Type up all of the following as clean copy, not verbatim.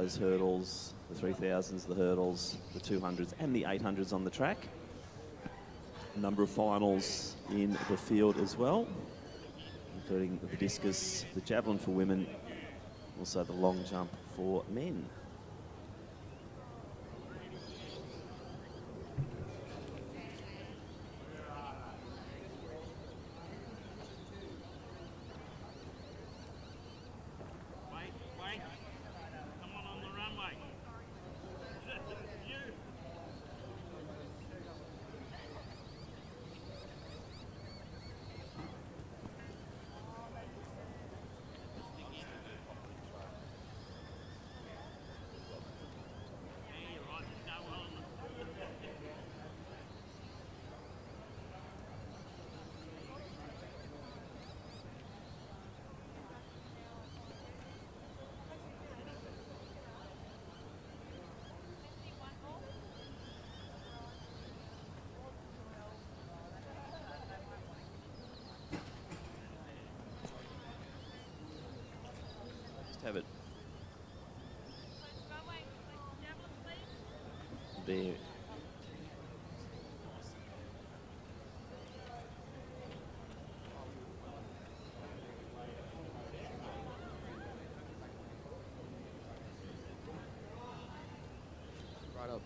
those hurdles, the 3000s, the hurdles, the 200s and the 800s on the track. A number of finals in the field as well, including the discus, the javelin for women, also the long jump for men. have it there. Right up.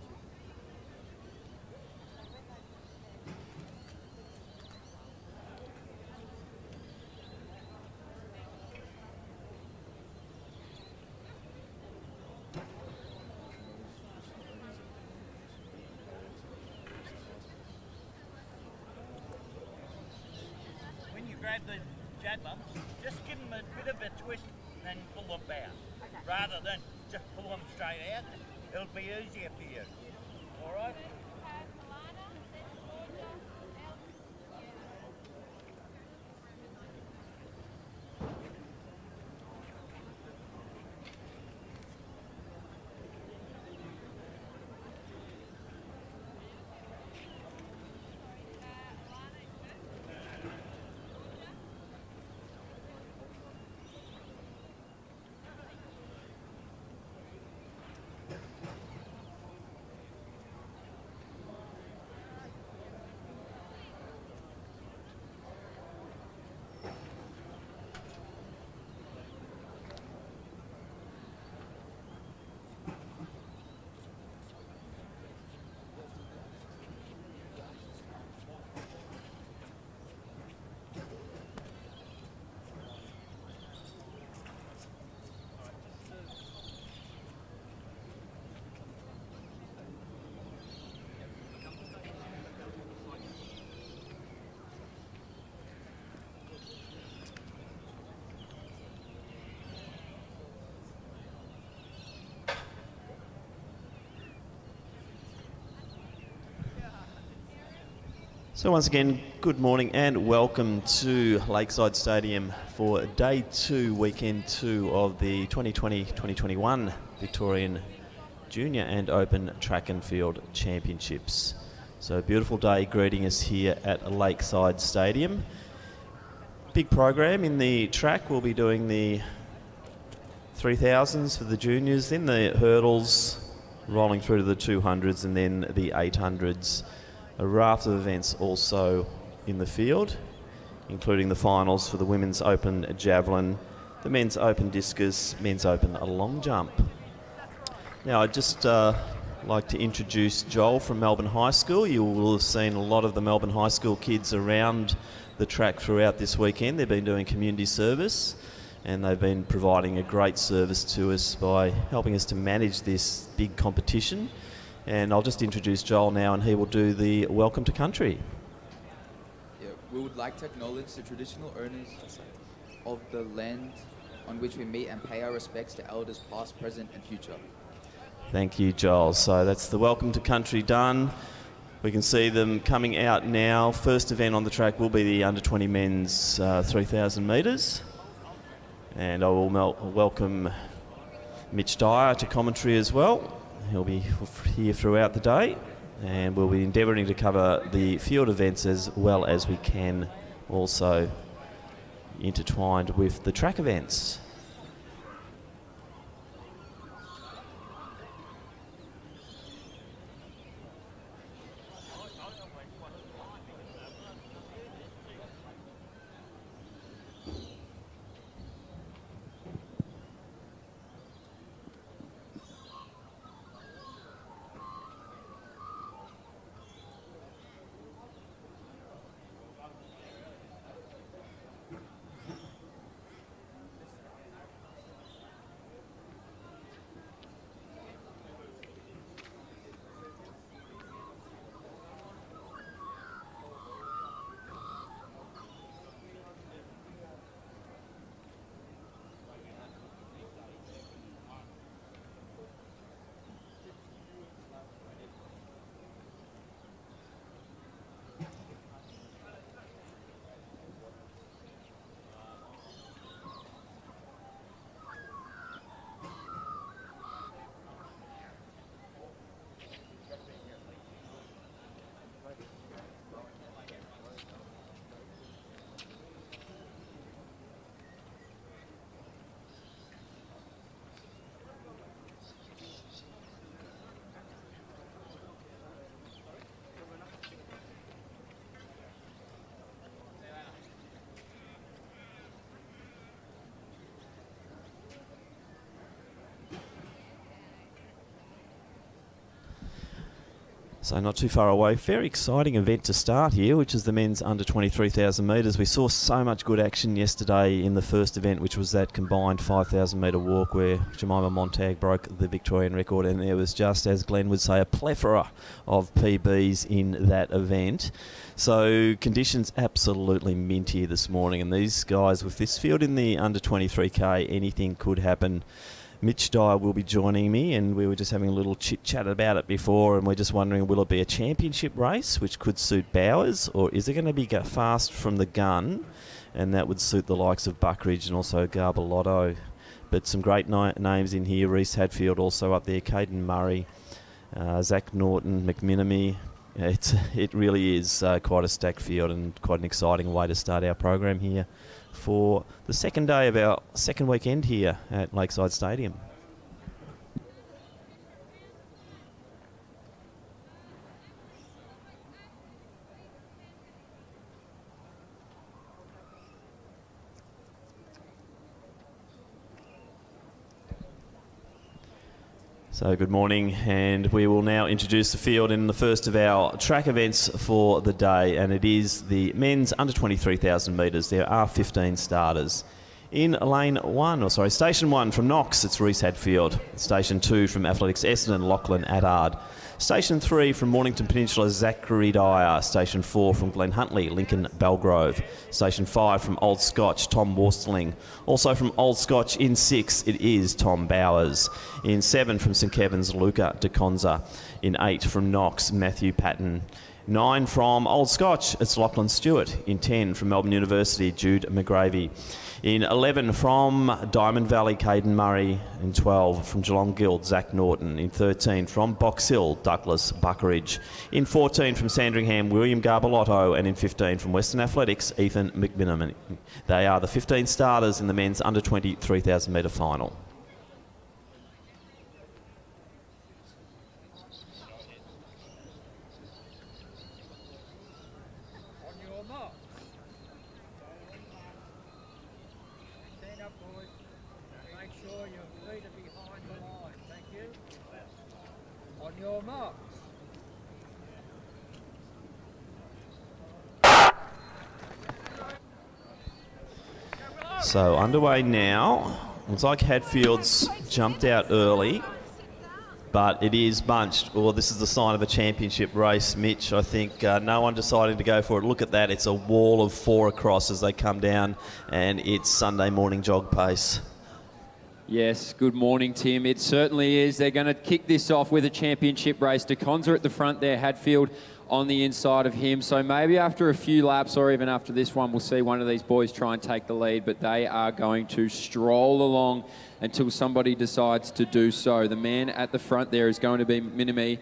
When you grab the jadlums, just give them a bit of a twist and pull them out. Rather than just pull them straight out, it'll be easier for you. All right? So once again, good morning and welcome to Lakeside Stadium for Day 2, Weekend 2 of the 2020-2021 Victorian Junior and Open Track and Field Championships. So a beautiful day greeting us here at Lakeside Stadium. Big program in the track. We'll be doing the 3000s for the juniors, then the hurdles, rolling through to the 200s and then the 800s. A raft of events also in the field, including the finals for the Women's Open Javelin, the Men's Open Discus, Men's Open Long Jump. Now I'd just like to introduce Joel from Melbourne High School. You will have seen a lot of the Melbourne High School kids around the track throughout this weekend. They've been doing community service and they've been providing a great service to us by helping us to manage this big competition. And I'll just introduce Joel now and he will do the welcome to country. Yeah, we would like to acknowledge the traditional owners of the land on which we meet and pay our respects to elders past, present and future. Thank you, Joel. So that's the welcome to country done. We can see them coming out now. First event on the track will be the under-20 men's 3,000 metres. And I will welcome Mitch Dyer to commentary as well. He'll be here throughout the day and we'll be endeavouring to cover the field events as well as we can, also intertwined with the track events. So not too far away. Very exciting event to start here, which is the men's under 23,000 metres. We saw so much good action yesterday in the first event, which was that combined 5,000 metre walk where Jemima Montag broke the Victorian record, and there was, just as Glenn would say, a plethora of PBs in that event. So conditions absolutely mint here this morning, and these guys with this field in the under 23k, anything could happen. Mitch Dyer will be joining me, and we were just having a little chit-chat about it before, and we're just wondering, will it be a championship race, which could suit Bowers, or is it going to be fast from the gun, and that would suit the likes of Buckridge and also Garbalotto. But some great names in here. Reese Hadfield also up there, Caden Murray, Zach Norton, McMinamy. It really is quite a stacked field and quite an exciting way to start our program here for the second day of our second weekend here at Lakeside Stadium. So good morning, and we will now introduce the field in the first of our track events for the day, and it is the men's under 23,000 metres. There are 15 starters. In Station 1 from Knox, it's Reese Hadfield. Station 2 from Athletics Essendon, Lachlan Attard. Station 3 from Mornington Peninsula, Zachary Dyer. Station 4 from Glen Huntly, Lincoln Belgrove. Station 5 from Old Scotch, Tom Worstling. Also from Old Scotch in 6, it is Tom Bowers. In 7 from St Kevin's, Luca De Conza. In 8 from Knox, Matthew Patton. 9 from Old Scotch, it's Lachlan Stewart. In 10 from Melbourne University, Jude McGravy. In 11 from Diamond Valley, Caden Murray. In 12 from Geelong Guild, Zach Norton. In 13 from Box Hill, Douglas Buckridge. In 14 from Sandringham, William Garbalotto. And in 15 from Western Athletics, Ethan McMinamy. They are the 15 starters in the men's under 23,000 metre final. So underway now. Looks like Hadfield's jumped out early, but it is bunched. Or this is the sign of a championship race, Mitch. I think no one decided to go for it. Look at that. It's a wall of 4 across as they come down, and it's Sunday morning jog pace. Yes, good morning, Tim. It certainly is. They're going to kick this off with a championship race. De Conza at the front there, Hadfield on the inside of him. So maybe after a few laps or even after this one, we'll see one of these boys try and take the lead, but they are going to stroll along until somebody decides to do so. The man at the front there is going to be McMinamy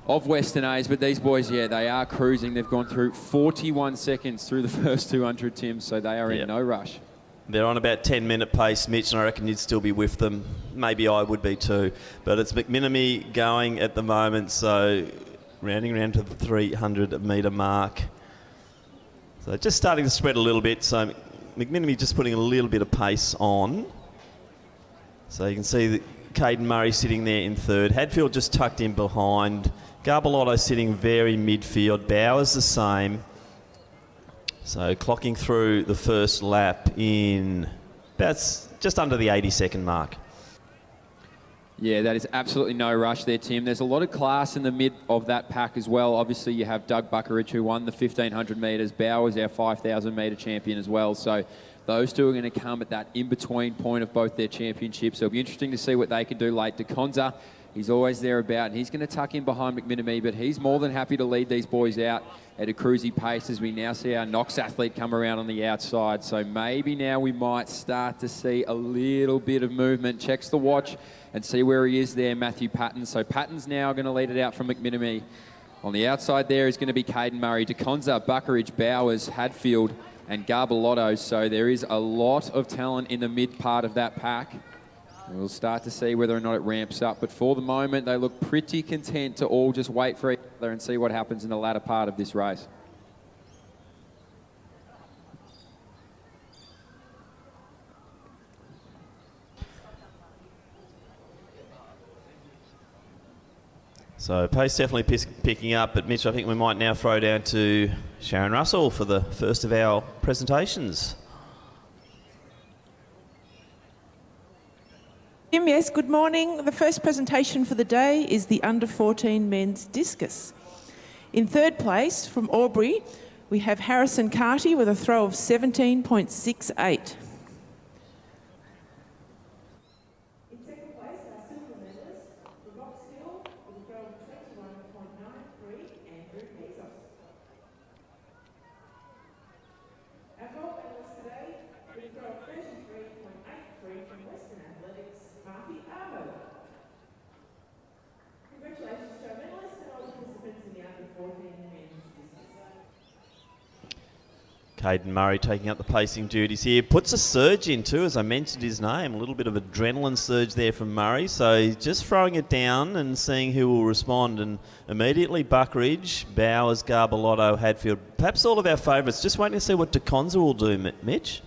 of Western A's, but these boys, yeah, they are cruising. They've gone through 41 seconds through the first 200, Tim, so they are in no rush. They're on about 10-minute pace, Mitch, and I reckon you'd still be with them. Maybe I would be too. But it's McMinamy going at the moment, so rounding around to the 300-metre mark. So just starting to spread a little bit. So McMinamy just putting a little bit of pace on. So you can see that Caden Murray sitting there in third. Hadfield just tucked in behind. Garbalotto sitting very midfield. Bowers the same. So clocking through the first lap in about just under the 80-second mark. Yeah, that is absolutely no rush there, Tim. There's a lot of class in the mid of that pack as well. Obviously, you have Doug Buckridge, who won the 1,500 metres. Bowers, our 5,000 metre champion as well. So those two are going to come at that in-between point of both their championships. So it'll be interesting to see what they can do late. De Conza, he's always there about, and he's going to tuck in behind McMinamy, but he's more than happy to lead these boys out at a cruisy pace as we now see our Knox athlete come around on the outside. So maybe now we might start to see a little bit of movement. Checks the watch and see where he is there, Matthew Patton. So Patton's now going to lead it out from McMinamy. On the outside there is going to be Caden Murray, De Conza, Buckridge, Bowers, Hadfield and Garbalotto. So there is a lot of talent in the mid part of that pack. We'll start to see whether or not it ramps up. But for the moment, they look pretty content to all just wait for each other and see what happens in the latter part of this race. So pace definitely picking up, but Mitch, I think we might now throw down to Sharon Russell for the first of our presentations. Yes, good morning. The first presentation for the day is the under-14 men's discus. In third place from Albury, we have Harrison Carty with a throw of 17.68. Caden Murray taking up the pacing duties here. Puts a surge in too, as I mentioned his name. A little bit of adrenaline surge there from Murray. So he's just throwing it down and seeing who will respond. And immediately Buckridge, Bowers, Garbalotto, Hadfield. Perhaps all of our favourites. Just waiting to see what DeConza will do, Mitch.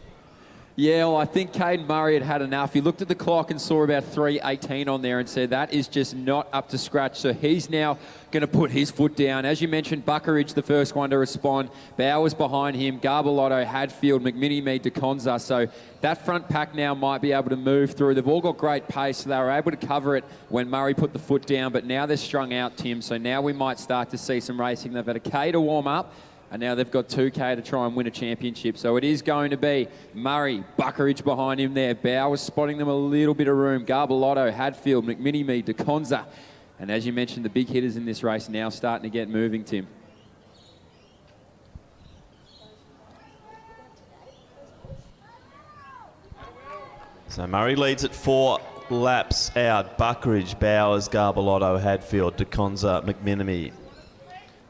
Yeah, well, I think Caden Murray had enough. He looked at the clock and saw about 3:18 on there and said that is just not up to scratch. So he's now going to put his foot down. As you mentioned, Buckridge, the first one to respond. Bowers behind him, Garbalotto, Hadfield, McMinimee, DeConza. So that front pack now might be able to move through. They've all got great pace, so they were able to cover it when Murray put the foot down. But now they're strung out, Tim. So now we might start to see some racing. They've had a K to warm up. And now they've got 2K to try and win a championship. So it is going to be Murray, Buckridge behind him there. Bowers spotting them a little bit of room. Garbalotto, Hadfield, McMinimee, DeConza. And as you mentioned, the big hitters in this race now starting to get moving, Tim. So Murray leads at 4 laps out. Buckridge, Bowers, Garbalotto, Hadfield, DeConza, McMinimee.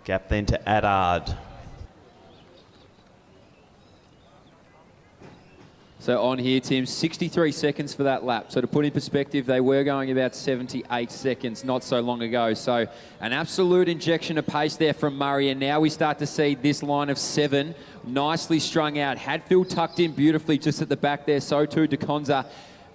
Gap then to Addard. So on here, Tim, 63 seconds for that lap. So to put in perspective, they were going about 78 seconds not so long ago. So an absolute injection of pace there from Murray. And now we start to see this line of 7 nicely strung out. Hadfield tucked in beautifully just at the back there. So too DeConza.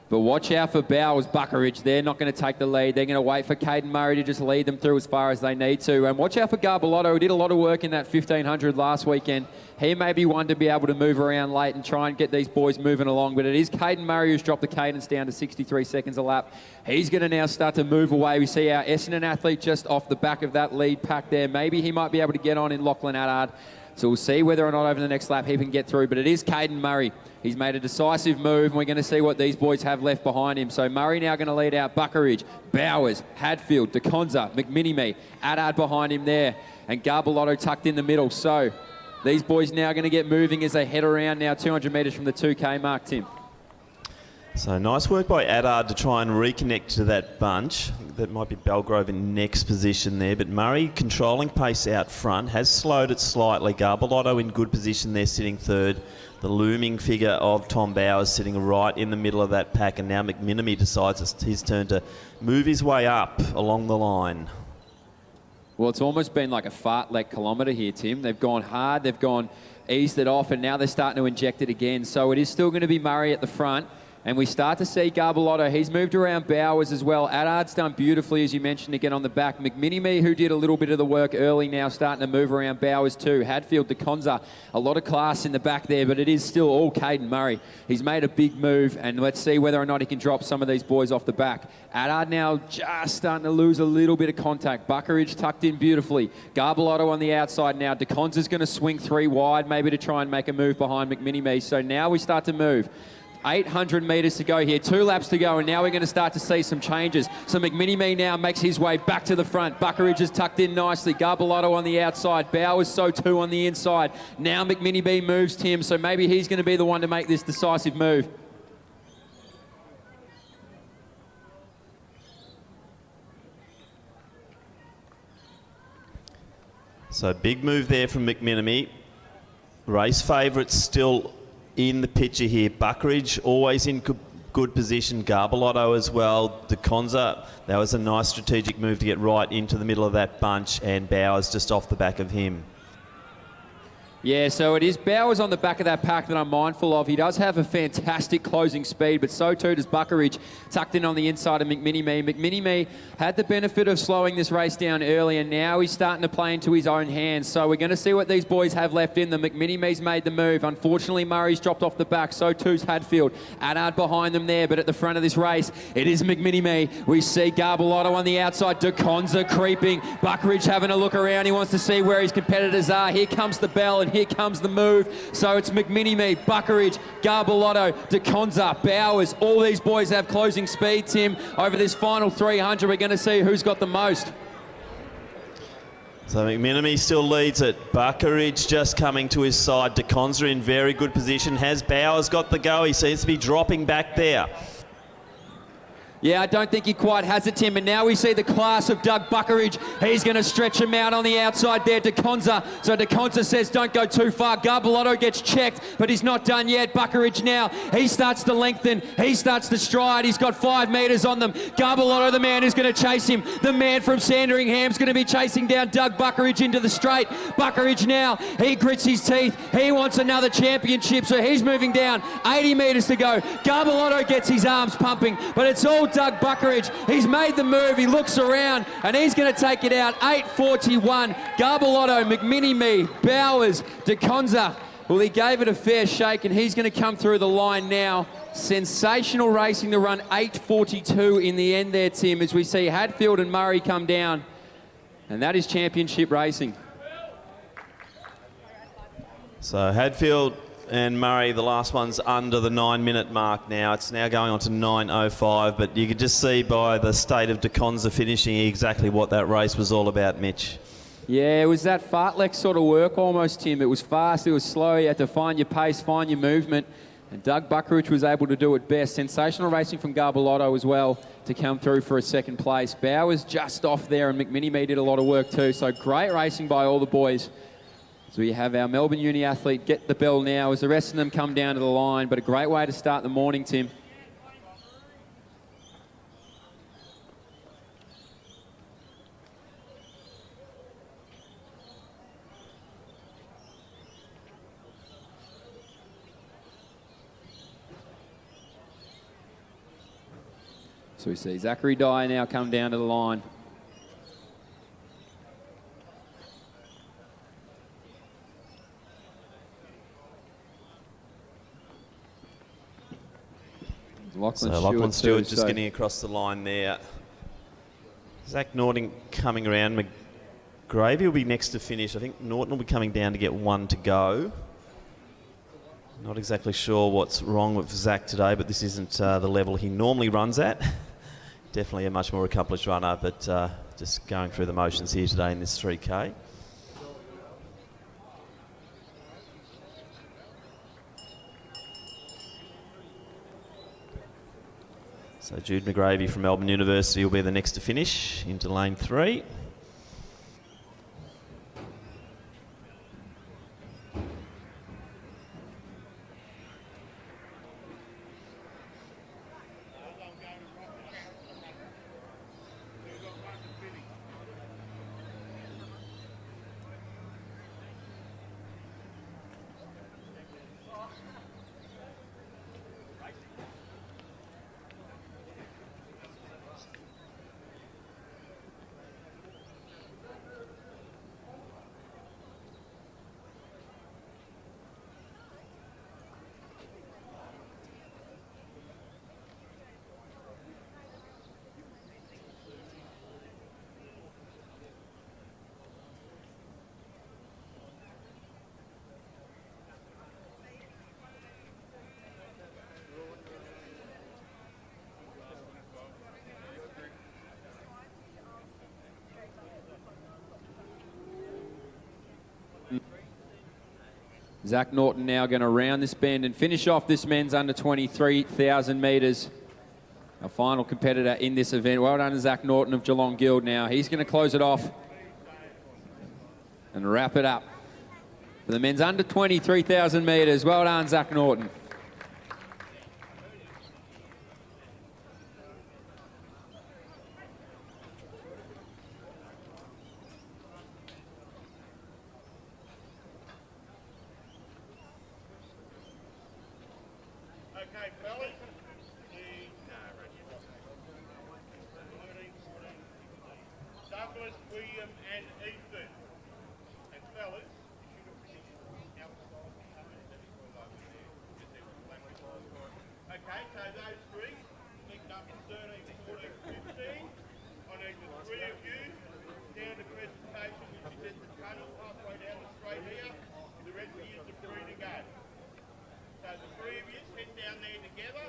But watch out for Bowers, Buckridge. They're not going to take the lead. They're going to wait for Caden Murray to just lead them through as far as they need to. And watch out for Garbalotto, who did a lot of work in that 1500 last weekend. He may be one to be able to move around late and try and get these boys moving along. But it is Caden Murray who's dropped the cadence down to 63 seconds a lap. He's going to now start to move away. We see our Essendon athlete just off the back of that lead pack there. Maybe he might be able to get on in Lachlan Addard. So we'll see whether or not over the next lap he can get through. But it is Caden Murray. He's made a decisive move, and we're going to see what these boys have left behind him. So Murray now going to lead out Buckridge, Bowers, Hadfield, DeConza, McMinimee, Addard behind him there, and Garbalotto tucked in the middle. So these boys now going to get moving as they head around now 200 metres from the 2K mark, Tim. So nice work by Addard to try and reconnect to that bunch. That might be Belgrove in next position there, but Murray controlling pace out front, has slowed it slightly. Garbalotto in good position there, sitting third. The looming figure of Tom Bowers sitting right in the middle of that pack, and now McMinimee decides it's his turn to move his way up along the line. Well, it's almost been like a fartlek kilometre here, Tim. They've gone hard, they've gone eased it off, and now they're starting to inject it again. So it is still going to be Murray at the front. And we start to see Garbalotto. He's moved around Bowers as well. Addard's done beautifully, as you mentioned, again on the back. McMinimee, who did a little bit of the work early, now starting to move around Bowers too. Hadfield, DeConza, a lot of class in the back there, but it is still all Caden Murray. He's made a big move, and let's see whether or not he can drop some of these boys off the back. Addard now just starting to lose a little bit of contact. Buckridge tucked in beautifully. Garbalotto on the outside now. DeConza's going to swing 3 wide, maybe to try and make a move behind McMinimee. So now we start to move. 800 metres to go here, 2 laps to go, and now we're going to start to see some changes. So McMinimee now makes his way back to the front. Buckridge is tucked in nicely. Garbalotto on the outside. Bowers so too on the inside. Now McMinimee moves Tim, so maybe he's going to be the one to make this decisive move. So big move there from McMinimee. Race favourites still in the picture here. Buckridge always in good position. Garbalotto as well. DeConza, that was a nice strategic move to get right into the middle of that bunch, and Bowers just off the back of him. Yeah, so it is Bowers on the back of that pack that I'm mindful of. He does have a fantastic closing speed, but so too does Buckeridge, tucked in on the inside of McMini-Me. McMini-Me had the benefit of slowing this race down early, and now he's starting to play into his own hands. So we're going to see what these boys have left in them. McMini-Me's made the move. Unfortunately, Murray's dropped off the back. So too's Hadfield. Adard behind them there, but at the front of this race, it is McMini-Me. We see Garbelotto on the outside. DeConza creeping. Buckeridge having a look around. He wants to see where his competitors are. Here comes the bell, and here comes the move. So it's McMini-Me, Buckeridge, Garbelotto, DeConza, Bowers. All these boys have closing speed, Tim. Over this final 300, we're going to see who's got the most. So McMini-Me still leads it. Buckeridge just coming to his side. DeConza in very good position. Has Bowers got the go? He seems to be dropping back there. Yeah, I don't think he quite has it, Tim. And now we see the class of Doug Buckeridge. He's going to stretch him out on the outside there, DeConza. So DeConza says, don't go too far. Garbelotto gets checked, but he's not done yet. Buckeridge now, he starts to lengthen. He starts to stride. He's got 5 metres on them. Garbelotto, the man who's going to chase him. The man from Sanderingham's going to be chasing down Doug Buckeridge into the straight. Buckeridge now, he grits his teeth. He wants another championship, so he's moving down. 80 metres to go. Garbelotto gets his arms pumping, but it's all Doug Buckeridge. He's made the move. He looks around, and he's going to take it out. 8:41. Garbelotto, McMini-Me, Bowers, DeConza. Well, he gave it a fair shake, and he's going to come through the line now. Sensational racing to run 8:42 in the end there, Tim, as we see Hadfield and Murray come down. And that is championship racing. So Hadfield and Murray, the last one's under the 9-minute mark now. It's now going on to 9:05, but you could just see by the state of DeConza finishing exactly what that race was all about, Mitch. Yeah, it was that fartlek sort of work almost, Tim. It was fast, it was slow. You had to find your pace, find your movement. And Doug Buckeridge was able to do it best. Sensational racing from Garbelotto as well to come through for a second place. Bowers just off there, and McMini-Me did a lot of work too. So great racing by all the boys. So we have our Melbourne Uni athlete get the bell now as the rest of them come down to the line. But a great way to start the morning, Tim. So we see Zachary Dyer now come down to the line. Lachlan Stewart just getting across the line there. Zach Norton coming around. McGravy will be next to finish. I think Norton will be coming down to get 1 to go. Not exactly sure what's wrong with Zach today, but this isn't the level he normally runs at. Definitely a much more accomplished runner, but just going through the motions here today in this 3K. So Jude McGravy from Melbourne University will be the next to finish into lane 3. Zach Norton now going to round this bend and finish off this men's under 23,000 metres. Our final competitor in this event. Well done to Zach Norton of Geelong Guild now. He's going to close it off and wrap it up. For the men's under 23,000 metres. Well done, Zach Norton. Okay, fellas. Douglas, William, and Ethan. And fellas, okay, so those three, pick numbers 13, 14, 15. I need the three of you down to presentation, which is at the tunnel halfway down the straight here. The rest of you are free to go. So the three of you head down there together.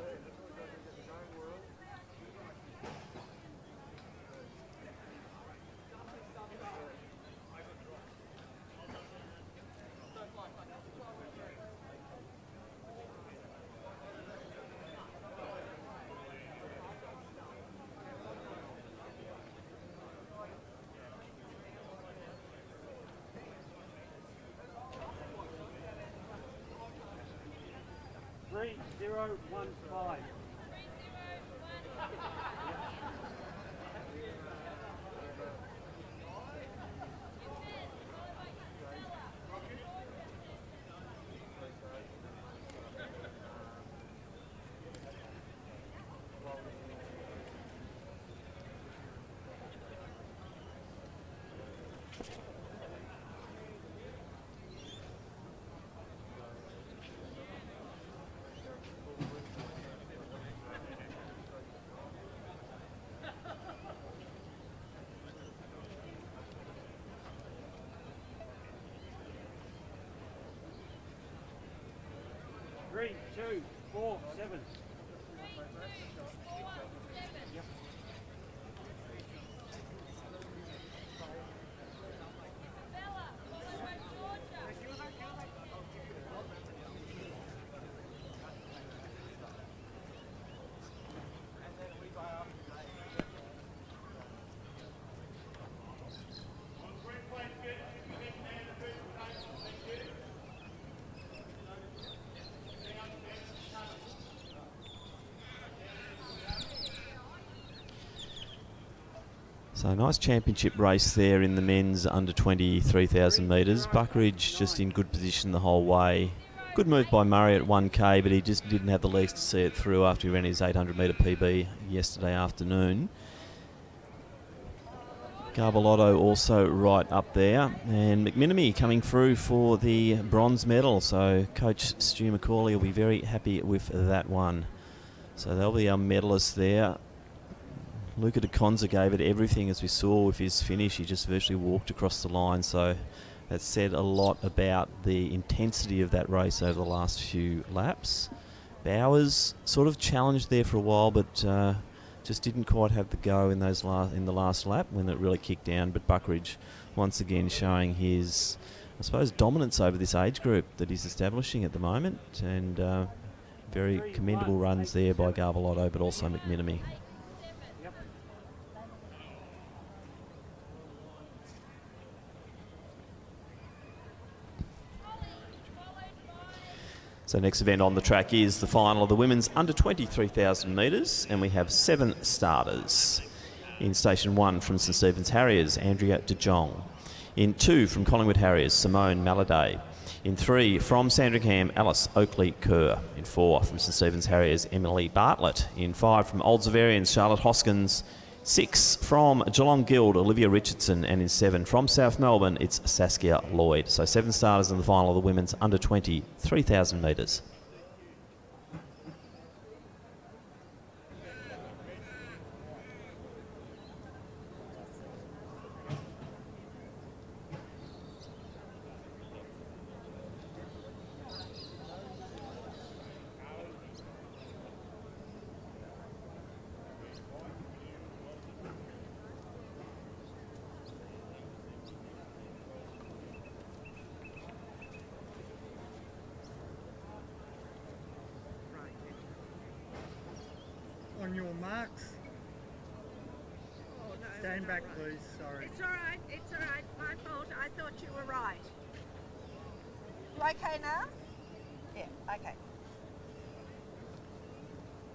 Three, 0, 1, 5. Three, 2, 4, 7. Yep. So a nice championship race there in the men's under 20 3,000 metres. Buckridge just in good position the whole way. Good move by Murray at 1k, but he just didn't have the legs to see it through after he ran his 800 metre PB yesterday afternoon. Garbalotto also right up there, and McMinamy coming through for the bronze medal. So Coach Stu McCauley will be very happy with that one. So they'll be our medalists there. Luca De Conza gave it everything, as we saw with his finish. He just virtually walked across the line, so that said a lot about the intensity of that race over the last few laps. Bowers sort of challenged there for a while, but just didn't quite have the go in the last lap when it really kicked down. But Buckridge once again showing his, I suppose, dominance over this age group that he's establishing at the moment, and very commendable runs there by Garbalotto, but also McMinamy. So next event on the track is the final of the women's under 23,000 metres, and we have 7 starters. In Station 1 from St Stephen's Harriers, Andrea De Jong. In 2 from Collingwood Harriers, Simone Maladay. In 3 from Sandringham, Alice Oakley Kerr. In 4 from St Stephen's Harriers, Emily Bartlett. In 5 from Old Zavarians, Charlotte Hoskins. 6 from Geelong Guild, Olivia Richardson, and in 7 from South Melbourne, it's Saskia Lloyd. So 7 starters in the final of the women's under 20 3,000 metres. On your marks. Oh, no. Stand back, please. Sorry. It's all right. It's all right. My fault. I thought you were right. You okay now? Yeah, okay.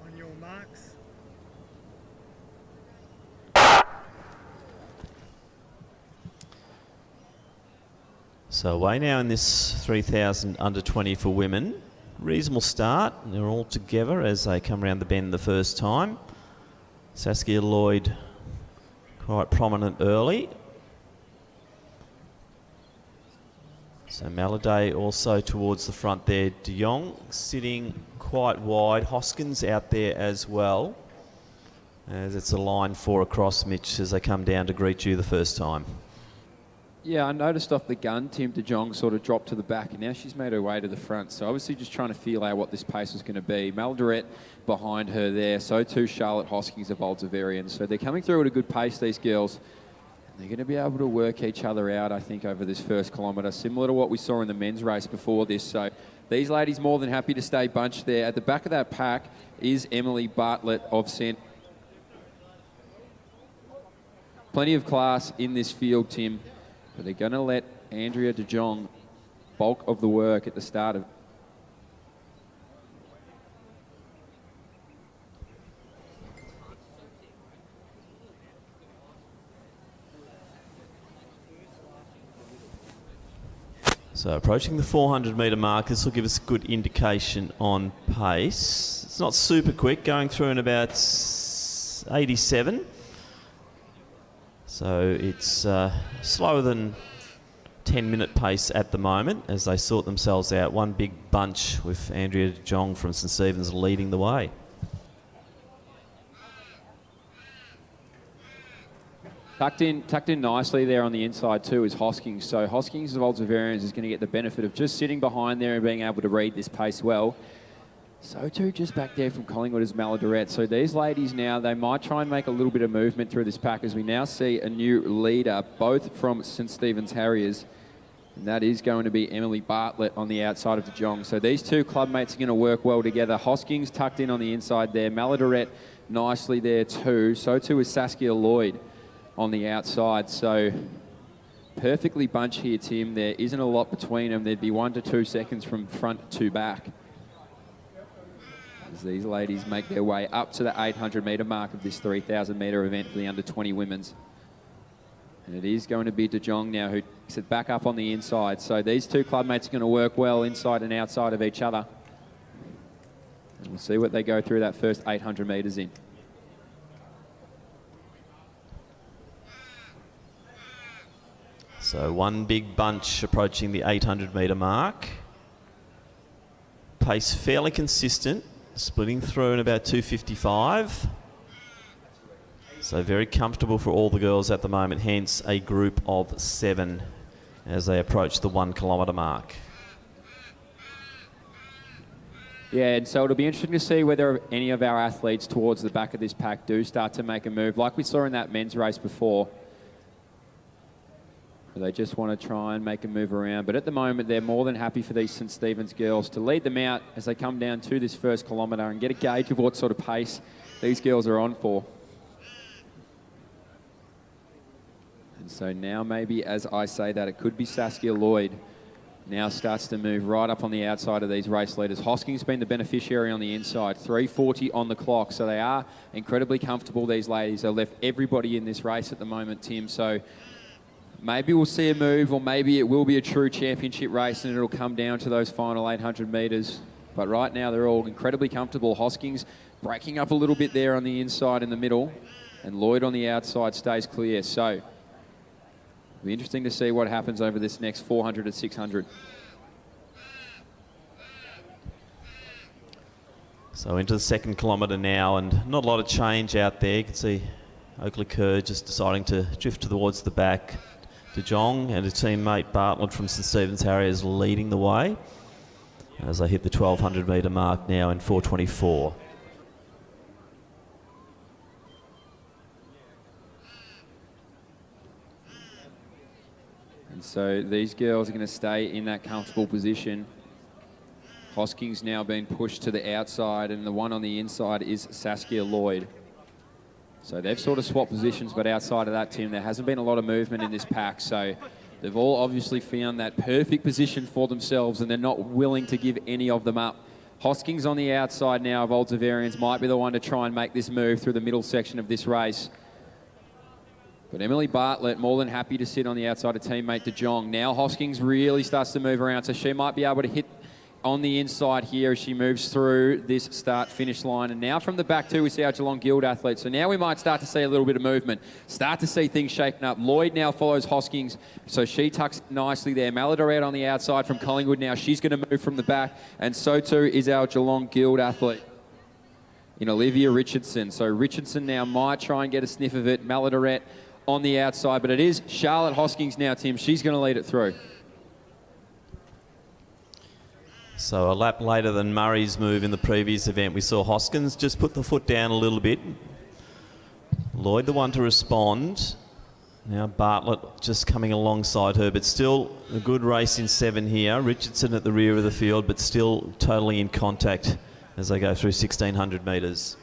On your marks. So away now in this 3,000 under 20 for women. reasonable start. They're all together as they come around the bend the first time. Saskia Lloyd quite prominent early. So Maladay also towards the front there. De Jong sitting quite wide. Hoskins out there as well, as it's a line 4 across, Mitch, as they come down to greet you the first time. Yeah, I noticed off the gun, Tim De Jong sort of dropped to the back, and now she's made her way to the front. So obviously just trying to feel out what this pace was going to be. Maldarette behind her there. So too Charlotte Hoskins of Oldsavarian. So they're coming through at a good pace, these girls. And they're going to be able to work each other out, I think, over this first kilometre, similar to what we saw in the men's race before this. So these ladies more than happy to stay bunched there. At the back of that pack is Emily Bartlett of San. Plenty of class in this field, Tim. But they're going to let Andrea De Jong bulk of the work at the start of. So approaching the 400 metre mark, this will give us a good indication on pace. It's not super quick, going through in about 87. So it's slower than 10-minute pace at the moment as they sort themselves out. One big bunch with Andrea De Jong from St Stephen's leading the way. Tucked in nicely there on the inside too is Hoskins. So Hoskins of Oldsavarians is going to get the benefit of just sitting behind there and being able to read this pace well. So too just back there from Collingwood is Maladarette. So these ladies now, they might try and make a little bit of movement through this pack as we now see a new leader, both from St Stephen's Harriers. And that is going to be Emily Bartlett on the outside of De Jong. So these two clubmates are going to work well together. Hoskins tucked in on the inside there. Maladarette nicely there too. So too is Saskia Lloyd on the outside. So perfectly bunched here, Tim. There isn't a lot between them. There'd be 1 to 2 seconds from front to back as these ladies make their way up to the 800 metre mark of this 3,000 metre event for the under-20 women's. And it is going to be De Jong now who takes it back up on the inside. So these two clubmates are going to work well inside and outside of each other. And we'll see what they go through that first 800 metres in. So one big bunch approaching the 800 metre mark. Pace fairly consistent, splitting through in about 2:55. So very comfortable for all the girls at the moment, hence a group of 7 as they approach the 1 kilometre mark. Yeah, and so it'll be interesting to see whether any of our athletes towards the back of this pack do start to make a move, like we saw in that men's race before. They just want to try and make a move around. But at the moment, they're more than happy for these St Stephen's girls to lead them out as they come down to this first kilometre and get a gauge of what sort of pace these girls are on for. And so now maybe, as I say that, it could be Saskia Lloyd now starts to move right up on the outside of these race leaders. Hoskins been the beneficiary on the inside, 3:40 on the clock. So they are incredibly comfortable, these ladies. They've left everybody in this race at the moment, Tim. So maybe we'll see a move, or maybe it will be a true championship race and it'll come down to those final 800 metres. But right now they're all incredibly comfortable. Hoskins breaking up a little bit there on the inside in the middle, and Lloyd on the outside stays clear. So it'll be interesting to see what happens over this next 400 and 600. So into the 2nd kilometre now, and not a lot of change out there. You can see Oakley Kerr just deciding to drift towards the back. De Jong and his teammate Bartlett from St Stephen's Harriers leading the way as they hit the 1200 metre mark now in 4:24. And so these girls are going to stay in that comfortable position. Hoskins now being pushed to the outside, and the one on the inside is Saskia Lloyd. So they've sort of swapped positions, but outside of that, Tim, there hasn't been a lot of movement in this pack. So they've all obviously found that perfect position for themselves, and they're not willing to give any of them up. Hoskins on the outside now of Oldsavarians might be the one to try and make this move through the middle section of this race. But Emily Bartlett more than happy to sit on the outside of teammate De Jong. Now Hoskins really starts to move around, so she might be able to hit on the inside here as she moves through this start-finish line. And now from the back too, we see our Geelong Guild athletes. So now we might start to see a little bit of movement, start to see things shaken up. Lloyd now follows Hoskins, so she tucks nicely there. Maladoret on the outside from Collingwood now. She's going to move from the back, and so too is our Geelong Guild athlete in Olivia Richardson. So Richardson now might try and get a sniff of it. Maladoret on the outside, but it is Charlotte Hoskins now, Tim. She's going to lead it through. So a lap later than Murray's move in the previous event, we saw Hoskins just put the foot down a little bit. Lloyd the one to respond. Now Bartlett just coming alongside her, but still a good race in 7 here. Richardson at the rear of the field, but still totally in contact as they go through 1,600 metres.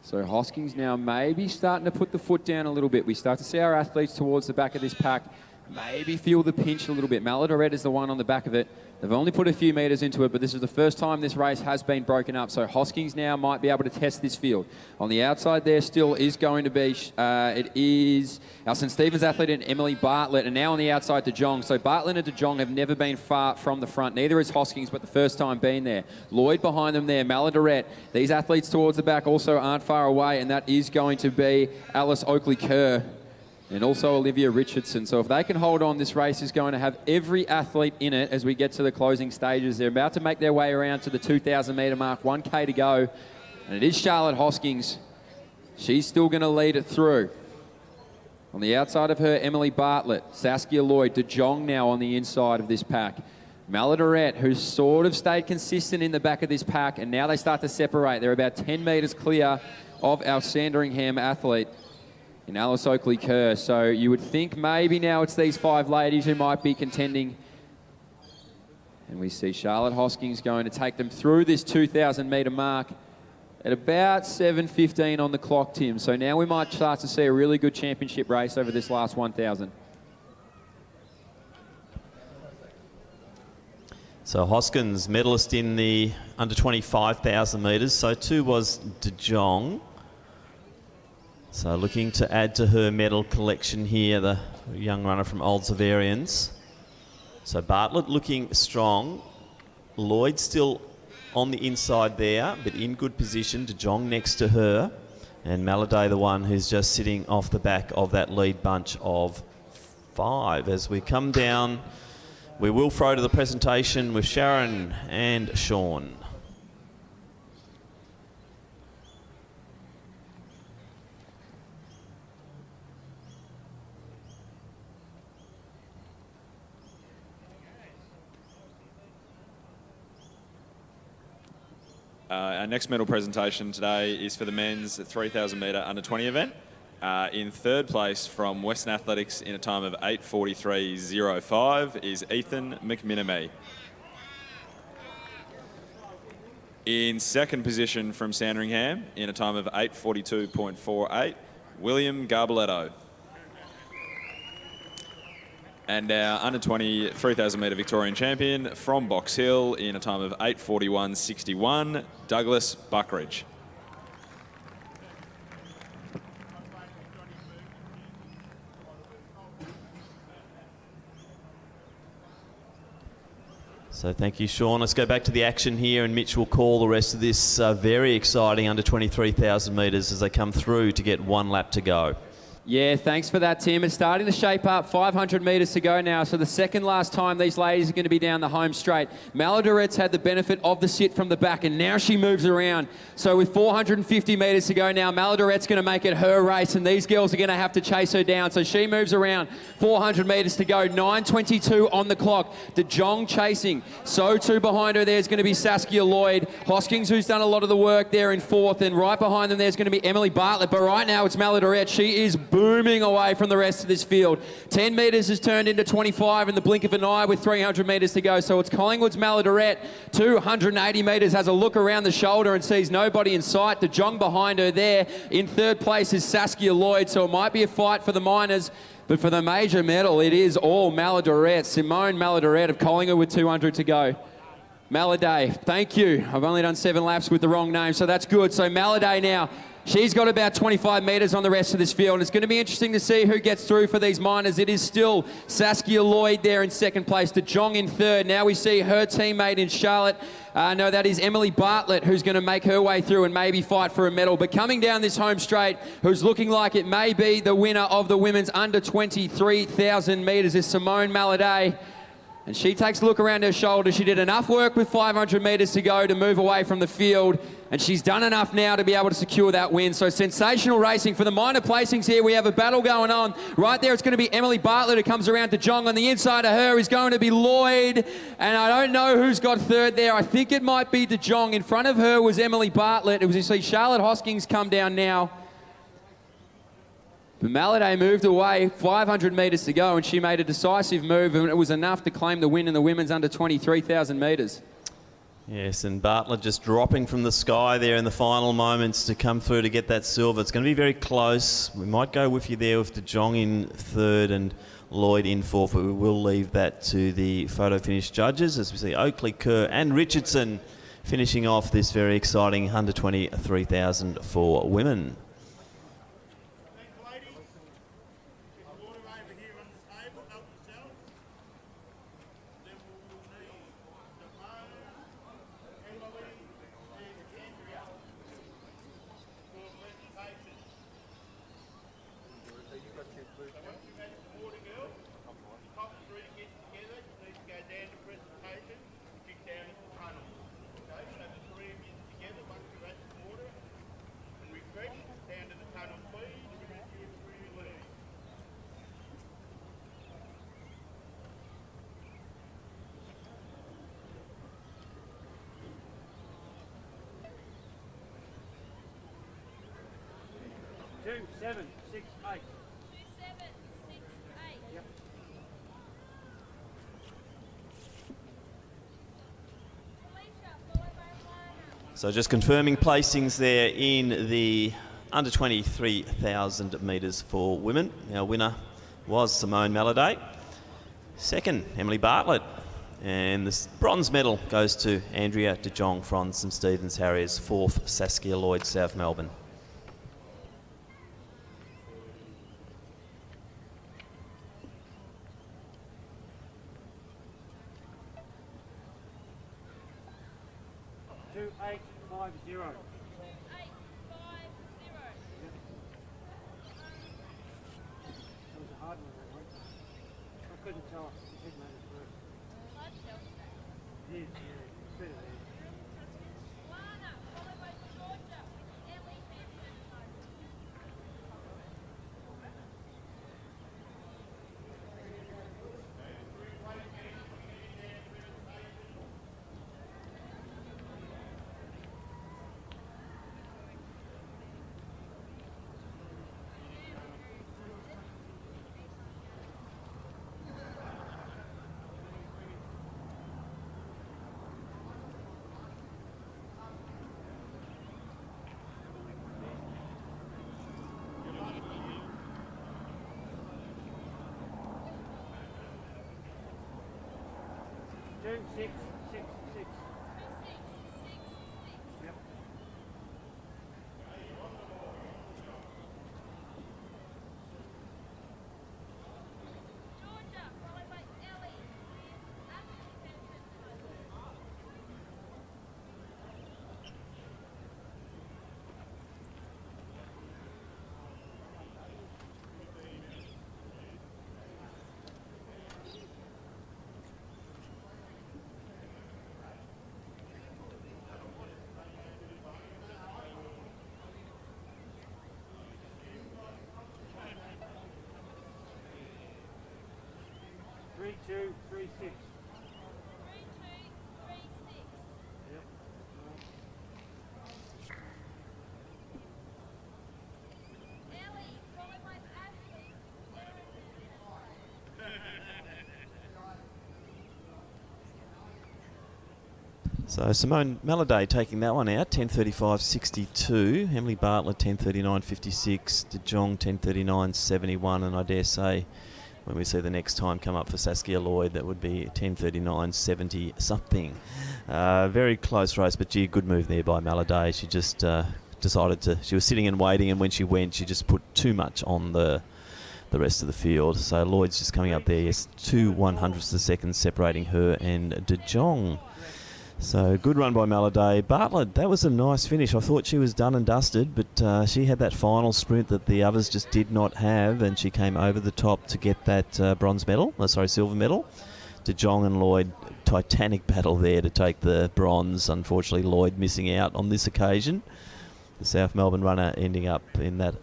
So Hoskins now maybe starting to put the foot down a little bit. We start to see our athletes towards the back of this pack maybe feel the pinch a little bit. Maladoret is the one on the back of it. They've only put a few metres into it, but this is the first time this race has been broken up. So Hoskins now might be able to test this field. On the outside there still is going to be, it is our St. Stephen's athlete and Emily Bartlett, and now on the outside De Jong. So Bartlett and De Jong have never been far from the front. Neither is Hoskins, but the first time being there. Lloyd behind them there, Maladoret. These athletes towards the back also aren't far away, and that is going to be Alice Oakley-Kerr and also Olivia Richardson. So if they can hold on, this race is going to have every athlete in it as we get to the closing stages. They're about to make their way around to the 2,000 metre mark, 1K to go. And it is Charlotte Hoskins. She's still going to lead it through. On the outside of her, Emily Bartlett, Saskia Lloyd, De Jong now on the inside of this pack. Maladoret, who's sort of stayed consistent in the back of this pack, and now they start to separate. They're about 10 metres clear of our Sandringham athlete in Alice Oakley-Kerr. So you would think maybe now it's these 5 ladies who might be contending. And we see Charlotte Hoskins going to take them through this 2,000 metre mark at about 7:15 on the clock, Tim. So now we might start to see a really good championship race over this last 1,000. So Hoskins, medalist in the under 25,000 metres. So too was De Jong. So looking to add to her medal collection here, the young runner from Old Zavarians. So Bartlett looking strong. Lloyd still on the inside there, but in good position. De Jong next to her. And Maladay the one who's just sitting off the back of that lead bunch of 5. As we come down, we will throw to the presentation with Sharon and Sean. Our next medal presentation today is for the men's 3,000 metre under 20 event. In third place from Western Athletics in a time of 8:43.05 is Ethan McMinamy. In second position from Sandringham in a time of 8:42.48, William Garbaletto. And our under 20 3,000 metre Victorian champion from Box Hill in a time of 8:41.61, Douglas Buckridge. So thank you, Sean. Let's go back to the action here, and Mitch will call the rest of this very exciting under 23,000 metres as they come through to get 1 lap to go. Yeah, thanks for that, Tim. It's starting to shape up. 500 metres to go now. So the second last time these ladies are going to be down the home straight. Maladoret's had the benefit of the sit from the back, and now she moves around. So with 450 metres to go now, Maladoret's going to make it her race, and these girls are going to have to chase her down. So she moves around. 400 metres to go. 9:22 on the clock. De Jong chasing. So too behind her there's going to be Saskia Lloyd. Hoskins, who's done a lot of the work there in 4th, and right behind them there's going to be Emily Bartlett. But right now it's Maladoret. She is booming away from the rest of this field. 10 metres has turned into 25 in the blink of an eye with 300 metres to go. So it's Collingwood's Maladoret. 280 metres, has a look around the shoulder and sees nobody in sight. De Jong behind her there. In third place is Saskia Lloyd. So it might be a fight for the minors. But for the major medal, it is all Maladoret. Simone Maladoret of Collingwood with 200 to go. Maladay, thank you. I've only done 7 laps with the wrong name, so that's good. So Maladay now. She's got about 25 metres on the rest of this field. It's going to be interesting to see who gets through for these minors. It is still Saskia Lloyd there in second place, De Jong in third. Now we see her teammate in Charlotte. No, that is Emily Bartlett, who's going to make her way through and maybe fight for a medal. But coming down this home straight, who's looking like it may be the winner of the women's under 23,000 metres is Simone Maladay. And she takes a look around her shoulder. She did enough work with 500 metres to go to move away from the field. And she's done enough now to be able to secure that win. So sensational racing for the minor placings here. We have a battle going on. Right there, it's going to be Emily Bartlett who comes around to Jong. On the inside of her is going to be Lloyd. And I don't know who's got third there. I think it might be De Jong. In front of her was Emily Bartlett. It was, you see, Charlotte Hoskins come down now. But Maladay moved away, 500 metres to go, and she made a decisive move, and it was enough to claim the win in the women's under 23,000 metres. Yes, and Bartlett just dropping from the sky there in the final moments to come through to get that silver. It's going to be very close. We might go with you there with De Jong in third and Lloyd in fourth, but we will leave that to the photo finish judges as we see Oakley, Kerr and Richardson finishing off this very exciting under 23,000 for women. So just confirming placings there in the under 23,000 metres for women. Our winner was Simone Maladay. Second, Emily Bartlett. And the bronze medal goes to Andrea De Jong from St Stephen's Harriers. Fourth, Saskia Lloyd, South Melbourne. So Simone Maladay taking that one out, 10:35.62. Emily Bartlett, 10:39.56. De Jong, 10:39.71. And I dare say when we see the next time come up for Saskia Lloyd, that would be 10:39.70 something. Very close race, but gee, good move there by Maladay. She just decided to. She was sitting and waiting, and when she went, she just put too much on the rest of the field. So Lloyd's just coming up there. Yes, 2/100ths of a second separating her and De Jong. So good run by Maladay. Bartlett, that was a nice finish. I thought she was done and dusted, but she had that final sprint that the others just did not have, and she came over the top to get that silver medal. De Jong and Lloyd, titanic battle there to take the bronze. Unfortunately, Lloyd missing out on this occasion. The South Melbourne runner ending up in the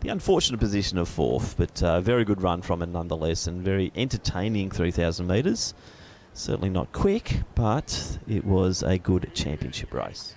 unfortunate position of fourth, but very good run from it nonetheless, and very entertaining 3,000 metres. Certainly not quick, but it was a good championship race.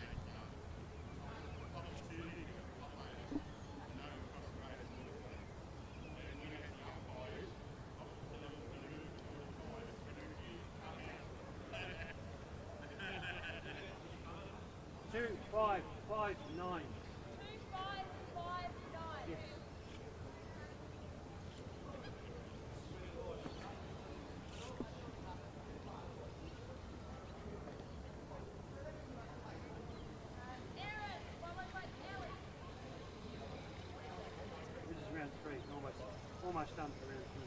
Almost done for round 2.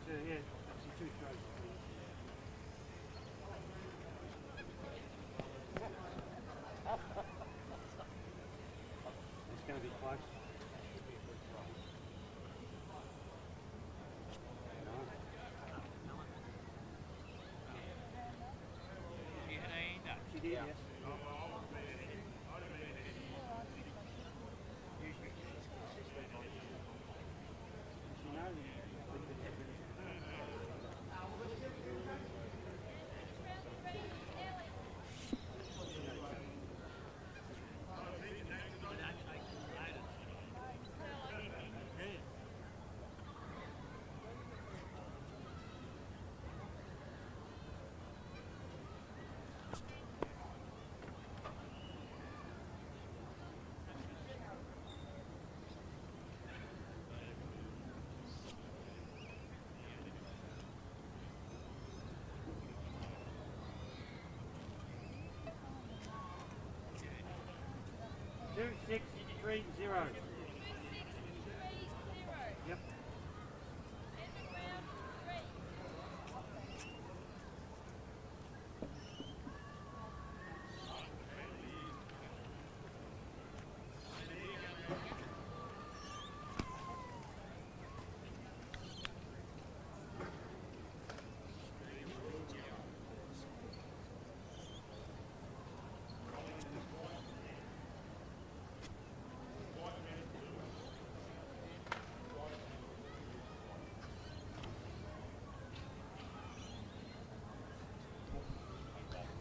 So yeah, actually 2 throws. It's going to be close. She did, yes. Two, 6, 3, 0. Yep.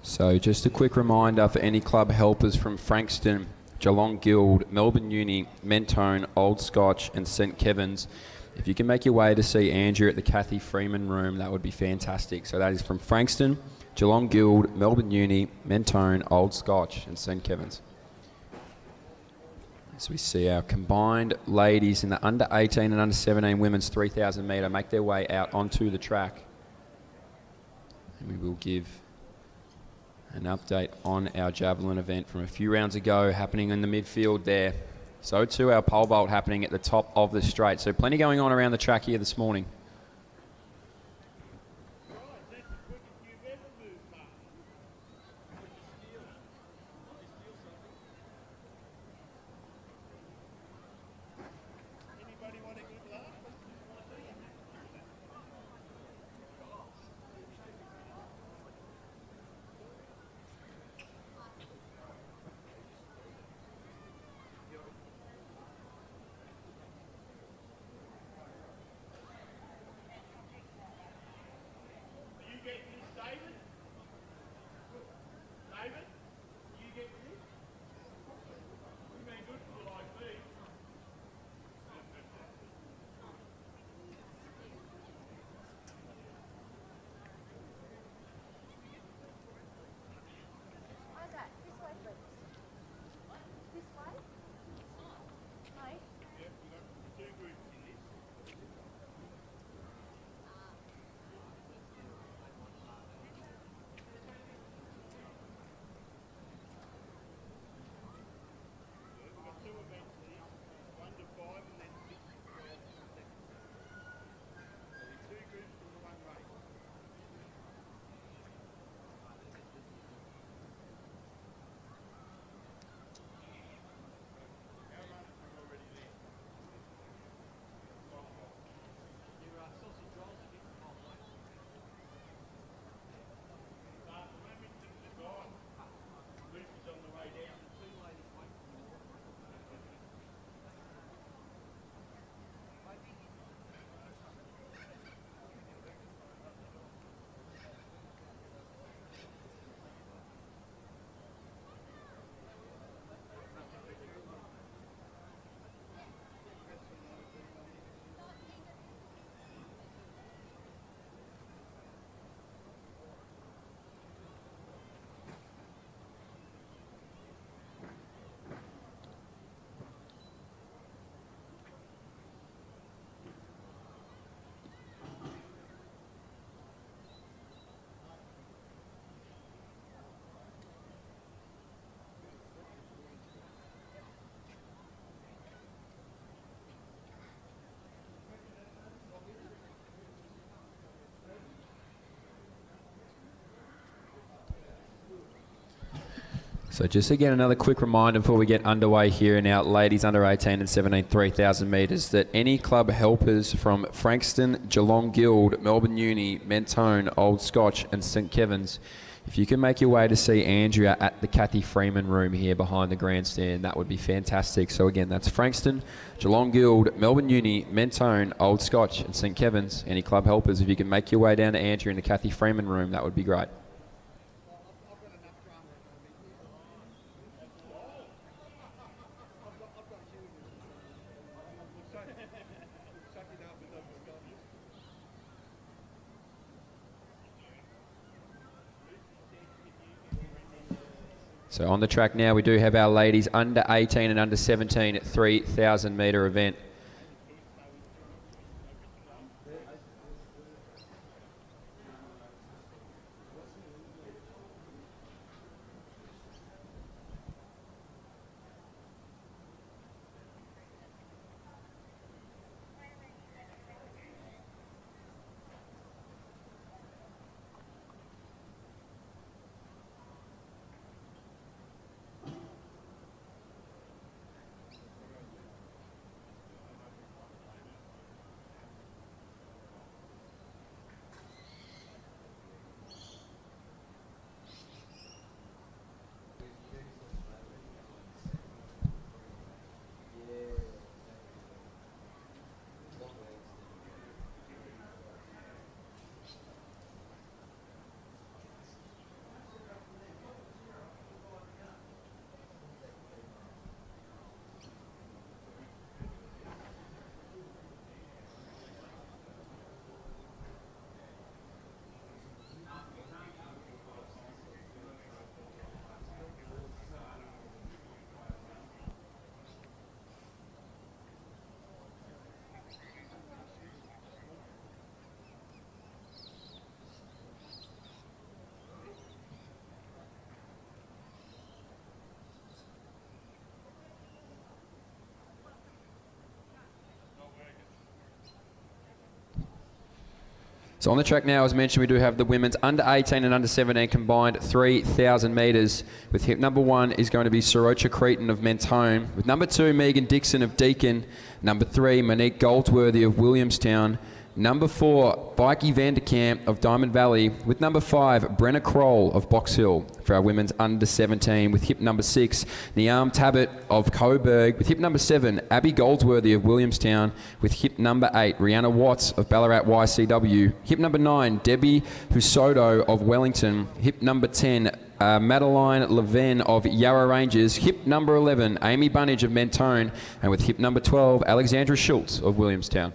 So just a quick reminder for any club helpers from Frankston, Geelong Guild, Melbourne Uni, Mentone, Old Scotch and St Kevin's. If you can make your way to see Andrew at the Kathy Freeman room, that would be fantastic. So that is from Frankston, Geelong Guild, Melbourne Uni, Mentone, Old Scotch and St Kevin's. As we see our combined ladies in the under 18 and under 17 women's 3,000 metre make their way out onto the track. And we will give an update on our javelin event from a few rounds ago happening in the midfield there. So too our pole vault happening at the top of the straight. So plenty going on around the track here this morning. So just again, another quick reminder before we get underway here in our ladies under 18 and 17 3,000 metres that any club helpers from Frankston, Geelong Guild, Melbourne Uni, Mentone, Old Scotch and St Kevin's, if you can make your way to see Andrea at the Kathy Freeman room here behind the grandstand, that would be fantastic. So again, that's Frankston, Geelong Guild, Melbourne Uni, Mentone, Old Scotch and St Kevin's. Any club helpers, if you can make your way down to Andrea in the Kathy Freeman room, that would be great. So on the track now, we do have our ladies under 18 and under 17 3,000 metre event. So on the track now, as mentioned, we do have the women's under 18 and under 17 combined 3,000 metres. With hip number 1 is going to be Sorocha Cretan of Mentone. With number 2, Megan Dixon of Deakin. Number 3, Monique Goldsworthy of Williamstown. Number 4, Vikey Vanderkamp of Diamond Valley. With number 5, Brenna Kroll of Box Hill for our women's under 17. With hip number 6, Niam Tabbitt of Coburg. With hip number 7, Abby Goldsworthy of Williamstown. With hip number 8, Rihanna Watts of Ballarat YCW. Hip number 9, Debbie Husodo of Wellington. Hip number 10, Madeline Leven of Yarra Rangers. Hip number 11, Amy Bunnage of Mentone. And with hip number 12, Alexandra Schultz of Williamstown.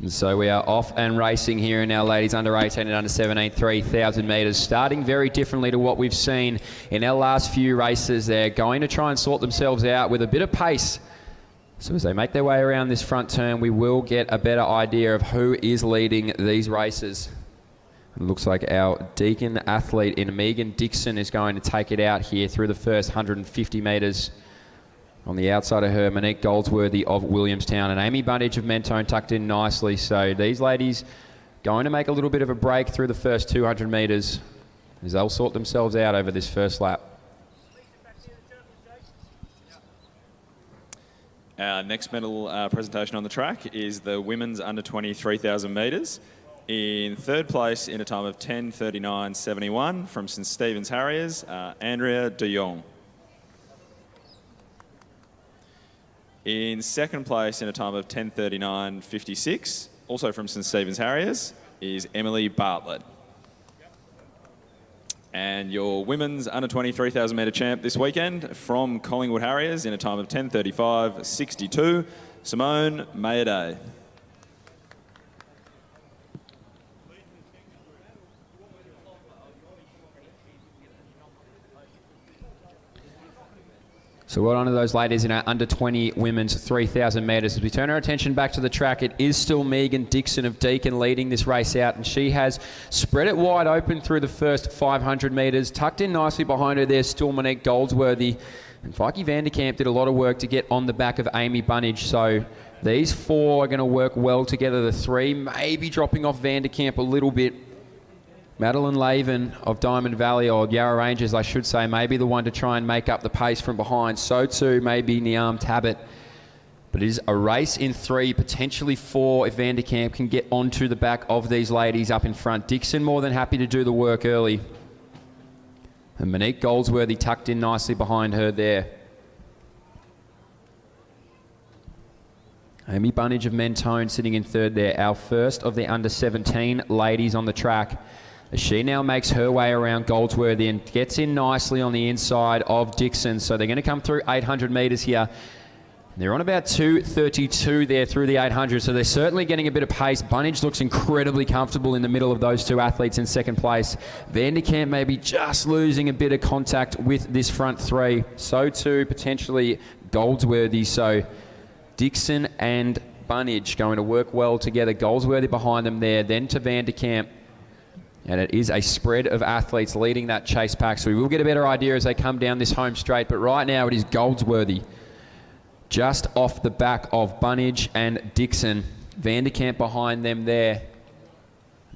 And so we are off and racing here in our ladies under 18 and under 17 3,000 metres, starting very differently to what we've seen in our last few races. They're going to try and sort themselves out with a bit of pace. So as they make their way around this front turn, we will get a better idea of who is leading these races. It looks like our Deakin athlete in Megan Dixon is going to take it out here through the first 150 metres. On the outside of her, Monique Goldsworthy of Williamstown and Amy Bunnage of Mentone tucked in nicely. So these ladies going to make a little bit of a break through the first 200 metres as they'll sort themselves out over this first lap. Our next medal presentation on the track is the women's under 20 3,000 metres. In third place in a time of 10:39.71 from St Stephen's Harriers, Andrea de Jong. In second place in a time of 10:39.56, also from St Stephen's Harriers, is Emily Bartlett. And your women's under 20 3,000 metre champ this weekend from Collingwood Harriers in a time of 10:35.62, Simone Mayday. So well done to those ladies in our under 20 women's 3,000 metres. As we turn our attention back to the track, it is still Megan Dixon of Deakin leading this race out, and she has spread it wide open through the first 500 metres. Tucked in nicely behind her there, still Monique Goldsworthy. And Vicky Vanderkamp did a lot of work to get on the back of Amy Bunnage. So these four are going to work well together. The three maybe dropping off Vanderkamp a little bit. Madeline Laven of Diamond Valley, or Yarra Rangers, I should say, may be the one to try and make up the pace from behind. So too maybe Niam Tabbitt. But it is a race in three, potentially four, if Vanderkamp can get onto the back of these ladies up in front. Dixon more than happy to do the work early. And Monique Goldsworthy tucked in nicely behind her there. Amy Bunnage of Mentone sitting in third there. Our first of the under 17 ladies on the track. As she now makes her way around Goldsworthy and gets in nicely on the inside of Dixon. So they're going to come through 800 metres here. They're on about 2:32 there through the 800, so they're certainly getting a bit of pace. Bunnage looks incredibly comfortable in the middle of those two athletes in second place. Vanderkamp maybe just losing a bit of contact with this front three. So too potentially Goldsworthy. So Dixon and Bunnage going to work well together. Goldsworthy behind them there, then to Vanderkamp. And it is a spread of athletes leading that chase pack, so we will get a better idea as they come down this home straight. But right now it is Goldsworthy just off the back of Bunnage and Dixon. Vanderkamp behind them there.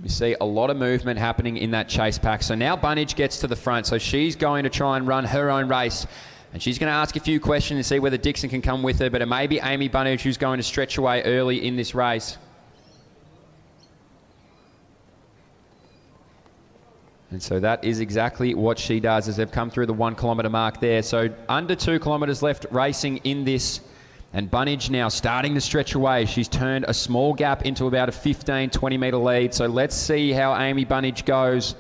You see a lot of movement happening in that chase pack. So now Bunnage gets to the front, so she's going to try and run her own race. And she's going to ask a few questions and see whether Dixon can come with her, but it may be Amy Bunnage who's going to stretch away early in this race. And so that is exactly what she does as they've come through the 1 kilometre mark there. So under 2 kilometres left racing in this. And Bunnage now starting to stretch away. She's turned a small gap into about a 15, 20 metre lead. So let's see how Amy Bunnage goes.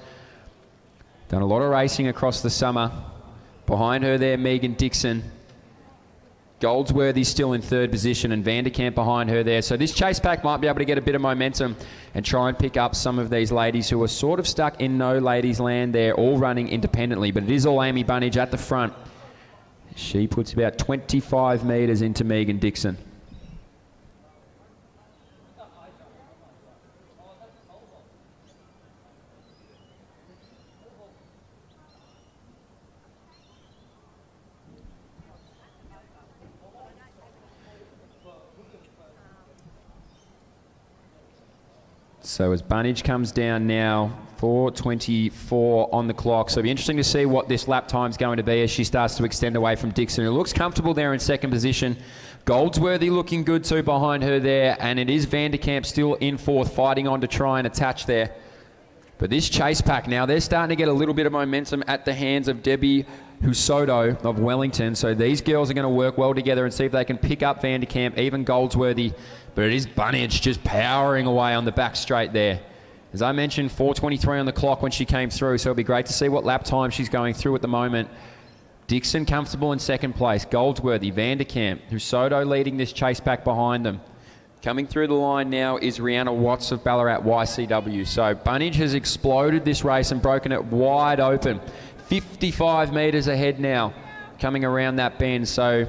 Done a lot of racing across the summer. Behind her there, Megan Dixon. Goldsworthy still in third position and Vanderkamp behind her there. So this chase pack might be able to get a bit of momentum and try and pick up some of these ladies who are sort of stuck in no ladies land there, all running independently. But it is all Amy Bunnage at the front. She puts about 25 metres into Megan Dixon. So as Bunnage comes down now, 4:24 on the clock. So it'll be interesting to see what this lap time's going to be as she starts to extend away from Dixon, who looks comfortable there in second position. Goldsworthy looking good too behind her there, and it is Vanderkamp still in fourth, fighting on to try and attach there. But this chase pack now, they're starting to get a little bit of momentum at the hands of Debbie Husoto of Wellington. So these girls are going to work well together and see if they can pick up Vanderkamp, even Goldsworthy. But it is Bunnage just powering away on the back straight there. As I mentioned, 4:23 on the clock when she came through, so it'll be great to see what lap time she's going through at the moment. Dixon comfortable in second place. Goldsworthy, Vanderkamp, Husoto leading this chase pack behind them. Coming through the line now is Rihanna Watts of Ballarat YCW. So Bunnage has exploded this race and broken it wide open. 55 metres ahead now, coming around that bend. So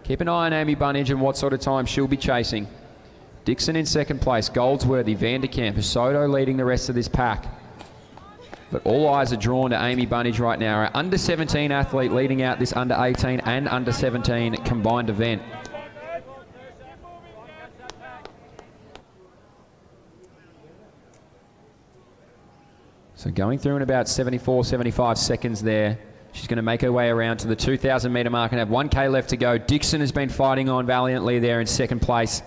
keep an eye on Amy Bunnage and what sort of time she'll be chasing. Dixon in second place, Goldsworthy, Vanderkamp, Husoto leading the rest of this pack. But all eyes are drawn to Amy Bunnage right now. Our under 17 athlete leading out this under 18 and under 17 combined event. So going through in about 74, 75 seconds there. She's going to make her way around to the 2,000 metre mark and have 1K left to go. Dixon has been fighting on valiantly there in second place.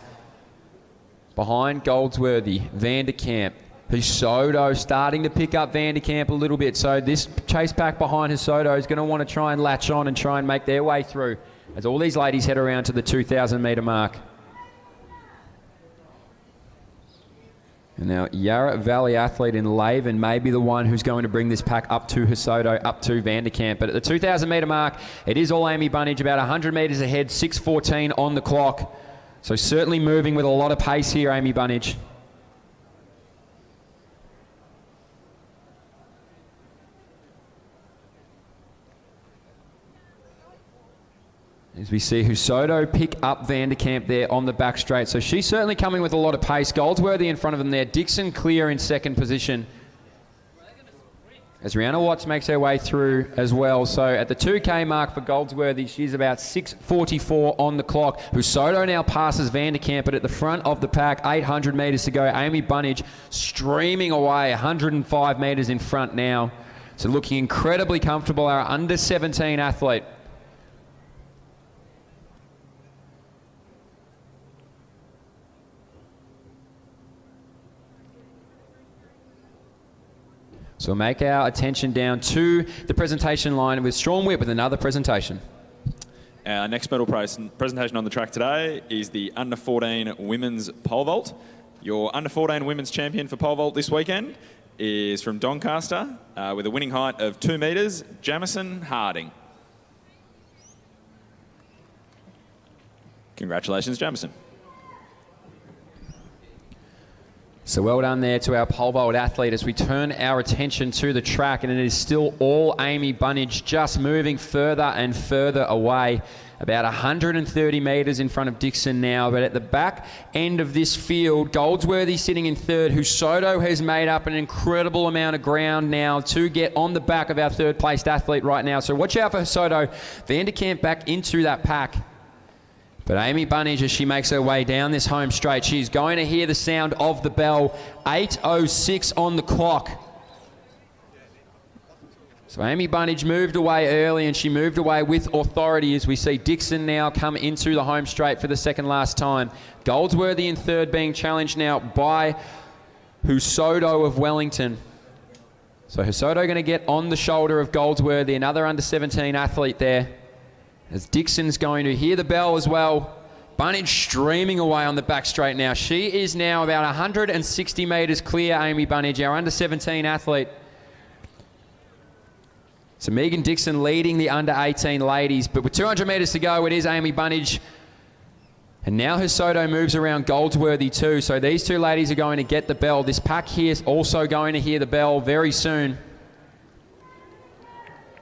Behind Goldsworthy, Vanderkamp, Husoto starting to pick up Vanderkamp a little bit. So this chase pack behind Husoto is going to want to try and latch on and try and make their way through as all these ladies head around to the 2,000 metre mark. And now Yarra Valley athlete in Laven may be the one who's going to bring this pack up to Husoto, up to Vanderkamp. But at the 2,000 metre mark, it is all Amy Bunnage, about 100 metres ahead, 6:14 on the clock. So certainly moving with a lot of pace here, Amy Bunnage. As we see Husoto pick up Vanderkamp there on the back straight. So she's certainly coming with a lot of pace. Goldsworthy in front of them there. Dixon clear in second position. As Rihanna Watts makes her way through as well. So at the 2K mark for Goldsworthy, she's about 6:44 on the clock. Husoto now passes Vanderkamp, but at the front of the pack, 800 metres to go. Amy Bunnage streaming away, 105 metres in front now. So looking incredibly comfortable, our under-17 athlete. So we'll make our attention down to the presentation line with Sean Witt with another presentation. Our next medal presentation on the track today is the under-14 women's pole vault. Your under-14 women's champion for pole vault this weekend is from Doncaster with a winning height of 2 metres, Jamison Harding. Congratulations, Jamison. So well done there to our pole vault athlete as we turn our attention to the track, and it is still all Amy Bunnage, just moving further and further away. About 130 metres in front of Dixon now, but at the back end of this field, Goldsworthy sitting in third. Husoto has made up an incredible amount of ground now to get on the back of our third placed athlete right now. So watch out for Husoto. Vanderkamp back into that pack. But Amy Bunnage, as she makes her way down this home straight, she's going to hear the sound of the bell. 8:06 on the clock. So Amy Bunnage moved away early, and she moved away with authority as we see Dixon now come into the home straight for the second last time. Goldsworthy in third, being challenged now by Husoto of Wellington. So Husoto going to get on the shoulder of Goldsworthy, another under-17 athlete there. As Dixon's going to hear the bell as well. Bunnage streaming away on the back straight now. She is now about 160 metres clear, Amy Bunnage, our under-17 athlete. So Megan Dixon leading the under-18 ladies, but with 200 metres to go, it is Amy Bunnage. And now Husoto moves around Goldsworthy too, so these two ladies are going to get the bell. This pack here is also going to hear the bell very soon.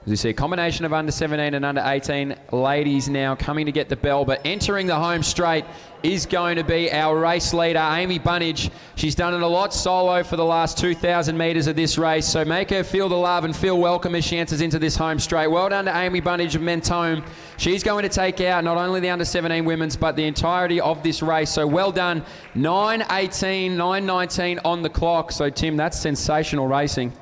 As you see, a combination of under-17 and under-18 ladies now coming to get the bell, but entering the home straight is going to be our race leader, Amy Bunnage. She's done it a lot solo for the last 2,000 metres of this race, so make her feel the love and feel welcome as she enters into this home straight. Well done to Amy Bunnage of Mentone. She's going to take out not only the under-17 women's, but the entirety of this race, so well done. 9:18, 9:19 on the clock, so Tim, that's sensational racing.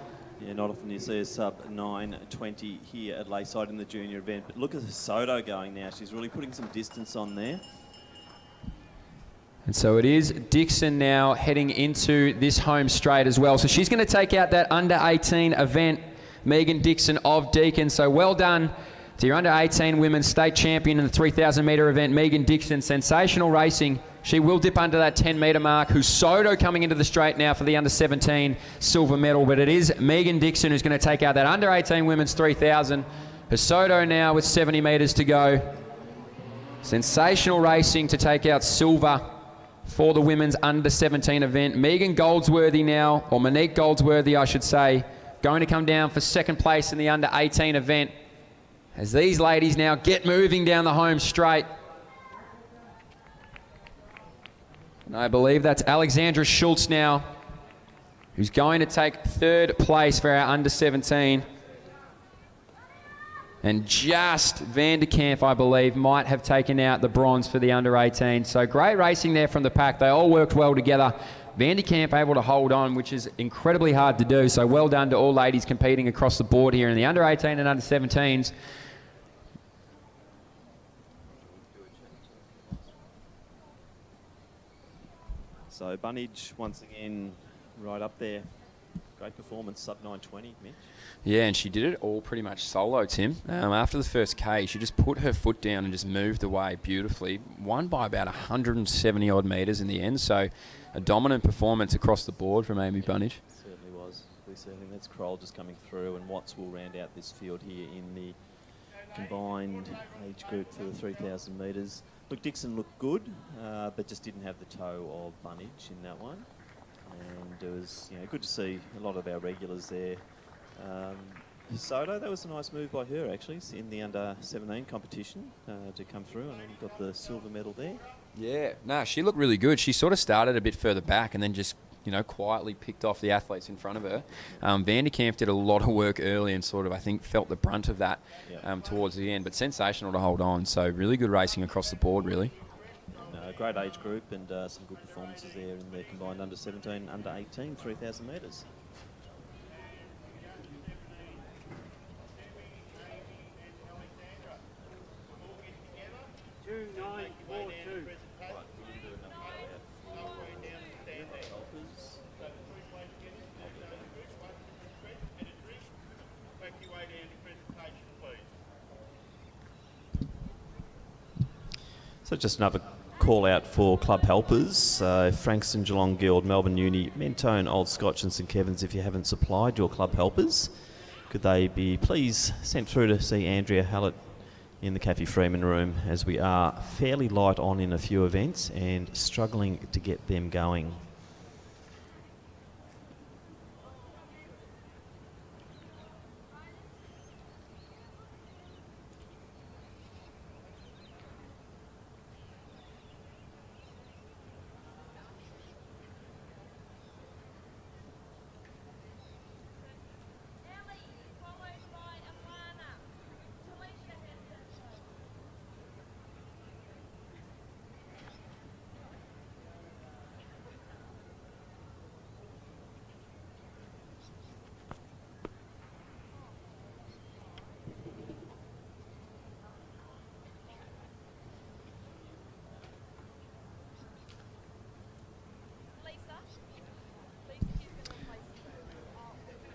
Yeah, not often you see a sub 9:20 here at Layside in the junior event. But look at Husoto going now. She's really putting some distance on there. And so it is Dixon now heading into this home straight as well. So she's going to take out that under-18 event, Megan Dixon of Deakin. So well done to your under-18 women's state champion in the 3,000 metre event, Megan Dixon. Sensational racing. She will dip under that 10-metre mark. Husoto coming into the straight now for the under-17 silver medal, but it is Megan Dixon who's going to take out that under-18 women's 3,000. Husoto now with 70 metres to go. Sensational racing to take out silver for the women's under-17 event. Megan Goldsworthy now, or Monique Goldsworthy, I should say, going to come down for second place in the under-18 event as these ladies now get moving down the home straight. And I believe that's Alexandra Schultz now, who's going to take third place for our under-17. And just Vanderkamp, I believe, might have taken out the bronze for the under-18. So great racing there from the pack. They all worked well together. Vanderkamp able to hold on, which is incredibly hard to do. So well done to all ladies competing across the board here in the under-18 and under-17s. So Bunnage once again right up there. Great performance, sub 9:20, Mitch. Yeah, and she did it all pretty much solo, Tim. After the first K, she just put her foot down and just moved away beautifully. Won by about 170 odd metres in the end, so a dominant performance across the board from Amy Bunnage. Certainly was. We certainly, that's Kroll just coming through, and Watts will round out this field here in the combined age group for the 3,000 metres. Look, Dixon looked good, but just didn't have the toe of Bunnage in that one. And it was good to see a lot of our regulars there Soto, that was a nice move by her, actually, in the under-17 competition to come through, and then got the silver medal there. Yeah, no, she looked really good. She sort of started a bit further back and then just, quietly picked off the athletes in front of her. Vanderkamp did a lot of work early and sort of, I think, felt the brunt of that towards the end, but sensational to hold on. So really good racing across the board, really. Great age group and some good performances there in the combined under-17, under-18, 3,000 metres. So just another call out for club helpers. Frankston, Geelong Guild, Melbourne Uni, Mentone, Old Scotch and St Kevin's. If you haven't supplied your club helpers, could they be please sent through to see Andrea Hallett in the Kathy Freeman room, as we are fairly light on in a few events and struggling to get them going.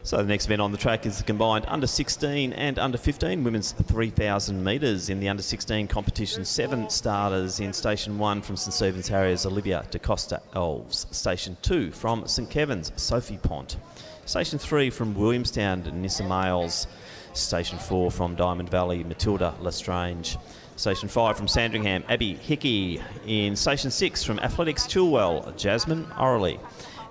So the next event on the track is the combined under-16 and under-15 women's 3,000 metres. In the under-16 competition, 7 starters in Station 1 from St Stephen's Harriers, Olivia DaCosta Elves. Station 2 from St Kevin's, Sophie Pont. Station 3 from Williamstown, Nissa Males. Station 4 from Diamond Valley, Matilda Lestrange. Station 5 from Sandringham, Abby Hickey. In Station 6 from Athletics Chilwell, Jasmine Orley.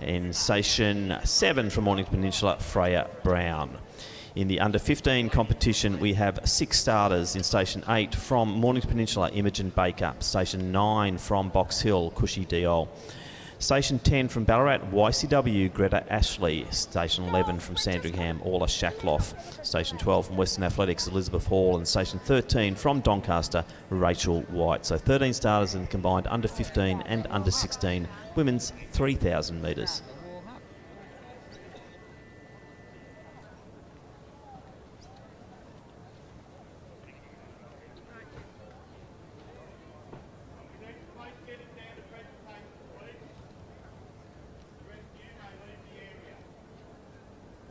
In Station 7 from Mornington Peninsula, Freya Brown. In the under-15 competition, we have 6 starters. In Station 8 from Mornington Peninsula, Imogen Baker. Station 9 from Box Hill, Cushy Diol. Station 10 from Ballarat, YCW, Greta Ashley. Station 11 from Sandringham, Orla Shackloff. Station 12 from Western Athletics, Elizabeth Hall. And Station 13 from Doncaster, Rachel White. So 13 starters in the combined under-15 and under-16 women's 3,000 metres.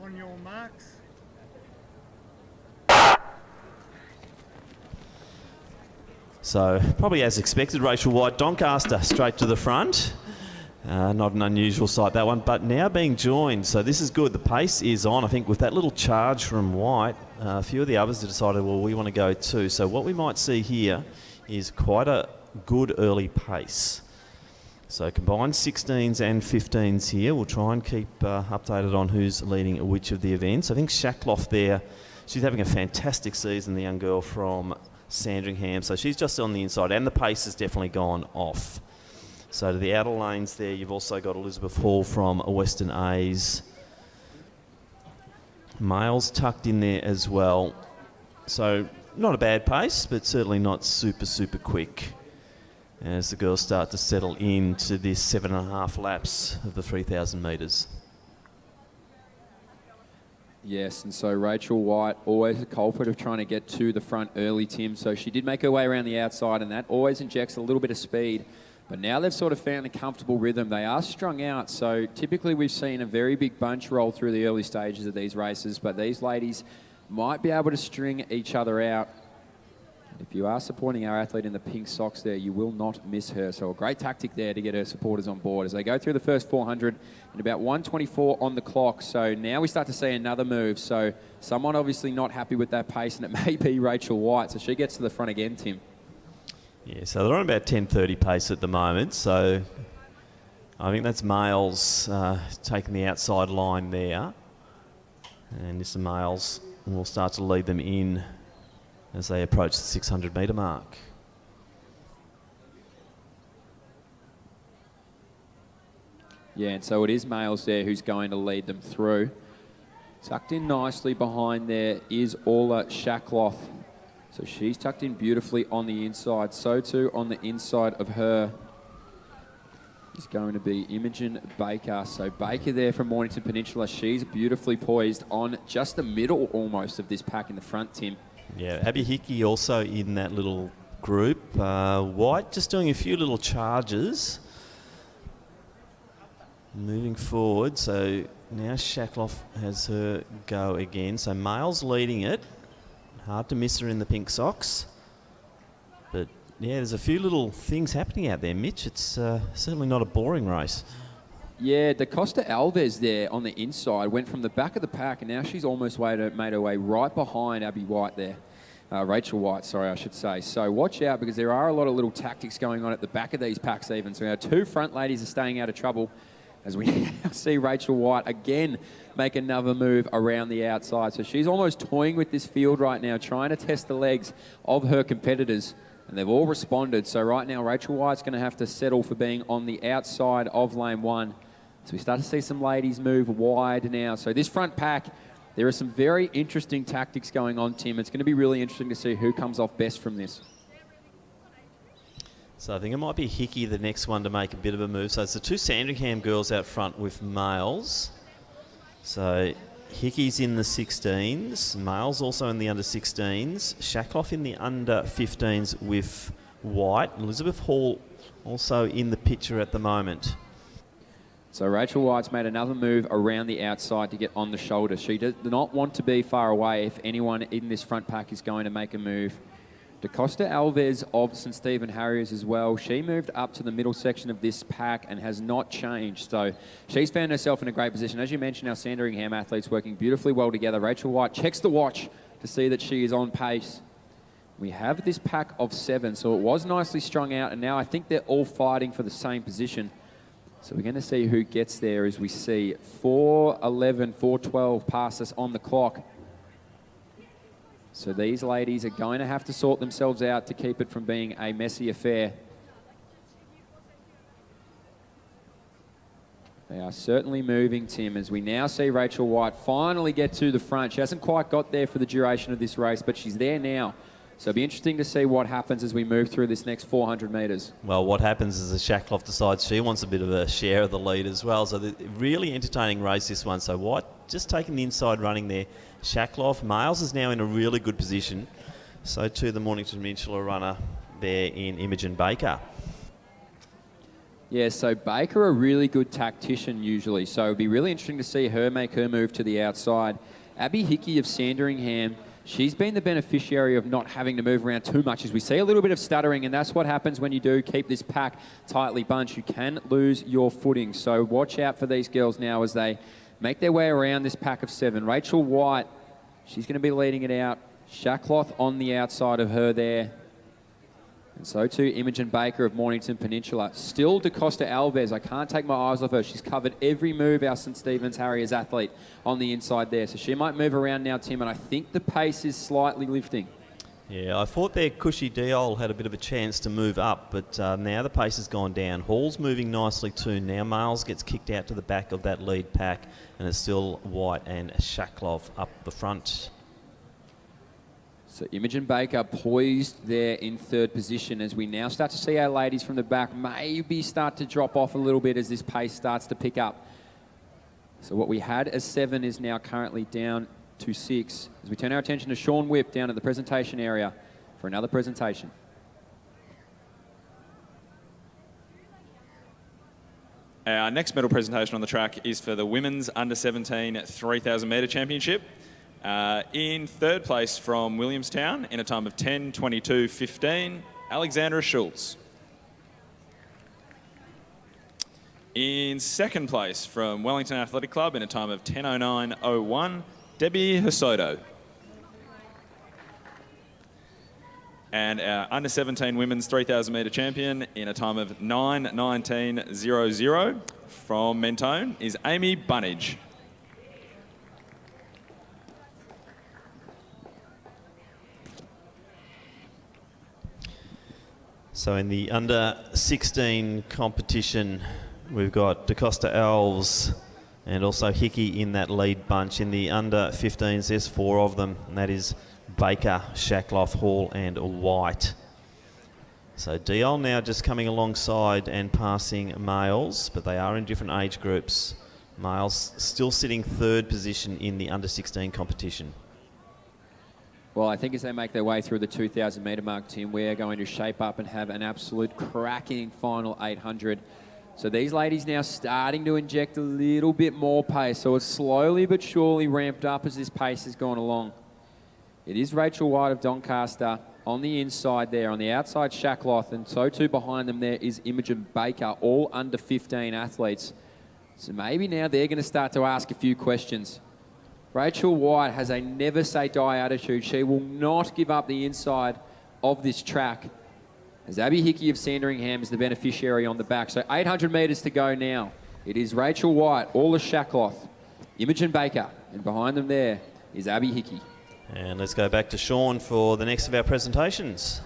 On your marks. So probably as expected, Rachel White, Doncaster straight to the front. Not an unusual sight, that one, but now being joined. So this is good. The pace is on. I think with that little charge from White, a few of the others have decided, well, we want to go too. So what we might see here is quite a good early pace. So combined 16s and 15s here. We'll try and keep updated on who's leading which of the events. I think Shackloff there, she's having a fantastic season, the young girl from Sandringham. So she's just on the inside, and the pace has definitely gone off. So to the outer lanes there, you've also got Elizabeth Hall from Western A's. Males tucked in there as well. So not a bad pace, but certainly not super, super quick, as the girls start to settle into this 7.5 laps of the 3,000 metres. Yes, and so Rachel White, always a culprit of trying to get to the front early, Tim. So she did make her way around the outside, and that always injects a little bit of speed. But now they've sort of found a comfortable rhythm. They are strung out, so typically we've seen a very big bunch roll through the early stages of these races, but these ladies might be able to string each other out. If you are supporting our athlete in the pink socks there, you will not miss her. So a great tactic there to get her supporters on board as they go through the first 400 in about 1:24 on the clock. So now we start to see another move. So someone obviously not happy with that pace, and it may be Rachel White. So she gets to the front again, Tim. Yeah, so they're on about 10:30 pace at the moment. So I think that's Males taking the outside line there. And Nissa Males will start to lead them in as they approach the 600 metre mark. Yeah, and so it is Males there who's going to lead them through. Tucked in nicely behind there is Orla Shackloth. So she's tucked in beautifully on the inside. So too on the inside of her is going to be Imogen Baker. So Baker there from Mornington Peninsula. She's beautifully poised on just the middle almost of this pack in the front, Tim. Yeah, Abby Hickey also in that little group. White just doing a few little charges. Moving forward, so now Shackloff has her go again. So Males leading it. Hard to miss her in the pink socks. But yeah, there's a few little things happening out there, Mitch. It's certainly not a boring race. Yeah, DaCosta Alves there on the inside went from the back of the pack, and now she's almost made her way right behind Abby White there. Rachel White, sorry, I should say. So watch out, because there are a lot of little tactics going on at the back of these packs even. So our two front ladies are staying out of trouble, as we now see Rachel White again make another move around the outside. So she's almost toying with this field right now, trying to test the legs of her competitors, and they've all responded. So right now, Rachel White's going to have to settle for being on the outside of lane one. So we start to see some ladies move wide now. So this front pack, there are some very interesting tactics going on, Tim. It's going to be really interesting to see who comes off best from this. So I think it might be Hickey, the next one to make a bit of a move. So it's the two Sandringham girls out front with Males. So Hickey's in the 16s, Males also in the under 16s, Shackloff in the under 15s with White. Elizabeth Hall also in the picture at the moment. So Rachel White's made another move around the outside to get on the shoulder. She does not want to be far away if anyone in this front pack is going to make a move. DaCosta Alves of St. Stephen Harriers as well. She moved up to the middle section of this pack and has not changed. So she's found herself in a great position. As you mentioned, our Sandringham athletes working beautifully well together. Rachel White checks the watch to see that she is on pace. We have this pack of 7, so it was nicely strung out, and now I think they're all fighting for the same position. So we're going to see who gets there as we see 4:11, 4:12 past us on the clock. So these ladies are going to have to sort themselves out to keep it from being a messy affair. They are certainly moving, Tim, as we now see Rachel White finally get to the front. She hasn't quite got there for the duration of this race, but she's there now. So it'll be interesting to see what happens as we move through this next 400 metres. Well, what happens is the Shackloff decides she wants a bit of a share of the lead as well. So the really entertaining race, this one. So White just taking the inside running there. Shackloff, Males is now in a really good position. So too the Mornington Peninsula runner there in Imogen Baker. Yeah, so Baker, a really good tactician usually. So it'll be really interesting to see her make her move to the outside. Abby Hickey of Sandringham, she's been the beneficiary of not having to move around too much, as we see a little bit of stuttering, and that's what happens when you do keep this pack tightly bunched. You can lose your footing. So watch out for these girls now as they make their way around this pack of 7. Rachel White, she's going to be leading it out. Shackloth on the outside of her there. And so too Imogen Baker of Mornington Peninsula. Still DaCosta Alves. I can't take my eyes off her. She's covered every move, our St. Stephen's Harriers athlete, on the inside there. So she might move around now, Tim, and I think the pace is slightly lifting. Yeah, I thought there Cushy Diol had a bit of a chance to move up, but now the pace has gone down. Hall's moving nicely too. Now Males gets kicked out to the back of that lead pack, and it's still White and Shackloff up the front. So Imogen Baker poised there in 3rd position as we now start to see our ladies from the back maybe start to drop off a little bit as this pace starts to pick up. So what we had as 7 is now currently down to 6 as we turn our attention to Sean Whipp down at the presentation area for another presentation. Our next medal presentation on the track is for the Women's Under 17 3,000 metre Championship. In 3rd place from Williamstown in a time of 10:22.15, Alexandra Schultz. In 2nd place from Wellington Athletic Club in a time of 10:09.01, Debbie Hosoto. And our Under 17 Women's 3,000 metre champion in a time of 9:19.00 from Mentone is Amy Bunnage. So in the under 16 competition, we've got DaCosta Elves and also Hickey in that lead bunch. In the under 15s, there's 4 of them, and that is Baker, Shackloff, Hall and White. So Diol now just coming alongside and passing males, but they are in different age groups. Males still sitting 3rd position in the under 16 competition. Well, I think as they make their way through the 2,000 metre mark, Tim, we're going to shape up and have an absolute cracking final 800. So these ladies now starting to inject a little bit more pace. So it's slowly but surely ramped up as this pace has gone along. It is Rachel White of Doncaster on the inside there. On the outside, Shackloth, and so too behind them there is Imogen Baker, all under 15 athletes. So maybe now they're going to start to ask a few questions. Rachel White has a never say die attitude. She will not give up the inside of this track. As Abby Hickey of Sandringham is the beneficiary on the back. So 800 metres to go now. It is Rachel White, all the Shackloth, Imogen Baker, and behind them there is Abby Hickey. And let's go back to Sean for the next of our presentations.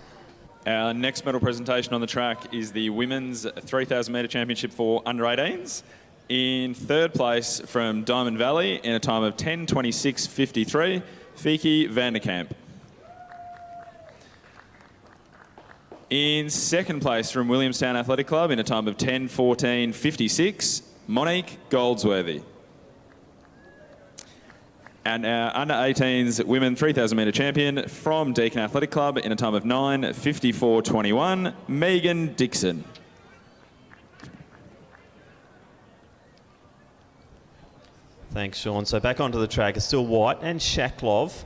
Our next medal presentation on the track is the Women's 3,000 metre championship for under 18s. In 3rd place from Diamond Valley in a time of 10:26.53, Fiki Vanderkamp. In 2nd place from Williamstown Athletic Club in a time of 10:14.56, Monique Goldsworthy. And our under 18s women 3,000 metre champion from Deakin Athletic Club in a time of 9:54.21, Megan Dixon. Thanks, Sean. So back onto the track. It's still White and Shacklov.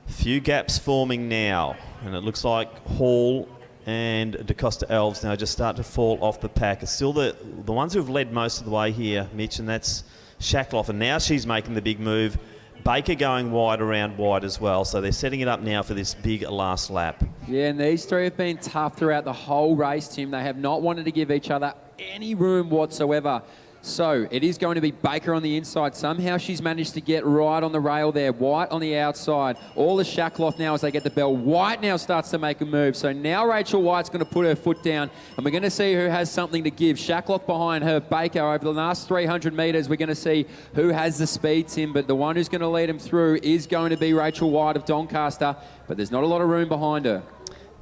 Few gaps forming now. And it looks like Hall and DaCosta Elves now just start to fall off the pack. It's still the ones who've led most of the way here, Mitch, and that's Shackloff. And now she's making the big move. Baker going wide around White as well. So they're setting it up now for this big last lap. Yeah, and these 3 have been tough throughout the whole race, Tim. They have not wanted to give each other any room whatsoever. So it is going to be Baker on the inside. Somehow she's managed to get right on the rail there. White on the outside. All the Shackloth now as they get the bell. White now starts to make a move. So now Rachel White's going to put her foot down and we're going to see who has something to give. Shackloth behind her. Baker over the last 300 metres. We're going to see who has the speed, Tim. But the one who's going to lead them through is going to be Rachel White of Doncaster. But there's not a lot of room behind her.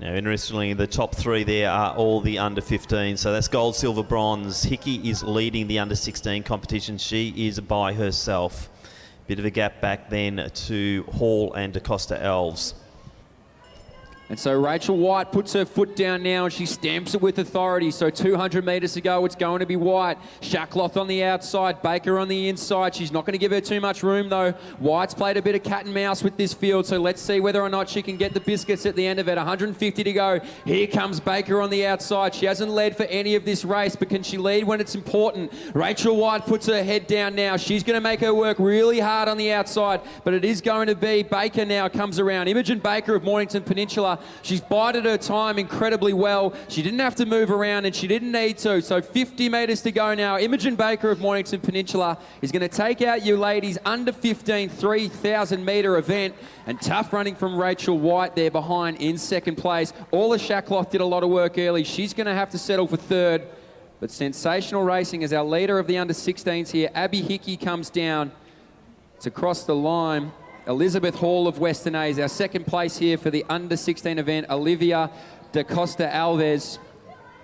Now, interestingly, the top 3 there are all the under 15. So that's gold, silver, bronze. Hickey is leading the under 16 competition. She is by herself. Bit of a gap back then to Hall and DaCosta Elves. And so Rachel White puts her foot down now and she stamps it with authority. So 200 metres to go, it's going to be White. Shackloth on the outside, Baker on the inside. She's not going to give her too much room though. White's played a bit of cat and mouse with this field, so let's see whether or not she can get the biscuits at the end of it. 150 to go. Here comes Baker on the outside. She hasn't led for any of this race, but can she lead when it's important? Rachel White puts her head down now. She's going to make her work really hard on the outside, but it is going to be Baker now comes around. Imogen Baker of Mornington Peninsula. She's bided her time incredibly well. She didn't have to move around and she didn't need to. So 50 metres to go now. Imogen Baker of Mornington Peninsula is going to take out you ladies under 15 3,000 metre event. And tough running from Rachel White there behind in 2nd place. Orla Shackloth did a lot of work early. She's going to have to settle for 3rd. But sensational racing as our leader of the under 16s here. Abby Hickey comes down. It's across the line. Elizabeth Hall of Western A's, our 2nd place here for the under 16 event. Olivia DaCosta Alves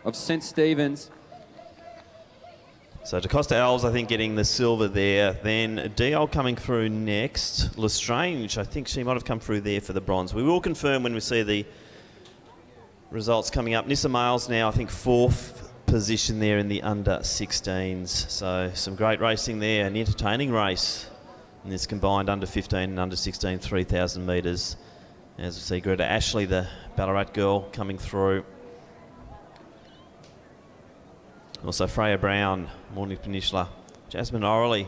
of St. Stephen's. So DaCosta Elves, I think, getting the silver there. Then DL coming through next. Lestrange, I think she might have come through there for the bronze. We will confirm when we see the results coming up. Nissa Males now, I think, 4th position there in the under 16s. So some great racing there, an entertaining race. And this combined under 15 and under 16 3,000 metres. As we see Greta Ashley, the Ballarat girl, coming through. Also Freya Brown, Morning Peninsula. Jasmine Orley,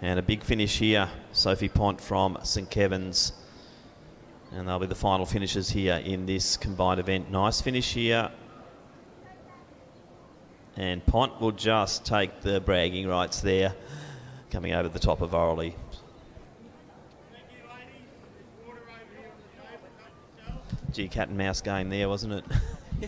and a big finish here. Sophie Pont from St Kevin's. And they'll be the final finishers here in this combined event. Nice finish here. And Pont will just take the bragging rights there, coming over the top of Orley. Gee, cat and mouse game there, wasn't it?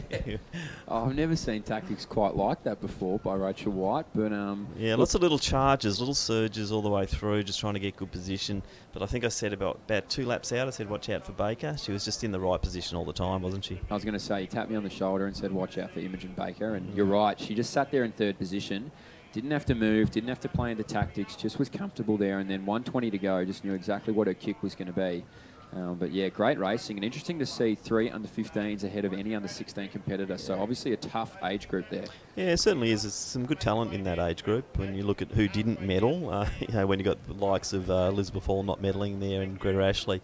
Oh, I've never seen tactics quite like that before by Rachel White, but Yeah, lots of little charges, little surges all the way through, just trying to get good position. But I think I said about 2 laps out, I said watch out for Baker. She was just in the right position all the time, wasn't she? I was going to say, he tapped me on the shoulder and said, watch out for Imogen Baker. And you're right, she just sat there in third position, didn't have to move, didn't have to play into tactics, just was comfortable there. And then 120 to go, just knew exactly what her kick was going to be. But yeah, great racing. And interesting to see 3 under-15s ahead of any under-16 competitor. So obviously a tough age group there. Yeah, it certainly is. There's some good talent in that age group. When you look at who didn't medal, when you got the likes of Elizabeth Hall not medaling there and Greta Ashley.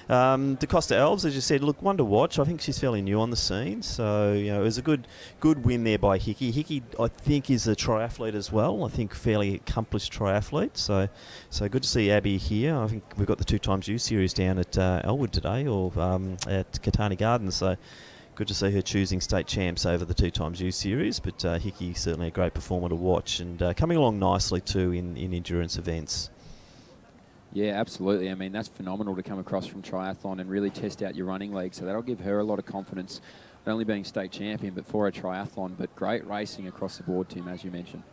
DaCosta Alves, as you said, look, one to watch. I think she's fairly new on the scene. So, it was a good win there by Hickey. Hickey, I think, is a triathlete as well. I think fairly accomplished triathlete. So good to see Abby here. I think we've got the 2xU series down at Elwood today, or at Catani Gardens. So good to see her choosing state champs over the 2xU series, but Hickey certainly a great performer to watch, and coming along nicely too in endurance events. Yeah, absolutely. I mean, that's phenomenal to come across from triathlon and really test out your running league. So that'll give her a lot of confidence, not only being state champion, but for a triathlon. But great racing across the board, Tim, as you mentioned.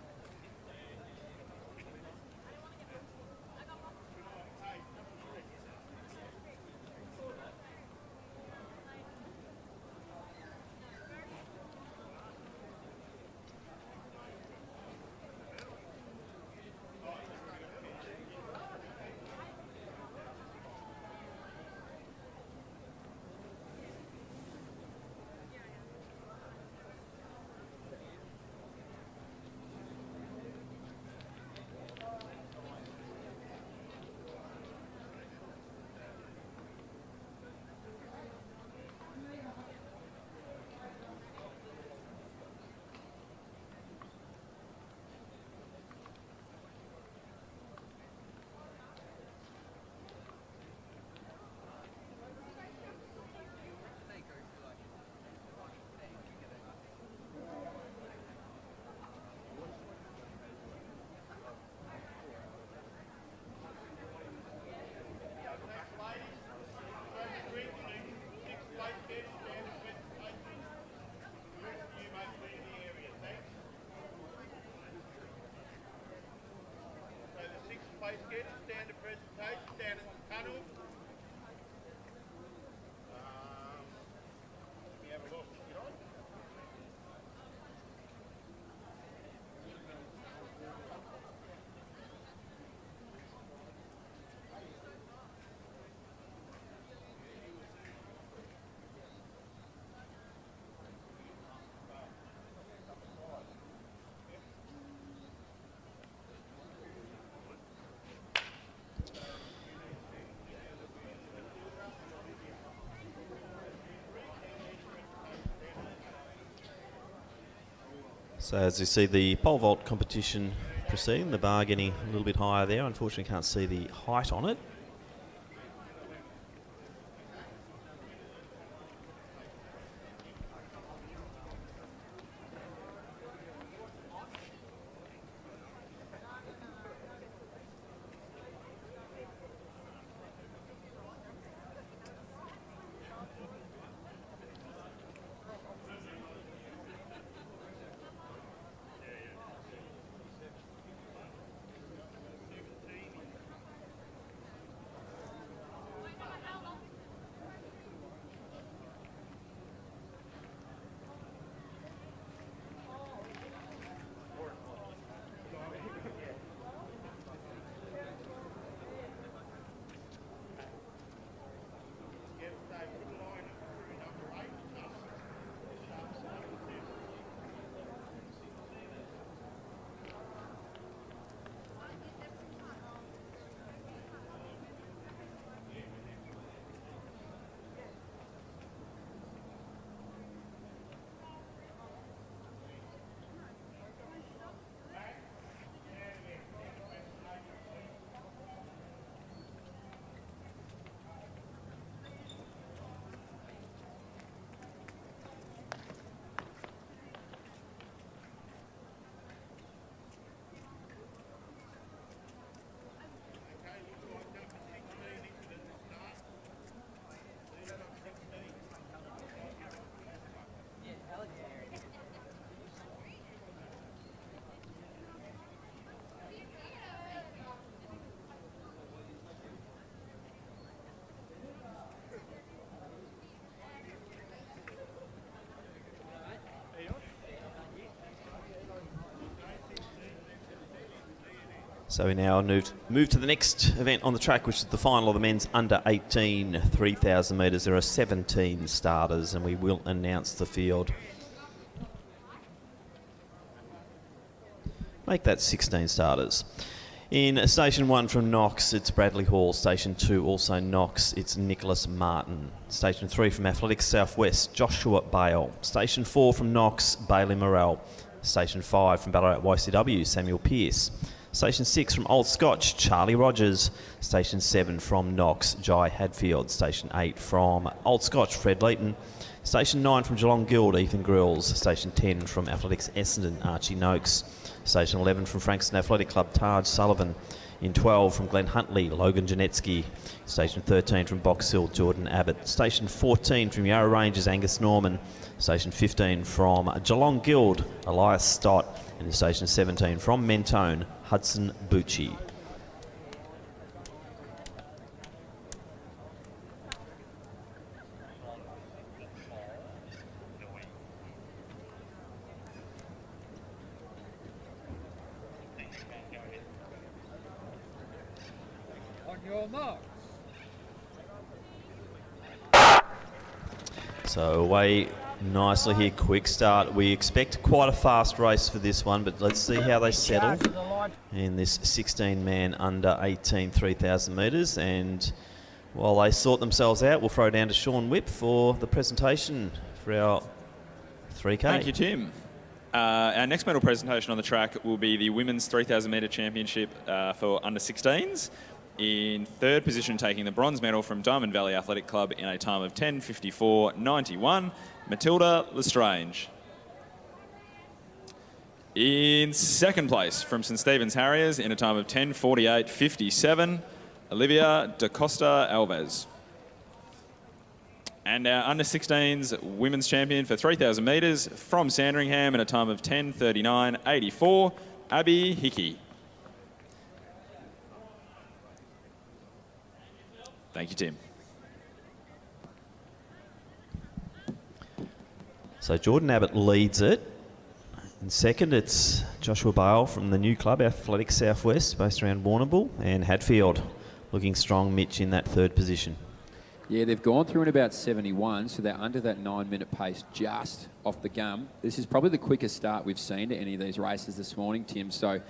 So as you see the pole vault competition proceeding, the bar getting a little bit higher there. Unfortunately can't see the height on it. So we now move to the next event on the track, which is the final of the men's under 18 3,000 metres. There are 17 starters, and we will announce the field. Make that 16 starters. In Station 1 from Knox, it's Bradley Hall. Station 2, also Knox, it's Nicholas Martin. Station 3 from Athletics Southwest, Joshua Bale. Station 4 from Knox, Bailey Morrell. Station 5 from Ballarat YCW, Samuel Pearce. Station 6 from Old Scotch, Charlie Rogers. Station 7 from Knox, Jai Hadfield. Station 8 from Old Scotch, Fred Leighton. Station 9 from Geelong Guild, Ethan Grills. Station 10 from Athletics Essendon, Archie Noakes. Station 11 from Frankston Athletic Club, Taj Sullivan. In 12 from Glen Huntley, Logan Janetsky. Station 13 from Box Hill, Jordan Abbott. Station 14 from Yarra Rangers, Angus Norman. Station 15 from Geelong Guild, Elias Stott. And in Station 17 from Mentone, Hudson Bucci. So away nicely here, quick start. We expect quite a fast race for this one, but let's see how they settle in this 16-man under 18 3,000 metres. And while they sort themselves out, we'll throw down to Sean Whipp for the presentation for our 3K. Thank you, Tim. Our next medal presentation on the track will be the Women's 3,000 metre championship for under 16s. In third position, taking the bronze medal from Diamond Valley Athletic Club in a time of 10:54.91, Matilda Lestrange. In second place, from St Stephen's Harriers in a time of 10:48.57, Olivia Da Costa Alves. And our under 16s women's champion for 3,000 metres from Sandringham in a time of 10:39.84, Abby Hickey. Thank you, Tim. So Jordan Abbott leads it. In second, it's Joshua Bale from the new club, Athletics Southwest, based around Warrnambool, and Hadfield looking strong, Mitch, in that third position. Yeah, they've gone through in about 71, so they're under that 9-minute pace just off the gum. This is probably the quickest start we've seen to any of these races this morning, Tim. So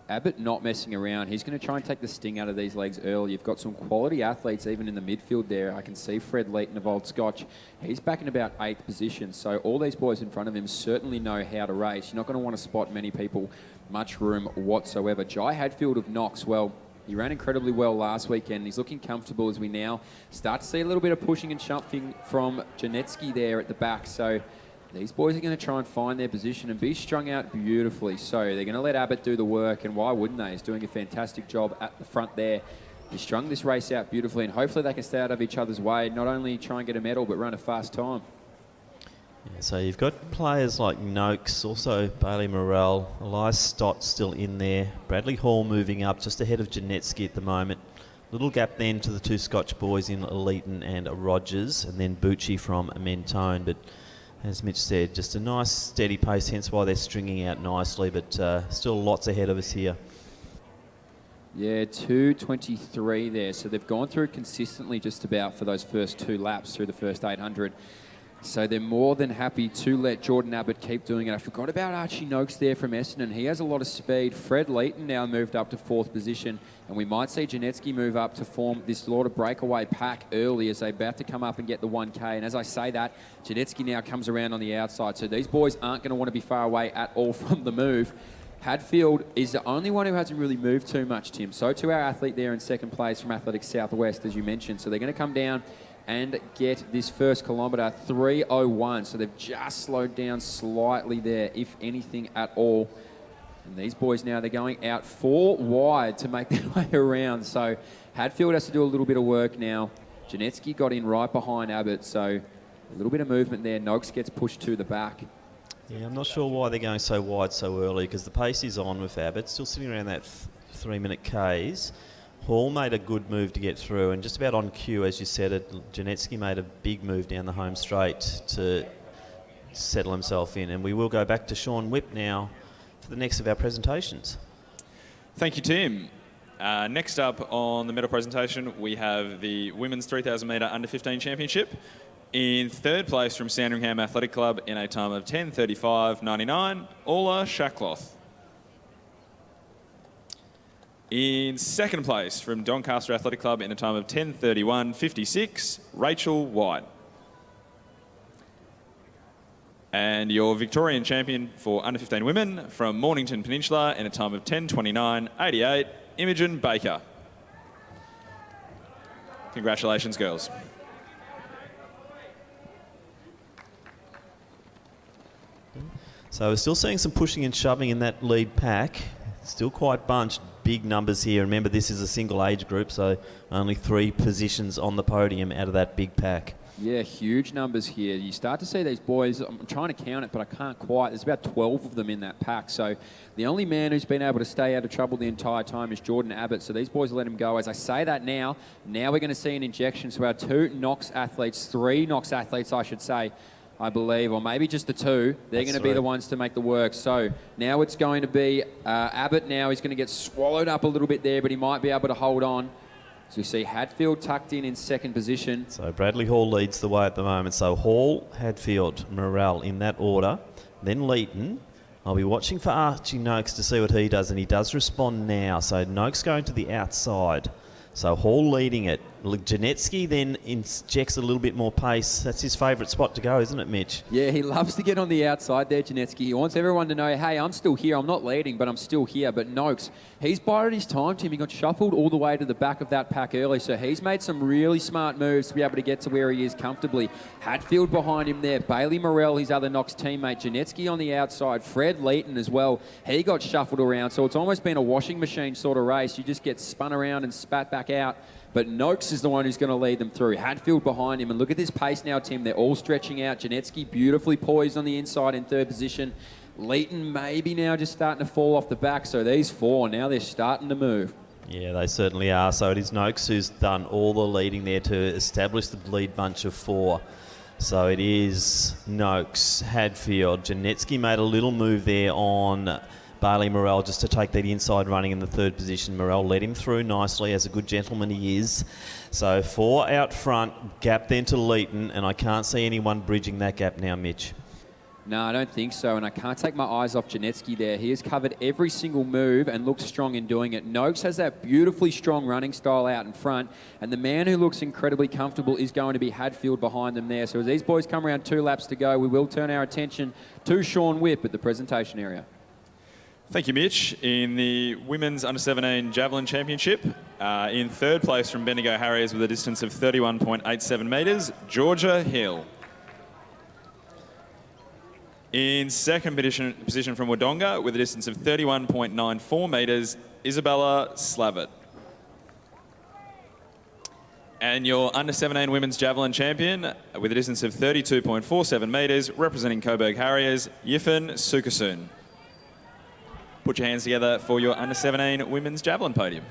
Abbott not messing around. He's going to try and take the sting out of these legs early. You've got some quality athletes even in the midfield there. I can see Fred Leighton of Old Scotch. He's back in about 8th position. So all these boys in front of him certainly know how to race. You're not going to want to spot many people much room whatsoever. Jai Hadfield of Knox, well, he ran incredibly well last weekend. He's looking comfortable as we now start to see a little bit of pushing and shuffling from Janetsky there at the back. So these boys are going to try and find their position and be strung out beautifully. So they're going to let Abbott do the work, and why wouldn't they? He's doing a fantastic job at the front there. He strung this race out beautifully, and hopefully they can stay out of each other's way, not only try and get a medal, but run a fast time. Yeah, so you've got players like Noakes, also Bailey Morrell, Elias Stott still in there, Bradley Hall moving up just ahead of Janetsky at the moment. Little gap then to the two Scotch boys in Leighton and Rogers, and then Bucci from Mentone, but as Mitch said, just a nice steady pace, hence why they're stringing out nicely, but still lots ahead of us here. Yeah, 2:23 there. So they've gone through consistently just about for those first 2 laps through the first 800. So they're more than happy to let Jordan Abbott keep doing it. I forgot about Archie Noakes there from Essendon. He has a lot of speed. Fred Leighton now moved up to 4th position, and we might see Janetsky move up to form this sort of breakaway pack early as they're about to come up and get the 1K. And as I say that, Janetsky now comes around on the outside. So these boys aren't going to want to be far away at all from the move. Hadfield is the only one who hasn't really moved too much, Tim. So to our athlete there in second place from Athletics Southwest, as you mentioned. So they're going to come down and get this first kilometre 3:01. So they've just slowed down slightly there, if anything at all. And these boys now, they're going out 4 wide to make their way around. So Hadfield has to do a little bit of work now. Janetsky got in right behind Abbott, so a little bit of movement there. Noakes gets pushed to the back. Yeah, I'm not sure why they're going so wide so early, because the pace is on with Abbott, still sitting around that 3-minute Ks. Hall made a good move to get through, and just about on cue, as you said it, Janetsky made a big move down the home straight to settle himself in. And we will go back to Sean Whipp now for the next of our presentations. Thank you, Tim. Next up on the medal presentation, we have the Women's 3,000 metre under 15 championship. In third place from Sandringham Athletic Club in a time of 10:35.99, Orla Shackloth. In second place from Doncaster Athletic Club in a time of 10:31.56, Rachel White. And your Victorian champion for under 15 women from Mornington Peninsula in a time of 10:29.88, Imogen Baker. Congratulations, girls. So we're still seeing some pushing and shoving in that lead pack. Still quite bunched. Big numbers here. Remember, this is a single age group, so only 3 positions on the podium out of that big pack. Yeah, huge numbers here. You start to see these boys, I'm trying to count it, but I can't quite. There's about 12 of them in that pack. So the only man who's been able to stay out of trouble the entire time is Jordan Abbott. So these boys let him go. As I say that now we're going to see an injection. So our 2 Knox athletes, 3 Knox athletes, I should say, I believe, or maybe just the 2. They're going to be the ones to make the work. So now it's going to be Abbott now. He's going to get swallowed up a little bit there, but he might be able to hold on. So we see Hadfield tucked in second position. So Bradley Hall leads the way at the moment. So Hall, Hadfield, Morrell in that order. Then Leeton. I'll be watching for Archie Noakes to see what he does, and he does respond now. So Noakes going to the outside. So Hall leading it. Janetsky then injects a little bit more pace. That's his favourite spot to go, isn't it, Mitch? Yeah, he loves to get on the outside there, Janetsky. He wants everyone to know, hey, I'm still here. I'm not leading, but I'm still here. But Noakes, he's bided his time, Tim. He got shuffled all the way to the back of that pack early, so he's made some really smart moves to be able to get to where he is comfortably. Hadfield behind him there. Bailey Morrell, his other Knox teammate. Janetsky on the outside. Fred Leeton as well. He got shuffled around, so it's almost been a washing machine sort of race. You just get spun around and spat back out. But Noakes is the one who's going to lead them through. Hadfield behind him. And look at this pace now, Tim. They're all stretching out. Janetsky beautifully poised on the inside in third position. Leeton maybe now just starting to fall off the back. So these 4, now they're starting to move. Yeah, they certainly are. So it is Noakes who's done all the leading there to establish the lead bunch of 4. So it is Noakes, Hadfield. Janetsky made a little move there on Bailey Morrell just to take that inside running in the third position. Morrell led him through nicely, as a good gentleman he is. So 4 out front, gap then to Leeton, and I can't see anyone bridging that gap now, Mitch. No, I don't think so, and I can't take my eyes off Janetsky there. He has covered every single move and looks strong in doing it. Noakes has that beautifully strong running style out in front, and the man who looks incredibly comfortable is going to be Hadfield behind them there. So as these boys come around 2 laps to go, we will turn our attention to Sean Whipp at the presentation area. Thank you, Mitch. In the Women's Under-17 Javelin Championship, in third place from Bendigo Harriers with a distance of 31.87 metres, Georgia Hill. In second position from Wodonga with a distance of 31.94 metres, Isabella Slavitt. And your Under-17 Women's Javelin Champion with a distance of 32.47 metres, representing Coburg Harriers, Yifen Sukasun. Put your hands together for your Under-17 Women's Javelin podium.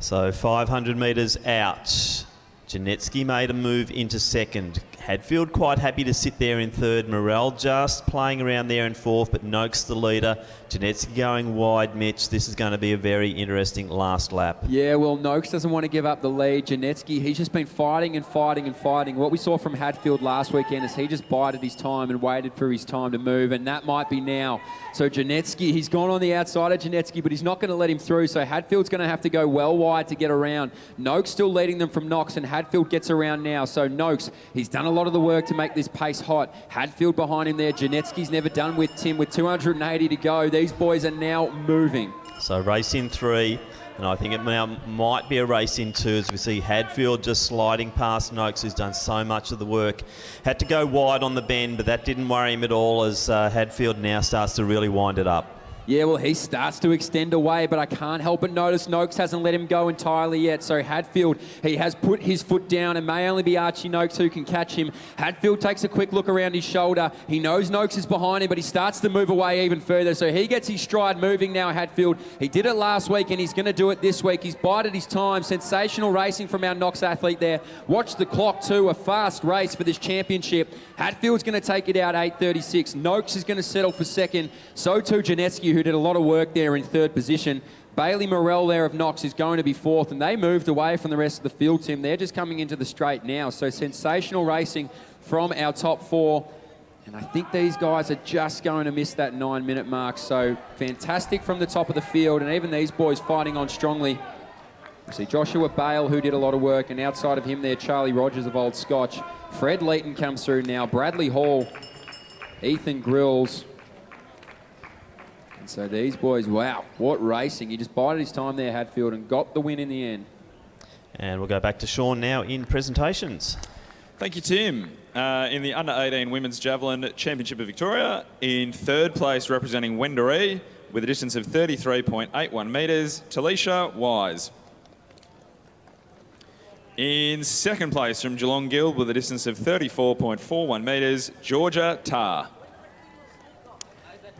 So 500 metres out. Janetsky made a move into second. Hadfield quite happy to sit there in third. Morrell just playing around there in fourth, but Noakes the leader. Janetsky going wide, Mitch. This is going to be a very interesting last lap. Yeah, well, Noakes doesn't want to give up the lead. Janetsky, he's just been fighting and fighting and fighting. What we saw from Hadfield last weekend is he just bided his time and waited for his time to move, and that might be now. So Janetsky, he's gone on the outside of Janetsky, but he's not going to let him through, so Hadfield's going to have to go well wide to get around. Noakes still leading them from Knox, and Hadfield gets around now. So Noakes, he's done a lot of the work to make this pace hot. Hadfield behind him there. Janetsky's never done with Tim with 280 to go. These boys are now moving. So race in 3, and I think it now might be a race in 2 as we see Hadfield just sliding past Noakes, who's done so much of the work. Had to go wide on the bend, but that didn't worry him at all as Hadfield now starts to really wind it up. Yeah, well, he starts to extend away, but I can't help but notice Noakes hasn't let him go entirely yet. So Hadfield, he has put his foot down, and may only be Archie Noakes who can catch him. Hadfield takes a quick look around his shoulder. He knows Noakes is behind him, but he starts to move away even further. So he gets his stride moving now, Hadfield. He did it last week, and he's going to do it this week. He's bided his time. Sensational racing from our Knox athlete there. Watch the clock too, a fast race for this championship. Hadfield's going to take it out 8:36. Noakes is going to settle for second. So too Janetsky, who did a lot of work there in third position. Bailey Morell there of Knox is going to be fourth, and they moved away from the rest of the field, Tim. They're just coming into the straight now. So sensational racing from our top four. And I think these guys are just going to miss that 9-minute mark. So fantastic from the top of the field, and even these boys fighting on strongly. You see Joshua Bale, who did a lot of work, and outside of him there, Charlie Rogers of Old Scotch. Fred Leighton comes through now. Bradley Hall, Ethan Grills. And so these boys, wow, what racing. He just bided his time there, Hadfield, and got the win in the end. And we'll go back to Sean now in presentations. Thank you, Tim. In the Under-18 Women's Javelin Championship of Victoria, in third place representing Wendouree with a distance of 33.81 metres, Talisha Wise. In second place from Geelong Guild with a distance of 34.41 metres, Georgia Tarr.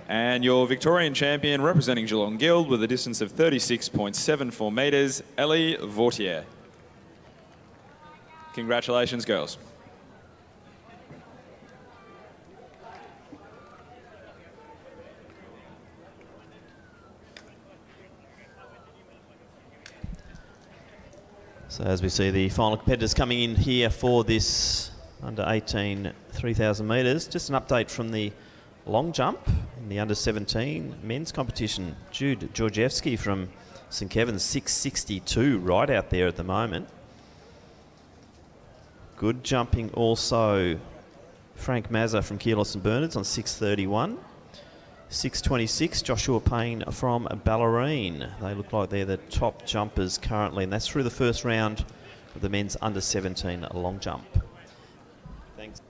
And your Victorian champion representing Geelong Guild with a distance of 36.74 metres, Ellie Vautier. Congratulations, girls. So as we see the final competitors coming in here for this under-18 3,000 metres, just an update from the long jump in the under-17 men's competition. Jude Georgievsky from St Kevin's, 6.62 right out there at the moment. Good jumping also Frank Mazza from Keelos and Bernards on 6.31. 6.26, Joshua Payne from Ballerine. They look like they're the top jumpers currently, and that's through the first round of the men's under-17 long jump. Thanks.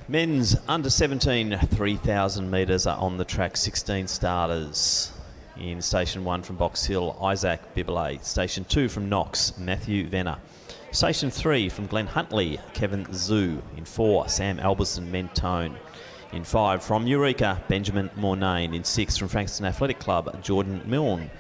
Men's under-17 3,000 metres are on the track, 16 starters. In Station 1 from Box Hill, Isaac Bibelet. Station 2 from Knox, Matthew Venner. Station 3 from Glen Huntley, Kevin Zhu. In 4, Sam Alberson Mentone. In 5 from Eureka, Benjamin Mornane. In 6 from Frankston Athletic Club, Jordan Milne.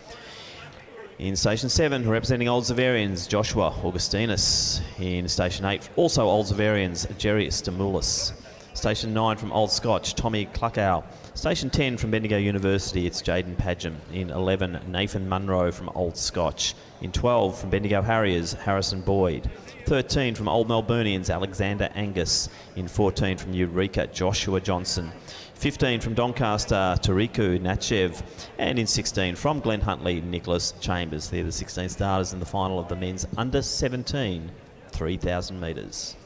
In Station 7, representing Old Zavarians, Joshua Augustinus. In Station 8, also Old Zavarians, Jerry Stamoulis. Station 9 from Old Scotch, Tommy Cluckow. Station 10 from Bendigo University, it's Jaden Padgham. In 11, Nathan Munro from Old Scotch. In 12, from Bendigo Harriers, Harrison Boyd. 13 from Old Melburnians, Alexander Angus. In 14 from Eureka, Joshua Johnson. 15 from Doncaster, Tariku Nachev. And in 16 from Glen Huntley, Nicholas Chambers. They're the 16 starters in the final of the men's under-17 3,000 metres.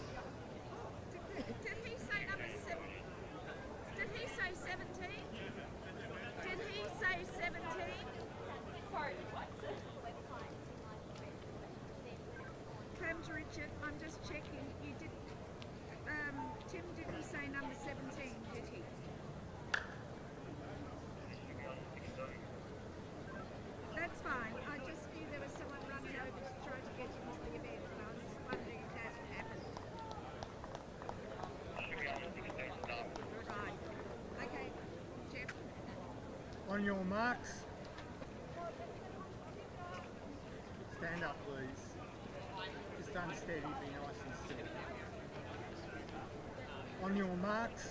Did he say number 7? Did he say 17? Did he say 17? Comes Richard, I'm just checking. You did. Tim didn't say number 17, did he? That's fine. I just knew there was someone running over to try to get into the event, and I was wondering if that had happened. Right. Okay, Jeff. On your marks. Stand up, please. Just unsteady, be nice and steady. On your marks.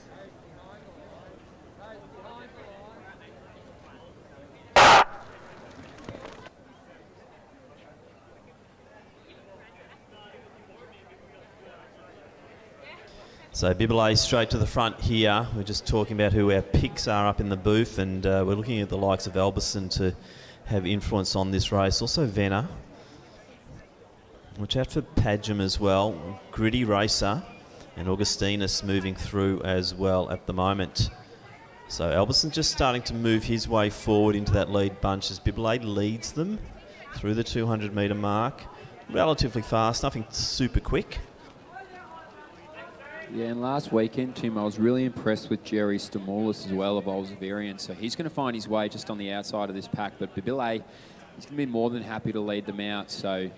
So Bibile straight to the front here. We're just talking about who our picks are up in the booth, and we're looking at the likes of Albison to have influence on this race. Also Venner. Watch out for Padgham as well. Gritty racer. And Augustinus moving through as well at the moment. So Albison just starting to move his way forward into that lead bunch as Bibile leads them through the 200 metre mark. Relatively fast, nothing super quick. Yeah, and last weekend, Tim, I was really impressed with Jerry Stamoulis as well of Oldsavarian. So he's going to find his way just on the outside of this pack. But Bibile, he's going to be more than happy to lead them out. So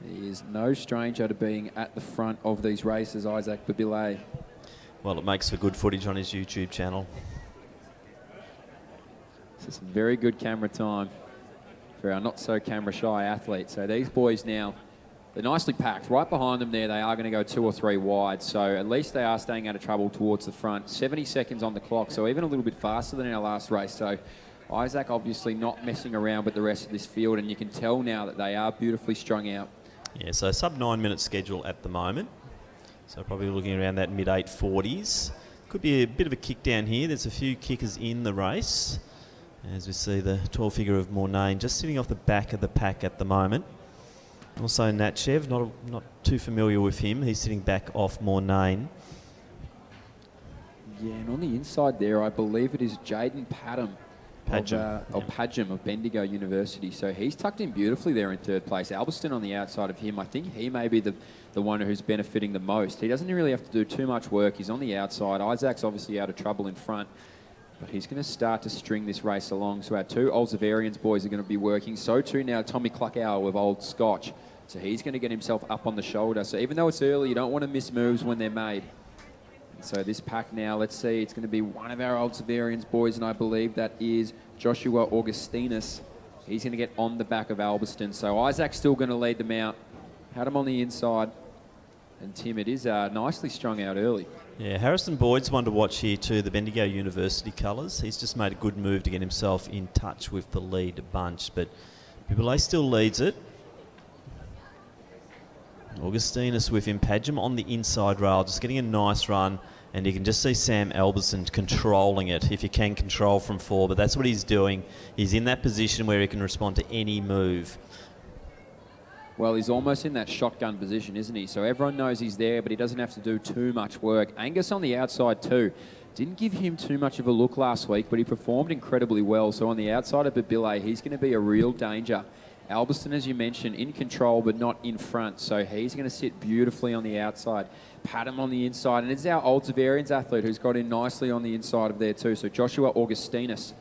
he is no stranger to being at the front of these races, Isaac Bibile. Well, it makes for good footage on his YouTube channel. This is some very good camera time for our not-so-camera-shy athletes. So these boys now, they're nicely packed. Right behind them there, they are going to go 2 or 3 wide. So at least they are staying out of trouble towards the front. 70 seconds on the clock, so even a little bit faster than our last race. So Isaac obviously not messing around with the rest of this field, and you can tell now that they are beautifully strung out. Yeah, so sub 9 minute schedule at the moment. So probably looking around that mid 840s. Could be a bit of a kick down here. There's a few kickers in the race. As we see the tall figure of Mornane just sitting off the back of the pack at the moment. Also Natchev, not too familiar with him. He's sitting back off Mornane. Yeah, and on the inside there, I believe it is Jaden Padgham. Padgham of Bendigo University. So he's tucked in beautifully there in 3rd place. Albiston on the outside of him. I think he may be the one who's benefiting the most. He doesn't really have to do too much work. He's on the outside. Isaac's obviously out of trouble in front, but he's going to start to string this race along. So our 2 Oldsavarians boys are going to be working. So too now Tommy Cluckow of Old Scotch. So he's going to get himself up on the shoulder. So even though it's early, you don't want to miss moves when they're made. So this pack now, let's see, it's going to be one of our Oldsavarians boys, and I believe that is Joshua Augustinus. He's going to get on the back of Albiston. So Isaac's still going to lead them out. Had him on the inside. And Tim, it is nicely strung out early. Yeah, Harrison Boyd's one to watch here too, the Bendigo University colours. He's just made a good move to get himself in touch with the lead bunch, but Bibile still leads it. Augustinus with him, Padgham on the inside rail, just getting a nice run, and you can just see Sam Albison controlling it, if you can control from 4, but that's what he's doing. He's in that position where he can respond to any move. Well, he's almost in that shotgun position, isn't he? So everyone knows he's there, but he doesn't have to do too much work. Angus on the outside too. Didn't give him too much of a look last week, but he performed incredibly well. So on the outside of Bibile, he's going to be a real danger. Albiston, as you mentioned, in control, but not in front. So he's going to sit beautifully on the outside. Padgham on the inside. And it's our Oldsavarians athlete who's got in nicely on the inside of there too. So Joshua Augustinus.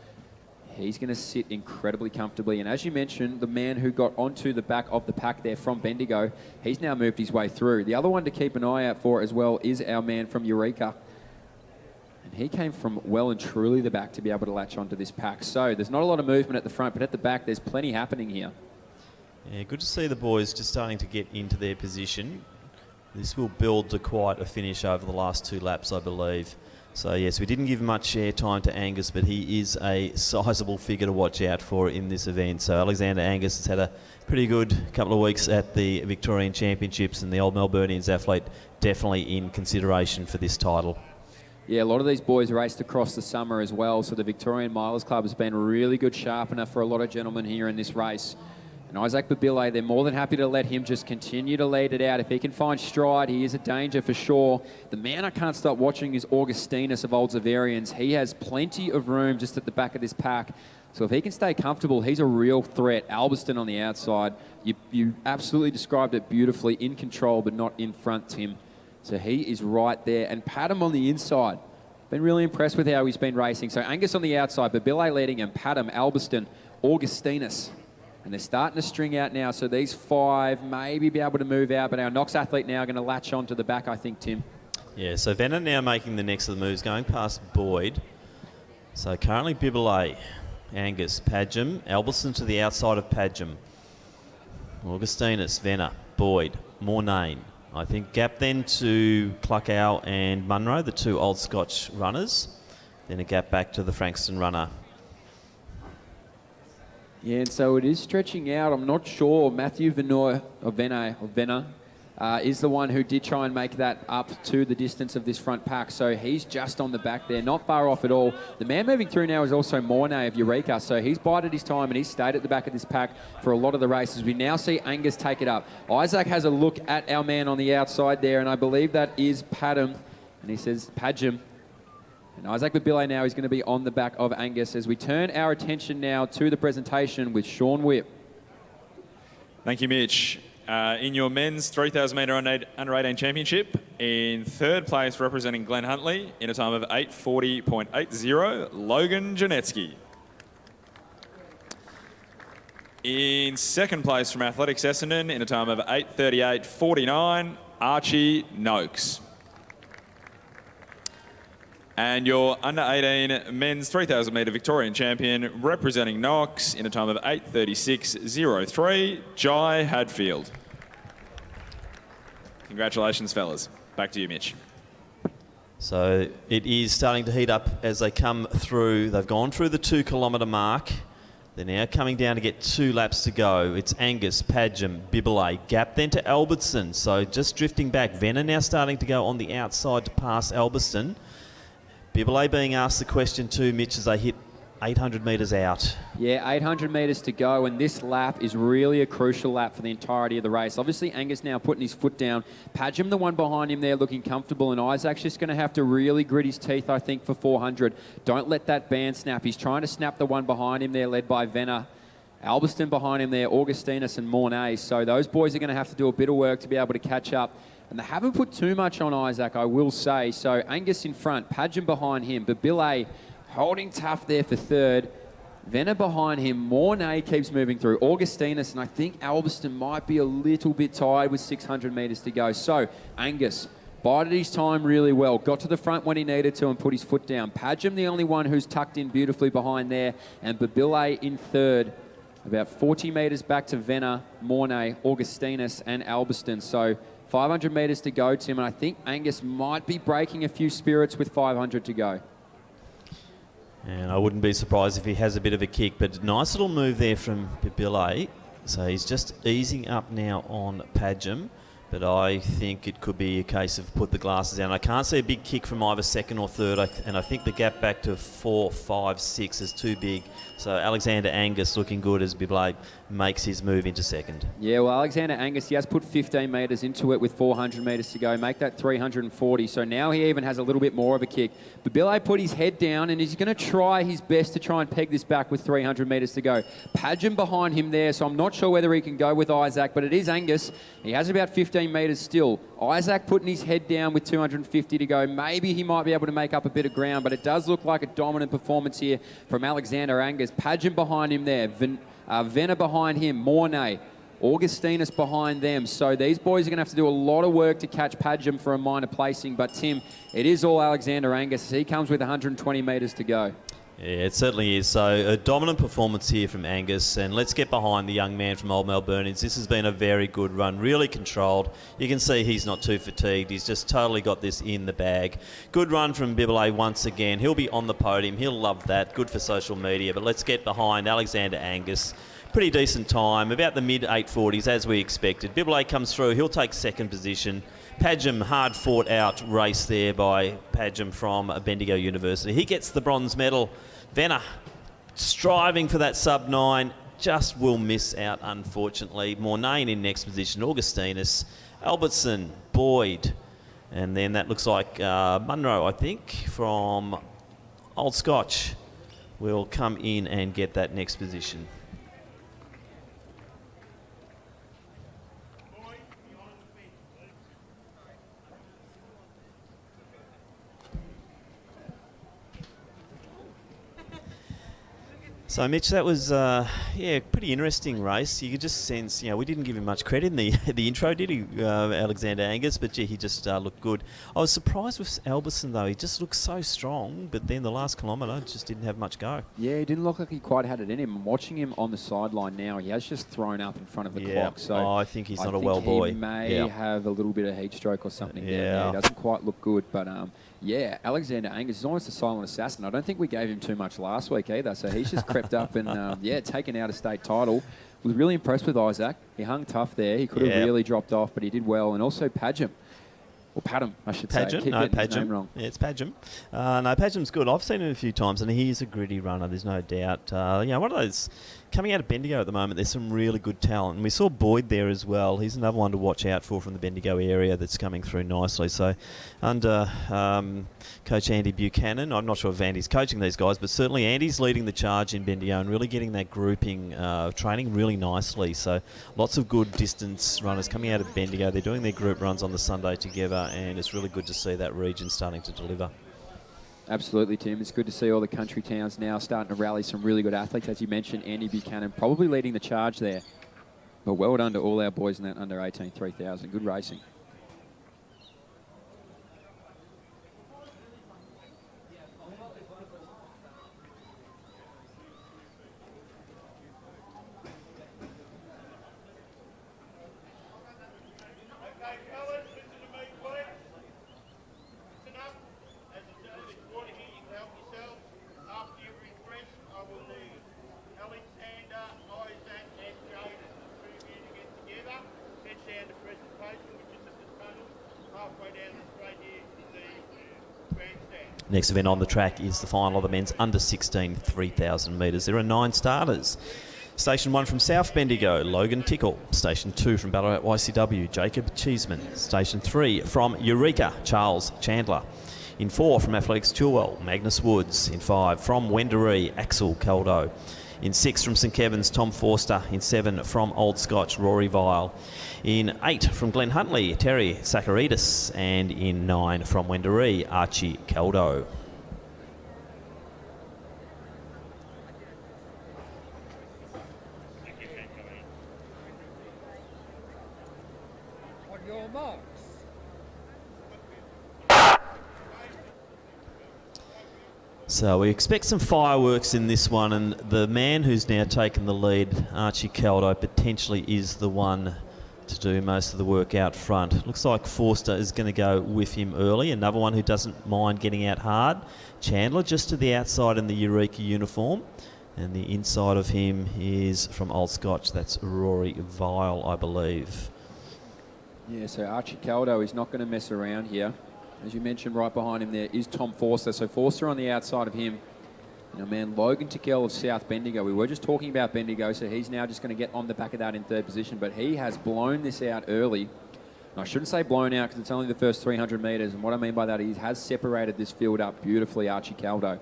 He's going to sit incredibly comfortably. And as you mentioned, the man who got onto the back of the pack there from Bendigo, he's now moved his way through. The other one to keep an eye out for as well is our man from Eureka. And he came from well and truly the back to be able to latch onto this pack. So there's not a lot of movement at the front, but at the back, there's plenty happening here. Yeah, good to see the boys just starting to get into their position. This will build to quite a finish over the last 2 laps, I believe. So yes, we didn't give much airtime to Angus, but he is a sizable figure to watch out for in this event. So Alexander Angus has had a pretty good couple of weeks at the Victorian Championships, and the old Melburnians athlete definitely in consideration for this title. Yeah, a lot of these boys raced across the summer as well, so the Victorian Milers Club has been a really good sharpener for a lot of gentlemen here in this race. And Isaac Babile, they're more than happy to let him just continue to lead it out. If he can find stride, he is a danger for sure. The man I can't stop watching is Augustinus of Old Zavarians. He has plenty of room just at the back of this pack. So if he can stay comfortable, he's a real threat. Alberston on the outside. You absolutely described it beautifully. In control, but not in front, Tim. So he is right there. And Padham on the inside. Been really impressed with how he's been racing. So Angus on the outside, Babile leading him. Padham, Alberston, Augustinus. And they're starting to string out now, so these 5 maybe be able to move out, but our Knox athlete now going to latch on to the back, I think, Tim. Yeah, so Venner now making the next of the moves, going past Boyd. So currently Bibile, Angus, Padgham, Alberson to the outside of Padgham. Augustinus, Venner, Boyd, Mornane. I think gap then to Cluckow and Munro, the 2 Old Scotch runners. Then a gap back to the Frankston runner. Yeah, and so it is stretching out. I'm not sure. Matthew Venner is the one who did try and make that up to the distance of this front pack. So he's just on the back there, not far off at all. The man moving through now is also Mornay of Eureka. So he's bided his time and he's stayed at the back of this pack for a lot of the races. We now see Angus take it up. Isaac has a look at our man on the outside there, and I believe that is Padham. And he says, Padgham. And Isaac Babile now is going to be on the back of Angus as we turn our attention now to the presentation with Sean Whipp. Thank you, Mitch. In your men's 3,000 metre under 18 championship, in third place representing Glenn Huntley in a time of 8:40.80, Logan Janetsky. In second place from Athletics Essendon in a time of 8:38.49, Archie Noakes. And your under-18 men's 3,000 metre Victorian champion representing Knox in a time of 8:36.03, Jai Hadfield. Congratulations, fellas. Back to you, Mitch. So it is starting to heat up as they come through. They've gone through the 2 kilometre mark. They're now coming down to get 2 laps to go. It's Angus, Padgham, Bibile, gap then to Albertson. So just drifting back. Venner now starting to go on the outside to pass Alberston. Bibile being asked the question too, Mitch, as they hit 800 metres out. Yeah, 800 metres to go, and this lap is really a crucial lap for the entirety of the race. Obviously, Angus now putting his foot down. Padgham, the one behind him there, looking comfortable, and Isaac's just going to have to really grit his teeth, I think, for 400. Don't let that band snap. He's trying to snap the one behind him there, led by Venner. Alberston behind him there, Augustinus and Mornay. So those boys are going to have to do a bit of work to be able to catch up. And they haven't put too much on Isaac, I will say. So Angus in front, Padgham behind him, Babile holding tough there for third. Venner behind him, Mornay keeps moving through. Augustinus, and I think Alberston might be a little bit tired with 600 metres to go. So Angus bided his time really well, got to the front when he needed to and put his foot down. Padgham, the only one who's tucked in beautifully behind there, and Babile in third. About 40 metres back to Venner, Mornay, Augustinus and Alberston. So 500 metres to go, Tim, and I think Angus might be breaking a few spirits with 500 to go. And I wouldn't be surprised if he has a bit of a kick, but nice little move there from Bibile. So he's just easing up now on Padgham, but I think it could be a case of put the glasses down. I can't see a big kick from either second or third, and I think the gap back to 4, 5, 6 is too big. So Alexander Angus looking good as Bibile makes his move into second. Yeah, well, Alexander Angus, he has put 15 metres into it with 400 metres to go, make that 340. So now he even has a little bit more of a kick. Babile put his head down and he's going to try his best to try and peg this back with 300 metres to go. Padgham behind him there, so I'm not sure whether he can go with Isaac, but it is Angus. He has about 15 metres still. Isaac putting his head down with 250 to go. Maybe he might be able to make up a bit of ground, but it does look like a dominant performance here from Alexander Angus. Padgham behind him there. Venner behind him. Mornay. Augustinus behind them. So these boys are going to have to do a lot of work to catch Padgham for a minor placing. But Tim, it is all Alexander Angus. He comes with 120 metres to go. Yeah, it certainly is. So a dominant performance here from Angus, and let's get behind the young man from Old Melburnians. This has been a very good run, really controlled. You can see he's not too fatigued. He's just totally got this in the bag. Good run from Bibile once again. He'll be on the podium. He'll love that. Good for social media. But let's get behind Alexander Angus. Pretty decent time, about the mid-840s as we expected. Bibile comes through. He'll take second position. Padgham, hard fought out race there by Padgham from Bendigo University. He gets the bronze medal. Venner striving for that sub-9, just will miss out, unfortunately. Mornane in next position, Augustinus, Albertson, Boyd, and then that looks like Munro, I think, from Old Scotch will come in and get that next position. So, Mitch, that was, pretty interesting race. You could just sense, we didn't give him much credit in the intro, did he, Alexander Angus? But, he just looked good. I was surprised with Albertson, though. He just looked so strong, but then the last kilometre just didn't have much go. Yeah, he didn't look like he quite had it in him. I'm watching him on the sideline now. He has just thrown up in front of the clock. So I think he's not a well boy. He may have a little bit of heat stroke or something down there. He doesn't quite look good, but... Alexander Angus is almost a silent assassin. I don't think we gave him too much last week either, so he's just crept up and, taken out a state title. Was really impressed with Isaac. He hung tough there. He could have really dropped off, but he did well. And also Padgham. Or Padgham, I should say. Padgham? No, Padgham. Wrong. Yeah, it's Padgham. No, Padgham's good. I've seen him a few times, and he is a gritty runner, there's no doubt. One of those... Coming out of Bendigo at the moment, there's some really good talent. And we saw Boyd there as well. He's another one to watch out for from the Bendigo area that's coming through nicely. So under Coach Andy Buchanan, I'm not sure if Andy's coaching these guys, but certainly Andy's leading the charge in Bendigo and really getting that grouping, training really nicely. So lots of good distance runners coming out of Bendigo. They're doing their group runs on the Sunday together, and it's really good to see that region starting to deliver. Absolutely, Tim. It's good to see all the country towns now starting to rally some really good athletes. As you mentioned, Andy Buchanan probably leading the charge there. But well done to all our boys in that under 18 3000. Good racing. Next event on the track is the final of the men's under 16 3,000 metres. There are 9 starters. Station 1 from South Bendigo, Logan Tickle. Station 2 from Ballarat YCW, Jacob Cheeseman. Station 3 from Eureka, Charles Chandler. In 4 from Athletics Chilwell, Magnus Woods. In 5 from Wendouree, Axel Caldo. In 6 from St Kevin's, Tom Forster. In 7 from Old Scotch, Rory Vile. In 8 from Glen Huntley, Terry Sakaridis. And in 9 from Wendouree, Archie Caldo. On your marks. So we expect some fireworks in this one, and the man who's now taken the lead, Archie Caldo, potentially is the one to do most of the work out front. Looks like Forster is going to go with him early. Another one who doesn't mind getting out hard. Chandler just to the outside in the Eureka uniform. And the inside of him is from Old Scotch. That's Rory Vile, I believe. Yeah, so Archie Caldo is not going to mess around here. As you mentioned, right behind him there is Tom Forster. So Forster on the outside of him. And a man, Logan Tickell of South Bendigo. We were just talking about Bendigo, so he's now just going to get on the back of that in third position. But he has blown this out early. And I shouldn't say blown out because it's only the first 300 metres. And what I mean by that, he has separated this field up beautifully, Archie Caldo.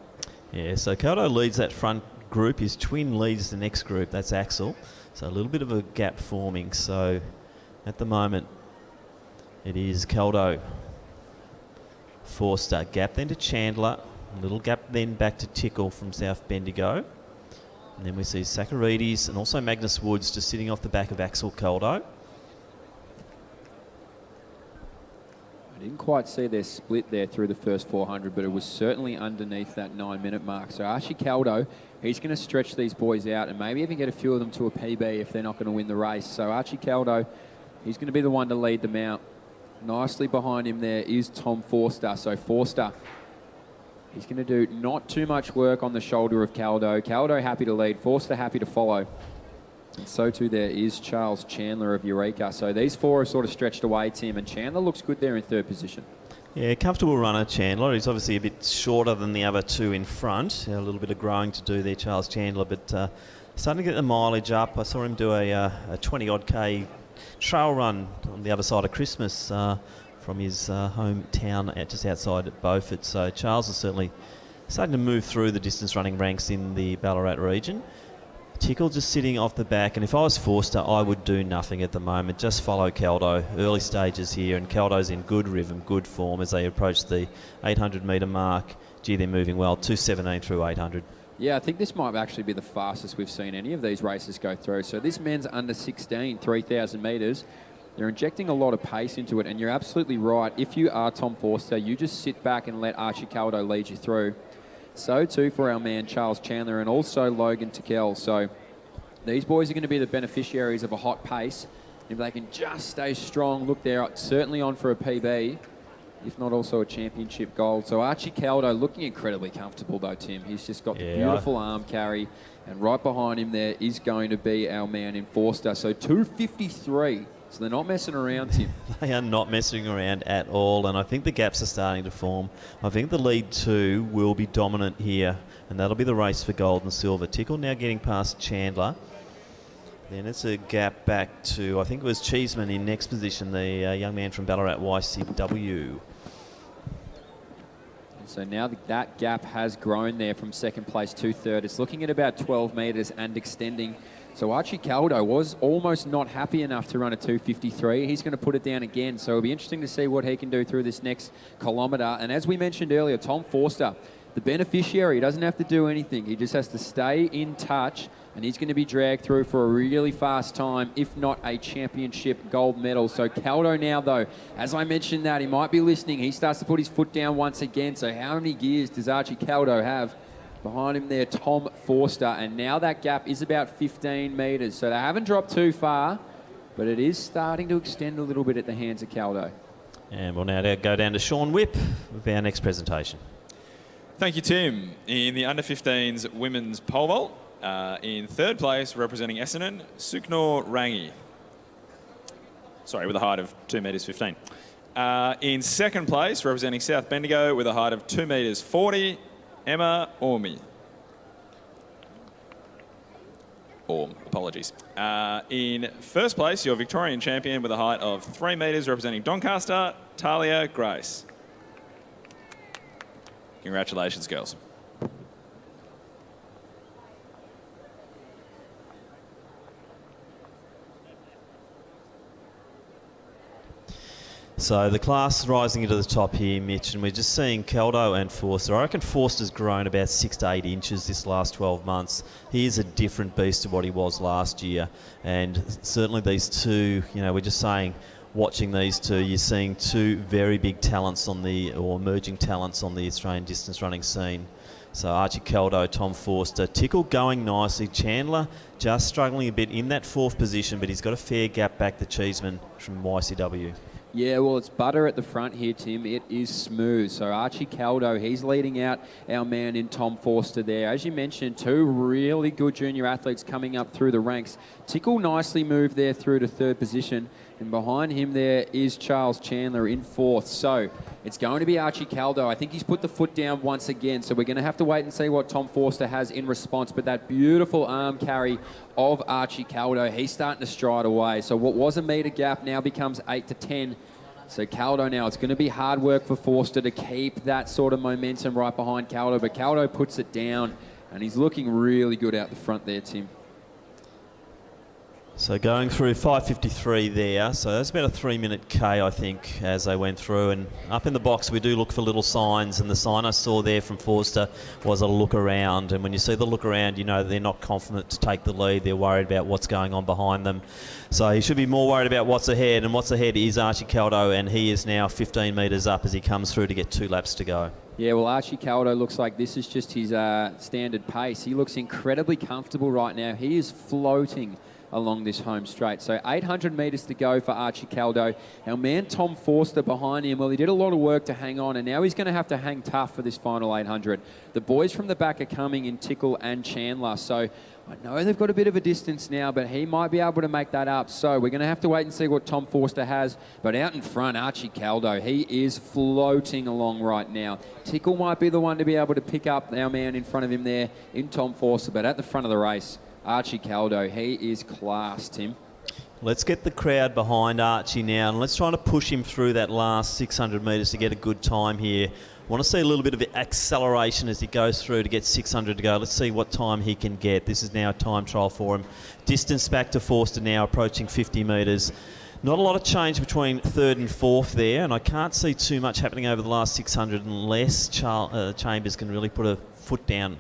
Yeah, so Caldo leads that front group. His twin leads the next group. That's Axel. So a little bit of a gap forming. So at the moment, it is Caldo. Forster. Gap then to Chandler. A little gap then back to Tickle from South Bendigo. And then we see Sakaridis and also Magnus Woods just sitting off the back of Axel Caldo. I didn't quite see their split there through the first 400, but it was certainly underneath that 9-minute mark. So Archie Caldo, he's going to stretch these boys out and maybe even get a few of them to a PB if they're not going to win the race. So Archie Caldo, he's going to be the one to lead them out. Nicely behind him there is Tom Forster. So Forster, he's going to do not too much work on the shoulder of Caldo. Caldo happy to lead, Forster happy to follow. And so too there is Charles Chandler of Eureka. So these four are sort of stretched away, Tim, and Chandler looks good there in third position. Yeah, comfortable runner, Chandler. He's obviously a bit shorter than the other two in front. A little bit of growing to do there, Charles Chandler, but starting to get the mileage up. I saw him do a 20-odd K trail run on the other side of Christmas from his hometown just outside Beaufort. So Charles is certainly starting to move through the distance running ranks in the Ballarat region. Tickle just sitting off the back, and if I was Forster, I would do nothing at the moment. Just follow Caldo. Early stages here, and Caldo's in good rhythm, good form as they approach the 800-metre mark. Gee, they're moving well. 2:17 through 800. Yeah, I think this might actually be the fastest we've seen any of these races go through. So this men's under 16, 3,000 metres. They're injecting a lot of pace into it, and you're absolutely right. If you are Tom Forster, you just sit back and let Archie Caldo lead you through. So too for our man Charles Chandler and also Logan Tickell. So these boys are going to be the beneficiaries of a hot pace. If they can just stay strong, look, they're certainly on for a PB, if not also a championship gold. So Archie Caldo looking incredibly comfortable though, Tim. He's just got the beautiful arm carry, and right behind him there is going to be our man in Forster. So 2:53. So they're not messing around, Tim. They are not messing around at all, and I think the gaps are starting to form. I think the lead two will be dominant here, and that'll be the race for gold and silver. Tickle now getting past Chandler. Then it's a gap back to, I think it was Cheeseman in next position, the young man from Ballarat YCW. So now that gap has grown there from second place to third. It's looking at about 12 metres and extending. So Archie Caldo was almost not happy enough to run a 2:53. He's going to put it down again. So it'll be interesting to see what he can do through this next kilometre. And as we mentioned earlier, Tom Forster, the beneficiary, he doesn't have to do anything. He just has to stay in touch, and he's going to be dragged through for a really fast time, if not a championship gold medal. So Caldo now, though, as I mentioned that, he might be listening. He starts to put his foot down once again. So how many gears does Archie Caldo have? Behind him there, Tom Forster, and now that gap is about 15 metres. So they haven't dropped too far, but it is starting to extend a little bit at the hands of Caldo. And we'll now go down to Sean Whipp with our next presentation. Thank you, Tim. In the under-15s women's pole vault, in third place, representing Essendon, Suknor Rangi. Sorry, with a height of 2 metres 15. In second place, representing South Bendigo, with a height of 2 metres 40, Emma Orme. Apologies. In first place, your Victorian champion with a height of 3 metres, representing Doncaster, Talia Grace. Congratulations, girls. So the class rising into the top here, Mitch, and we're just seeing Caldo and Forster. I reckon Forster's grown about 6 to 8 inches this last 12 months. He is a different beast to what he was last year. And certainly these two, you know, we're just saying, watching these two, you're seeing two very big talents or emerging talents on the Australian distance running scene. So Archie Caldo, Tom Forster, Tickle going nicely. Chandler just struggling a bit in that fourth position, but he's got a fair gap back to Cheeseman from YCW. Yeah, well, it's butter at the front here, Tim. It is smooth. So Archie Caldo, he's leading out our man in Tom Forster there. As you mentioned, two really good junior athletes coming up through the ranks. Tickle nicely moved there through to third position. And behind him there is Charles Chandler in fourth. So it's going to be Archie Caldo. I think he's put the foot down once again. So we're going to have to wait and see what Tom Forster has in response. But that beautiful arm carry of Archie Caldo, he's starting to stride away. So what was a metre gap now becomes 8 to 10. So Caldo now, it's going to be hard work for Forster to keep that sort of momentum right behind Caldo. But Caldo puts it down, and he's looking really good out the front there, Tim. So going through 5:53 there, so that's about a 3-minute K, I think, as they went through. And up in the box, we do look for little signs, and the sign I saw there from Forster was a look around. And when you see the look around, you know they're not confident to take the lead. They're worried about what's going on behind them. So he should be more worried about what's ahead, and what's ahead is Archie Caldo, and he is now 15 metres up as he comes through to get 2 laps to go. Yeah, well, Archie Caldo looks like this is just his standard pace. He looks incredibly comfortable right now. He is floating along this home straight. So 800 metres to go for Archie Caldo. Our man Tom Forster behind him, well, he did a lot of work to hang on, and now he's going to have to hang tough for this final 800. The boys from the back are coming in Tickle and Chandler. So I know they've got a bit of a distance now, but he might be able to make that up. So we're going to have to wait and see what Tom Forster has. But out in front, Archie Caldo, he is floating along right now. Tickle might be the one to be able to pick up our man in front of him there in Tom Forster, but at the front of the race, Archie Caldo, he is class, Tim. Let's get the crowd behind Archie now, and let's try to push him through that last 600 metres to get a good time here. I want to see a little bit of acceleration as he goes through to get 600 to go. Let's see what time he can get. This is now a time trial for him. Distance back to Forster now, approaching 50 metres. Not a lot of change between third and fourth there, and I can't see too much happening over the last 600 unless Chambers can really put a foot down.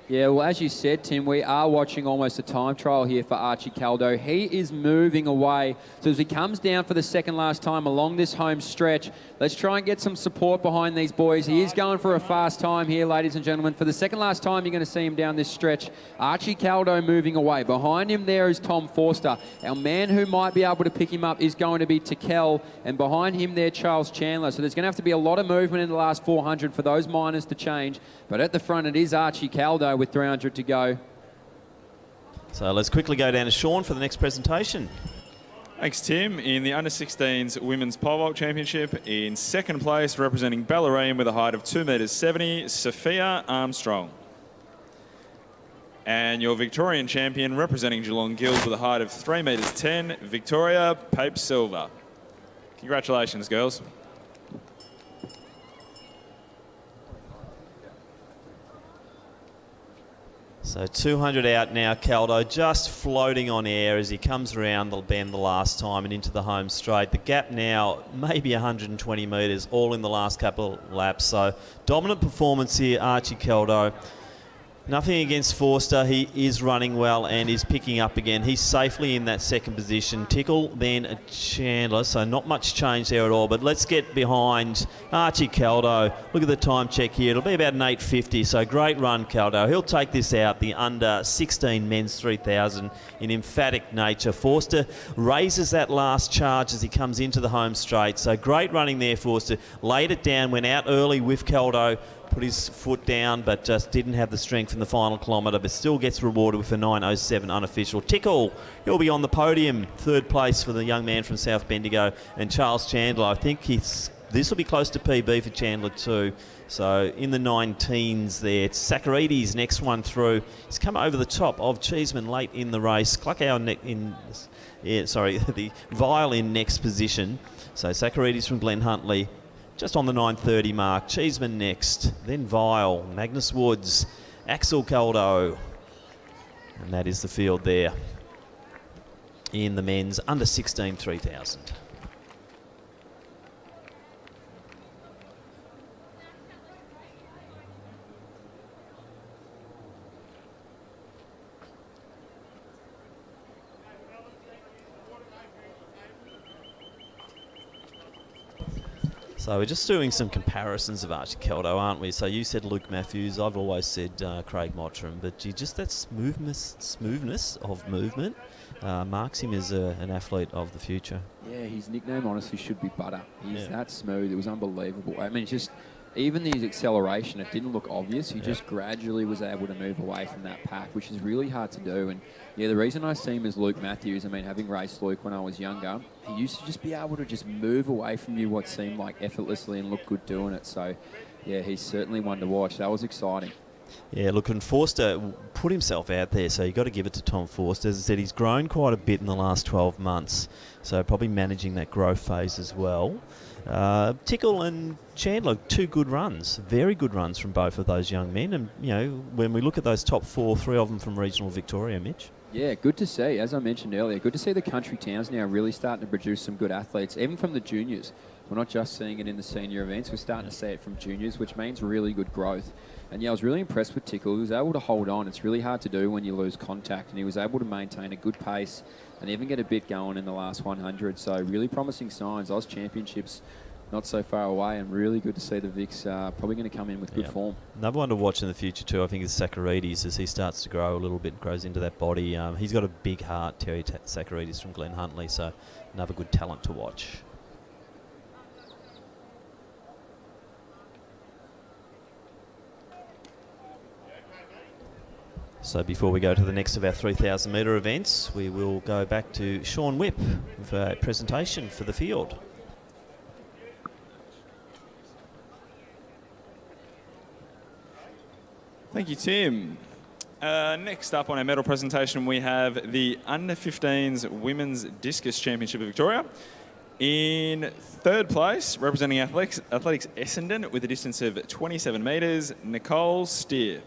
Yeah, well, as you said, Tim, we are watching almost a time trial here for Archie Caldo. He is moving away. So as he comes down for the second last time along this home stretch, let's try and get some support behind these boys. He is going for a fast time here, ladies and gentlemen. For the second last time, you're going to see him down this stretch. Archie Caldo moving away. Behind him there is Tom Forster. Our man who might be able to pick him up is going to be Tikel, and behind him there, Charles Chandler. So there's going to have to be a lot of movement in the last 400 for those minors to change. But at the front, it is Archie Caldo with 300 to go. So let's quickly go down to Sean for the next presentation. Thanks, Tim. In the Under-16s Women's Pole Vault Championship, in second place, representing Bellarine with a height of 2.70 metres, Sophia Armstrong. And your Victorian champion, representing Geelong Guilds with a height of 3.10 metres, Victoria Pape Silva. Congratulations, girls. So 200 out now, Caldo just floating on air as he comes around the bend the last time and into the home straight. The gap now maybe 120 metres, all in the last couple of laps. So dominant performance here, Archie Caldo. Nothing against Forster. He is running well and is picking up again. He's safely in that second position. Tickle, then Chandler. So not much change there at all. But let's get behind Archie Caldo. Look at the time check here. It'll be about an 8:50. So great run, Caldo. He'll take this out, the under-16 men's 3,000 in emphatic nature. Forster raises that last charge as he comes into the home straight. So great running there, Forster. Laid it down, went out early with Caldo. Put his foot down, but just didn't have the strength in the final kilometre, but still gets rewarded with a 9:07 unofficial. Tickle, he'll be on the podium. Third place for the young man from South Bendigo. And Charles Chandler, I think this will be close to PB for Chandler too. So in the 19s there. It's Sakaridis, next one through. He's come over the top of Cheeseman late in the race. Cluckow the Vile in next position. So Sakaridis from Glen Huntley. Just on the 9:30 mark. Cheeseman next, then Vile, Magnus Woods, Axel Caldo. And that is the field there in the men's under-16 3,000. So we're just doing some comparisons of Archie Caldo, aren't we? So you said Luke Matthews. I've always said Craig Mottram. But just that smoothness of movement marks him as an athlete of the future. Yeah, his nickname honestly should be Butter. He's that smooth. It was unbelievable. I mean, just even his acceleration, it didn't look obvious. He just gradually was able to move away from that pack, which is really hard to do. And yeah, the reason I see him as Luke Matthews, I mean, having raced Luke when I was younger, he used to just be able to just move away from you what seemed like effortlessly and look good doing it. So yeah, he's certainly one to watch. That was exciting. Yeah, look, and Forster put himself out there, so you've got to give it to Tom Forster. As I said, he's grown quite a bit in the last 12 months, so probably managing that growth phase as well. Tickle and Chandler, two good runs, very good runs from both of those young men. And, you know, when we look at those top four, three of them from regional Victoria, Mitch. Yeah, good to see. As I mentioned earlier, good to see the country towns now really starting to produce some good athletes, even from the juniors. We're not just seeing it in the senior events, we're starting to see it from juniors, which means really good growth. And yeah, I was really impressed with Tickle. He was able to hold on. It's really hard to do when you lose contact, and he was able to maintain a good pace and even get a bit going in the last 100. So really promising signs. Oz Championships not so far away, and really good to see the Vics probably going to come in with good form. Another one to watch in the future too, I think, is Sakaridis as he starts to grow a little bit, grows into that body. He's got a big heart, Terry Sakaridis from Glen Huntley, so another good talent to watch. So before we go to the next of our 3,000 metre events, we will go back to Sean Whipp with a presentation for the field. Thank you, Tim. Next up on our medal presentation, we have the Under-15s Women's Discus Championship of Victoria. In third place, representing Athletics Essendon with a distance of 27 metres, Nicole Steer.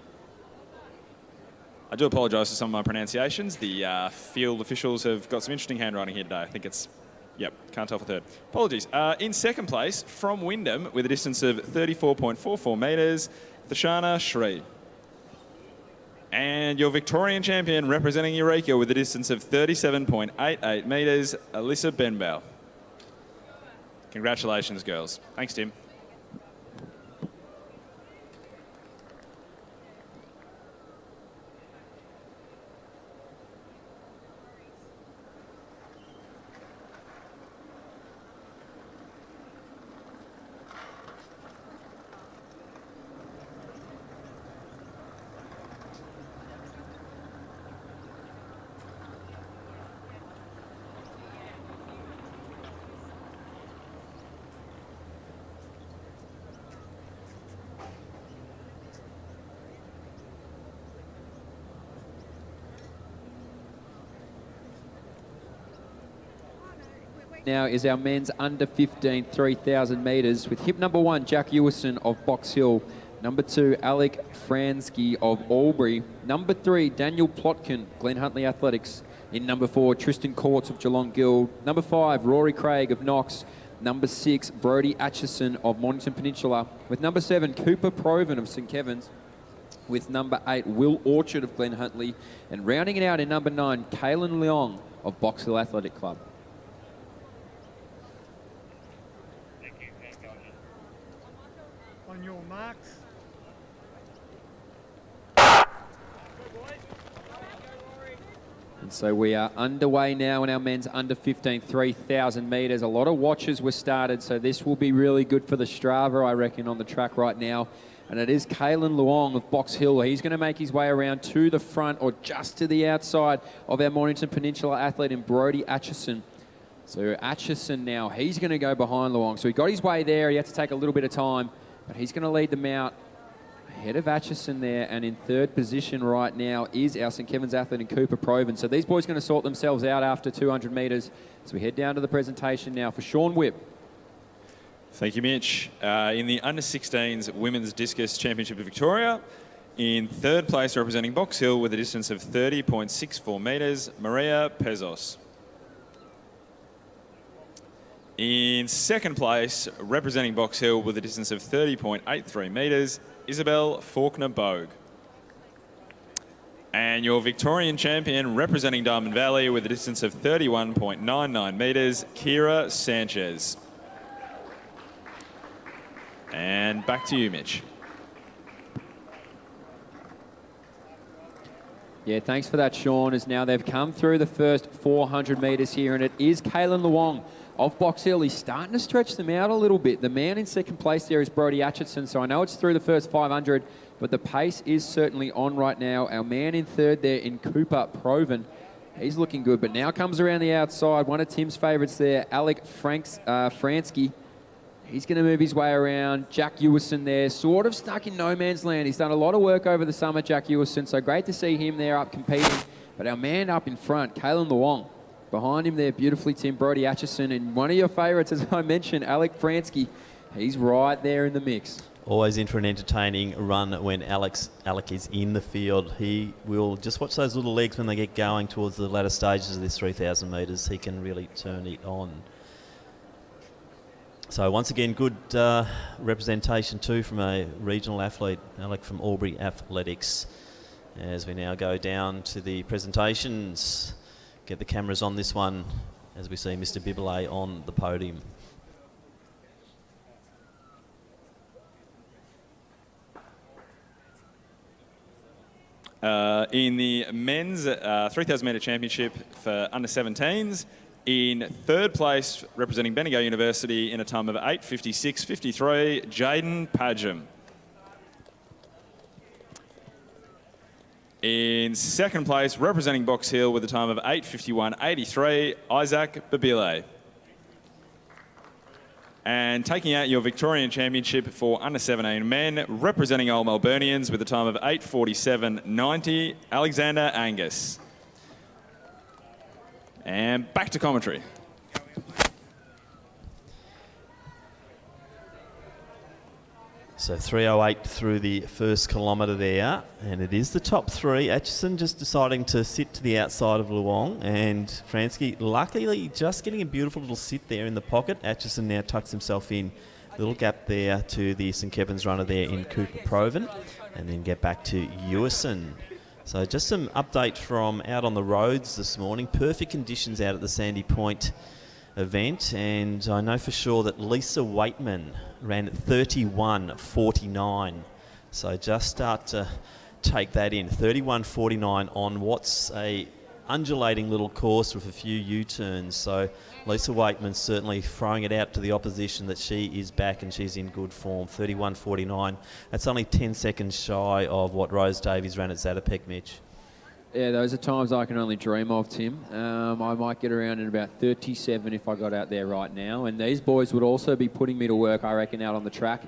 I do apologise for some of my pronunciations. The field officials have got some interesting handwriting here today. I think it's, yep, can't tell for third. Apologies. In second place, from Wyndham with a distance of 34.44 metres, Thashana Shree. And your Victorian champion representing Eureka with a distance of 37.88 metres, Alyssa Benbow. Congratulations, girls. Thanks, Tim. Now is our men's under 15 3,000 metres with hip number 1, Jack Ewison of Box Hill. Number 2, Alec Fransky of Albury. Number 3, Daniel Plotkin, Glen Huntly Athletics. In number 4, Tristan Courts of Geelong Guild. Number 5, Rory Craig of Knox. Number 6, Brodie Atchison of Mornington Peninsula. With number 7, Cooper Proven of St Kevin's. With number 8, Will Orchard of Glen Huntly. And rounding it out in number 9, Kaylin Leong of Box Hill Athletic Club. On your marks. And so we are underway now in our men's under 15 3,000 metres. A lot of watches were started, so this will be really good for the Strava, I reckon, on the track right now. And it is Kaylin Luong of Box Hill. He's going to make his way around to the front or just to the outside of our Mornington Peninsula athlete in Brodie Atchison. So Atchison now, he's going to go behind Luong. So he got his way there. He had to take a little bit of time, but he's going to lead them out ahead of Atchison there. And in third position right now is our St Kevin's athlete in Cooper Proven. So these boys are going to sort themselves out after 200 metres. So we head down to the presentation now for Sean Whipp. Thank you, Mitch. In the Under-16s Women's Discus Championship of Victoria, in third place representing Box Hill with a distance of 30.64 metres, Maria Pezos. In second place, representing Box Hill with a distance of 30.83 metres, Isabel Faulkner-Bogue. And your Victorian champion representing Diamond Valley with a distance of 31.99 metres, Kira Sanchez. And back to you, Mitch. Yeah, thanks for that, Sean, as now they've come through the first 400 metres here, and it is Kaylin Luong of Box Hill. He's starting to stretch them out a little bit. The man in second place there is Brodie Atchison, so I know it's through the first 500, but the pace is certainly on right now. Our man in third there in Cooper Proven, he's looking good, but now comes around the outside. One of Tim's favourites there, Alec Fransky. He's going to move his way around. Jack Ewison there, sort of stuck in no man's land. He's done a lot of work over the summer, Jack Ewison, so great to see him there up competing. But our man up in front, Kaylin Luong, behind him there, beautifully, Tim, Brodie Atchison, and one of your favourites, as I mentioned, Alec Fransky. He's right there in the mix. Always in for an entertaining run when Alec is in the field. He will just watch those little legs when they get going towards the latter stages of this 3,000 metres. He can really turn it on. So once again, good representation too from a regional athlete, Alec from Albury Athletics. As we now go down to the presentations, get the cameras on this one as we see Mr. Bibelet on the podium. In the men's 3,000 metre championship for under-17s, in third place, representing Bendigo University in a time of 8:56.53, Jaden Padgham. In second place, representing Box Hill with a time of 8:51.83, Isaac Babile. And taking out your Victorian Championship for under 17 men, representing Old Melburnians with a time of 8:47.90, Alexander Angus. And back to commentary. So 3:08 through the first kilometre there, and it is the top three. Atchison just deciding to sit to the outside of Luong, and Fransky luckily just getting a beautiful little sit there in the pocket. Atchison now tucks himself in, little gap there to the St Kevin's runner there in Cooper Proven, and then get back to Ewison. So just some update from out on the roads this morning. Perfect conditions out at the Sandy Point event, and I know for sure that Lisa Waitman ran at 31.49. So just start to take that in. 31.49 on what's a undulating little course with a few U-turns. So Lisa Waitman certainly throwing it out to the opposition that she is back and she's in good form. 31.49. That's only 10 seconds shy of what Rose Davies ran at Zatopek, Mitch. Yeah, those are times I can only dream of, Tim. I might get around in about 37 if I got out there right now. And these boys would also be putting me to work, I reckon, out on the track.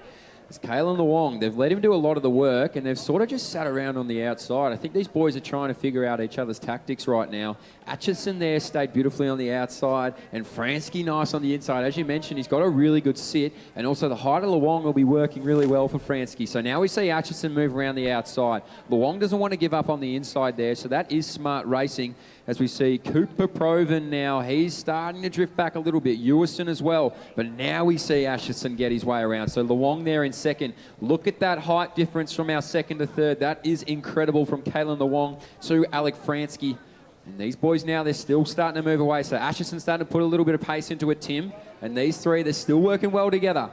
It's Kalen Luong. They've let him do a lot of the work, and they've sort of just sat around on the outside. I think these boys are trying to figure out each other's tactics right now. Atchison there stayed beautifully on the outside, and Fransky nice on the inside. As you mentioned, he's got a really good sit, and also the height of Luong will be working really well for Fransky. So now we see Atchison move around the outside. Luong doesn't want to give up on the inside there, so that is smart racing. As we see Cooper Proven now, he's starting to drift back a little bit. Ewison as well, but now we see Atchison get his way around. So Luong there in second. Look at that height difference from our second to third. That is incredible from Kalen Luong to Alec Fransky. And these boys now, they're still starting to move away. So Atchison's starting to put a little bit of pace into it, Tim. And these three, they're still working well together.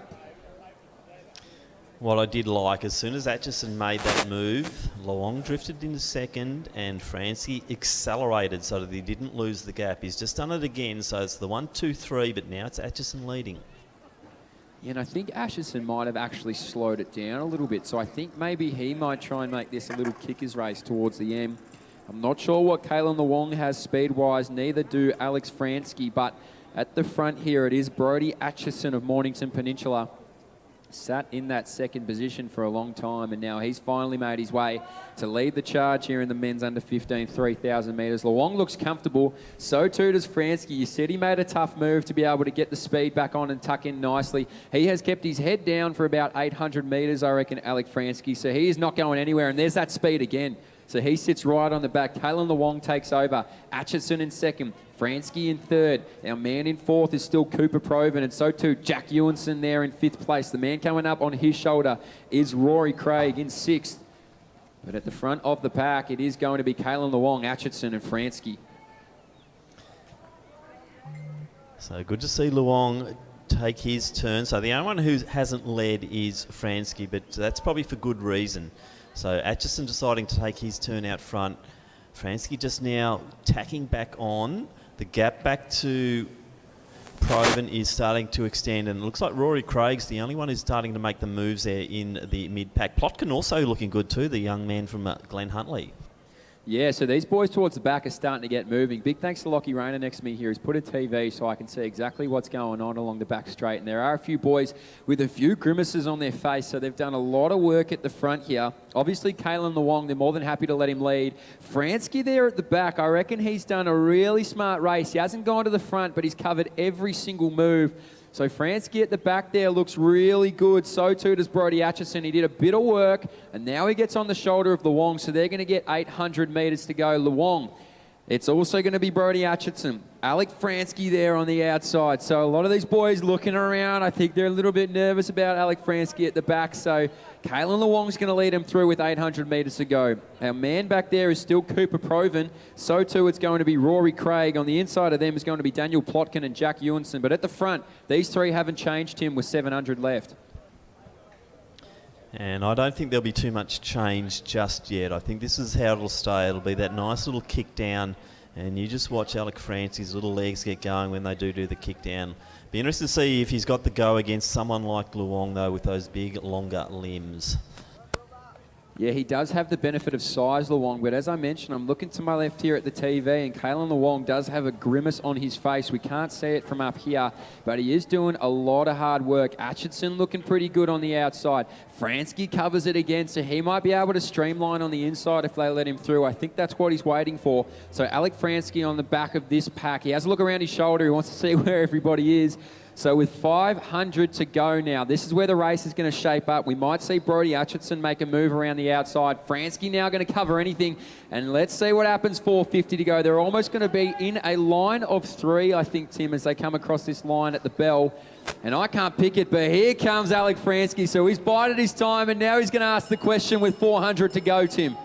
What I did like, as soon as Atchison made that move, Luong drifted into second and Fransky accelerated so that he didn't lose the gap. He's just done it again, so it's the 1, 2, 3, but now it's Atchison leading. Yeah, and I think Atchison might have actually slowed it down a little bit. So I think maybe he might try and make this a little kickers race towards the end. I'm not sure what Kalen Luong has speed-wise, neither do Alex Fransky, but at the front here, it is Brodie Atchison of Mornington Peninsula. Sat in that second position for a long time, and now he's finally made his way to lead the charge here in the men's under 15 3,000 metres. Luong looks comfortable, so too does Fransky. You said he made a tough move to be able to get the speed back on and tuck in nicely. He has kept his head down for about 800 metres, I reckon, Alec Fransky, so he is not going anywhere, and there's that speed again. So he sits right on the back. Kalen Luong takes over. Atchison in second. Fransky in third. Our man in fourth is still Cooper Proven, and so too Jack Ewanson there in fifth place. The man coming up on his shoulder is Rory Craig in sixth. But at the front of the pack, it is going to be Kalen Luong, Atchison and Fransky. So good to see Luong take his turn. So the only one who hasn't led is Fransky, but that's probably for good reason. So Atchison deciding to take his turn out front. Fransky just now tacking back on. The gap back to Proven is starting to extend, and it looks like Rory Craig's the only one who's starting to make the moves there in the mid-pack. Plotkin also looking good too, the young man from Glen Huntley. Yeah, so these boys towards the back are starting to get moving. Big thanks to Lockie Rayner next to me here. He's put a TV so I can see exactly what's going on along the back straight. And there are a few boys with a few grimaces on their face, so they've done a lot of work at the front here. Obviously, Kalen Luong, they're more than happy to let him lead. Fransky there at the back, I reckon he's done a really smart race. He hasn't gone to the front, but he's covered every single move. So Fransky at the back there looks really good. So too does Brodie Atchison. He did a bit of work, and now he gets on the shoulder of Luong. So they're going to get 800 metres to go. Luong. It's also going to be Brodie Atchison. Alec Fransky there on the outside. So a lot of these boys looking around. I think they're a little bit nervous about Alec Fransky at the back. So Kalen Luong's going to lead him through with 800 metres to go. Our man back there is still Cooper Proven. So too it's going to be Rory Craig. On the inside of them is going to be Daniel Plotkin and Jack Ewanson. But at the front, these three haven't changed him with 700 left. And I don't think there'll be too much change just yet. I think this is how it'll stay. It'll be that nice little kick down, and you just watch Alec Fransky's little legs get going when they do the kick down. Be interested to see if he's got the go against someone like Luong, though, with those big, longer limbs. Yeah, he does have the benefit of size, Luong, but as I mentioned, I'm looking to my left here at the TV, and Kalen Luong does have a grimace on his face. We can't see it from up here, but he is doing a lot of hard work. Atchison looking pretty good on the outside. Fransky covers it again, so he might be able to streamline on the inside if they let him through. I think that's what he's waiting for. So Alec Fransky on the back of this pack. He has a look around his shoulder. He wants to see where everybody is. So with 500 to go now, this is where the race is going to shape up. We might see Brodie Atchison make a move around the outside. Fransky now going to cover anything. And let's see what happens, 450 to go. They're almost going to be in a line of 3, I think, Tim, as they come across this line at the bell. And I can't pick it, but here comes Alec Fransky. So he's bided his time, and now he's going to ask the question with 400 to go, Tim.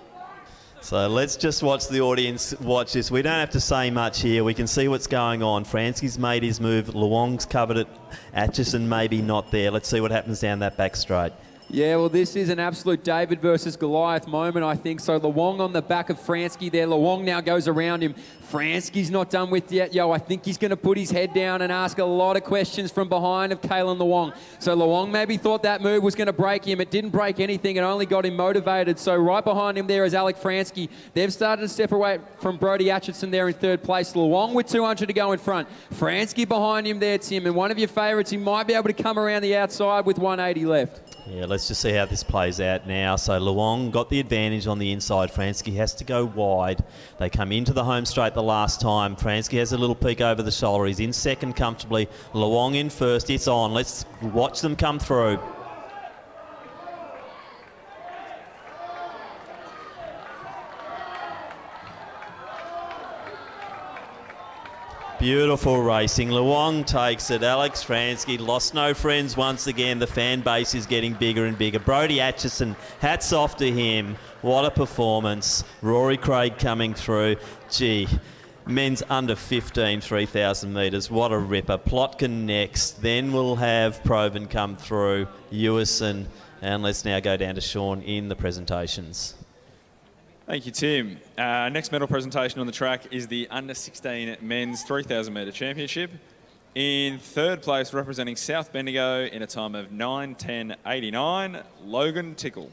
So let's just watch the audience watch this. We don't have to say much here. We can see what's going on. Fransky's made his move. Luong's covered it. Atchison maybe not there. Let's see what happens down that back straight. Yeah, well, this is an absolute David versus Goliath moment, I think. So Luong on the back of Fransky there. Luong now goes around him. Fransky's not done with yet. I think he's going to put his head down and ask a lot of questions from behind of Kalen Luong. So Luong maybe thought that move was going to break him. It didn't break anything. It only got him motivated. So right behind him there is Alec Fransky. They've started to step away from Brodie Atchison there in third place. Luong with 200 to go in front. Fransky behind him there, Tim. And one of your favourites, he might be able to come around the outside with 180 left. Yeah, let's just see how this plays out now. So Luong got the advantage on the inside. Fransky has to go wide. They come into the home straight the last time. Fransky has a little peek over the shoulder. He's in second comfortably. Luong in first. It's on. Let's watch them come through. Beautiful racing. Luong takes it. Alex Fransky lost no friends once again. The fan base is getting bigger and bigger. Brodie Atchison, hats off to him. What a performance. Rory Craig coming through. Gee, men's under 15, 3,000 metres. What a ripper. Plotkin next. Then we'll have Proven come through. Ewison. And let's now go down to Sean in the presentations. Thank you, Tim. Next medal presentation on the track is the Under-16 Men's 3,000 metre Championship. In third place, representing South Bendigo in a time of 9:10.89, Logan Tickle.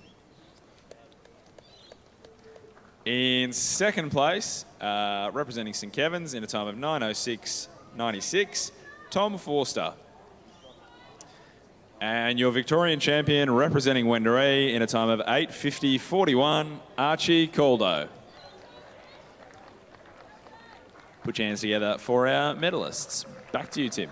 In second place, representing St Kevin's in a time of 9:06.96, Tom Forster. And your Victorian champion representing Wendouree in a time of 8:50.41, Archie Caldo. Put your hands together for our medalists. Back to you, Tim.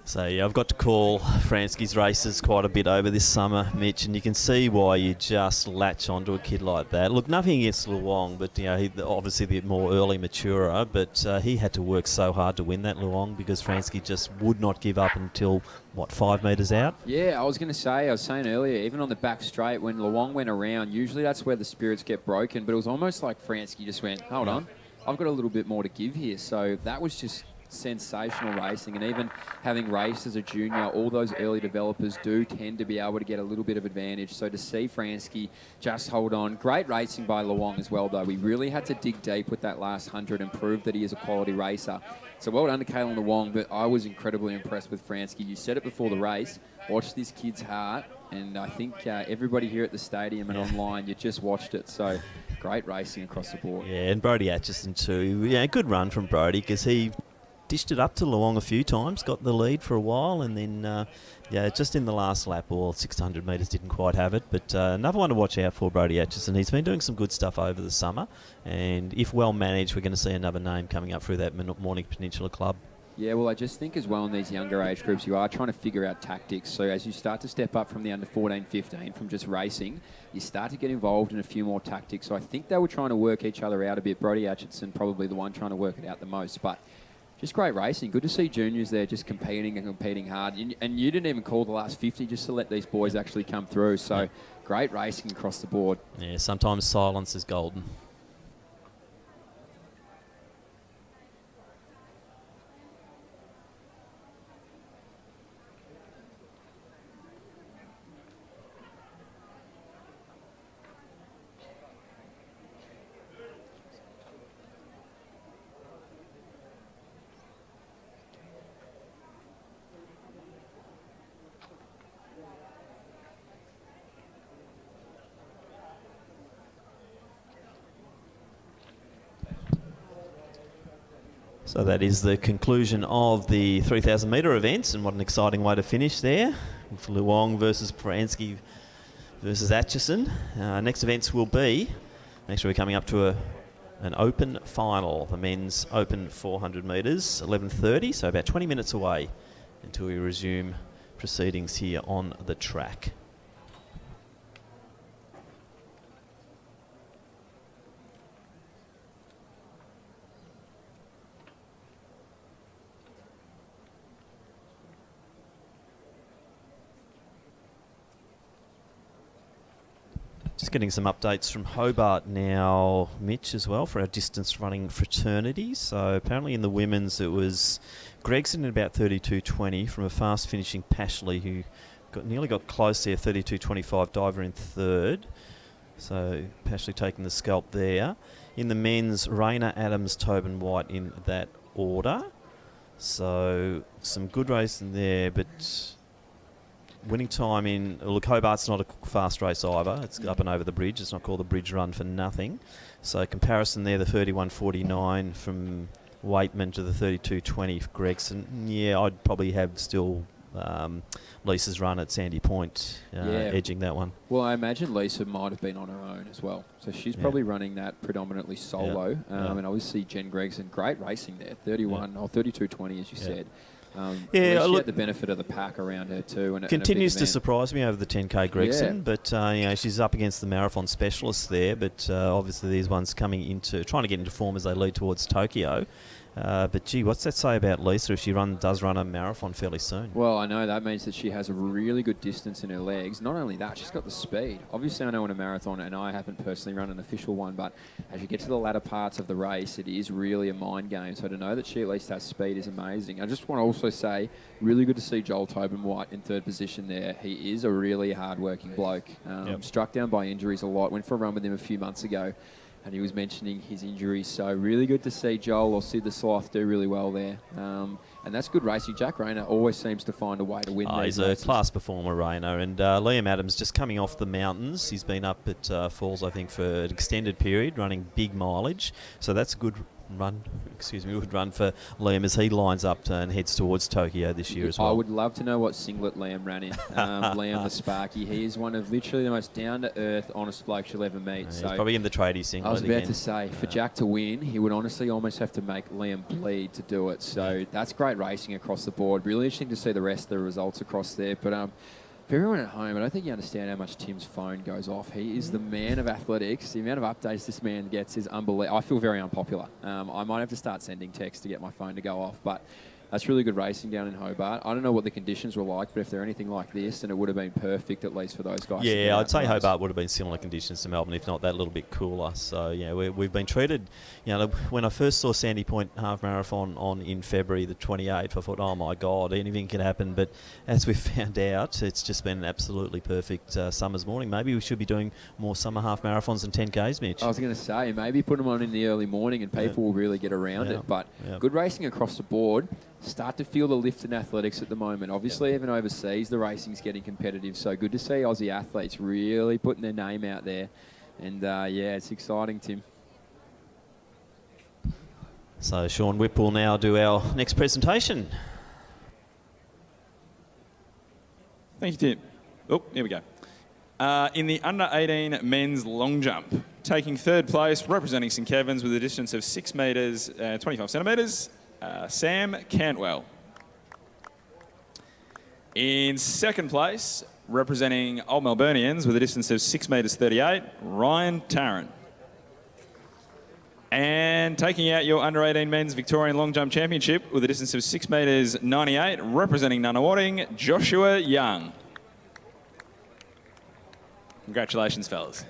So yeah, I've got to call Fransky's races quite a bit over this summer, Mitch, and you can see why you just latch onto a kid like that. Look, nothing against Luong, but he obviously the more early maturer, but he had to work so hard to win that Luong because Fransky just would not give up until, 5 metres out? Yeah, I was saying earlier, even on the back straight, when Luong went around, usually that's where the spirits get broken, but it was almost like Fransky just went, hold on, I've got a little bit more to give here. So that was just sensational racing, and even having raced as a junior, all those early developers do tend to be able to get a little bit of advantage. So to see Fransky just hold on, great racing by Luong as well though. We really had to dig deep with that last 100 and prove that he is a quality racer. So well done to Kalen Luong, but I was incredibly impressed with Fransky. You said it before the race, watch this kid's heart, and I think everybody here at the stadium and online, you just watched it. So great racing across the board. Yeah, and Brodie Atchison too. Yeah, good run from Brodie because he dished it up to Luong a few times, got the lead for a while, and then, just in the last lap, 600 metres didn't quite have it. But another one to watch out for, Brodie Atchison. He's been doing some good stuff over the summer, and if well managed, we're going to see another name coming up through that Morning Peninsula club. Yeah, well, I just think as well in these younger age groups, you are trying to figure out tactics. So as you start to step up from the under 14, 15, from just racing, you start to get involved in a few more tactics. So I think they were trying to work each other out a bit. Brodie Atchison probably the one trying to work it out the most, but just great racing. Good to see juniors there just competing hard. And you didn't even call the last 50 just to let these boys actually come through. So great racing across the board. Yeah, sometimes silence is golden. So that is the conclusion of the 3,000 metre events, and what an exciting way to finish there. With Luong versus Pransky versus Atchison. Next events will be, make sure we're coming up to an open final, the men's open 400 metres, 11:30, so about 20 minutes away until we resume proceedings here on the track. Just getting some updates from Hobart now, Mitch, as well, for our distance running fraternity. So apparently in the women's it was Gregson at about 32.20 from a fast finishing Pashley, who nearly got close there, 32.25, diver in third. So Pashley taking the scalp there. In the men's, Rayner, Adams, Tobin, White in that order. So some good racing there, but winning time in, look, Hobart's not a fast race either. It's up and over the bridge. It's not called the bridge run for nothing. So comparison there, the 31.49 from Waitman to the 32.20 for Gregson. Yeah, I'd probably have still Lisa's run at Sandy Point edging that one. Well, I imagine Lisa might have been on her own as well. So she's probably running that predominantly solo. And obviously Jen Gregson, great racing there, 31 or 32.20 as you said. She had the benefit of the pack around her too. And continues to surprise me over the 10K Gregson, but she's up against the marathon specialists there. But obviously these ones trying to get into form as they lead towards Tokyo. But gee, what's that say about Lisa if she does run a marathon fairly soon? Well, I know that means that she has a really good distance in her legs. Not only that, she's got the speed. Obviously, I know in a marathon, and I haven't personally run an official one, but as you get to the latter parts of the race, it is really a mind game. So to know that she at least has speed is amazing. I just want to also say, really good to see Joel Tobin White in third position there. He is a really hard-working bloke. Struck down by injuries a lot. Went for a run with him a few months ago, and he was mentioning his injuries. So really good to see Joel or Sid the Sloth do really well there. And that's good racing. Jack Rayner always seems to find a way to win these He's races. a class performer, Rayner. And Liam Adams just coming off the mountains. He's been up at Falls, I think, for an extended period, running big mileage. So that's a good run for Liam as he lines up and heads towards Tokyo this year as well. I would love to know what singlet Liam ran in. Liam the Sparky. He is one of literally the most down-to-earth, honest blokes you'll ever meet. He's probably in the tradie singlet. I was about to say, for Jack to win, he would honestly almost have to make Liam bleed to do it. So that's great racing across the board. Really interesting to see the rest of the results across there. But for everyone at home, I don't think you understand how much Tim's phone goes off. He is the man of athletics. The amount of updates this man gets is unbelievable. I feel very unpopular. I might have to start sending texts to get my phone to go off, but that's really good racing down in Hobart. I don't know what the conditions were like, but if they're anything like this, then it would have been perfect, at least for those guys. Yeah, I'd say Hobart would have been similar conditions to Melbourne, if not that little bit cooler. So, we've been treated, when I first saw Sandy Point Half Marathon on in February the 28th, I thought, oh my God, anything can happen. But as we found out, it's just been an absolutely perfect summer's morning. Maybe we should be doing more summer half marathons and 10Ks, Mitch. I was going to say, maybe put them on in the early morning and people will really get around it. But good racing across the board. Start to feel the lift in athletics at the moment. Obviously, even overseas, the racing's getting competitive. So good to see Aussie athletes really putting their name out there. And, it's exciting, Tim. So Sean Whipp will now do our next presentation. Thank you, Tim. Oh, here we go. In the under-18 men's long jump, taking third place, representing St Kevin's with a distance of 6 metres, 25 centimetres, Sam Cantwell. In second place, representing Old Melburnians with a distance of 6 metres 38, Ryan Tarrant. And taking out your under-18 men's Victorian long jump championship with a distance of 6 metres 98, representing Nunawading, Joshua Young. Congratulations, fellas.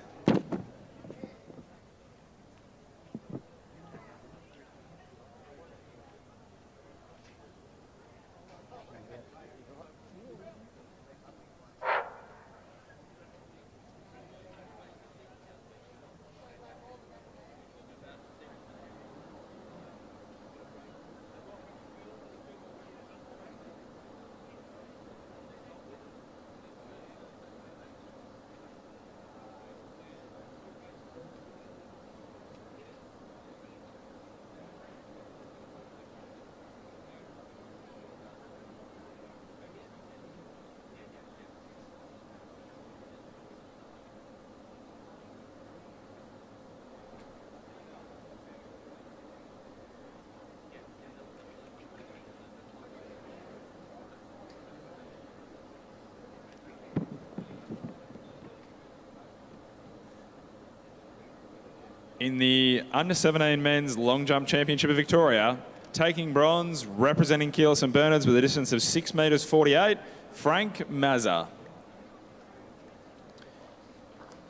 In the under-17 men's long jump championship of Victoria, taking bronze, representing Keolis and Bernards with a distance of 6 metres 48, Frank Mazza.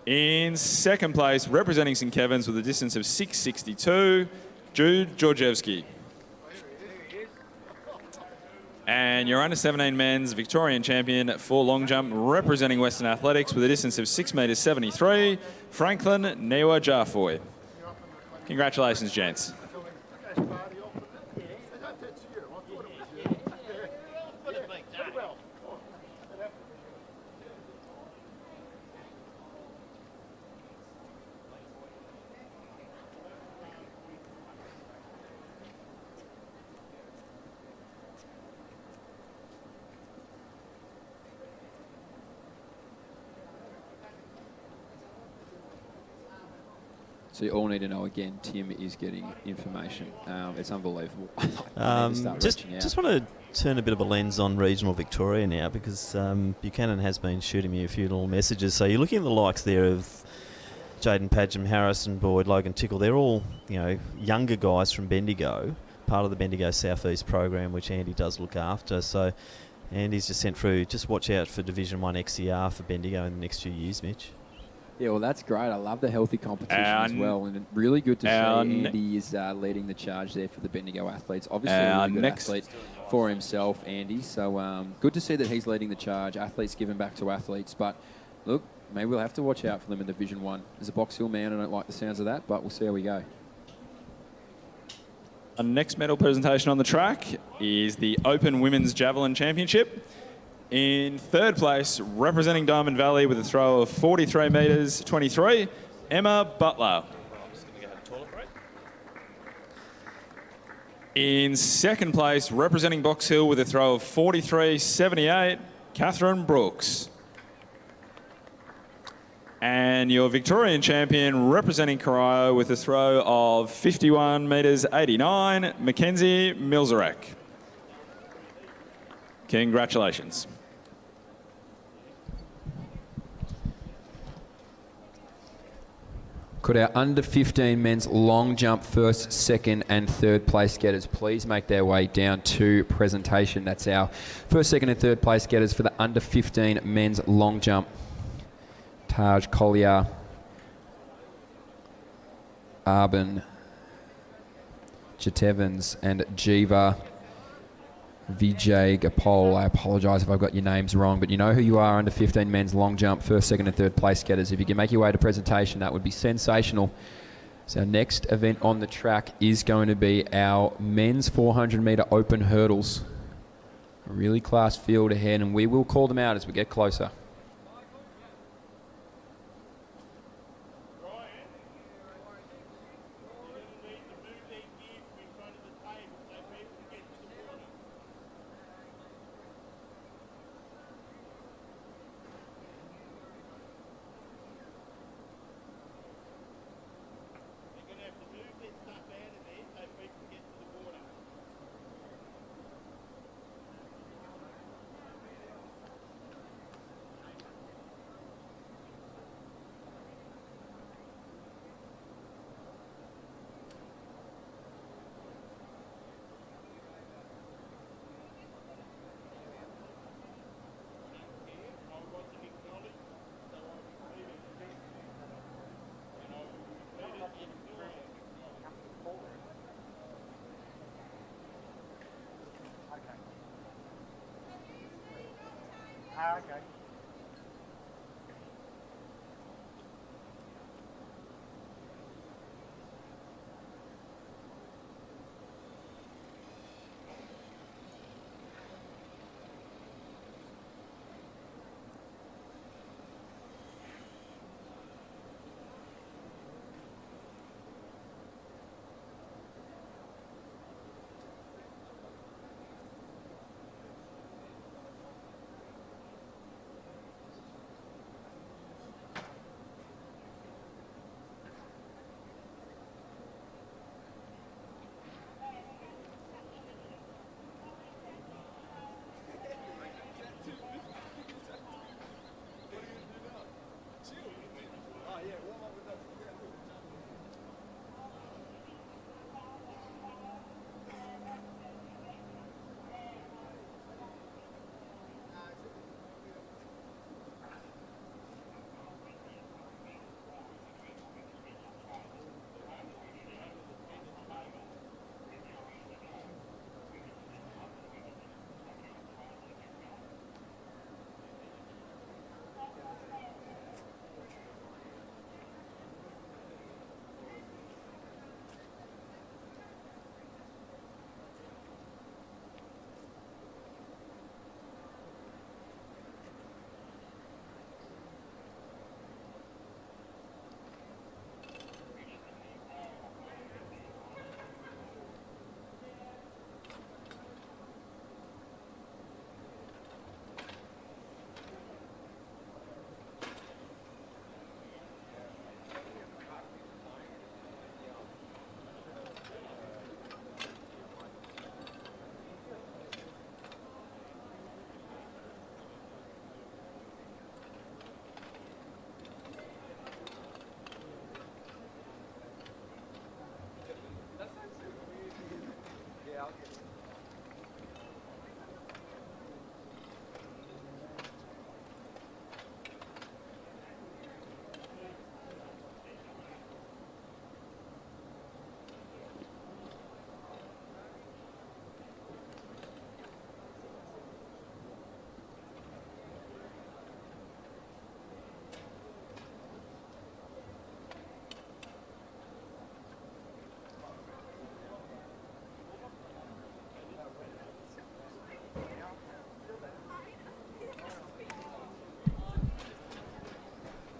In second place, representing St Kevin's with a distance of 6.62, Jude Georgievski. And your under-17 men's Victorian champion for long jump, representing Western Athletics with a distance of 6 metres 73, Franklin Newa Jarfoy. Congratulations, gents. So you all need to know again, Tim is getting information. It's unbelievable. Just want to turn a bit of a lens on regional Victoria now, because Buchanan has been shooting me a few little messages. So you're looking at the likes there of Jaden Padgham, Harrison Boyd, Logan Tickle. They're all, younger guys from Bendigo, part of the Bendigo Southeast program, which Andy does look after. So Andy's just sent through, just watch out for Division 1 XCR for Bendigo in the next few years, Mitch. Yeah, well, that's great. I love the healthy competition as well. And really good to see Andy is leading the charge there for the Bendigo athletes. Obviously, a really good athlete for himself, Andy. So good to see that he's leading the charge. Athletes giving back to athletes. But look, maybe we'll have to watch out for them in Division 1. As a Box Hill man, I don't like the sounds of that, but we'll see how we go. Our next medal presentation on the track is the Open Women's Javelin Championship. In third place, representing Diamond Valley with a throw of 43 metres 23, Emma Butler. In second place, representing Box Hill with a throw of 43.78, Catherine Brooks. And your Victorian champion, representing Corio with a throw of 51 metres 89, Mackenzie Milzarek. Congratulations. Could our under-15 men's long jump first, second and third place getters please make their way down to presentation. That's our first, second and third place getters for the under-15 men's long jump. Taj Collier, Arbin, Jatevans and Jiva Vijay Gopal. I apologise if I've got your names wrong, but you know who you are, under 15 men's long jump, first, second and third place getters. If you can make your way to presentation, that would be sensational. So our next event on the track is going to be our men's 400 metre open hurdles. A really class field ahead, and we will call them out as we get closer. Okay.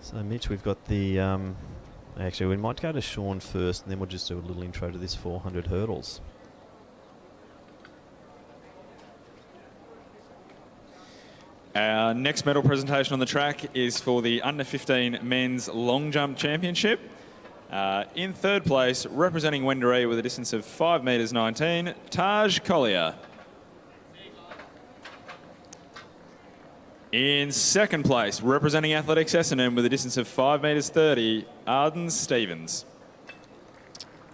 So, Mitch, we've got the... actually, we might go to Sean first, and then we'll just do a little intro to this 400 hurdles. Our next medal presentation on the track is for the Under 15 Men's Long Jump Championship. In third place, representing Wendouree with a distance of 5 metres 19, Taj Collier. In second place, representing Athletics Essendon with a distance of 5 metres 30, Arden Stevens.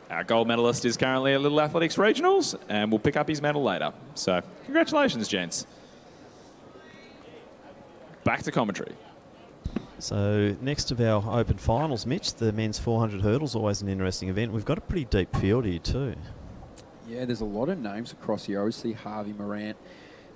Our gold medalist is currently at Little Athletics Regionals and will pick up his medal later. So, congratulations, gents. Back to commentary. So, next of our open finals, Mitch, the men's 400 hurdles, always an interesting event. We've got a pretty deep field here too. Yeah, there's a lot of names across here. Obviously, Harvey Morant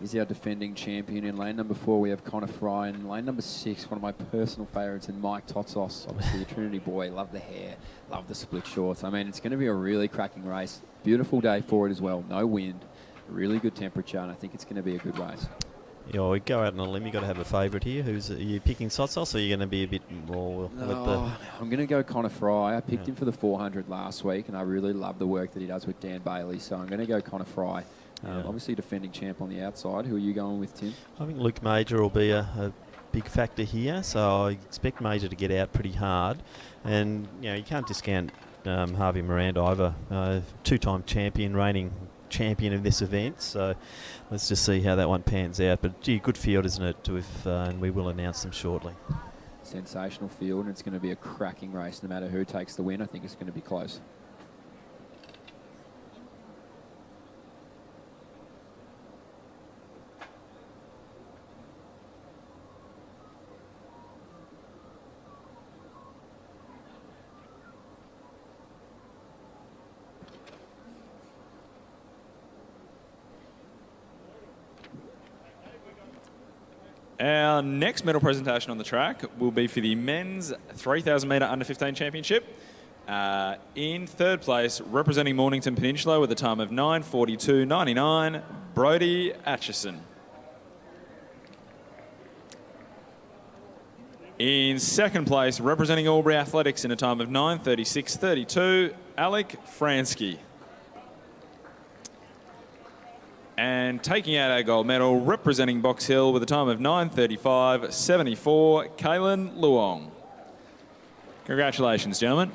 is our defending champion. In lane number 4, we have Connor Fry. In lane number 6, one of my personal favourites, and Mike Totsos, obviously the Trinity boy. Love the hair, love the split shorts. I mean, it's going to be a really cracking race. Beautiful day for it as well. No wind, really good temperature, and I think it's going to be a good race. Yeah, we go out on a limb. You've got to have a favourite here. Are you picking Totsos, or are you going to be a bit more... I'm going to go Connor Fry. I picked him for the 400 last week, and I really love the work that he does with Dan Bailey, so I'm going to go Connor Fry. Obviously defending champ on the outside. Who are you going with, Tim? I think Luke Major will be a big factor here, so I expect Major to get out pretty hard. And, you can't discount Harvey Miranda either. Two-time champion, reigning champion of this event, so let's just see how that one pans out. But, gee, good field, isn't it? And we will announce them shortly. Sensational field, and it's going to be a cracking race. No matter who takes the win, I think it's going to be close. Our next medal presentation on the track will be for the men's 3,000 metre under 15 championship. In third place, representing Mornington Peninsula with a time of 9:42.99, Brodie Atchison. In second place, representing Albury Athletics in a time of 9:36.32, Alec Fransky. And taking out our gold medal, representing Box Hill with a time of 9:35.74, Kaylin Luong. Congratulations, gentlemen.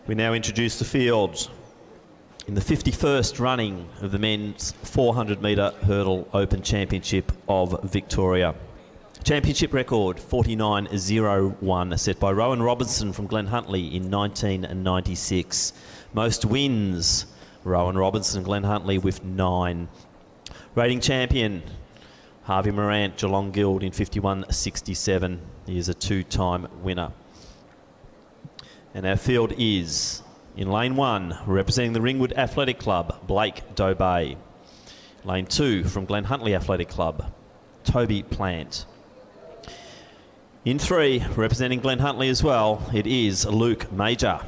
We now introduce the field in the 51st running of the men's 400 metre hurdle Open Championship of Victoria. Championship record 49.01 set by Rowan Robinson from Glen Huntly in 1996. Most wins, Rowan Robinson, Glen Huntly with 9. Rating champion, Harvey Morant, Geelong Guild in 51.67. He is a 2-time winner. And our field is in lane 1, representing the Ringwood Athletic Club, Blake Dobay. Lane 2, from Glen Huntly Athletic Club, Toby Plant. In 3, representing Glen Huntly as well, it is Luke Major.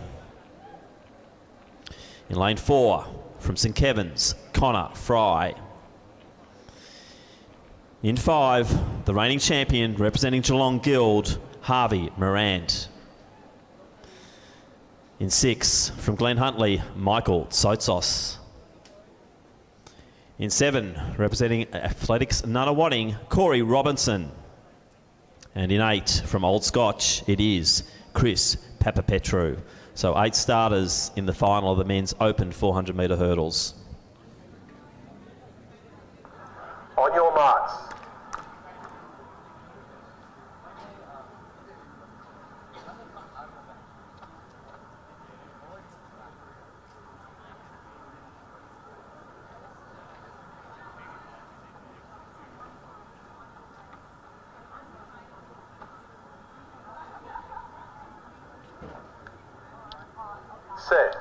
In lane 4, from St Kevin's, Connor Fry. In 5, the reigning champion, representing Geelong Guild, Harvey Morant. In 6, from Glen Huntly, Michael Tsotsos. In 7, representing Athletics Nunawading, Corey Robinson. And in 8, from Old Scotch, it is Chris Papapetru. So 8 starters in the final of the men's open 400 metre hurdles. On your marks. Set.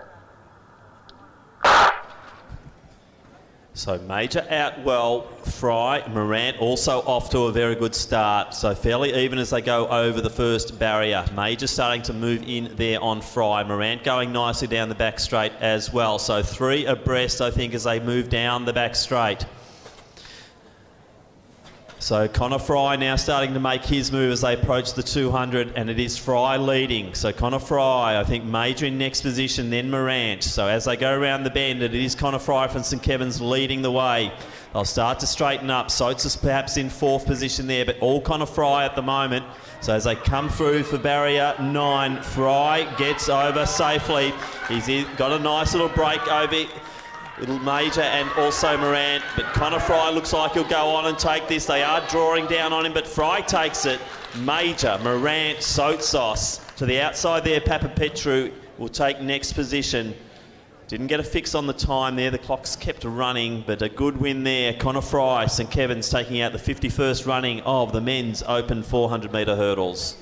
So Major out well, Fry, Morant also off to a very good start. So fairly even as they go over the first barrier. Major starting to move in there on Fry. Morant going nicely down the back straight as well. So 3 abreast, I think, as they move down the back straight. So Connor Fry now starting to make his move as they approach the 200, and it is Fry leading. So Connor Fry, I think Major in next position, then Morant. So as they go around the bend, it is Connor Fry from St Kevin's leading the way. They'll start to straighten up. Soates perhaps in 4th position there, but all Connor Fry at the moment. So as they come through for barrier 9, Fry gets over safely. He's got a nice little break over little Major and also Morant, but Connor Fry looks like he'll go on and take this. They are drawing down on him, but Fry takes it. Major, Morant, Soatsos to the outside there. Papapetru will take next position. Didn't get a fix on the time there. The clock's kept running, but a good win there. Connor Fry, St Kevin's taking out the 51st running of the men's open 400 metre hurdles.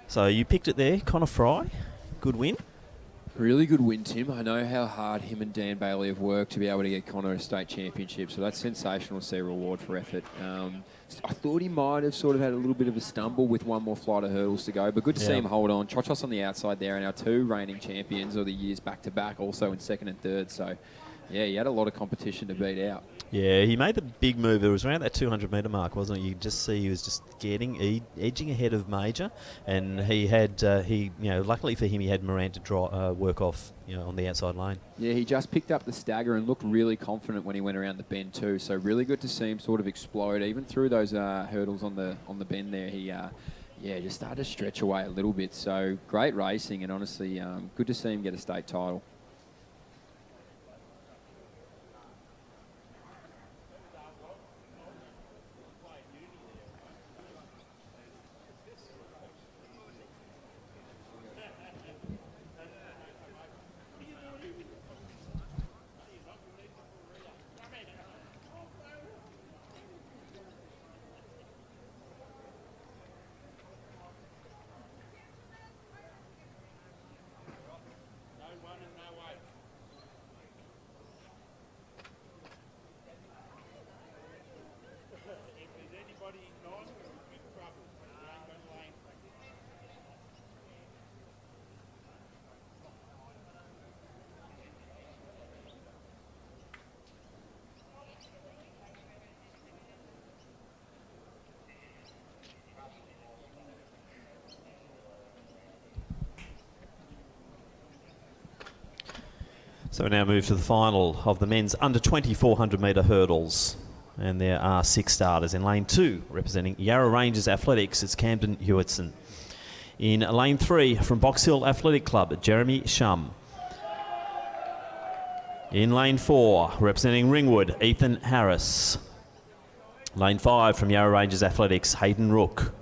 So you picked it there, Connor Fry. Good win. Really good win, Tim. I know how hard him and Dan Bailey have worked to be able to get Connor a state championship, so that's sensational to see a reward for effort. I thought he might have sort of had a little bit of a stumble with one more flight of hurdles to go, but good to see him hold on. Chochos on the outside there, and our 2 reigning champions of the years back-to-back, also in 2nd and 3rd. So, yeah, he had a lot of competition to beat out. Yeah, he made the big move. It was around that 200-metre mark, wasn't it? You could just see he was just edging ahead of Major, and he had luckily for him, he had Moran to work off, on the outside lane. Yeah, he just picked up the stagger and looked really confident when he went around the bend too. So really good to see him sort of explode, even through those hurdles on the bend there. He just started to stretch away a little bit. So great racing, and honestly, good to see him get a state title. So we now move to the final of the men's under 2400 metre hurdles. And there are 6 starters. In lane 2, representing Yarra Rangers Athletics, it's Camden Hewitson. In lane 3, from Box Hill Athletic Club, Jeremy Shum. In lane 4, representing Ringwood, Ethan Harris. Lane 5, from Yarra Rangers Athletics, Hayden Rook.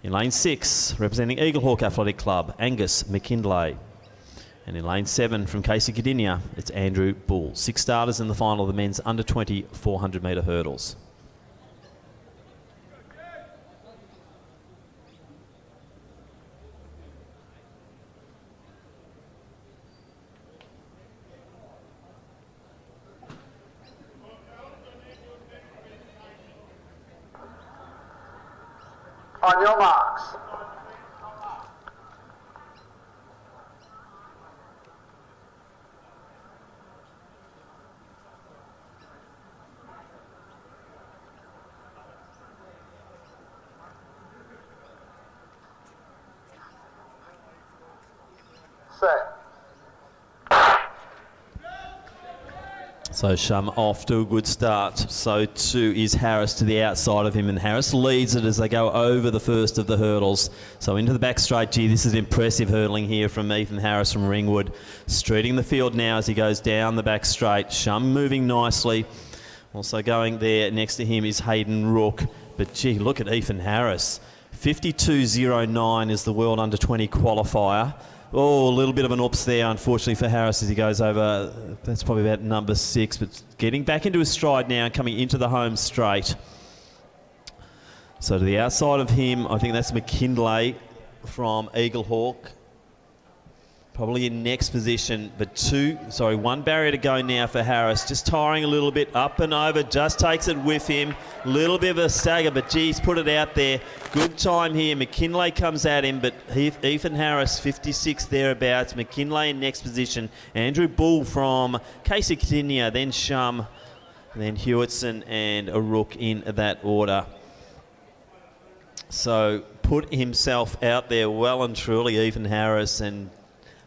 In lane 6, representing Eaglehawk Athletic Club, Angus McKinlay. And in lane 7 from Casey Cadinia, it's Andrew Bull. 6 starters in the final of the men's under 20 400 metre hurdles. On your marks. Set. So Shum off to a good start. So too is Harris to the outside of him, and Harris leads it as they go over the first of the hurdles. So into the back straight. Gee, this is impressive hurdling here from Ethan Harris from Ringwood. Streeting the field now as he goes down the back straight. Shum moving nicely. Also going there next to him is Hayden Rook. But gee, look at Ethan Harris. 52.09 is the World Under 20 qualifier. Oh, a little bit of an oops there, unfortunately, for Harris as he goes over. That's probably about number 6, but getting back into his stride now and coming into the home straight. So to the outside of him, I think that's McKinlay from Eaglehawk. Probably in next position, but 1 barrier to go now for Harris. Just tiring a little bit, up and over, just takes it with him. Little bit of a stagger, but geez, put it out there. Good time here. McKinlay comes at him, but Ethan Harris, 56 thereabouts. McKinlay in next position. Andrew Bull from Casey Cadinia, then Shum, then Hewitson and a Rook in that order. So put himself out there well and truly, Ethan Harris, and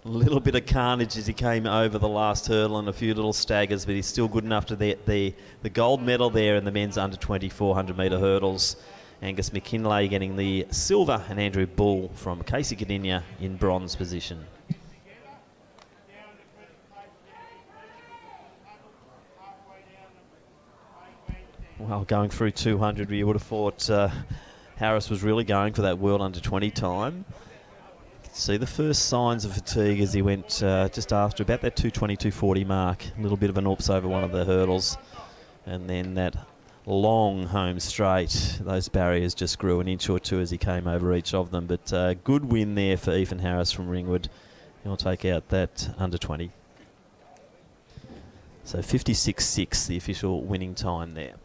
a little bit of carnage as he came over the last hurdle and a few little staggers, but he's still good enough to get the gold medal there in the men's under 20 400 metre hurdles. Angus McKinlay getting the silver, and Andrew Bull from Casey Cadinia in bronze position. Well, going through 200, you would have thought Harris was really going for that World Under 20 time. See the first signs of fatigue as he went just after about that 2:20, 2:40 mark. A little bit of an oops over one of the hurdles. And then that long home straight. Those barriers just grew an inch or two as he came over each of them. But good win there for Ethan Harris from Ringwood. He'll take out that under 20. So 56.6, the official winning time there.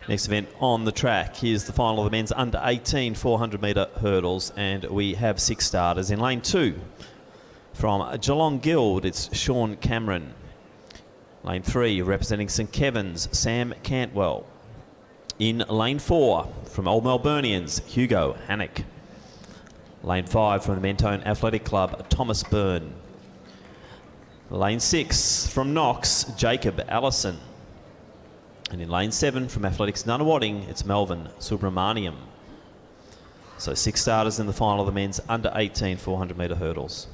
Next event on the track. Here's the final of the men's under 18 400 metre hurdles, and we have 6 starters. In lane 2, from Geelong Guild, it's Sean Cameron. Lane 3, representing St Kevin's, Sam Cantwell. In lane 4, from Old Melburnians, Hugo Hannock. Lane 5, from the Mentone Athletic Club, Thomas Byrne. Lane 6, from Knox, Jacob Allison. And in lane 7, from Athletics Nunawading, it's Melvin Subramaniam. So 6 starters in the final of the men's under 18 400 metre hurdles.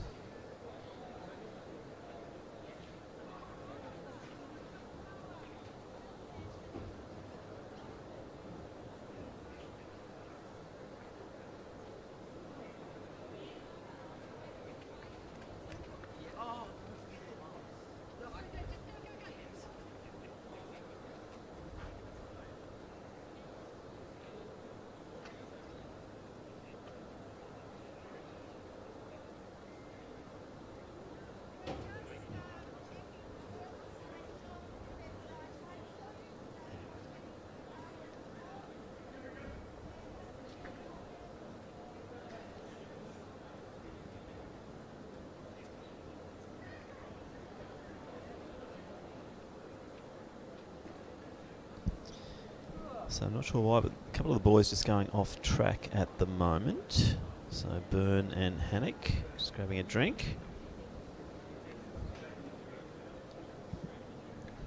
So I'm not sure why, but a couple of the boys just going off track at the moment. So Byrne and Hannock just grabbing a drink.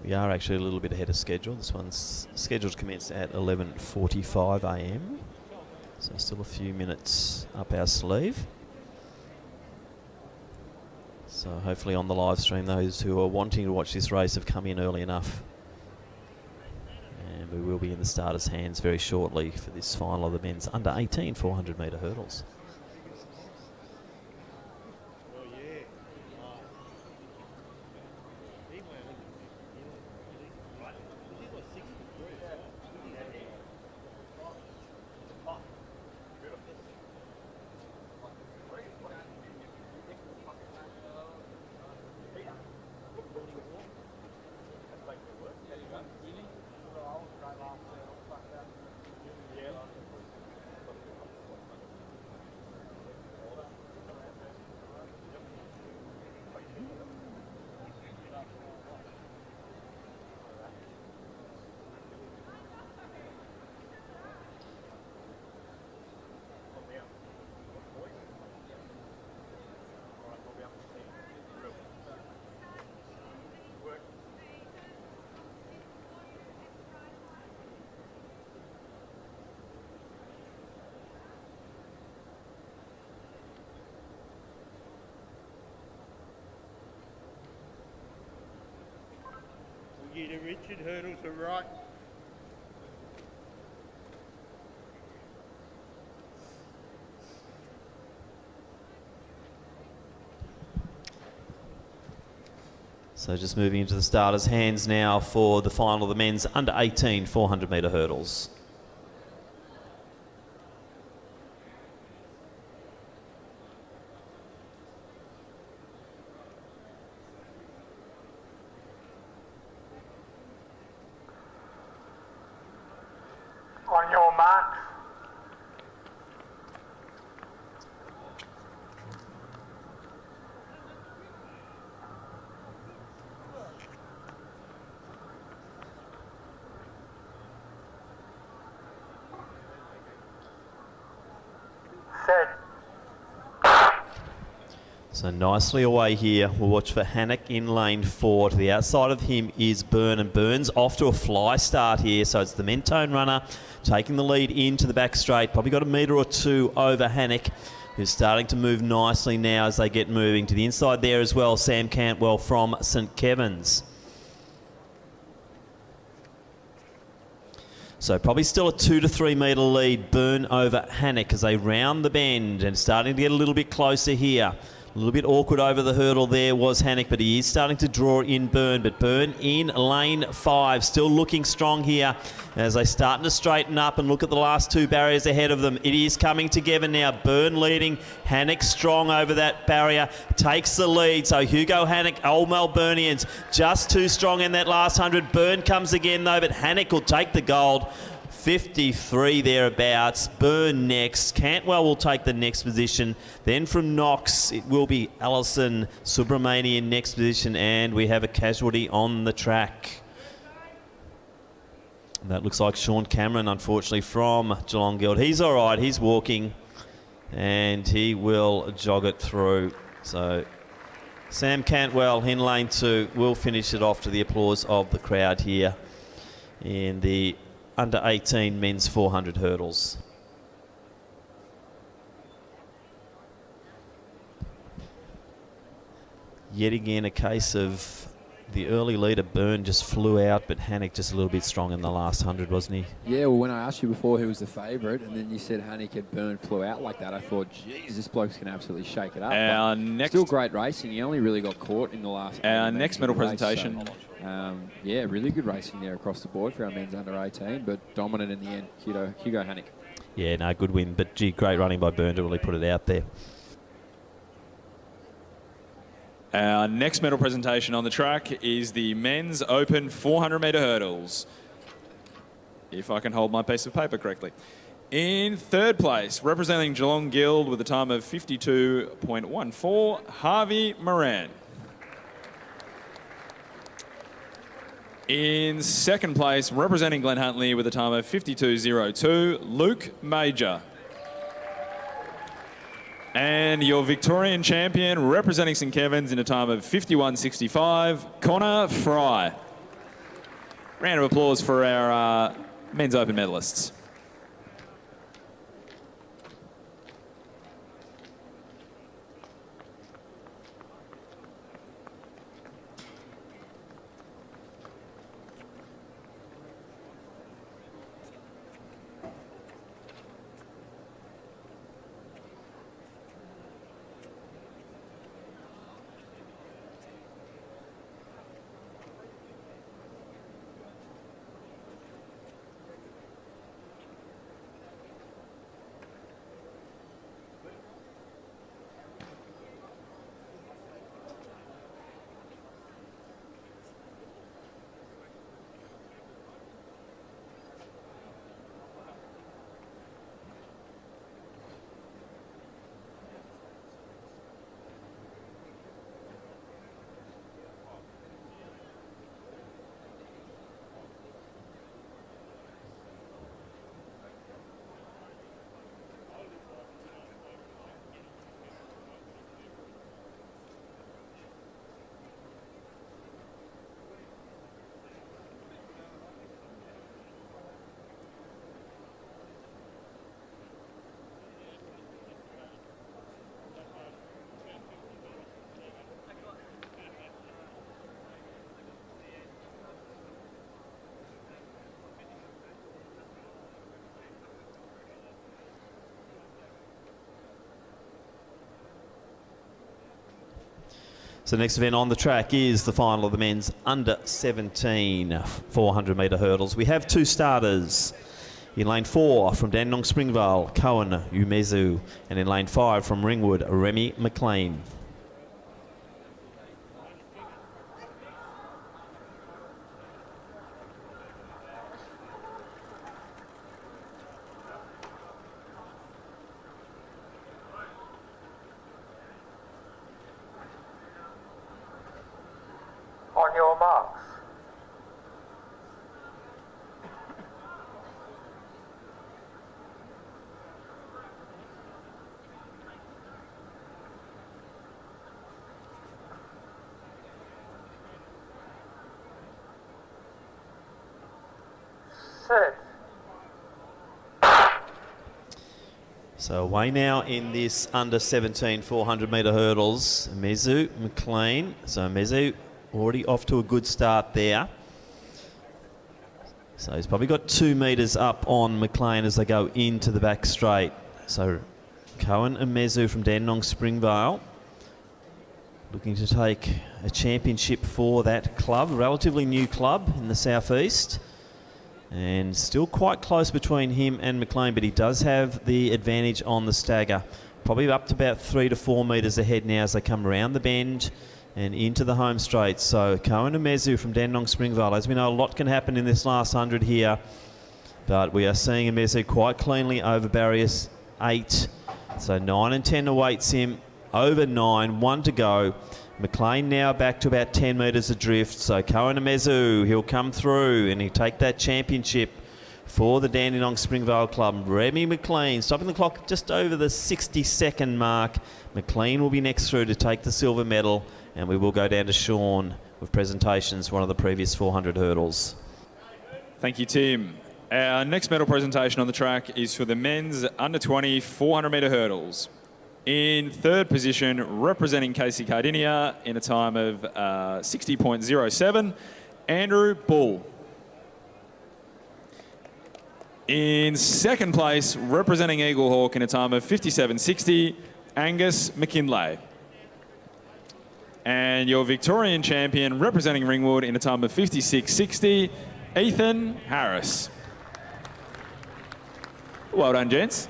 We are actually a little bit ahead of schedule. This one's scheduled to commence at 11:45 a.m. So still a few minutes up our sleeve. So hopefully on the live stream, those who are wanting to watch this race have come in early enough. And we will be in the starters' hands very shortly for this final of the men's under 18 400 metre hurdles. To Richard, hurdles are right. So just moving into the starters' hands now for the final of the men's under 18 400 metre hurdles. On your marks. Set. So nicely away here. We'll watch for Hannock in lane 4. To the outside of him is Byrne, and Byrne's off to a fly start here. So it's the Mentone runner taking the lead into the back straight. Probably got a metre or two over Hannock, who's starting to move nicely now as they get moving. To the inside there as well, Sam Cantwell from St Kevin's. So probably still a 2 to 3 metre lead, Byrne over Hannock as they round the bend and starting to get a little bit closer here. A little bit awkward over the hurdle there was Hannock, but he is starting to draw in Byrne. But Byrne in lane 5, still looking strong here as they starting to straighten up and look at the last 2 barriers ahead of them. It is coming together now. Byrne leading, Hannock strong over that barrier, takes the lead. So Hugo Hannock, Old Melburnians, just too strong in that last 100. Byrne comes again though, but Hannock will take the gold. 53 thereabouts. Byrne next. Cantwell will take the next position. Then from Knox, it will be Allison Subramanian next position, and we have a casualty on the track. And that looks like Sean Cameron, unfortunately, from Geelong Guild. He's all right. He's walking, and he will jog it through. So Sam Cantwell in lane 2 will finish it off to the applause of the crowd here in the under 18 men's 400 hurdles. Yet again a case of the early leader Byrne just flew out, but Hannock just a little bit strong in the last 100, wasn't he? Yeah, well, when I asked you before who was the favourite, and then you said Hannock and Byrne flew out like that, I thought, geez, this bloke's can absolutely shake it up. Our But next, still great racing. He only really got caught in the last. Our next medal race, presentation. So, yeah, really good racing there across the board for our men's under 18, but dominant in the end. Hugo Hannock. Yeah, no, good win, but gee, great running by Byrne to really put it out there. Our next medal presentation on the track is the men's open 400-metre hurdles. If I can hold my piece of paper correctly. In third place, representing Geelong Guild with a time of 52.14, Harvey Moran. In second place, representing Glen Huntly with a time of 52.02, Luke Major. And your Victorian champion, representing St Kevin's in a time of 51.65, Connor Fry. Round of applause for our men's open medalists. So the next event on the track is the final of the men's under 17 400-metre hurdles. We have two starters. In lane 4 from Dandenong Springvale, Cohen Umezu, and in lane 5 from Ringwood, Remy McLean. On your marks. Set. So away now in this under 17 400-metre hurdles, Mezu, McLean. So Mezu already off to a good start there. So he's probably got 2 metres up on McLean as they go into the back straight. So Cohen and Mezu from Dandenong Springvale looking to take a championship for that club, relatively new club in the southeast. And still quite close between him and McLean, but he does have the advantage on the stagger. Probably up to about 3 to 4 metres ahead now as they come around the bend and into the home straight. So Cohen and Mezu from Dandenong Springvale. As we know, a lot can happen in this last 100 here. But we are seeing Amezu quite cleanly over barriers 8. So 9 and 10 awaits him. Over 9, 1 to go. McLean now back to about 10 metres adrift. So Cohen Amezu, he'll come through and he'll take that championship for the Dandenong Springvale Club. Remy McLean stopping the clock just over the 60-second mark. McLean will be next through to take the silver medal, and we will go down to Sean with presentations for one of the previous 400 hurdles. Thank you, Tim. Our next medal presentation on the track is for the men's under 20 400 metre hurdles. In third position, representing Casey Cardinia in a time of 60.07, Andrew Bull. In second place, representing Eagle Hawk in a time of 57.60, Angus McKinlay. And your Victorian champion, representing Ringwood in a time of 56.60, Ethan Harris. Well done, gents.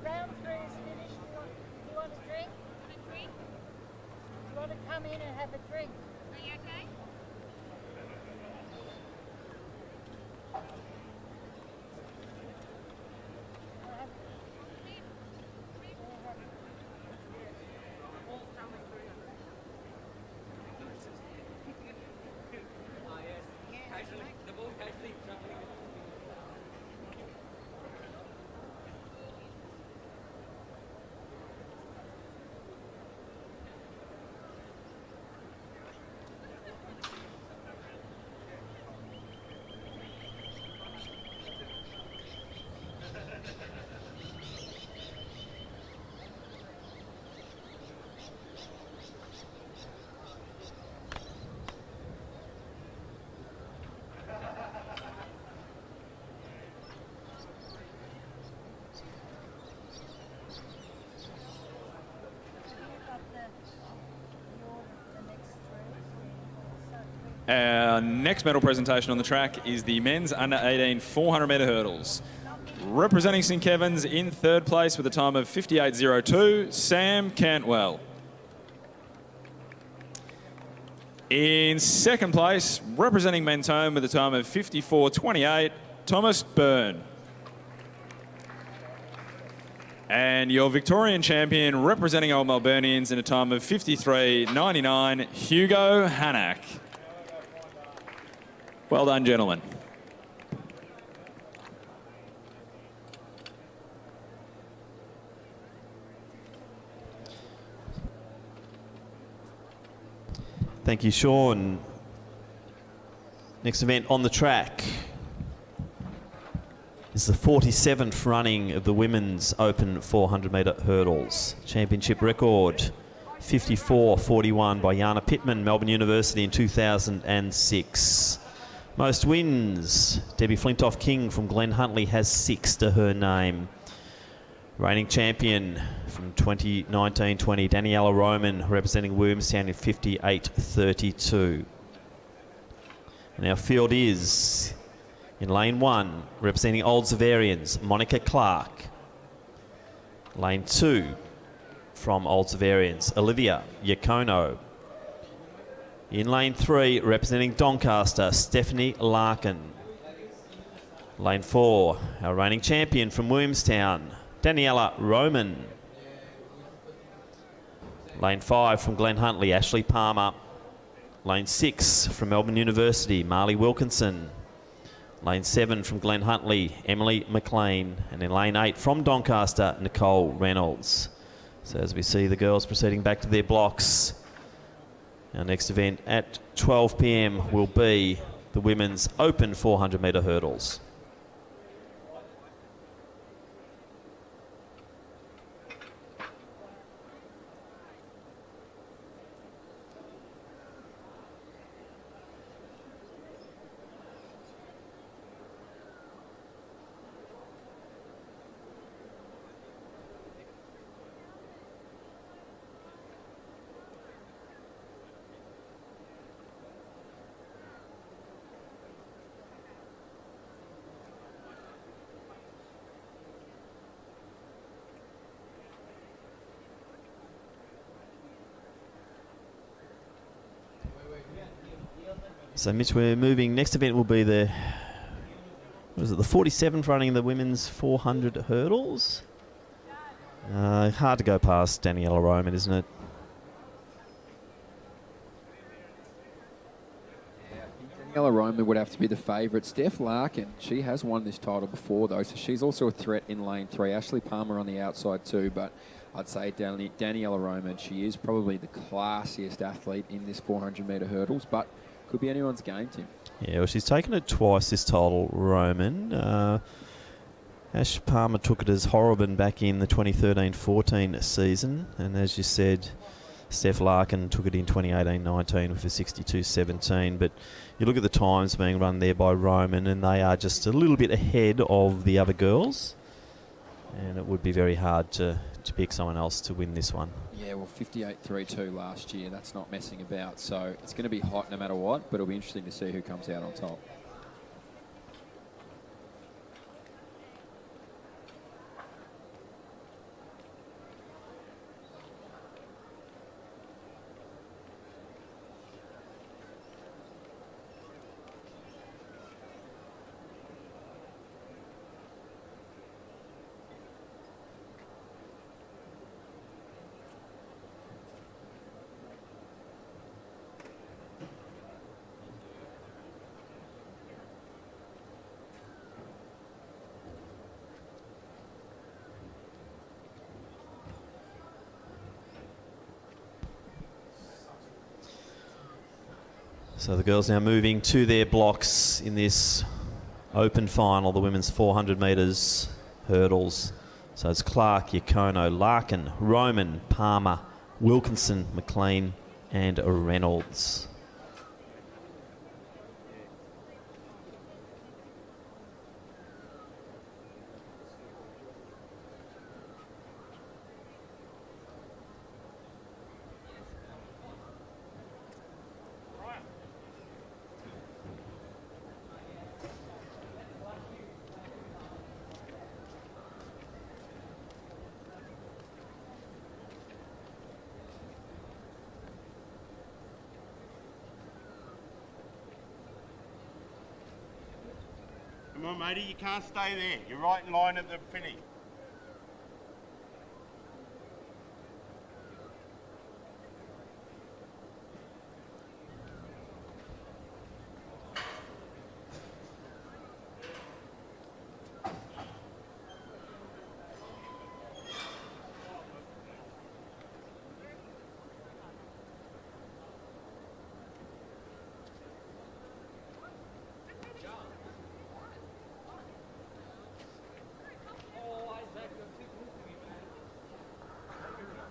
Round 3 is finished. You want a drink? You want to come in and have a drink? Are you okay? Our next medal presentation on the track is the men's under 18 400 metre hurdles. Representing St Kevin's in third place with a time of 58.02, Sam Cantwell. In second place, representing Mentone with a time of 54.28, Thomas Byrne. And your Victorian champion, representing Old Melburnians in a time of 53.99, Hugo Hanak. Well done, gentlemen. Thank you, Sean. Next event on the track is the 47th running of the Women's Open 400 metre hurdles. Championship record 54.41 by Jana Pittman, Melbourne University in 2006. Most wins, Debbie Flintoff King from Glen Huntly has 6 to her name. Reigning champion from 2019-20, Daniela Roman, representing Williamstown in 58.32. And our field is in lane 1, representing Old Zavarians, Monica Clark. Lane 2, from Old Zavarians, Olivia Iacono. In lane 3, representing Doncaster, Stephanie Larkin. Lane 4, our reigning champion from Williamstown, Daniela Roman. Lane 5 from Glen Huntly, Ashley Palmer. Lane 6 from Melbourne University, Marley Wilkinson. Lane 7 from Glen Huntly, Emily McLean. And in lane 8 from Doncaster, Nicole Reynolds. So as we see the girls proceeding back to their blocks, our next event at 12 p.m. will be the Women's Open 400 metre hurdles. So, Mitch, we're moving. Next event will be the 47th running of the women's 400 hurdles. Hard to go past Daniela Roman, isn't it? Daniela Roman would have to be the favourite. Steph Larkin, she has won this title before, though, so she's also a threat in lane 3. Ashley Palmer on the outside too, but I'd say Daniela Roman, she is probably the classiest athlete in this 400-metre hurdles, but could be anyone's game, Tim. Yeah, well, she's taken it twice, this title, Roman. Ash Palmer took it as Horriban back in the 2013-14 season, and as you said, Steph Larkin took it in 2018-19 with a 62.17, but you look at the times being run there by Roman, and they are just a little bit ahead of the other girls, and it would be very hard to pick someone else to win this one. Yeah, well, 58.32 last year. That's not messing about. So it's going to be hot no matter what, but it'll be interesting to see who comes out on top. So the girls now moving to their blocks in this open final, the women's 400 metres hurdles. So it's Clark, Yacono, Larkin, Roman, Palmer, Wilkinson, McLean and Reynolds. Come on, matey, you can't stay there. You're right in line at the finish.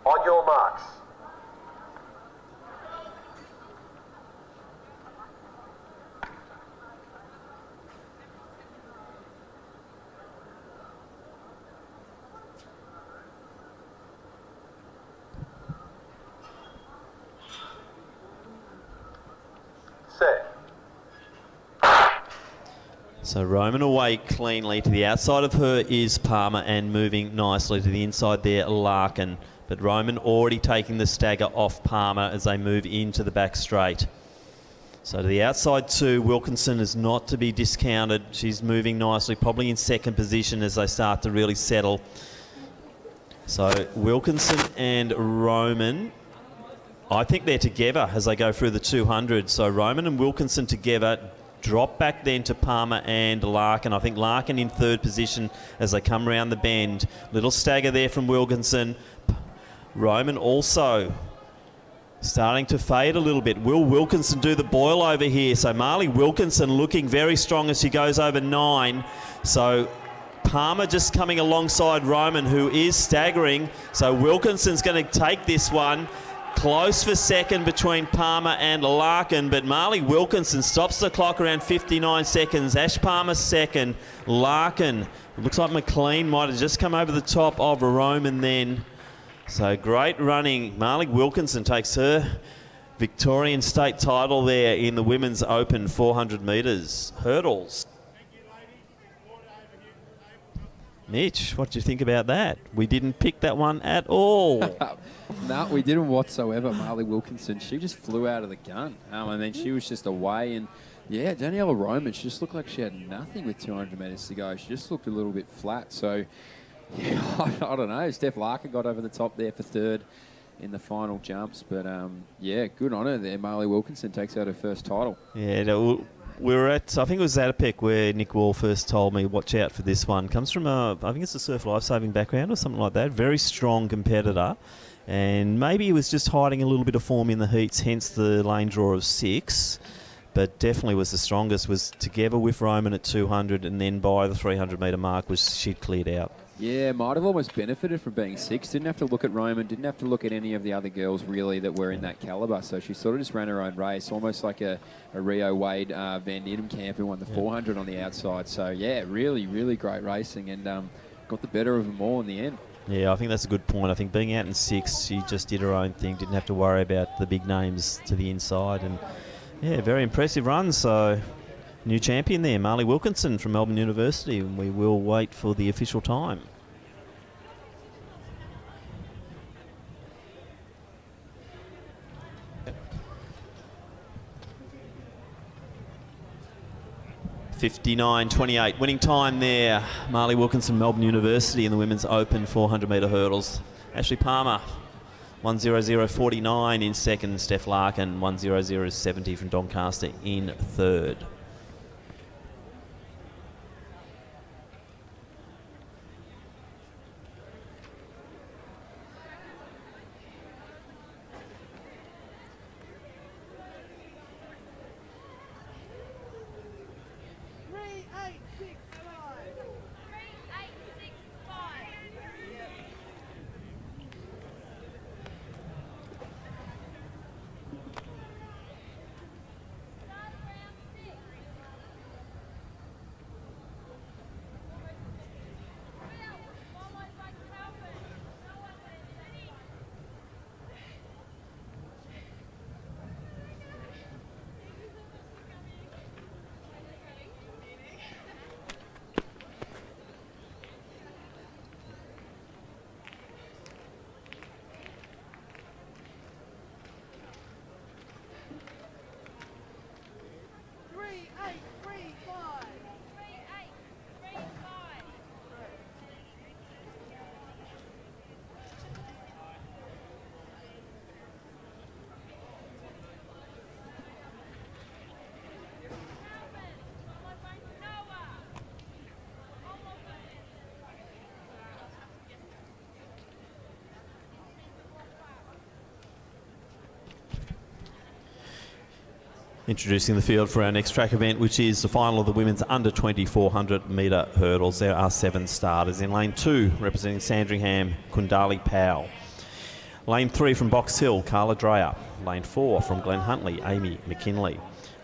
On your marks. Set. So Roman away cleanly. To the outside of her is Palmer and moving nicely to the inside there, Larkin. But Roman already taking the stagger off Palmer as they move into the back straight. So to the outside too, Wilkinson is not to be discounted. She's moving nicely, probably in second position as they start to really settle. So Wilkinson and Roman, I think they're together as they go through the 200. So Roman and Wilkinson together, drop back then to Palmer and Larkin. I think Larkin in third position as they come around the bend. Little stagger there from Wilkinson. Roman also starting to fade a little bit. Will Wilkinson do the boil over here? So Marley Wilkinson looking very strong as she goes over 9. So Palmer just coming alongside Roman, who is staggering. So Wilkinson's going to take this one. Close for second between Palmer and Larkin, but Marley Wilkinson stops the clock around 59 seconds. Ash Palmer second. Larkin, looks like McLean might have just come over the top of Roman then. So great running. Marley Wilkinson takes her Victorian state title there in the women's open 400 metres hurdles. Mitch, what do you think about that? We didn't pick that one at all. No, we didn't whatsoever. Marley Wilkinson, she just flew out of the gun. And then she was just away. And, yeah, Daniela Roman, she just looked like she had nothing with 200 metres to go. She just looked a little bit flat. So, yeah, I don't know. Steph Larkin got over the top there for third in the final jumps. But, yeah, good on her there. Marley Wilkinson takes out her first title. Yeah, we were at, I think it was Zatopek where Nick Wall first told me, watch out for this one. Comes from I think it's a surf lifesaving background or something like that. Very strong competitor. And maybe he was just hiding a little bit of form in the heats, hence the lane draw of 6. But definitely was the strongest, was together with Roman at 200, and then by the 300 metre mark she'd cleared out. Yeah, might have almost benefited from being 6. Didn't have to look at Roman, didn't have to look at any of the other girls really that were in that calibre. So she sort of just ran her own race, almost like a Rio Wade Van Niedenkamp who won the 400 on the outside. So yeah, really, really great racing, and got the better of them all in the end. Yeah, I think that's a good point. I think being out in 6, she just did her own thing, didn't have to worry about the big names to the inside. And yeah, very impressive run. So new champion there, Marley Wilkinson from Melbourne University, and we will wait for the official time. .59.28, winning time there. Marley Wilkinson, Melbourne University in the women's open 400 metre hurdles. Ashley Palmer, 1:00.49 in second. Steph Larkin, 1:00.70 from Doncaster in third. Introducing the field for our next track event, which is the final of the women's under 20 400 metre hurdles. There are 7 starters. In lane 2, representing Sandringham, Kundali Powell. Lane 3 from Box Hill, Carla Dreyer. Lane 4 from Glen Huntly, Amy McKinley.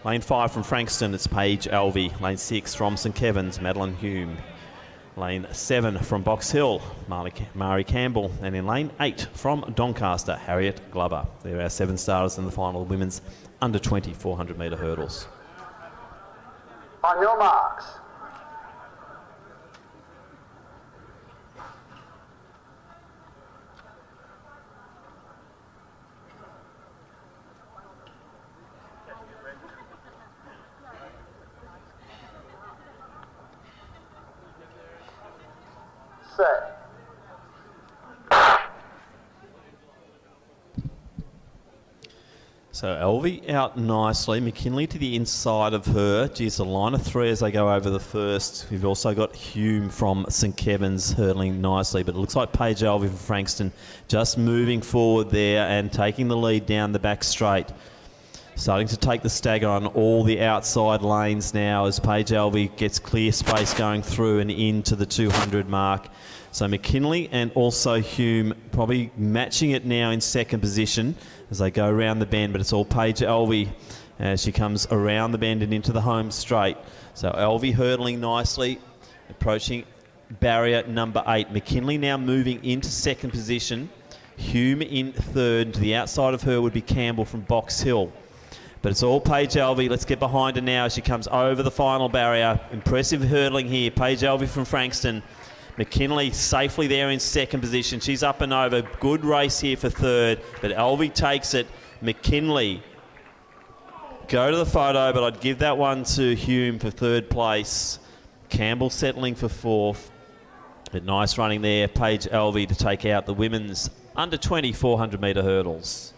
Lane 5 from Frankston, it's Paige Alvey. Lane 6 from St Kevin's, Madeline Hume. Lane 7 from Box Hill, Mari Campbell. And in lane 8 from Doncaster, Harriet Glover. There are 7 starters in the final of the women's under 20 400 metre hurdles. On your marks. Set. So Alvey out nicely. McKinley to the inside of her. Geez, a line of 3 as they go over the first. We've also got Hume from St Kevin's hurdling nicely, but it looks like Paige Alvey from Frankston just moving forward there and taking the lead down the back straight. Starting to take the stagger on all the outside lanes now as Paige Alvey gets clear space going through and into the 200 mark. So McKinley and also Hume probably matching it now in second position as they go around the bend, but it's all Paige Alvey as she comes around the bend and into the home straight. So Alvey hurdling nicely, approaching barrier number 8. McKinley now moving into second position. Hume in third. To the outside of her would be Campbell from Box Hill. But it's all Paige Alvey. Let's get behind her now as she comes over the final barrier. Impressive hurdling here. Paige Alvey from Frankston. McKinley safely there in second position. She's up and over. Good race here for third, but Elvie takes it. McKinley go to the photo, but I'd give that one to Hume for third place. Campbell settling for fourth. But nice running there, Paige Elvie to take out the women's under 20 400 metre hurdles.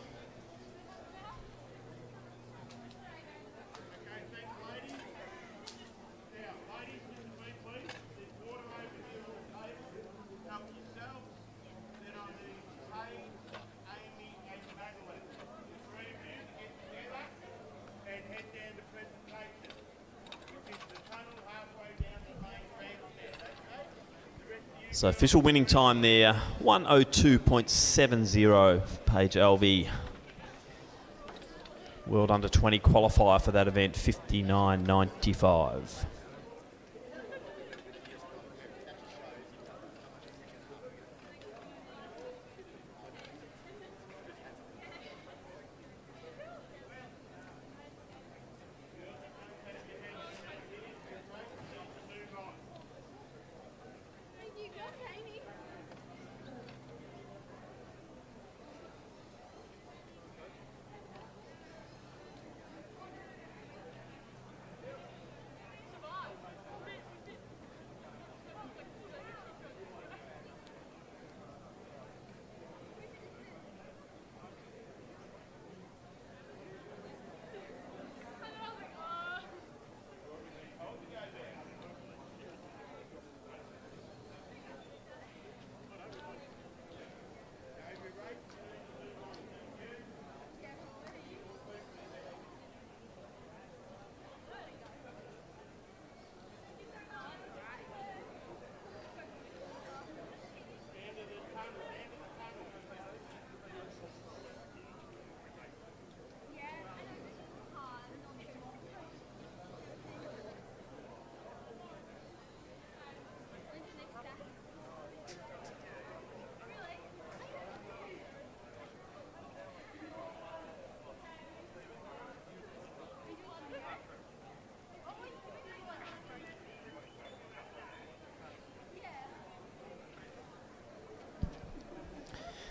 So official winning time there, 1:02.70, Paige Elvie. World Under 20 qualifier for that event, 59.95.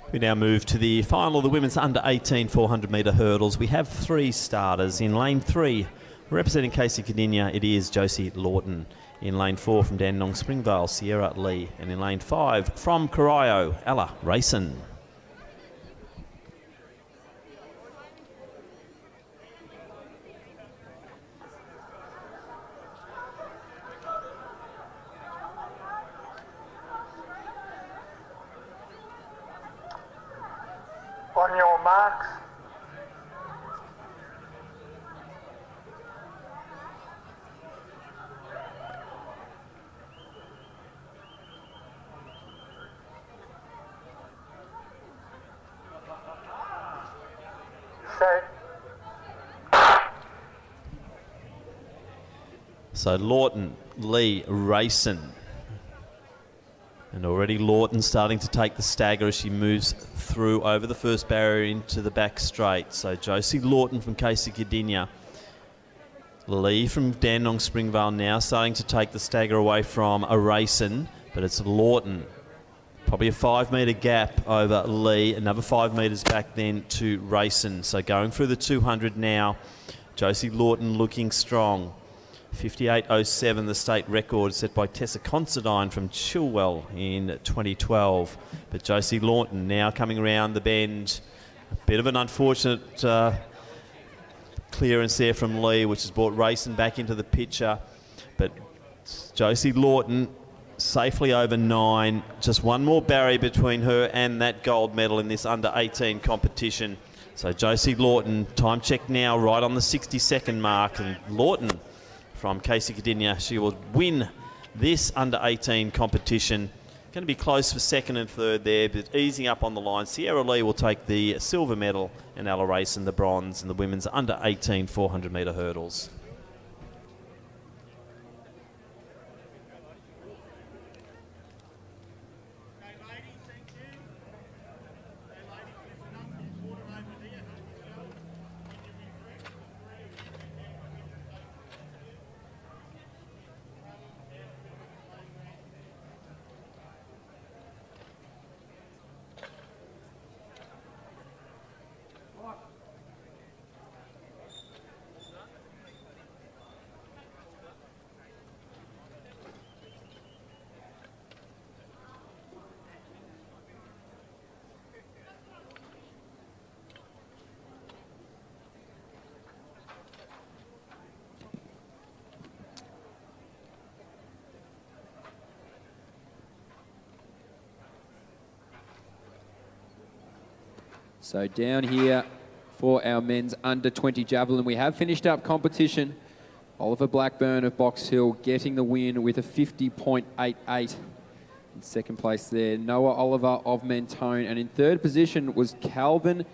We now move to the final of the women's under 18 400 metre hurdles. We have three starters. In lane 3, representing Casey Cadinia, it is Josie Lawton. In lane 4 from Dandenong Springvale, Sierra Lee. And in lane 5 from Corio, Ella Rayson. On your marks. Set. So Lawton, Lee, Rayson. And already Lawton starting to take the stagger as she moves through over the first barrier into the back straight. So Josie Lawton from Casey Cadinia. Lee from Dandenong Springvale now starting to take the stagger away from a Rayson, but it's Lawton. Probably a 5 metre gap over Lee, another 5 metres back then to Rayson. So going through the 200 now, Josie Lawton looking strong. 58.07, the state record set by Tessa Considine from Chilwell in 2012. But Josie Lawton now coming around the bend. A bit of an unfortunate clearance there from Lee, which has brought Rayson back into the picture. But Josie Lawton safely over 9. Just one more barrier between her and that gold medal in this under 18 competition. So Josie Lawton, time check now, right on the 60-second mark. And Lawton from Casey Cadinia, she will win this under 18 competition. Going to be close for second and third there, but easing up on the line. Sierra Lee will take the silver medal and Ella Rayson the bronze in the women's under 18 400 metre hurdles. So down here for our men's under 20 javelin, we have finished up competition. Oliver Blackburn of Box Hill getting the win with a 50.88. In second place there, Noah Oliver of Mentone. And in third position was Calvin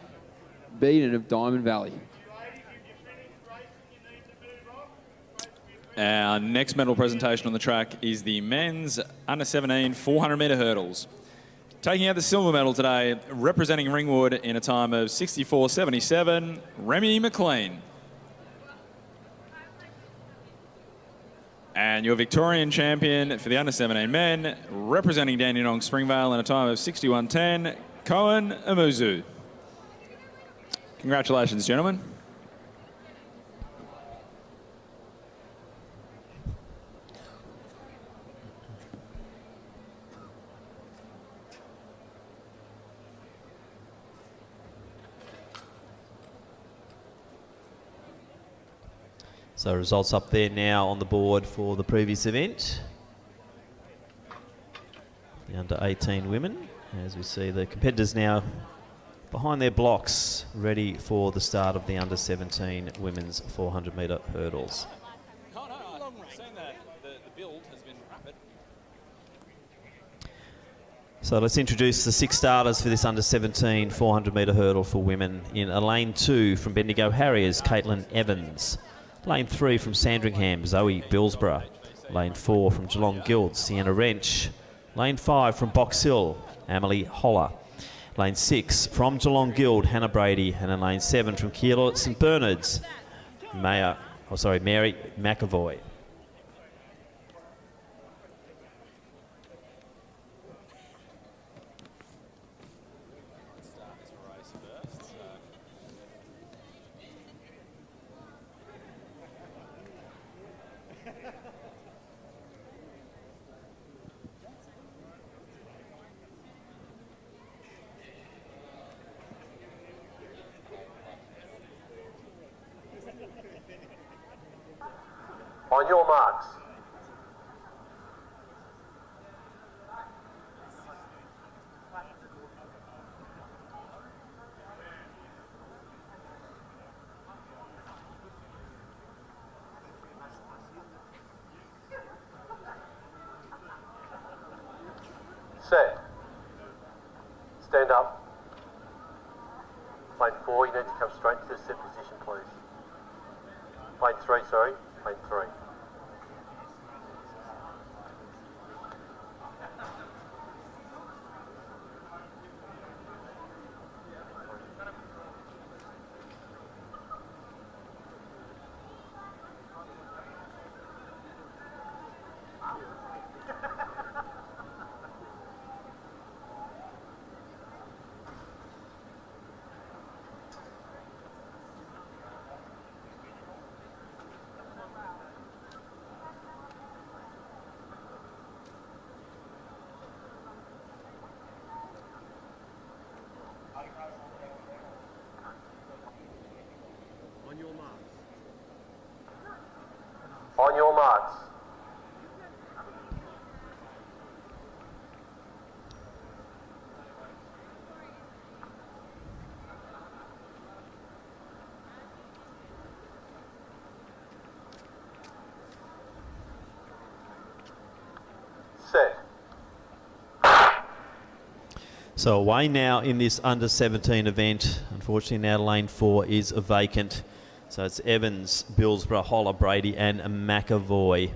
Beeden of Diamond Valley. Our next medal presentation on the track is the men's under 17 400 metre hurdles. Taking out the silver medal today, representing Ringwood in a time of 64.77, Remy McLean. And your Victorian champion for the under 17 men, representing Dandenong Springvale in a time of 61.10, Cohen Amuzu. Congratulations, gentlemen. So results up there now on the board for the previous event. The under 18 women, as we see the competitors now behind their blocks, ready for the start of the under 17 women's 400 metre hurdles. So let's introduce the 6 starters for this under 17 400 metre hurdle for women. In lane 2 from Bendigo Harriers, Caitlin Evans. Lane 3 from Sandringham, Zoe Billsborough. Lane 4 from Geelong Guild, Sienna Wrench. Lane 5 from Box Hill, Emily Holler. Lane 6 from Geelong Guild, Hannah Brady. And in lane 7 from Keilor St Bernard's, Mary McAvoy. On your marks. Set. Stand up. Lane 4, you need to come straight to the set position, please. Lane 3, sorry. Lane 3. On your marks. Set. So away now in this under 17 event. Unfortunately now lane 4 is vacant. So it's Evans, Billsborough, Holler, Brady and McAvoy.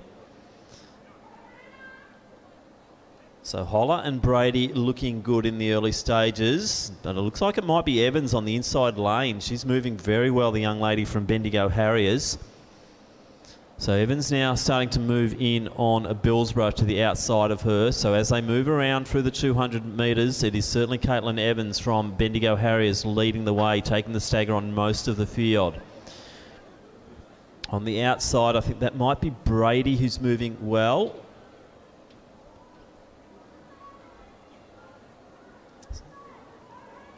So Holler and Brady looking good in the early stages. And it looks like it might be Evans on the inside lane. She's moving very well, the young lady from Bendigo Harriers. So Evans now starting to move in on a Billsborough to the outside of her. So as they move around through the 200 metres, it is certainly Caitlin Evans from Bendigo Harriers leading the way, taking the stagger on most of the field. On the outside, I think that might be Brady who's moving well.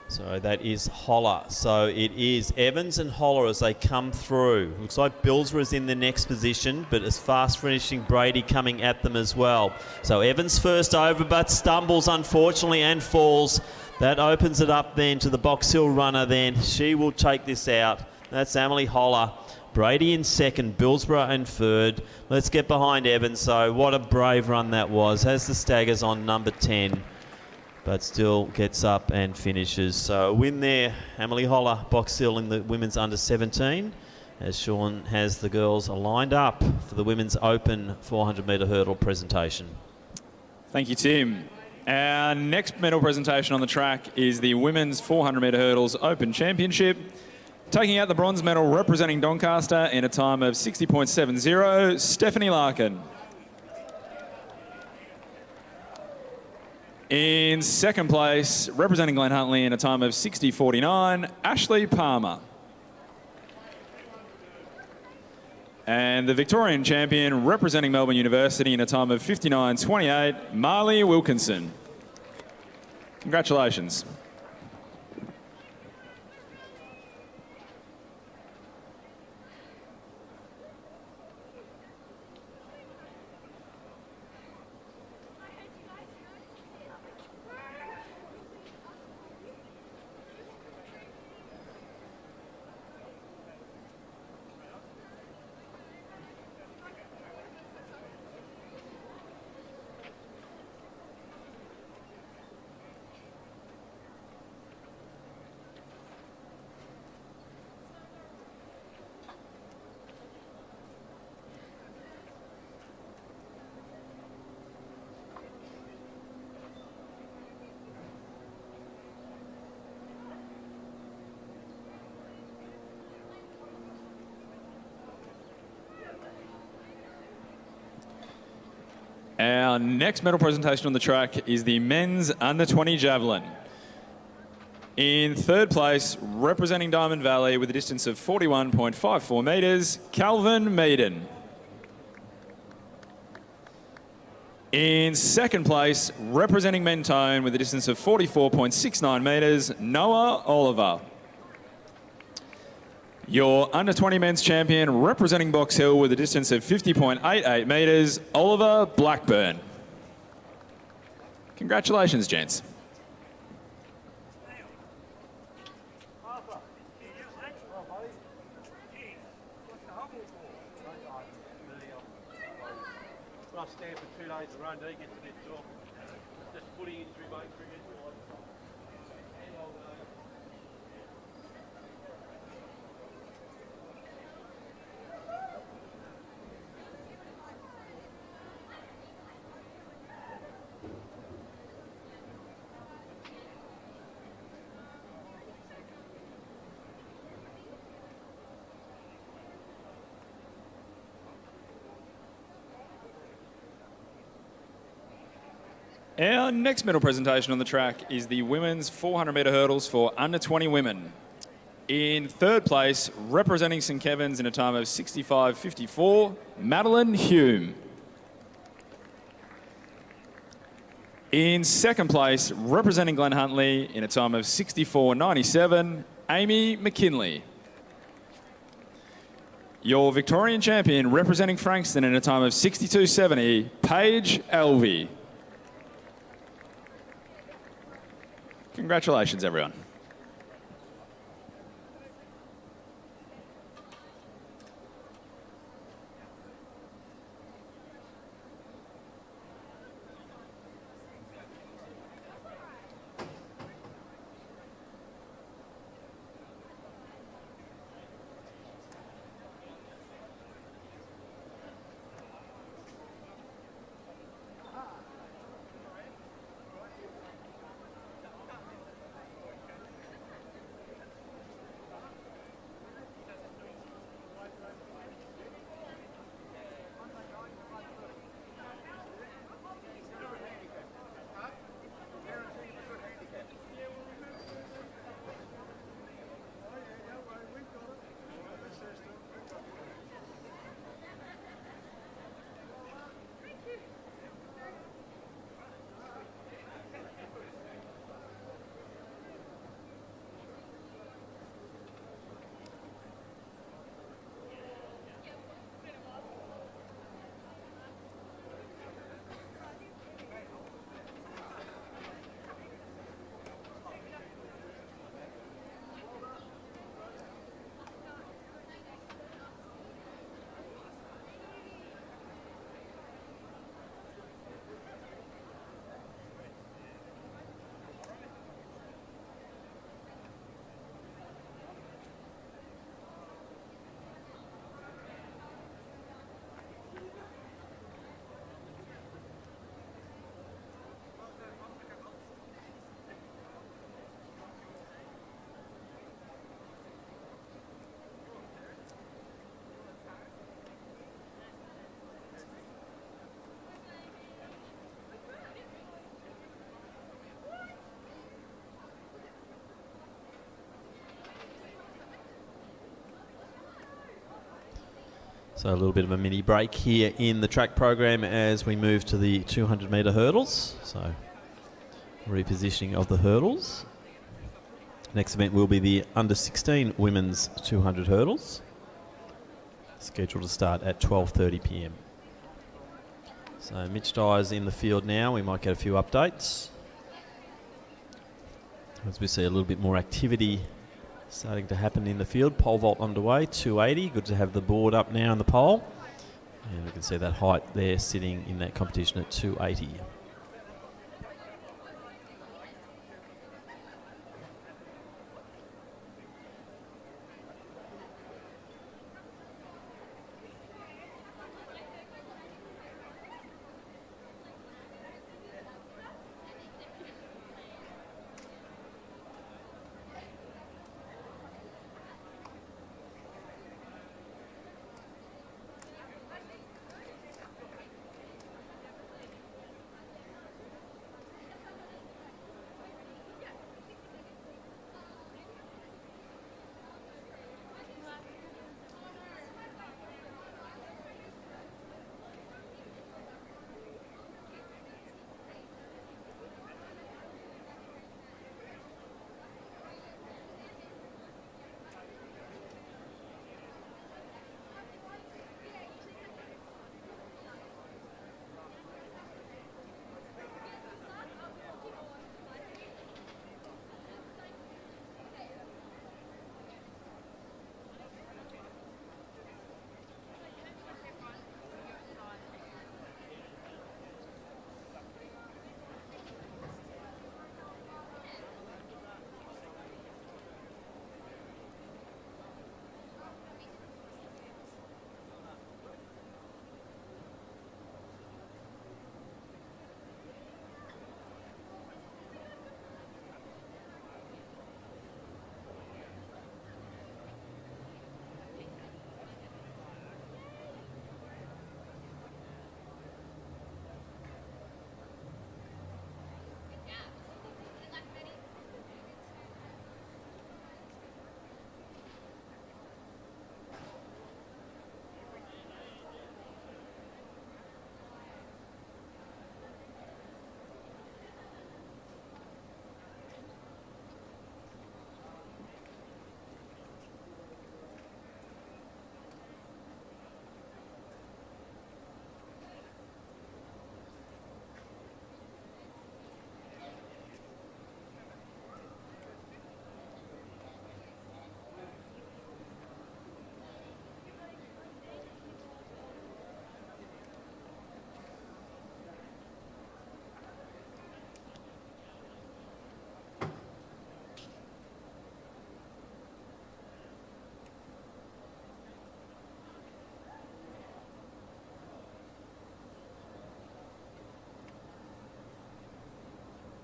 So that is Holler. So it is Evans and Holler as they come through. Looks like Billsborough is in the next position, but it's fast finishing Brady coming at them as well. So Evans first over, but stumbles unfortunately and falls. That opens it up then to the Box Hill runner then. She will take this out. That's Emily Holler. Brady in second, Billsborough in third. Let's get behind Evans. So what a brave run that was. Has the staggers on number 10, but still gets up and finishes. So a win there, Emily Holler, Box Hill in the women's under 17, as Sean has the girls lined up for the women's open 400 metre hurdle presentation. Thank you, Tim. Our next medal presentation on the track is the women's 400 metre hurdles open championship. Taking out the bronze medal representing Doncaster in a time of 60.70, Stephanie Larkin. In second place, representing Glen Huntly in a time of 60.49, Ashley Palmer. And the Victorian champion representing Melbourne University in a time of 59.28, Marley Wilkinson. Congratulations. Our next medal presentation on the track is the men's under-20 javelin. In third place, representing Diamond Valley with a distance of 41.54 metres, Calvin Maiden. In second place, representing Mentone with a distance of 44.69 metres, Noah Oliver. Your under-20 men's champion representing Box Hill with a distance of 50.88 metres, Oliver Blackburn. Congratulations, gents. Rough stand for 2 days to run, gets a bit sore. Just putting it through both cricket. Our next medal presentation on the track is the women's 400 metre hurdles for under 20 women. In third place, representing St Kevin's in a time of 65.54, Madeline Hume. In second place, representing Glen Huntly in a time of 64.97, Amy McKinley. Your Victorian champion representing Frankston in a time of 62.70, Paige Elvey. Congratulations, everyone. So a little bit of a mini break here in the track program as we move to the 200 metre hurdles. So repositioning of the hurdles. Next event will be the under 16 women's 200 hurdles, scheduled to start at 12:30 p.m. So Mitch Dyer's in the field now. We might get a few updates as we see a little bit more activity starting to happen in the field. Pole vault underway, 280. Good to have the board up now in the pole. And we can see that height there sitting in that competition at 280.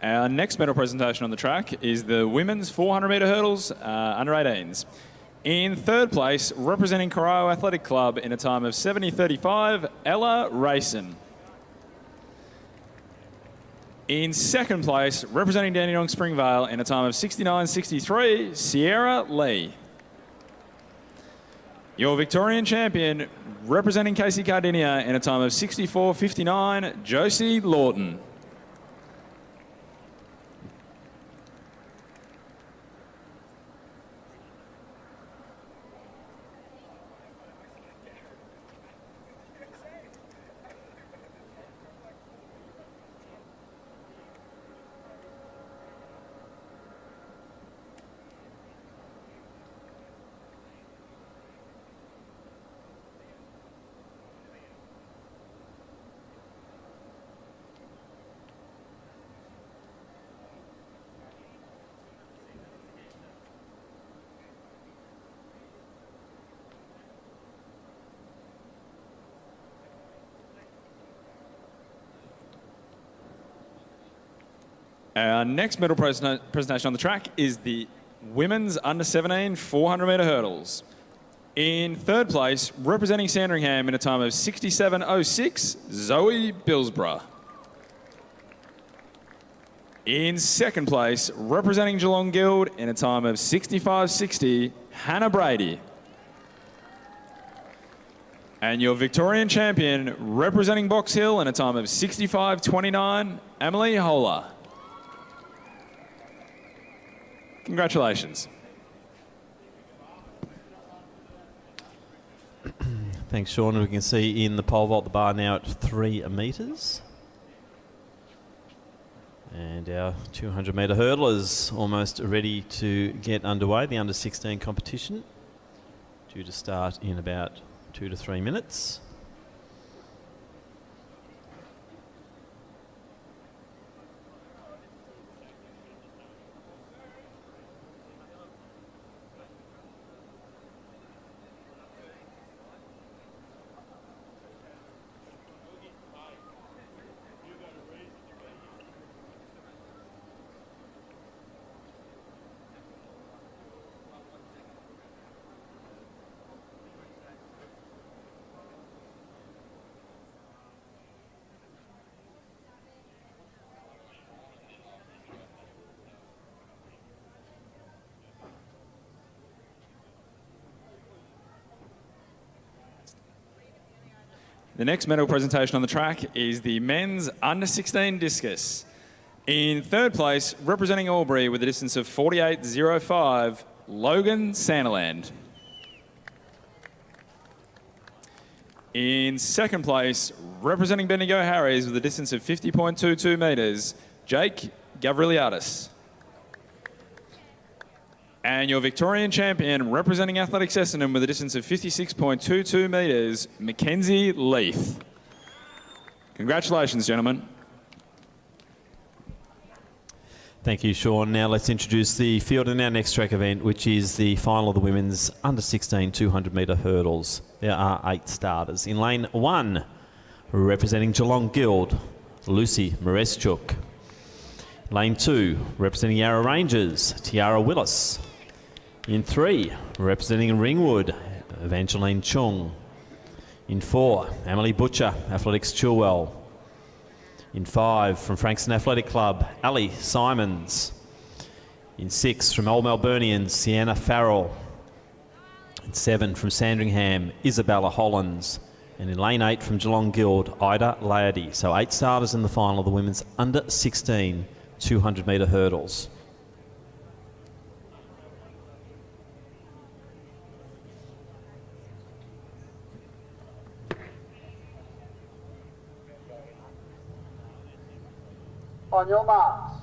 Our next medal presentation on the track is the women's 400 metre hurdles under 18s. In third place, representing Corio Athletic Club in a time of 70.35, Ella Rayson. In second place, representing Dandenong Springvale in a time of 69.63, Sierra Lee. Your Victorian champion, representing Casey Cardinia in a time of 64.59, Josie Lawton. Our next medal presentation on the track is the women's under 17 400 metre hurdles. In third place, representing Sandringham in a time of 67.06, Zoe Billsborough. In second place, representing Geelong Guild in a time of 65.60, Hannah Brady. And your Victorian champion, representing Box Hill in a time of 65.29, Emily Hola. Congratulations. Thanks, Sean. We can see in the pole vault the bar now at 3 metres. And our 200-metre hurdlers almost ready to get underway. The under-16 competition due to start in about 2 to 3 minutes. The next medal presentation on the track is the men's under-16 discus. In third place, representing Albury with a distance of 48.05, Logan Sanderland. In second place, representing Bendigo Harries with a distance of 50.22 metres, Jake Gavriliadis. And your Victorian champion, representing Athletics Essendon with a distance of 56.22 metres, Mackenzie Leith. Congratulations, gentlemen. Thank you, Sean. Now let's introduce the field in our next track event, which is the final of the women's under-16 200-metre hurdles. There are 8 starters. In lane 1, representing Geelong Guild, Lucy Mareschuk. Lane 2, representing Yarra Rangers, Tiara Willis. In 3, representing Ringwood, Evangeline Chung. In 4, Emily Butcher, Athletics Chilwell. In 5, from Frankston Athletic Club, Ali Simons. In 6, from Old Melburnians, Sienna Farrell. In 7, from Sandringham, Isabella Hollands. And in lane 8, from Geelong Guild, Ida Laity. So 8 starters in the final of the women's under-16 200-metre hurdles. On your marks.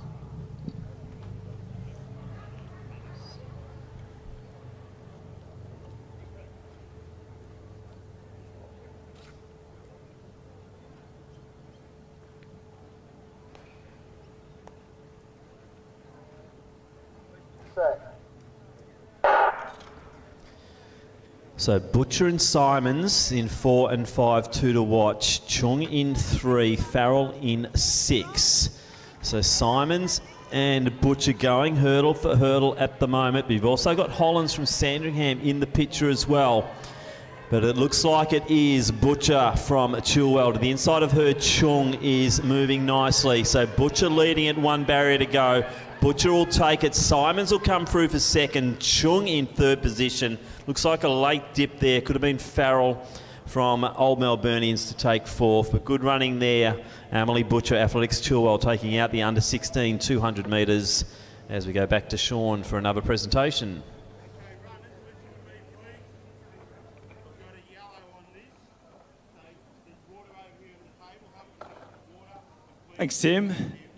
So Butcher and Simons in 4 and 5, 2 to watch. Chung in 3, Farrell in 6. So Simons and Butcher going hurdle for hurdle at the moment. We've also got Hollands from Sandringham in the picture as well. But it looks like it is Butcher from Chilwell. To the inside of her, Chung is moving nicely. So Butcher leading at 1 barrier to go. Butcher will take it. Simons will come through for second. Chung in third position. Looks like a late dip there. Could have been Farrell from Old Melburnians to take fourth. But good running there. Emily Butcher, Athletics Chilwell taking out the under-16 200 metres as we go back to Sean for another presentation. Thanks, Tim.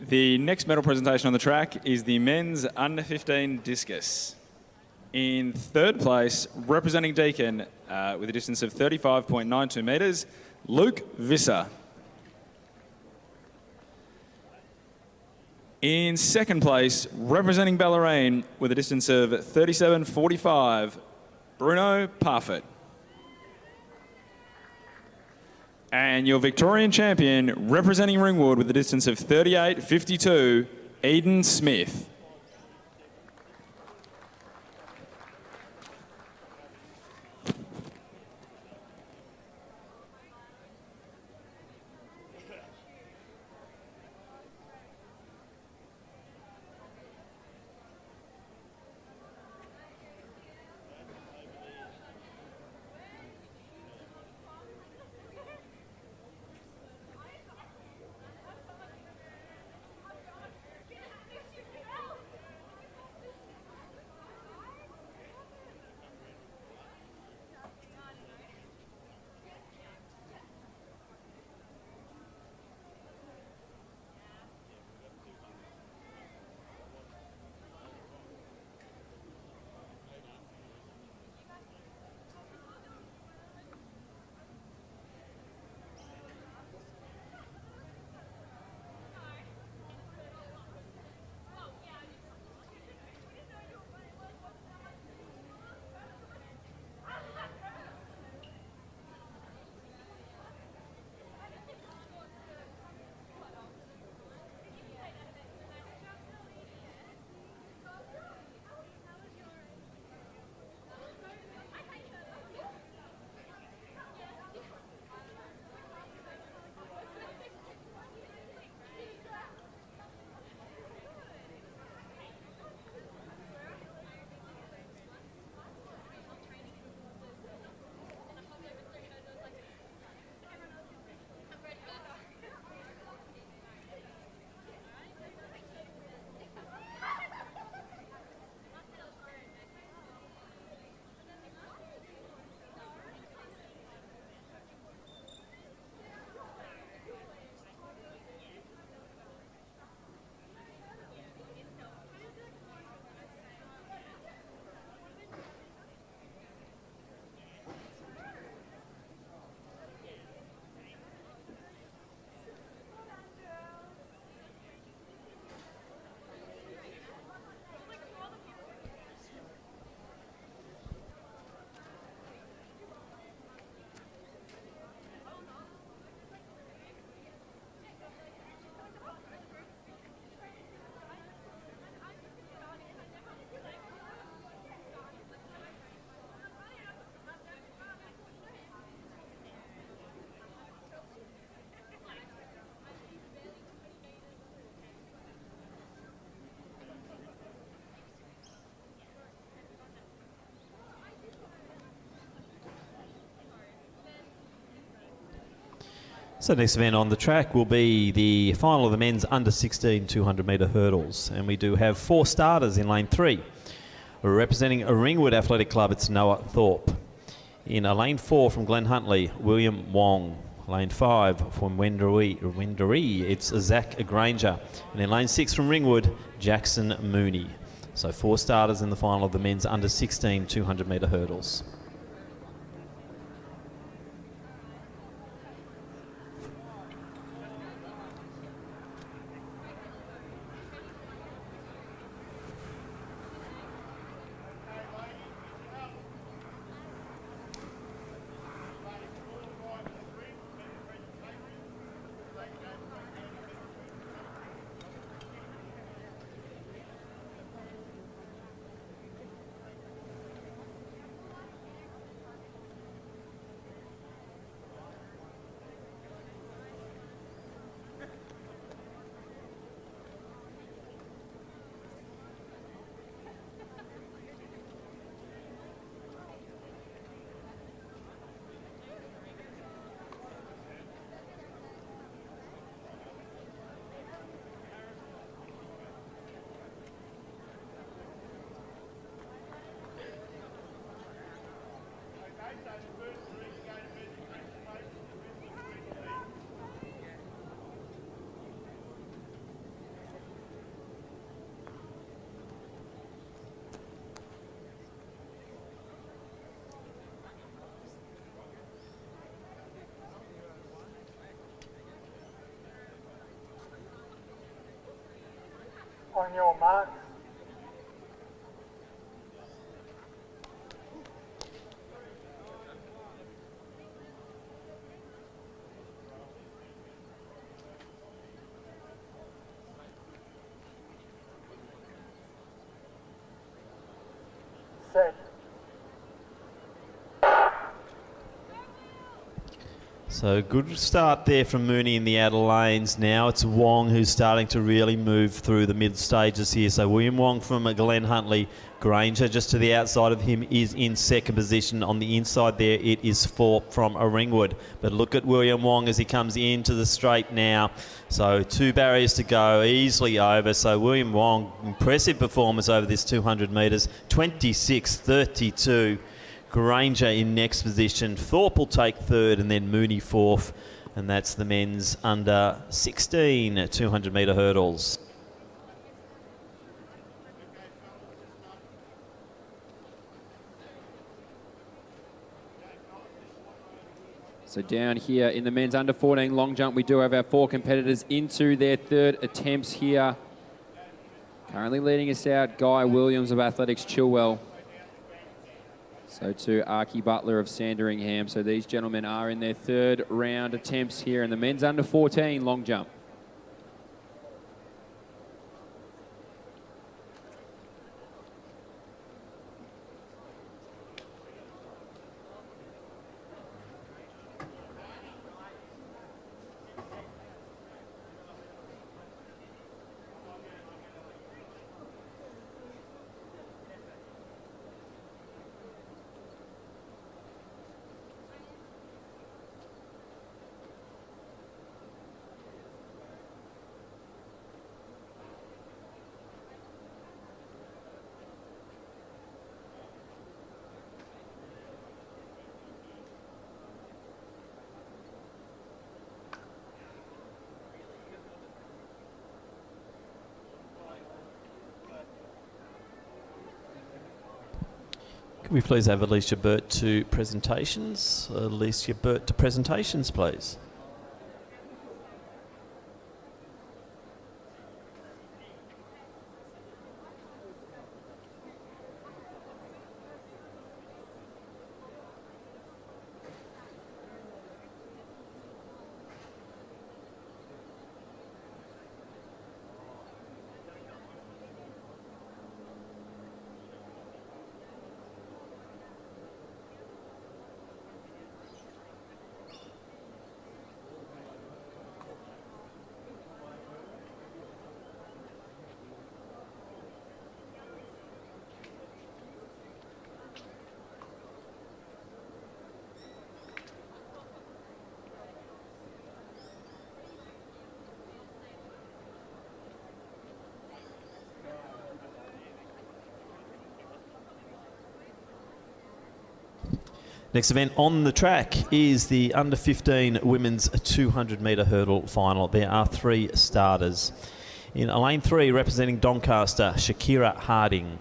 The next medal presentation on the track is the men's under-15 discus. In third place, representing Deakin with a distance of 35.92 metres, Luke Visser. In second place, representing Bellarine with a distance of 37.45, Bruno Parfit. And your Victorian champion, representing Ringwood with a distance of 38.52, Eden Smith. So next event on the track will be the final of the men's under 16 200 metre hurdles. And we do have 4 starters in lane 3. Representing a Ringwood Athletic Club, it's Noah Thorpe. In lane 4 from Glen Huntly, William Wong. Lane 5 from Wendouree, it's Zach Granger. And in lane 6 from Ringwood, Jackson Mooney. So 4 starters in the final of the men's under 16 200 metre hurdles. On your mark. Set. So good start there from Mooney in the outer lanes. Now it's Wong who's starting to really move through the mid stages here. So William Wong from Glen Huntly. Granger just to the outside of him is in second position. On the inside there it is Thorpe from Ringwood. But look at William Wong as he comes into the straight now. So 2 barriers to go, easily over. So William Wong, impressive performance over this 200 metres, 26.32. Granger in next position. Thorpe will take third and then Mooney fourth. And that's the men's under 16 200 metre hurdles. So down here in the men's under 14 long jump, we do have our 4 competitors into their 3rd attempts here. Currently leading us out, Guy Williams of Athletics Chilwell. So to Archie Butler of Sandringham. So these gentlemen are in their 3rd round attempts here in the men's under 14 long jump. Can we please have Alicia Burt to presentations? Alicia Burt to presentations, please. Next event on the track is the under 15 women's 200 metre hurdle final. There are 3 starters. In lane 3, representing Doncaster, Shakira Harding.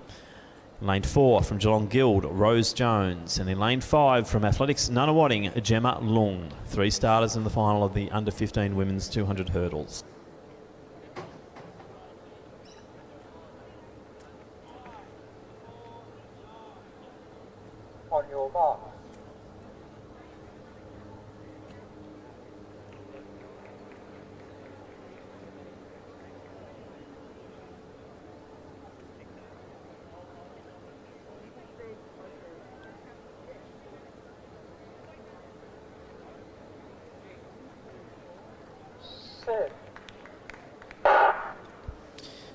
In lane 4, from Geelong Guild, Rose Jones. And in lane 5, from Athletics Nunawading, Gemma Lung. 3 starters in the final of the under 15 women's 200 hurdles. On your mark.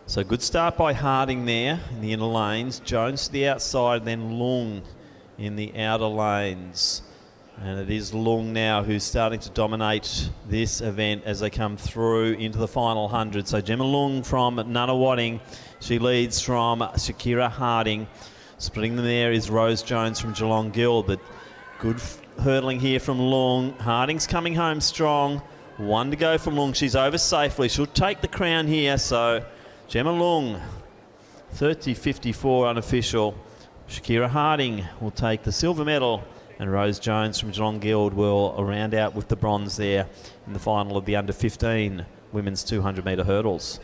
So good start by Harding there in the inner lanes. Jones to the outside, then Lung in the outer lanes. And it is Lung now who's starting to dominate this event as they come through into the final 100. So Gemma Lung from Nunawading, she leads from Shakira Harding. Splitting them there is Rose Jones from Geelong Guild, but good hurdling here from Lung. Harding's coming home strong. 1 to go from Lung. She's over safely. She'll take the crown here, so Gemma Lung, 30.54 unofficial. Shakira Harding will take the silver medal, and Rose Jones from Geelong Guild will round out with the bronze there in the final of the under 15 women's 200 metre hurdles.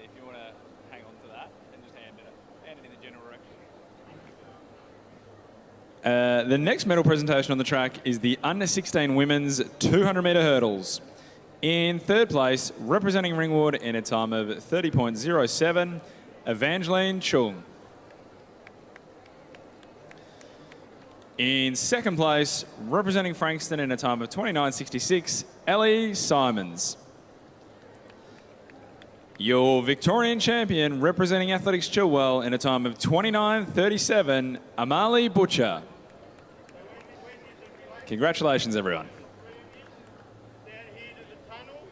If you want to hang on to that and just hand it in the general direction. The next medal presentation on the track is the under 16 women's 200 metre hurdles. In third place, representing Ringwood in a time of 30.07, Evangeline Chung. In second place, representing Frankston in a time of 29.66, Ellie Simons. Your Victorian champion, representing Athletics Chilwell in a time of 29.37, Amali Butcher. Congratulations, everyone. Down here to the tunnel,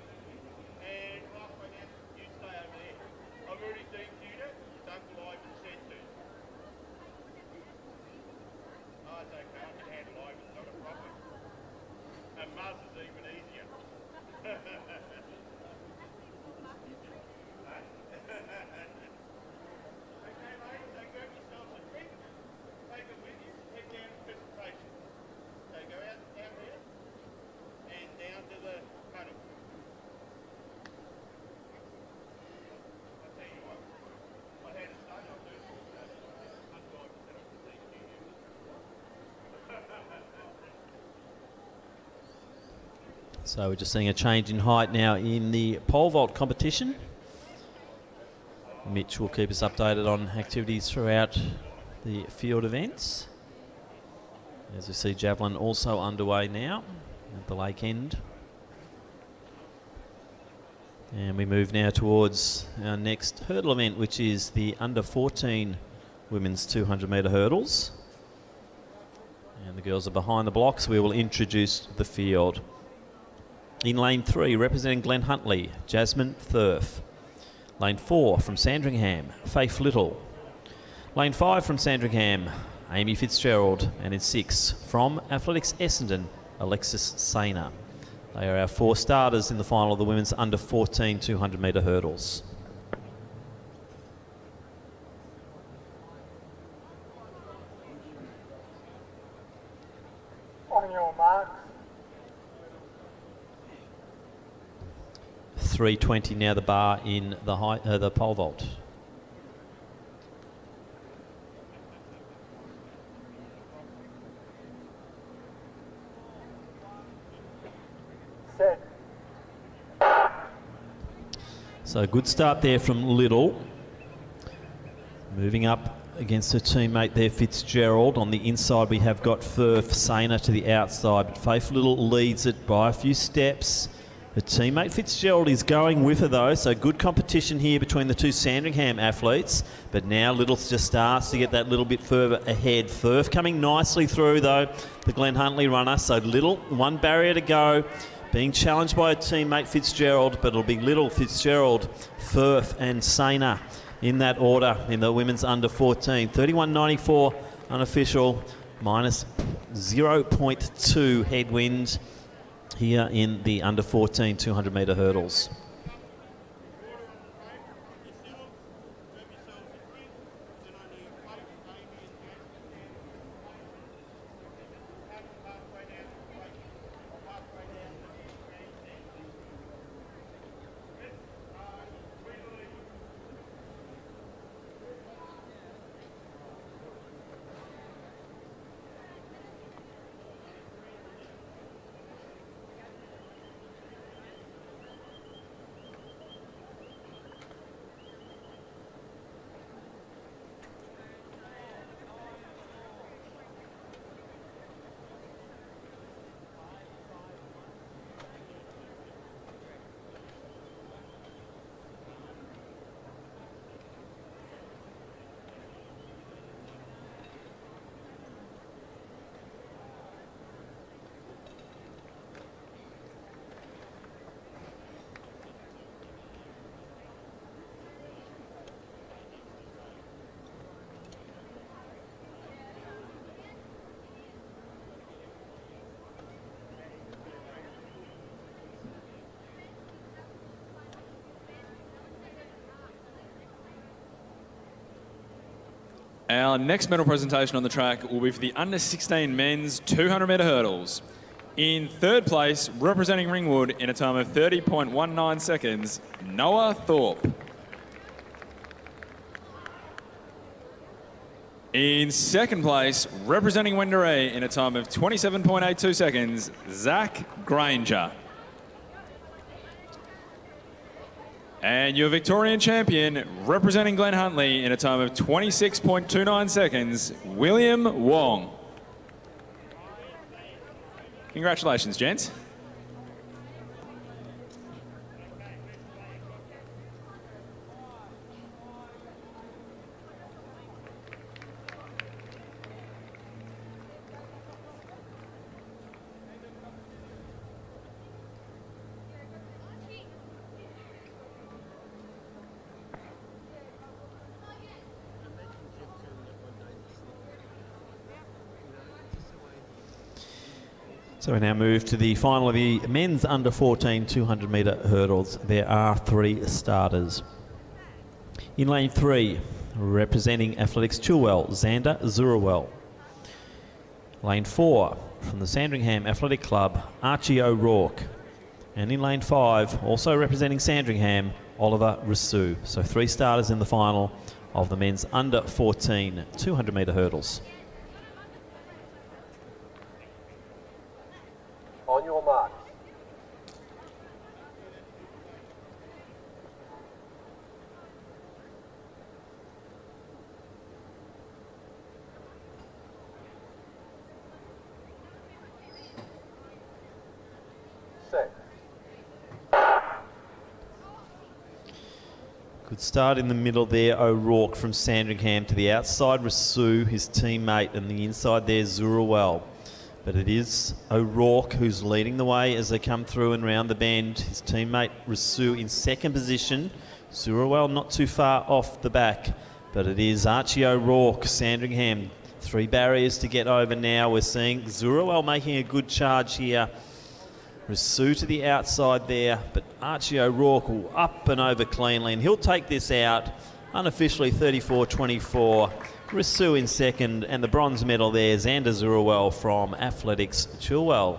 and halfway down, you stay over there. I've already DQ'd it, don't live and said to. Oh, it's okay, I can handle live, it's not a problem. And Muzz is even easier. So we're just seeing a change in height now in the pole vault competition. Mitch will keep us updated on activities throughout the field events. As we see javelin also underway now at the lake end. And we move now towards our next hurdle event, which is the under 14 women's 200 metre hurdles. And the girls are behind the blocks. We will introduce the field. In lane 3, representing Glen Huntley, Jasmine Thurf. Lane 4, from Sandringham, Faith Little. Lane 5, from Sandringham, Amy Fitzgerald. And in 6, from Athletics Essendon, Alexis Sainer. They are our 4 starters in the final of the women's under 14 200 metre hurdles. On your mark. 3:20 now the bar in the pole vault. Set. So a good start there from Little. Moving up against her teammate there, Fitzgerald. On the inside we have got Firth, Sainer to the outside, but Faith Little leads it by a few steps. Her teammate Fitzgerald is going with her though, so good competition here between the two Sandringham athletes. But now Little just starts to get that little bit further ahead. Firth coming nicely through though, the Glen Huntley runner. So Little, one barrier to go, being challenged by her teammate Fitzgerald, but it'll be Little, Fitzgerald, Firth and Sainer in that order in the women's under 14. 31.94 unofficial, minus 0.2 headwind here in the under 14 200 metre hurdles. Our next medal presentation on the track will be for the under 16 men's 200 metre hurdles. In third place, representing Ringwood in a time of 30.19 seconds, Noah Thorpe. In second place, representing Wendouree in a time of 27.82 seconds, Zach Granger. And your Victorian champion, representing Glen Huntley in a time of 26.29 seconds, William Wong. Congratulations, gents. So we now move to the final of the men's under 14 200 metre hurdles. There are 3 starters. In lane 3, representing Athletics Chilwell, Xander Zurawell. Lane 4, from the Sandringham Athletic Club, Archie O'Rourke. And in lane 5, also representing Sandringham, Oliver Rousseau. So 3 starters in the final of the men's under 14 200 metre hurdles. On your mark. Set. Good start in the middle there, O'Rourke from Sandringham to the outside, Rousseau, his teammate, and the inside there, Zurawell. But it is O'Rourke who's leading the way as they come through and round the bend. His teammate Rousseau in second position. Zurawell not too far off the back, but it is Archie O'Rourke, Sandringham. 3 barriers to get over now. We're seeing Zurawell making a good charge here. Rousseau to the outside there, but Archie O'Rourke will up and over cleanly, and he'll take this out unofficially 34.24. Rousseau in second, and the bronze medal there, Xander Zurawell from Athletics Chilwell,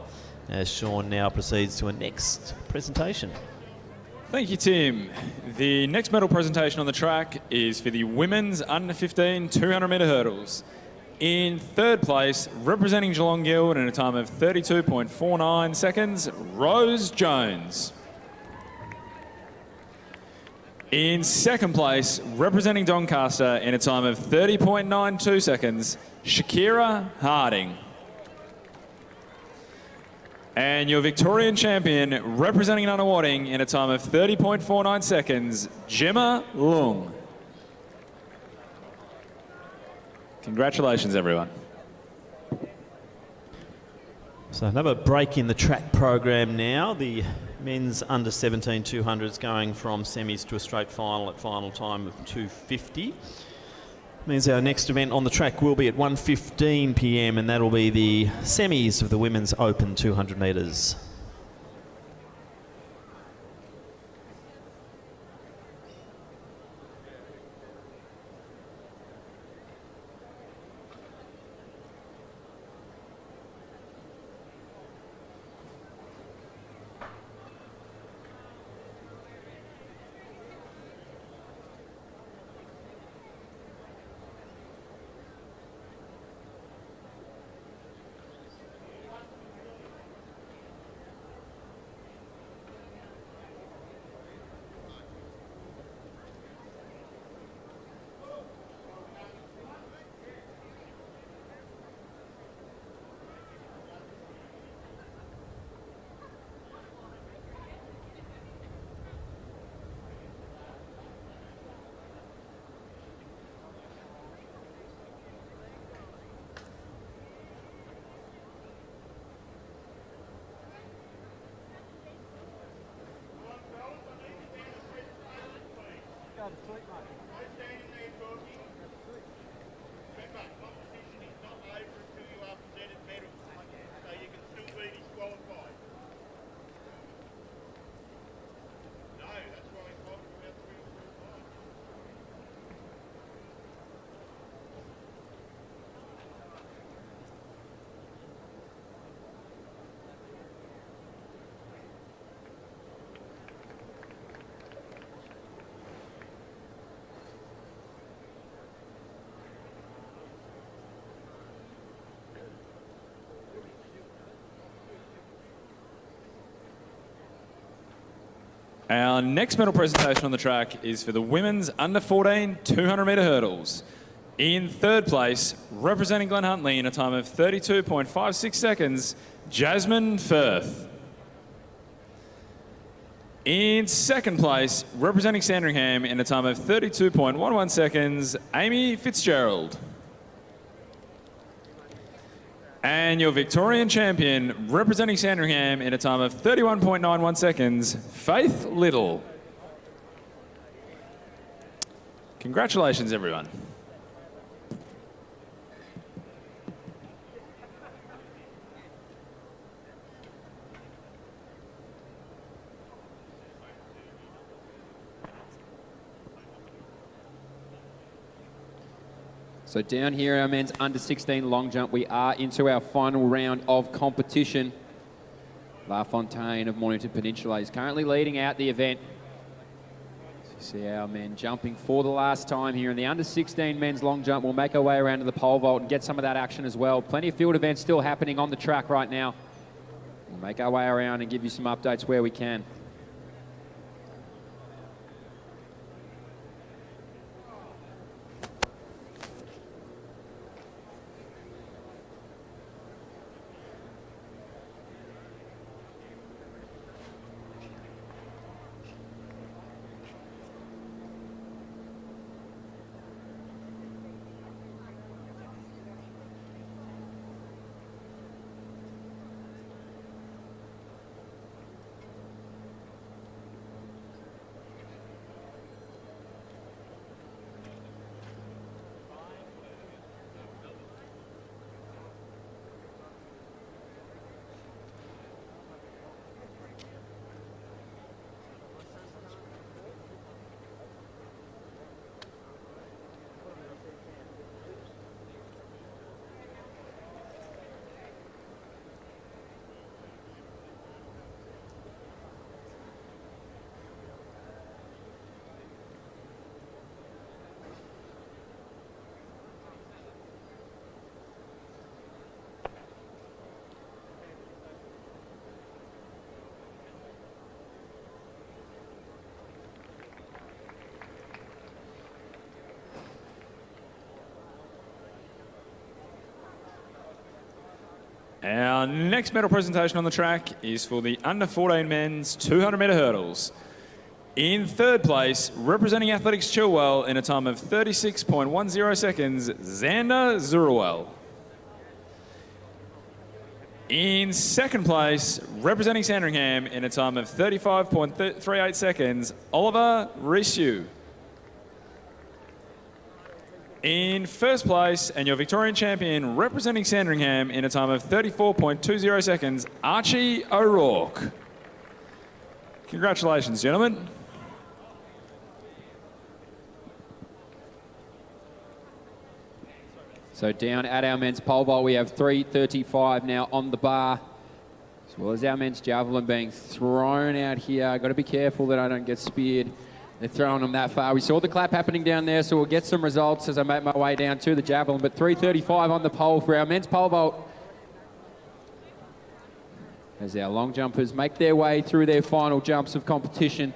as Sean now proceeds to a next presentation. Thank you, Tim. The next medal presentation on the track is for the women's under 15 200 metre hurdles. In third place, representing Geelong Guild in a time of 32.49 seconds, Rose Jones. In second place, representing Doncaster in a time of 30.92 seconds, Shakira Harding. And your Victorian champion, representing Nunawading in a time of 30.49 seconds, Gemma Lung. Congratulations, everyone. So another break in the track program now. The men's under 17 200s going from semis to a straight final at final time of 2:50. Means our next event on the track will be at 1:15 p.m. and that'll be the semis of the women's open 200 metres. Our next medal presentation on the track is for the women's under 14 200 metre hurdles. In third place, representing Glen Huntly in a time of 32.56 seconds, Jasmine Firth. In second place, representing Sandringham in a time of 32.11 seconds, Amy Fitzgerald. And your Victorian champion, representing Sandringham in a time of 31.91 seconds, Faith Little. Congratulations, everyone. So down here, our men's under 16 long jump, we are into our final round of competition. La Fontaine of Mornington Peninsula is currently leading out the event. So you see our men jumping for the last time here in the under 16 men's long jump. We'll make our way around to the pole vault and get some of that action as well. Plenty of field events still happening on the track right now. We'll make our way around and give you some updates where we can. Our next medal presentation on the track is for the under 14 men's 200 metre hurdles. In third place, representing Athletics Chilwell in a time of 36.10 seconds, Xander Zuruel. In second place, representing Sandringham in a time of 35.38 seconds, Oliver Risu. In first place, and your Victorian champion, representing Sandringham in a time of 34.20 seconds, Archie O'Rourke. Congratulations, gentlemen. So down at our men's pole vault, we have 3:35 now on the bar, as well as our men's javelin being thrown out here. Got to be careful that I don't get speared. They're throwing them that far. We saw the clap happening down there, so we'll get some results as I make my way down to the javelin. But 3:35 on the pole for our men's pole vault, as our long jumpers make their way through their final jumps of competition.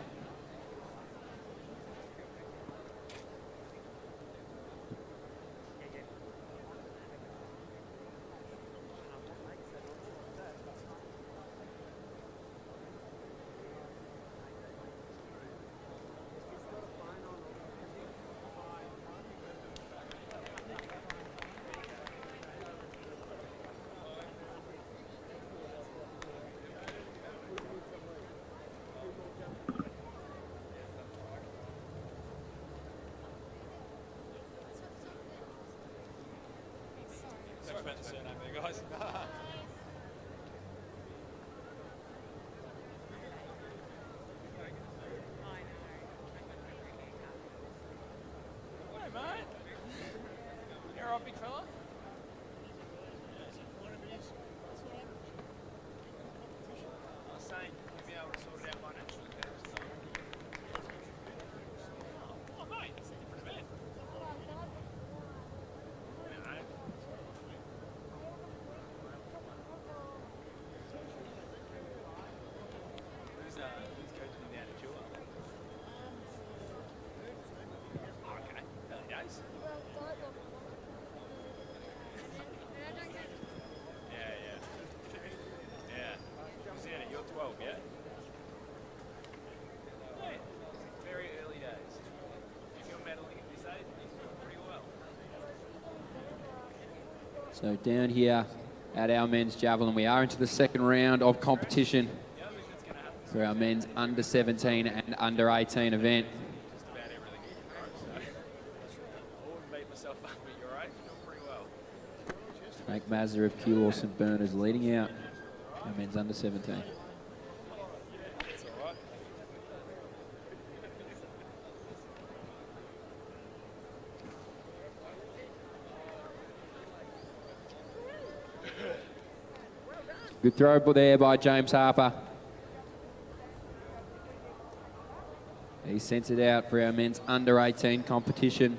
So down here at our men's javelin, we are into the second round of competition for our men's under 17 and under 18 event. Frank Mazza of Q Lawson Burners leading out our men's under 17. Good throw there by James Harper. He sends it out for our men's under 18 competition.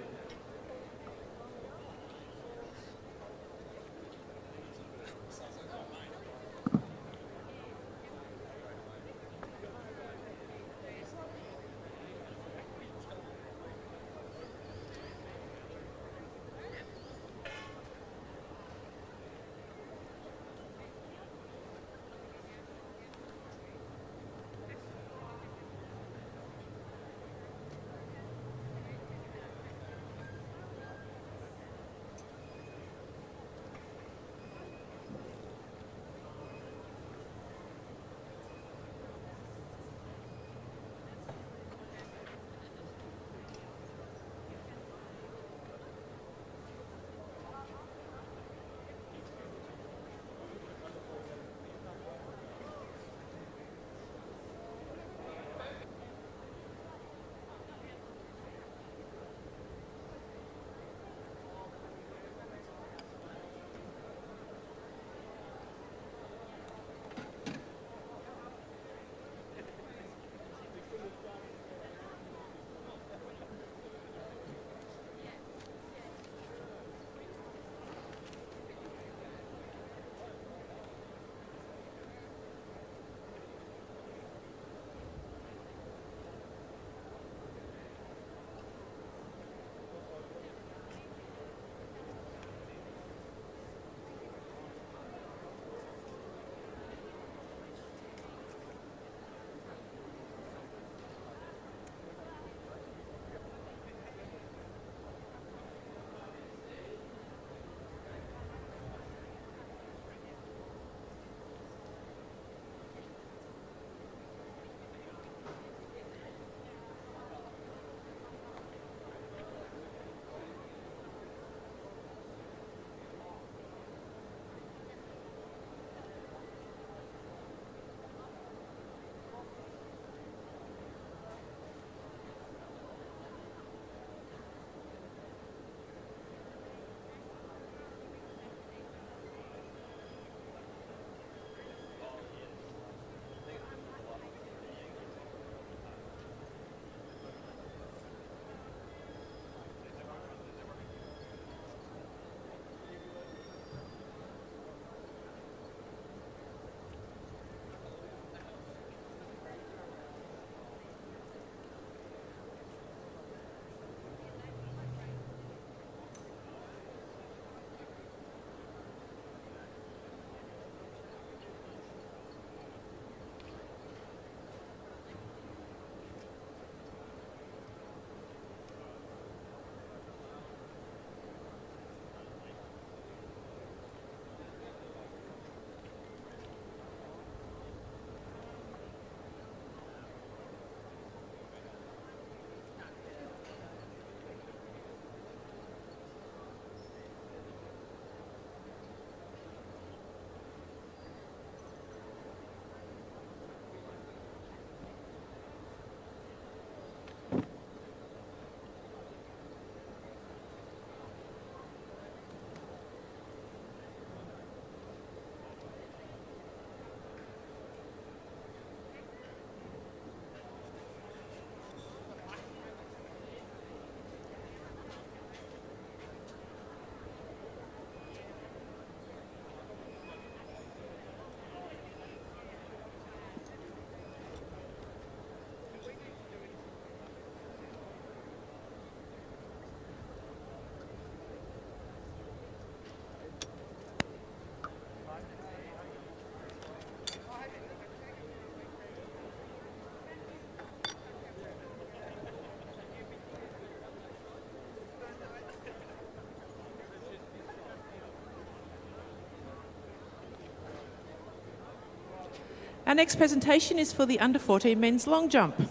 Our next presentation is for the under 14 men's long jump.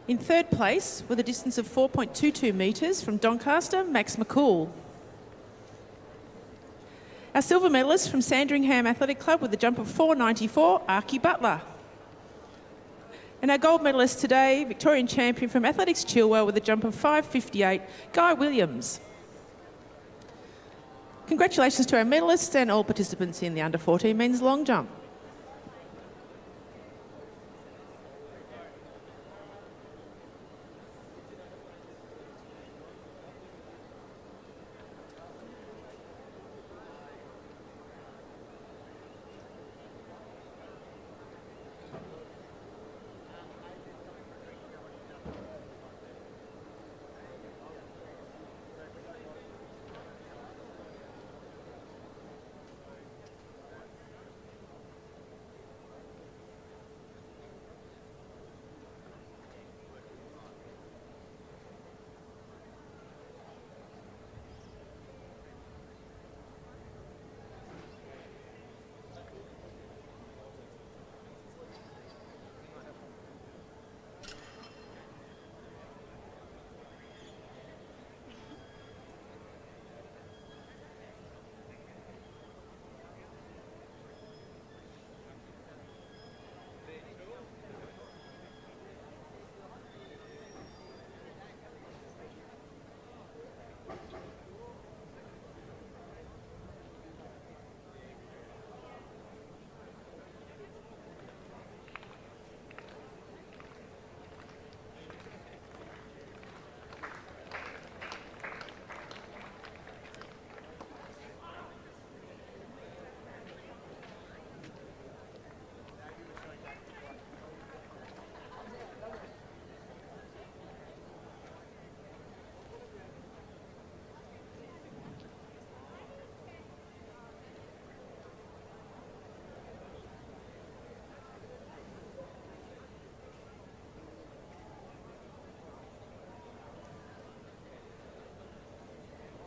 In third place, with a distance of 4.22 metres from Doncaster, Max McCool. Our silver medalist from Sandringham Athletic Club with a jump of 4.94, Archie Butler. And our gold medalist today, Victorian champion from Athletics Chilwell with a jump of 5.58, Guy Williams. Congratulations to our medalists and all participants in the under 14 men's long jump.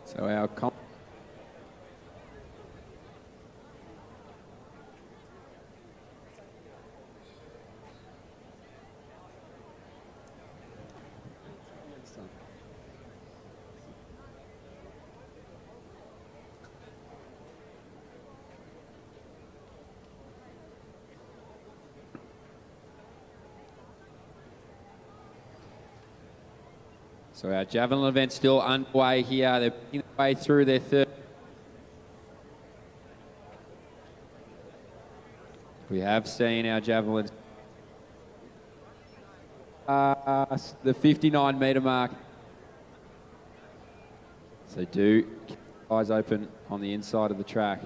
So our So our javelin event still underway here. They're making their way through their third. We have seen our javelins. The 59 metre mark. So do keep your eyes open on the inside of the track.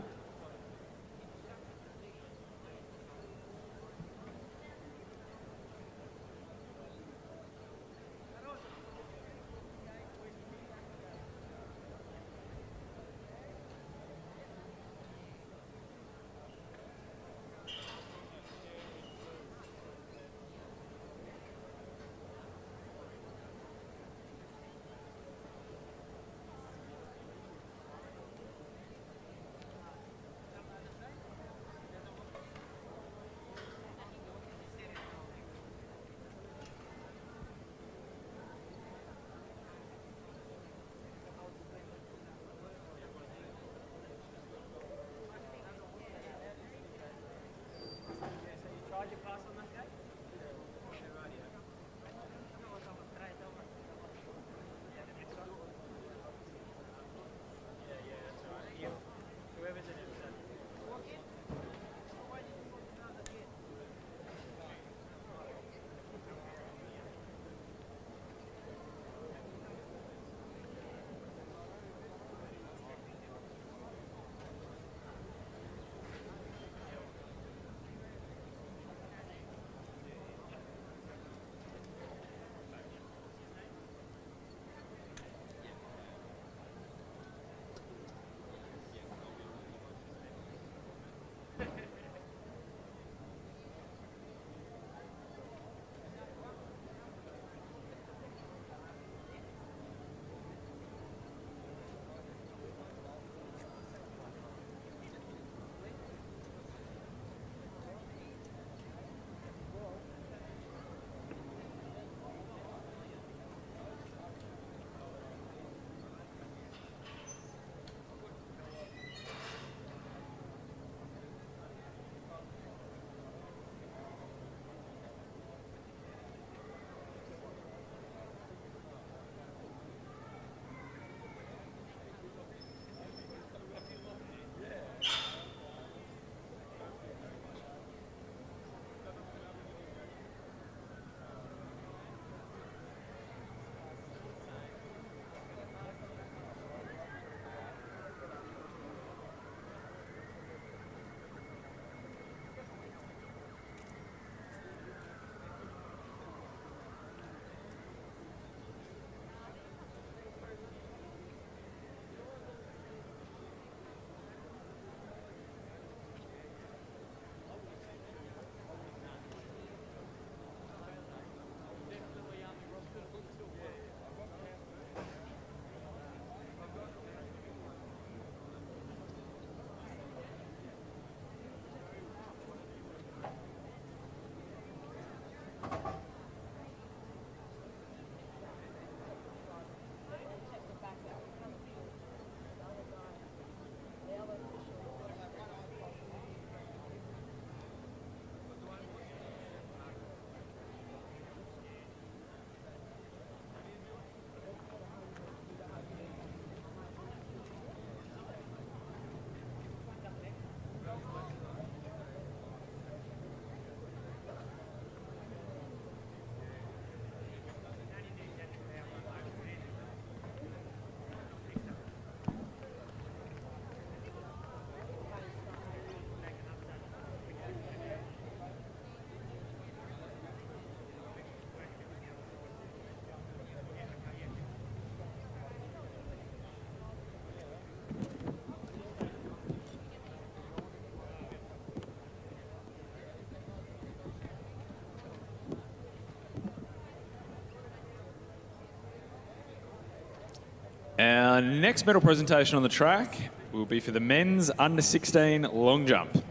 Our next medal presentation on the track will be for the men's under 16 long jump.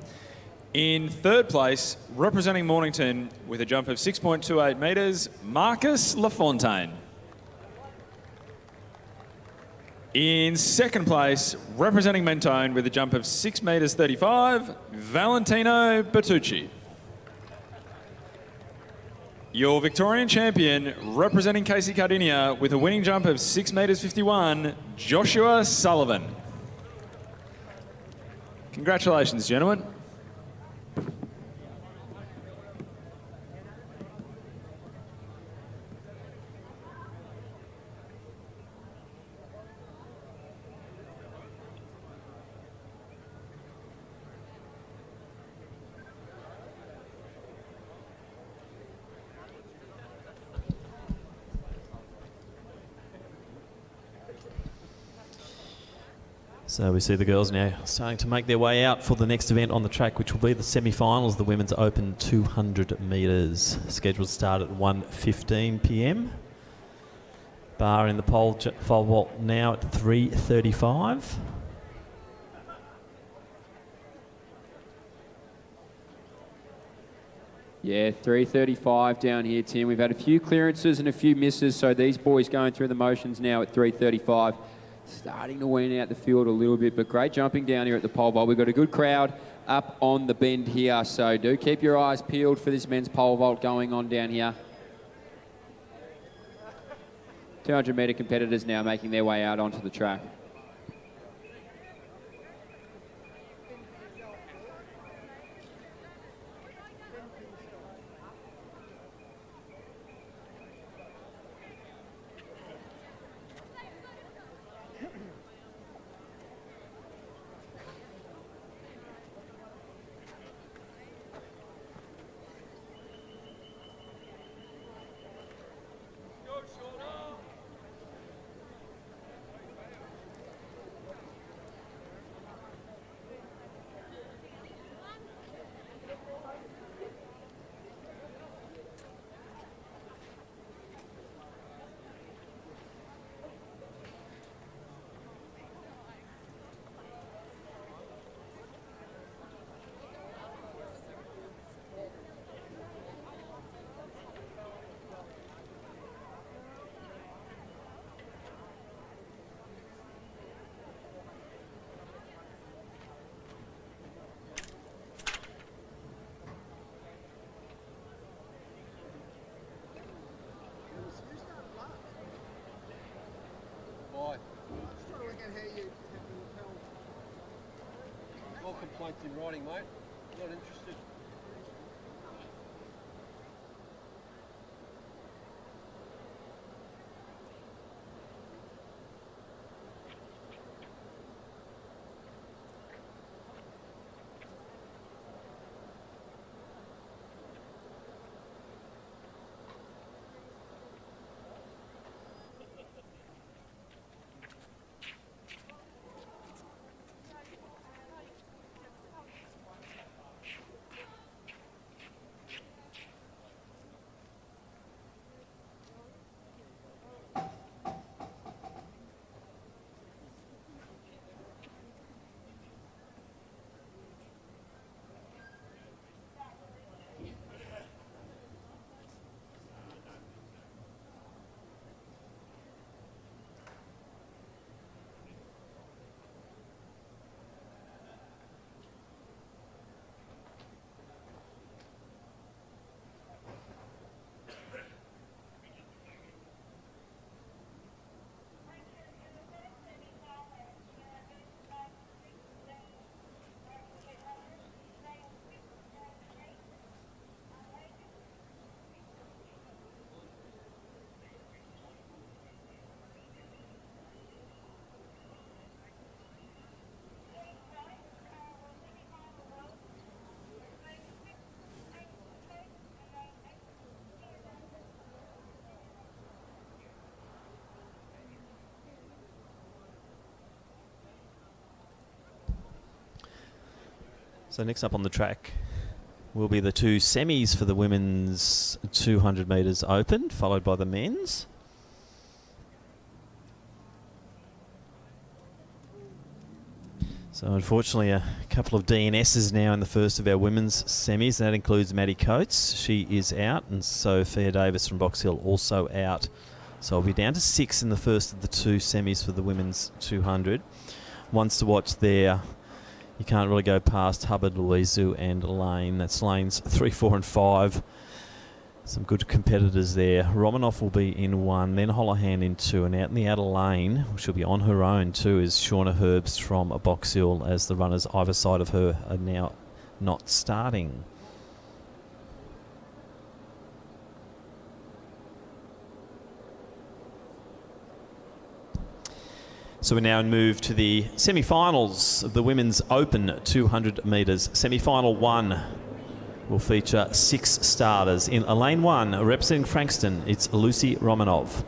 In third place, representing Mornington with a jump of 6.28 metres, Marcus Lafontaine. In second place, representing Mentone with a jump of 6 metres 35, Valentino Bertucci. Your Victorian champion, representing Casey Cardinia with a winning jump of 6 metres 51, Joshua Sullivan. Congratulations, gentlemen. So we see the girls now starting to make their way out for the next event on the track, which will be the semi-finals, the Women's Open 200 metres. Scheduled to start at 1:15 p.m. Bar in the pole vault now at 3:35. Yeah, 3:35 down here, Tim. We've had a few clearances and a few misses, so these boys going through the motions now at 3:35. Starting to wean out the field a little bit, but great jumping down here at the pole vault. We've got a good crowd up on the bend here, so do keep your eyes peeled for this men's pole vault going on down here. 200-metre competitors now making their way out onto the track. Complaints in writing, mate. Not interested. So next up on the track will be the two semis for the women's 200 metres open, followed by the men's. So unfortunately a couple of DNSs now in the first of our women's semis. That includes Maddie Coates. She is out, and Sophia Davis from Box Hill also out. So we'll be down to 6 in the first of the 2 semis for the women's 200. Ones to watch there. You can't really go past Hubbard, Louisu and Lane. That's lanes 3, 4 and 5. Some good competitors there. Romanoff will be in 1, then Holohan in 2, and out in the outer lane, which will be on her own too, is Shauna Herbst from Box Hill, as the runners either side of her are now not starting. So we now move to the semi-finals of the Women's Open 200 metres. Semi-final 1 will feature 6 starters. In lane 1, representing Frankston, it's Lucy Romanov.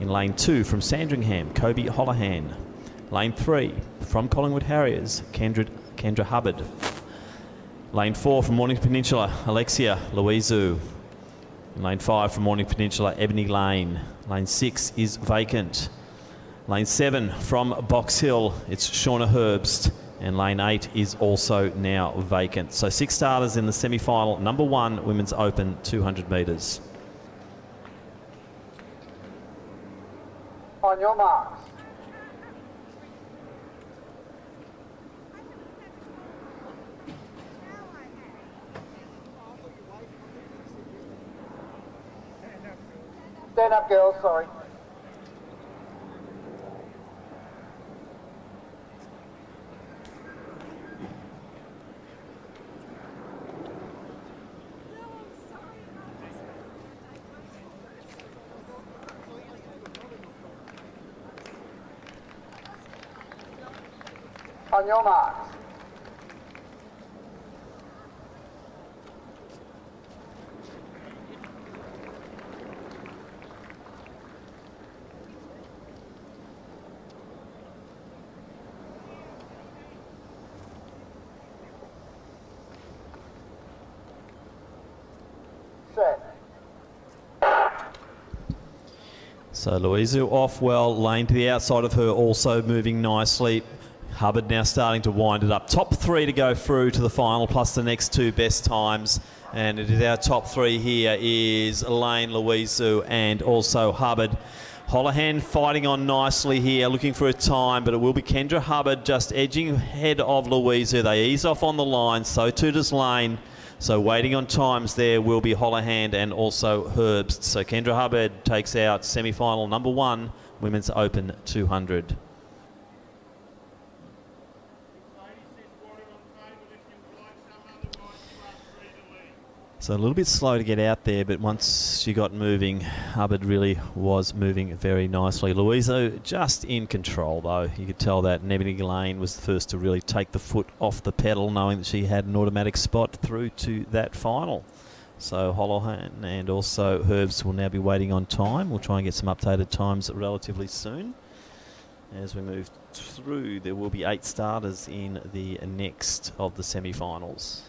In lane 2, from Sandringham, Kobe Holohan. Lane 3, from Collingwood Harriers, Kendra Hubbard. Lane 4, from Mornington Peninsula, Alexia Louisu. In lane 5, from Mornington Peninsula, Ebony Lane. Lane 6 is vacant. Lane 7 from Box Hill, it's Shauna Herbst, and lane 8 is also now vacant. So 6 starters in the semi-final, number 1 Women's Open 200 metres. On your marks. Stand up, girls, sorry. On your marks. Set. So Louisu off well, Lane to the outside of her, also moving nicely. Hubbard now starting to wind it up. Top 3 to go through to the final, plus the next 2 best times. And it is our top 3 here is Lane, Louisu and also Hubbard. Holohan fighting on nicely here, looking for a time, but it will be Kendra Hubbard just edging ahead of Louisu. They ease off on the line, so too does Lane. So waiting on times there will be Holohan and also Herbst. So Kendra Hubbard takes out semi-final number 1, Women's Open 200. So a little bit slow to get out there, but once she got moving, Hubbard really was moving very nicely. Louisa just in control, though. You could tell that. Ebony Lane was the first to really take the foot off the pedal, knowing that she had an automatic spot through to that final. So Holohan and also Herbst will now be waiting on time. We'll try and get some updated times relatively soon. As we move through, there will be 8 starters in the next of the semi-finals.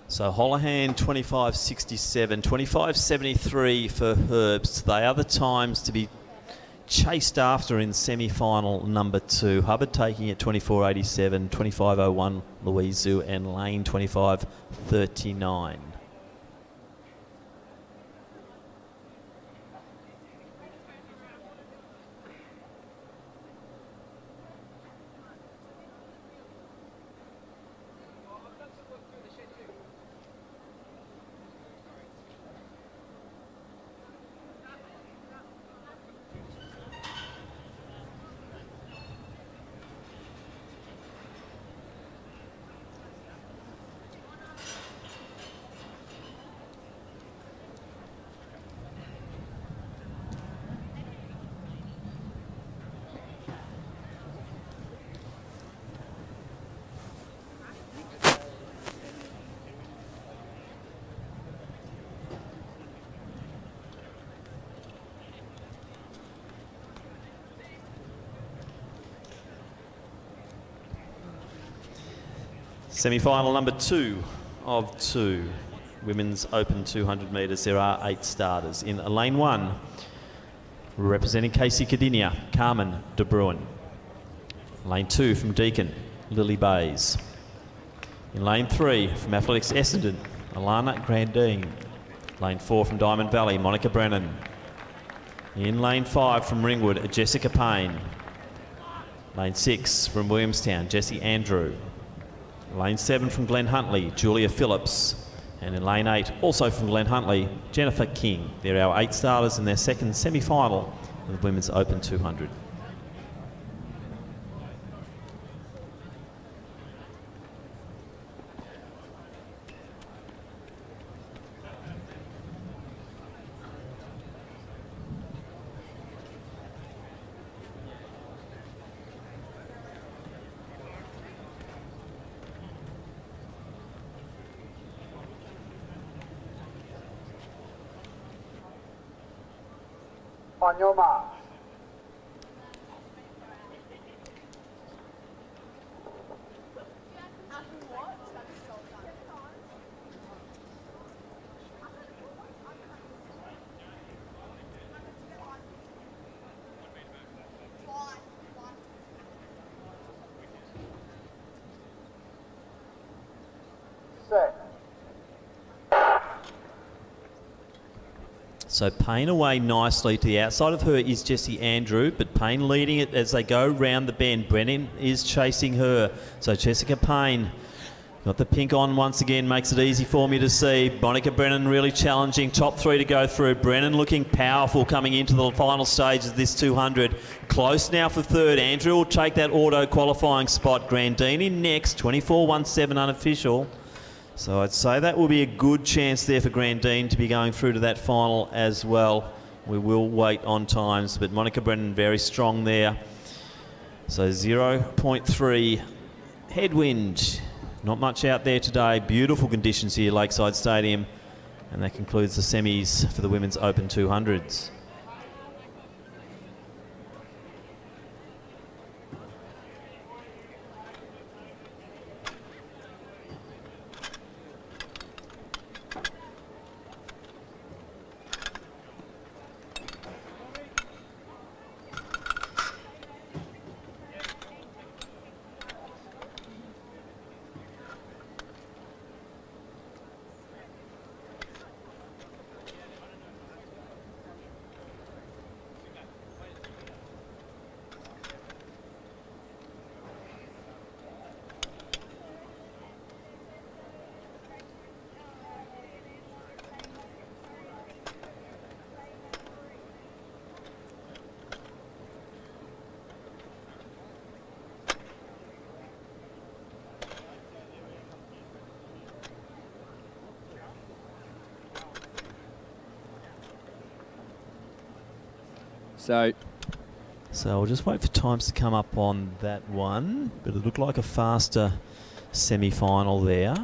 So Holohan 25.67, 25.73 for Herbst. They are the times to be chased after in semi-final number 2. Hubbard taking it 24.87, 25.01 Louisu and Lane 25.39. Semi-final number 2 of 2. Women's Open 200 metres. There are 8 starters. In lane 1, representing Casey Cadinia, Carmen De Bruin. Lane 2 from Deakin, Lily Bays. In lane 3 from Athletics Essendon, Alana Grandine. Lane 4 from Diamond Valley, Monica Brennan. In lane 5 from Ringwood, Jessica Payne. Lane 6 from Williamstown, Jessie Andrew. Lane 7 from Glen Huntly, Julia Phillips. And in lane 8, also from Glen Huntly, Jennifer King. They're our 8 starters in their second semi-final of the Women's Open 200. On your mark. Set. So Payne away nicely. To the outside of her is Jessie Andrew, but Payne leading it as they go round the bend. Brennan is chasing her. So Jessica Payne got the pink on once again, makes it easy for me to see. Monica Brennan really challenging. Top 3 to go through. Brennan looking powerful coming into the final stage of this 200. Close now for third. Andrew will take that auto qualifying spot. Grandini next, 24.17 unofficial. So I'd say that will be a good chance there for Grandine to be going through to that final as well. We will wait on times, but Monica Brennan very strong there. So 0.3 headwind. Not much out there today. Beautiful conditions here, Lakeside Stadium. And that concludes the semis for the Women's Open 200s. So we'll just wait for times to come up on that one, but it looked like a faster semi-final there,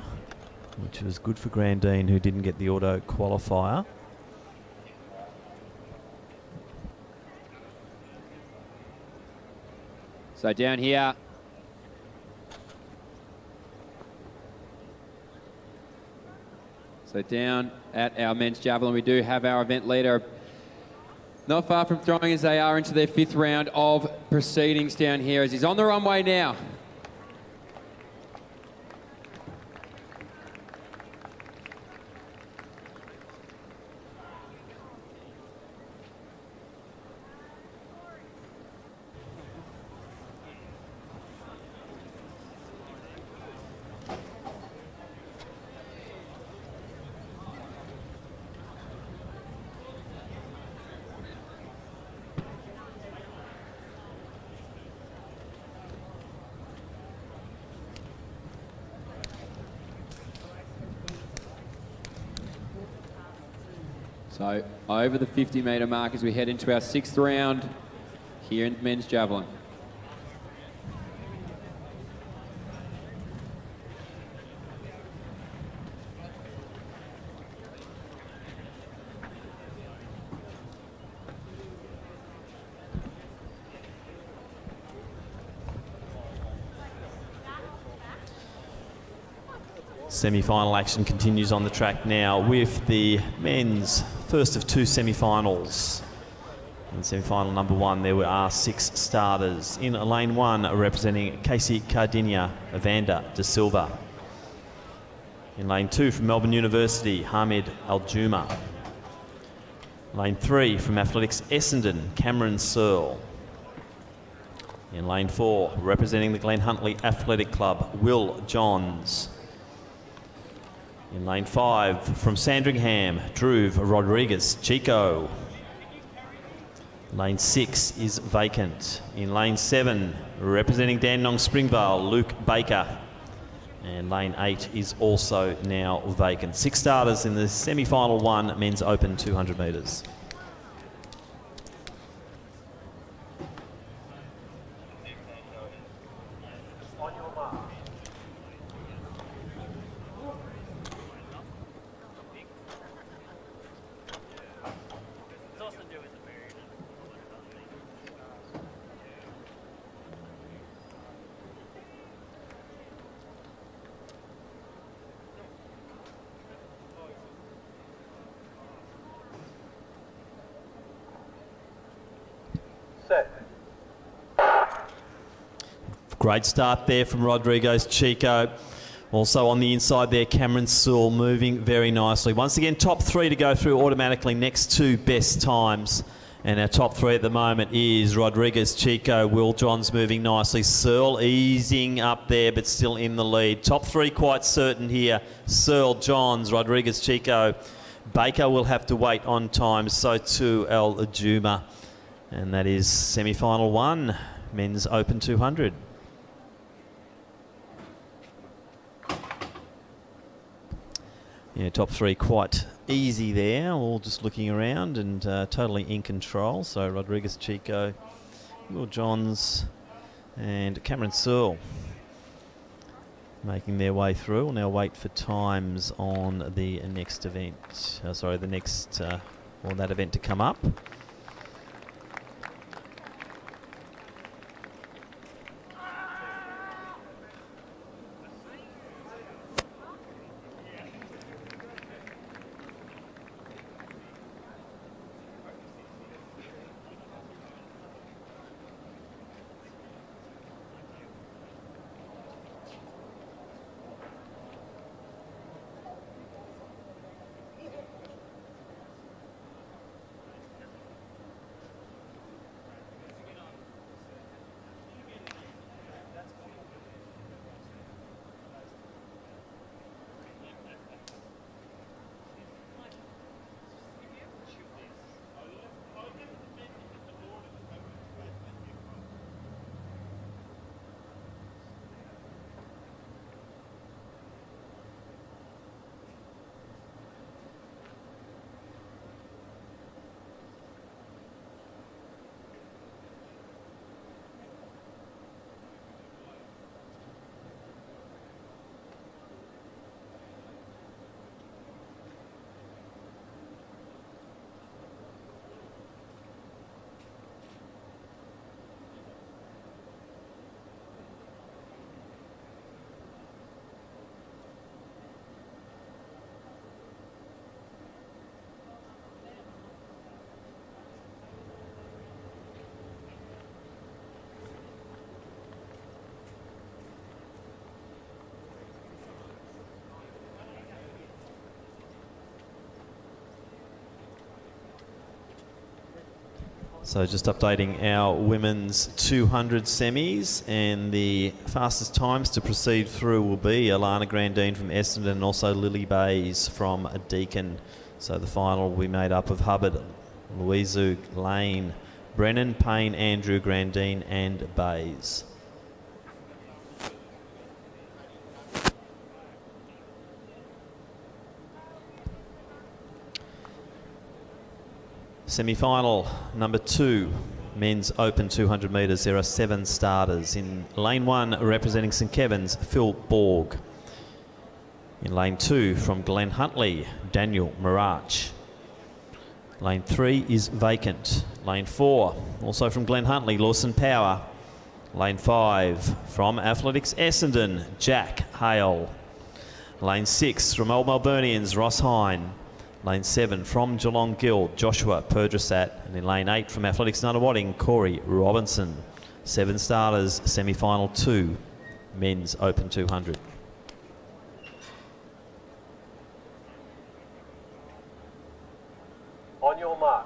which was good for Grandine, who didn't get the auto qualifier. So down here, so down at our men's javelin, we do have our event leader not far from throwing as they are into their 5th round of proceedings down here as he's on the runway now. So over the 50-metre mark as we head into our 6th round here in men's javelin. Semi-final action continues on the track now with the men's first of two semi-finals. In semi-final number one, there are 6 starters. In lane 1, representing Casey Cardinia, Evander De Silva. In lane 2, from Melbourne University, Hamid Aljuma. Lane 3, from Athletics Essendon, Cameron Searle. In lane 4, representing the Glen Huntly Athletic Club, Will Johns. In lane 5, from Sandringham, Dhruv Rodriguez Chico. Lane 6 is vacant. In lane 7, representing Dandenong Springvale, Luke Baker. And lane 8 is also now vacant. 6 starters in the semi-final 1 men's open 200 metres. Great start there from Rodriguez Chico. Also on the inside there, Cameron Sewell moving very nicely. Once again, top 3 to go through automatically. Next 2 best times. And our top 3 at the moment is Rodriguez Chico, Will Johns moving nicely. Searle easing up there, but still in the lead. Top 3 quite certain here. Searle, Johns, Rodriguez Chico. Baker will have to wait on time. So too Aljuma. And that is semi-final 1, men's open 200. Yeah, top 3 quite easy there, all just looking around and totally in control. So Rodriguez Chico, Will Johns and Cameron Searle making their way through. We'll now wait for times on the next event. That event to come up. So just updating our women's 200 semis, and the fastest times to proceed through will be Alana Grandine from Essendon and also Lily Bays from Deakin. So the final will be made up of Hubbard, Louisu, Lane, Brennan, Payne, Andrew, Grandine and Bays. Semi-final number 2, men's open 200 metres. There are 7 starters. In lane 1, representing St Kevin's, Phil Borg. In lane 2, from Glen Huntly, Daniel Marach. Lane 3 is vacant. Lane 4, also from Glen Huntly, Lawson Power. Lane 5, from Athletics Essendon, Jack Hale. Lane 6 from Old Melburnians, Ross Hine. Lane 7 from Geelong Guild, Joshua Perdrasat. And in lane 8 from Athletics Nunawading, Corey Robinson. 7 starters, semi-final 2, men's Open 200. On your mark.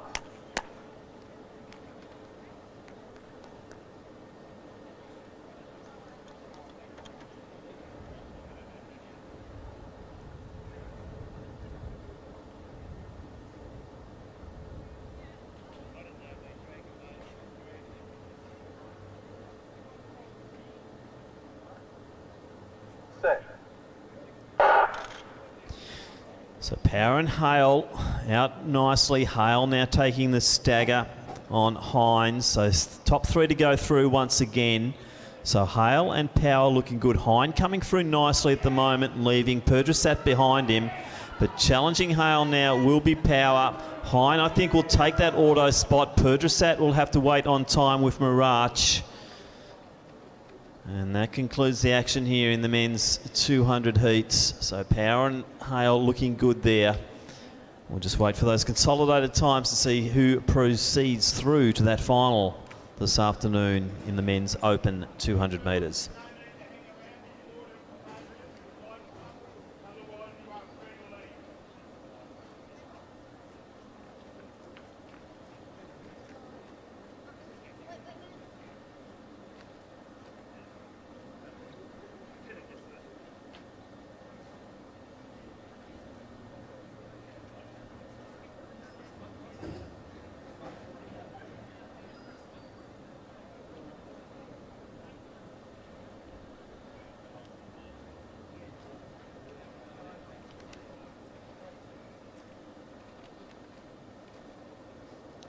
So Power and Hale out nicely. Hale now taking the stagger on Hines. So top 3 to go through once again. So Hale and Power looking good. Hine coming through nicely at the moment, leaving Perdrasat behind him. But challenging Hale now will be Power. Hine, I think, will take that auto spot. Perdrasat will have to wait on time with Mirach. And that concludes the action here in the men's 200 heats. So Power and Hale looking good there. We'll just wait for those consolidated times to see who proceeds through to that final this afternoon in the men's Open 200 metres.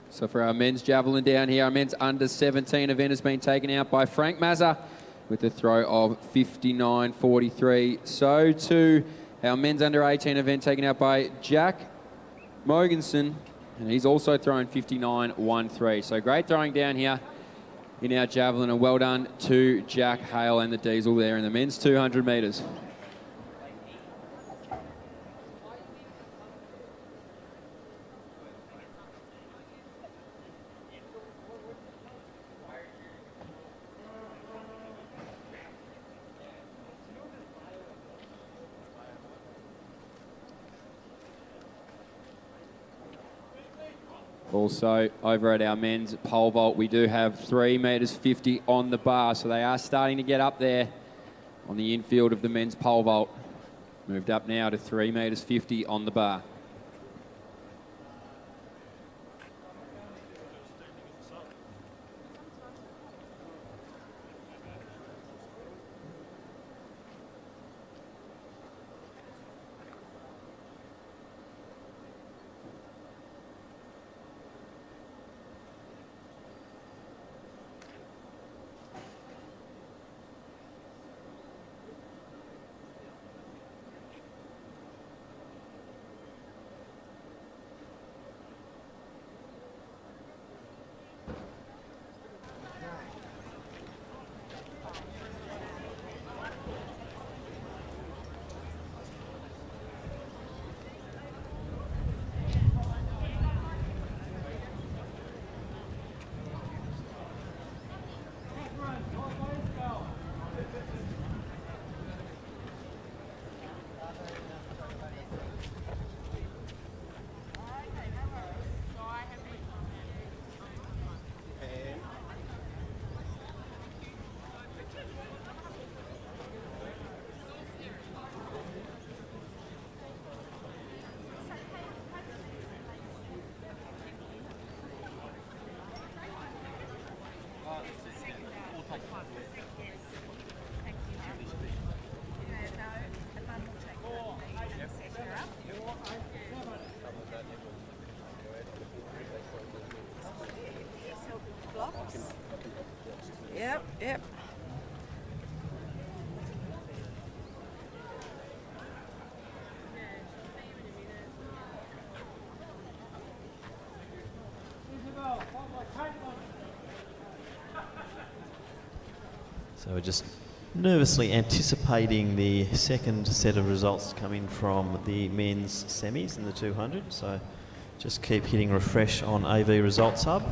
So for our men's javelin down here, our men's under 17 event has been taken out by Frank Mazza with a throw of 59.43. So to our men's under 18 event taken out by Jack Mogensen, and he's also thrown 59.13. So great throwing down here in our javelin, and well done to Jack Hale and the Diesel there in the men's 200 metres. Also, over at our men's pole vault, we do have 3 metres 50 on the bar, so they are starting to get up there on the infield of the men's pole vault. Moved up now to 3 metres 50 on the bar. Yep. So we're just nervously anticipating the second set of results to come in from the men's semis in the 200. So just keep hitting refresh on AV Results Hub.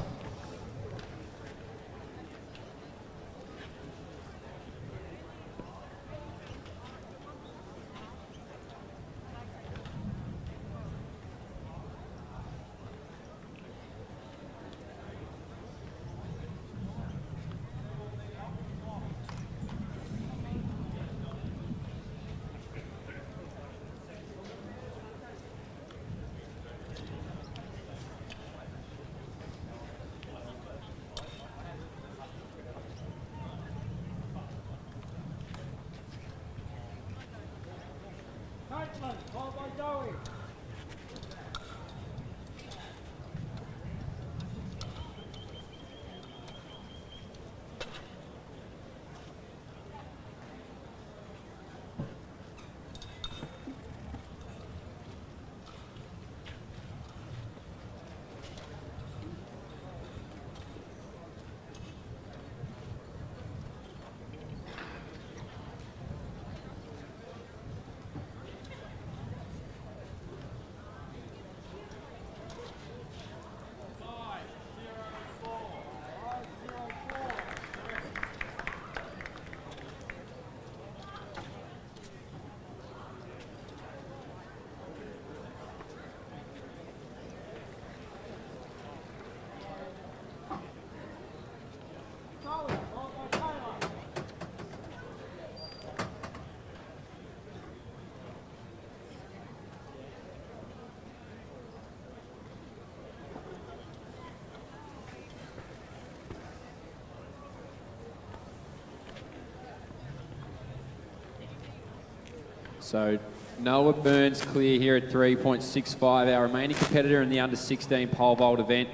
So Noah Burns clear here at 3.65. Our remaining competitor in the under 16 pole vault event.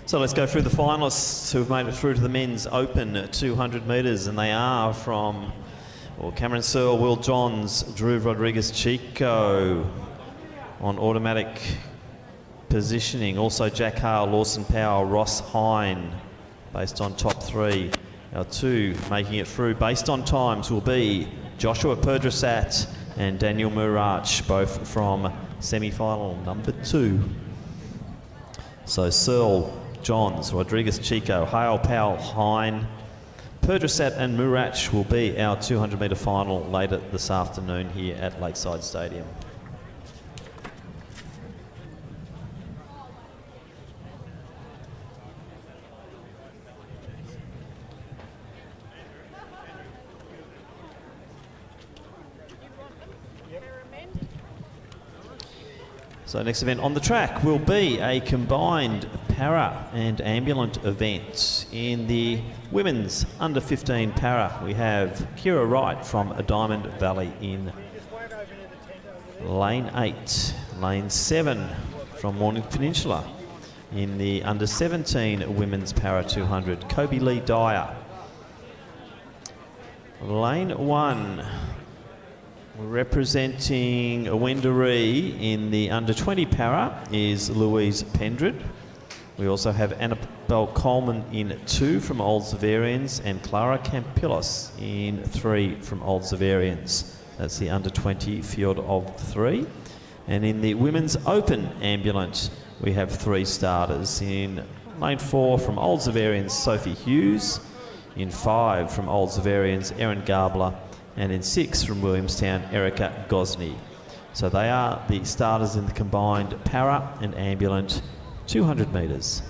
So let's go through the finalists who have made it through to the men's open at 200 metres, and they are from Cameron Searle, Will Johns, Drew Rodriguez Chico on automatic positioning. Also Jack Hale, Lawson Powell, Ross Hine based on top three. Our two making it through based on times will be Joshua Perdrasat and Daniel Murach, both from semi-final number 2. So Searle, Johns, Rodriguez Chico, Hale, Powell, Hine, Perdrasat and Murach will be our 200 metre final later this afternoon here at Lakeside Stadium. So next event on the track will be a combined para and ambulant event. In the women's under 15 para, we have Kira Wright from Diamond Valley in lane 8. Lane 7 from Morning Peninsula. In the under 17 women's para 200, Kobe Lee Dyer. Lane 1. Representing Wendouree in the under 20 para is Louise Pendred. We also have Annabelle Coleman in 2 from Old Zavarians and Clara Campillos in 3 from Old Zavarians. That's the under 20 field of 3. And in the women's open ambulant, we have 3 starters. In lane 4 from Old Zavarians, Sophie Hughes. In 5 from Old Zavarians, Erin Gabler. And in 6 from Williamstown, Erica Gosney. So they are the starters in the combined para and ambulant 200 metres.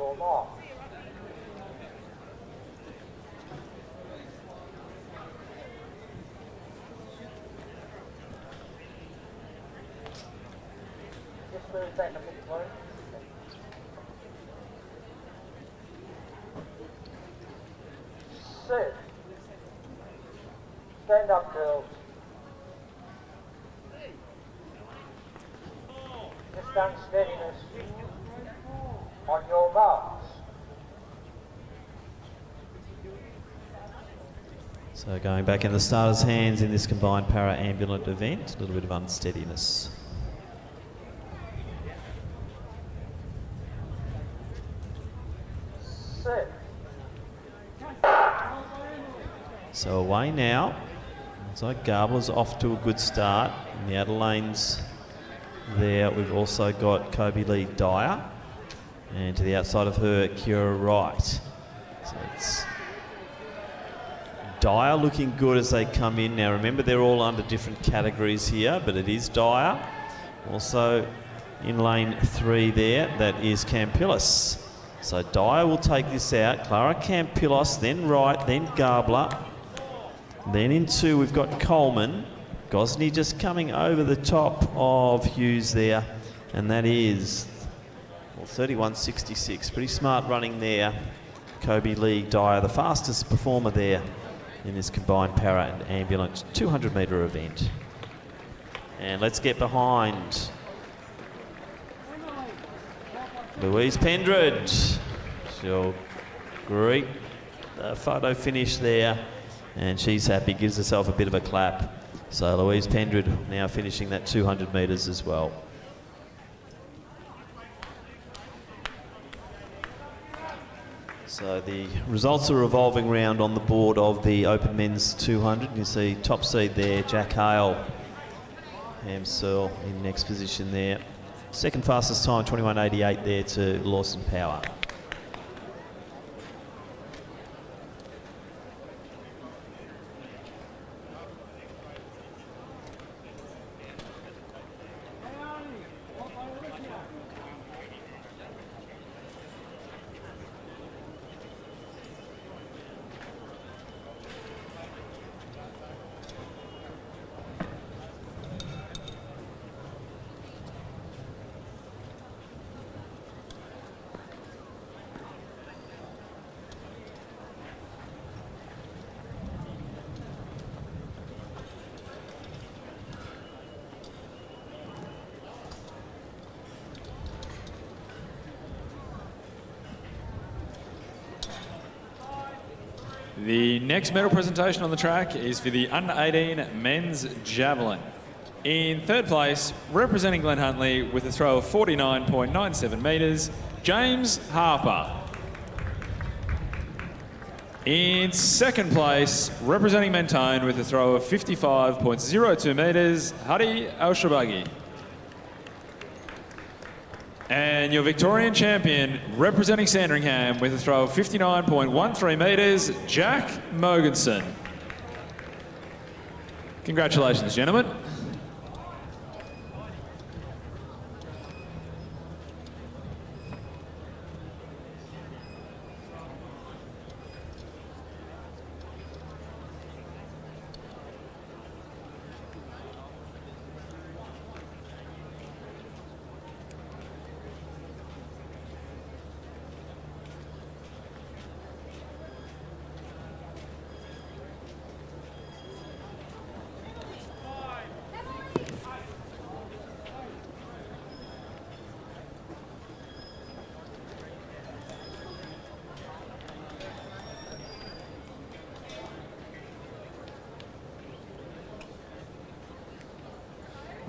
your mark. Just move back a bit, please. Sit. Stand up, girls. Just unsteadiness. On your marks. So going back in the starters' hands in this combined para-ambulant event, a little bit of unsteadiness. Sit. So away now. Looks like Gabler's off to a good start. In the outer lanes there, we've also got Kobe Lee Dyer. And to the outside of her, Kira Wright. So it's Dyer looking good as they come in. Now remember, they're all under different categories here, but it is Dyer. Also in lane 3 there, that is Campillis. So Dyer will take this out. Clara Campillos, then Wright, then Gabler. Then in 2 we've got Coleman. Gosney just coming over the top of Hughes there. And that is 31.66. Pretty smart running there. Kobe Lee Dyer, the fastest performer there in this combined para and ambulant 200-metre event. And let's get behind Louise Pendred. She'll greet the photo finish there, and she's happy, gives herself a bit of a clap. So Louise Pendred now finishing that 200 metres as well. So the results are revolving round on the board of the Open Men's 200. You see top seed there, Jack Hale. Ham Searle in next position there. Second fastest time, 21.88 there to Lawson Power. The next medal presentation on the track is for the under-18 men's javelin. In third place, representing Glen Huntly with a throw of 49.97 metres, James Harper. In second place, representing Mentone with a throw of 55.02 metres, Hadi Al-Shabagi. And your Victorian champion, representing Sandringham with a throw of 59.13 metres, Jack Mogensen. Congratulations, gentlemen.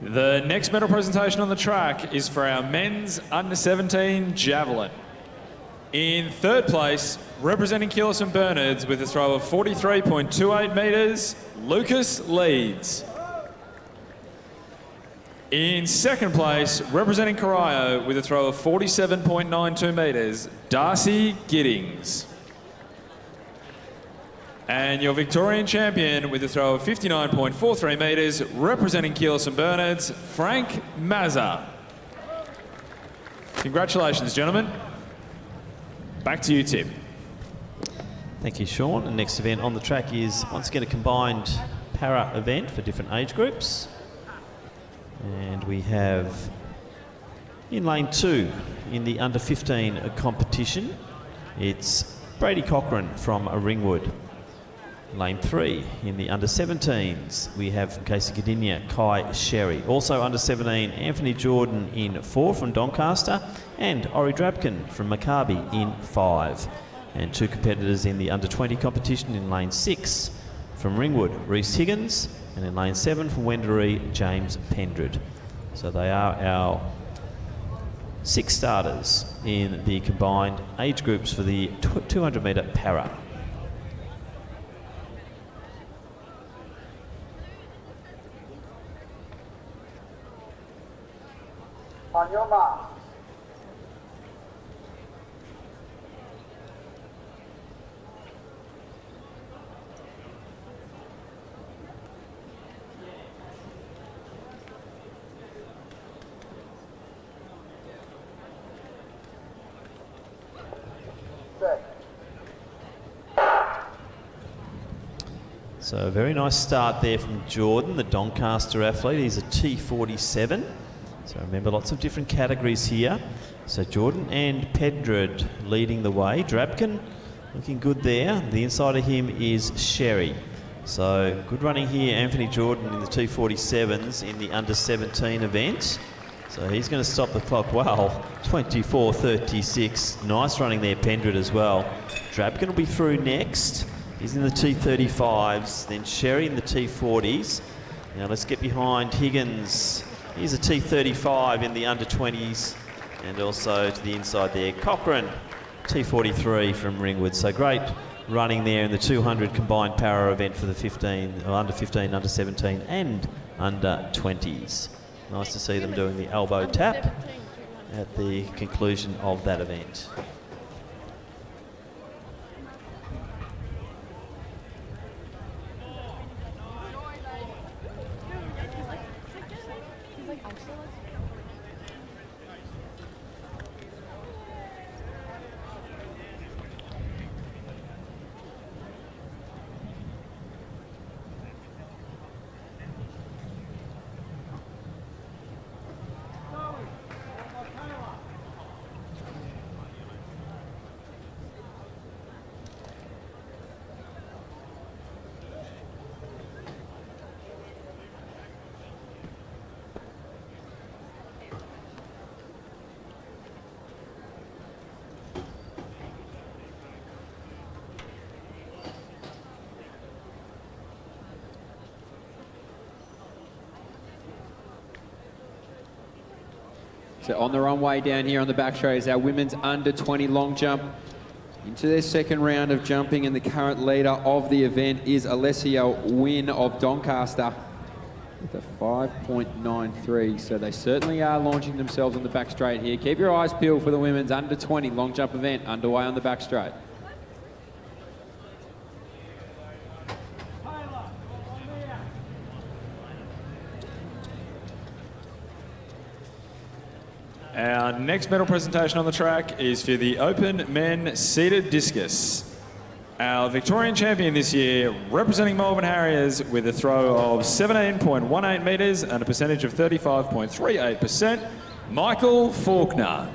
The next medal presentation on the track is for our men's under-17 javelin. In third place, representing Keelis and Bernards with a throw of 43.28 metres, Lucas Leeds. In second place, representing Corio with a throw of 47.92 metres, Darcy Giddings. And your Victorian champion with a throw of 59.43 metres, representing Keelis and Bernards, Frank Mazza. Congratulations, gentlemen. Back to you, Tim. Thank you, Sean. The next event on the track is once again a combined para event for different age groups. And we have in lane 2 in the under 15 competition, it's Brady Cochran from Ringwood. Lane 3 in the under 17s, we have from Casey Gdynia, Kai Sherry. Also under 17, Anthony Jordan in 4 from Doncaster, and Ori Drabkin from Maccabi in 5. And 2 competitors in the under 20 competition in lane 6 from Ringwood, Reece Higgins, and in lane 7 from Wendouree, James Pendred. So they are our 6 starters in the combined age groups for the 200 metre para. On your mark. So a very nice start there from Jordan, the Doncaster athlete. He's a T47. So remember, lots of different categories here. So Jordan and Pendred leading the way. Drabkin looking good there. The inside of him is Sherry. So good running here, Anthony Jordan in the T47s in the under 17 event. So he's going to stop the clock well. 24.36. Nice running there, Pendred as well. Drabkin will be through next. He's in the T35s, then Sherry in the T40s. Now let's get behind Higgins. He's a T35 in the under 20s, and also to the inside there, Cochran, T43 from Ringwood. So great running there in the 200 combined para event for the 15, under 15, under 17 and under 20s. Nice to see them doing the elbow tap at the conclusion of that event. So on the runway down here on the back straight is our women's under 20 long jump into their second round of jumping, and the current leader of the event is Alessia Wynn of Doncaster with a 5.93. So they certainly are launching themselves on the back straight here. Keep your eyes peeled for the women's under 20 long jump event underway on the back straight. Our next medal presentation on the track is for the Open Men Seated Discus. Our Victorian champion this year, representing Melbourne Harriers with a throw of 17.18 metres and a percentage of 35.38%, Michael Faulkner.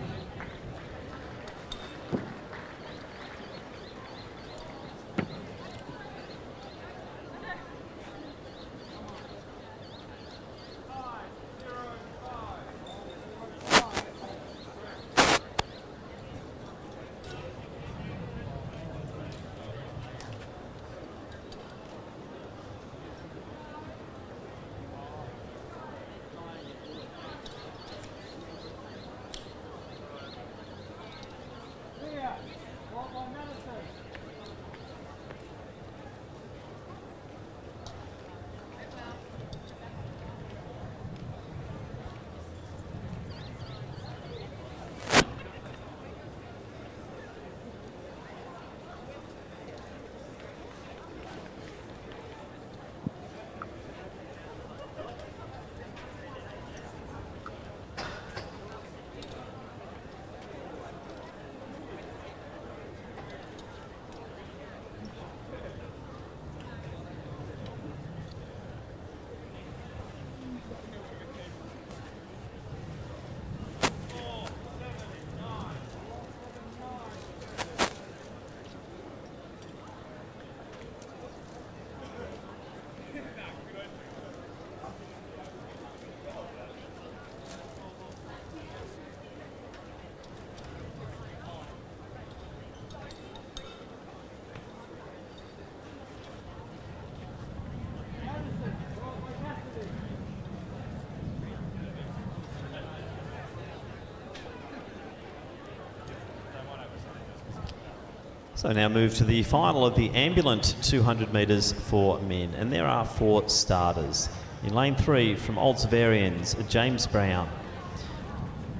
So now move to the final of the ambulant 200 metres for men, and there are 4 starters. In lane 3 from Oldsvarians, James Brown.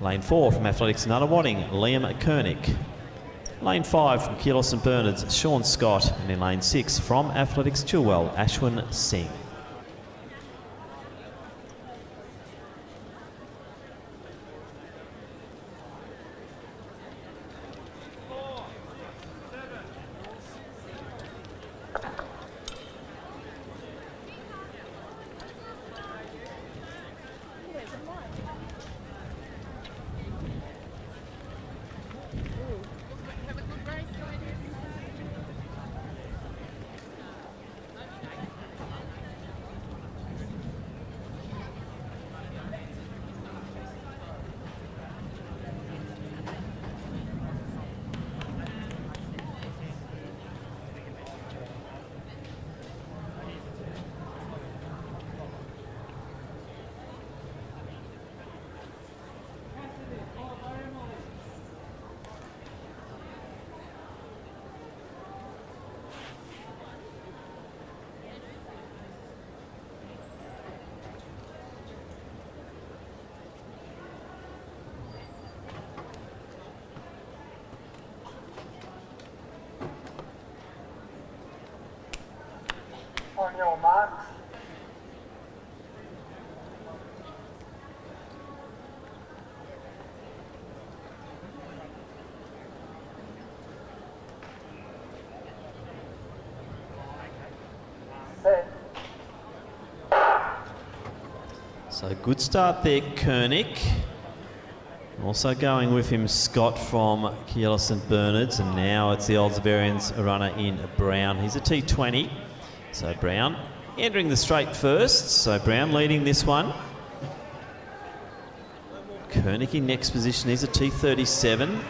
Lane 4 from Athletics Nunawading, Liam Koenig. Lane 5 from Keilor St Bernard's, Sean Scott. And in lane 6 from Athletics Chilwell, Ashwin Singh. On your marks. Set. So good start there, Koenig. Also going with him, Scott from Keilor St Bernard's, and now it's the Oldsvarians runner in Brown. He's a T20. So Brown entering the straight first. So Brown leading this one. Koenig in next position. He's a T37.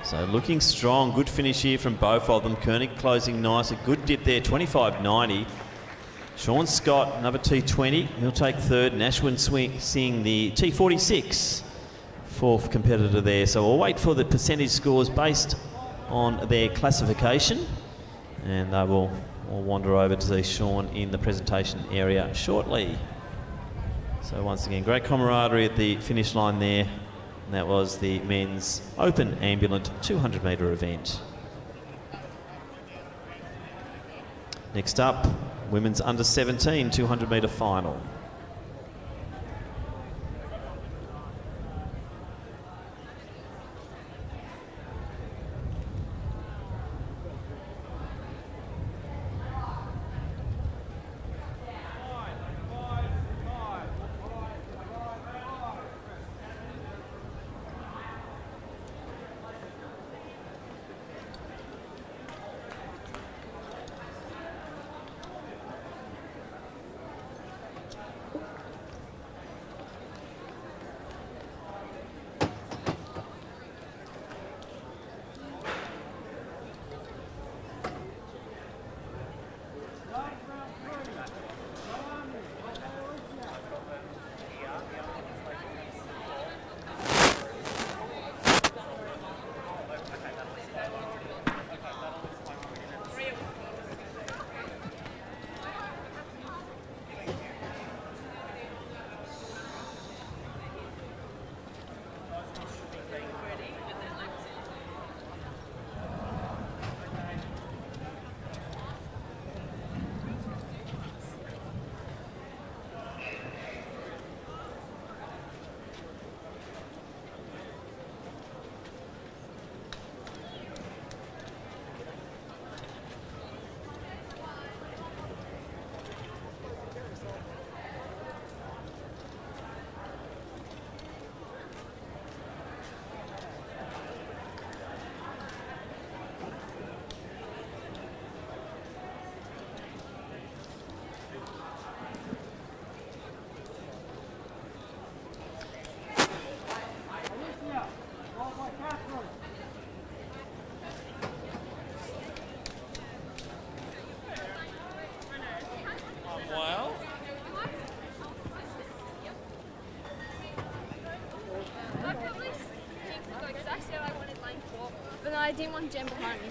So looking strong. Good finish here from both of them. Koenig closing nice. A good dip there, 25.90. Sean Scott, another T20. He'll take third. And Ashwin Singh, the T46. Fourth competitor there. So we'll wait for the percentage scores based on their classification. And they will wander over to see Sean in the presentation area shortly. So once again, great camaraderie at the finish line there. And that was the men's open ambulant 200 metre event. Next up, women's under 17 200 metre final. didn't want Jen behind me.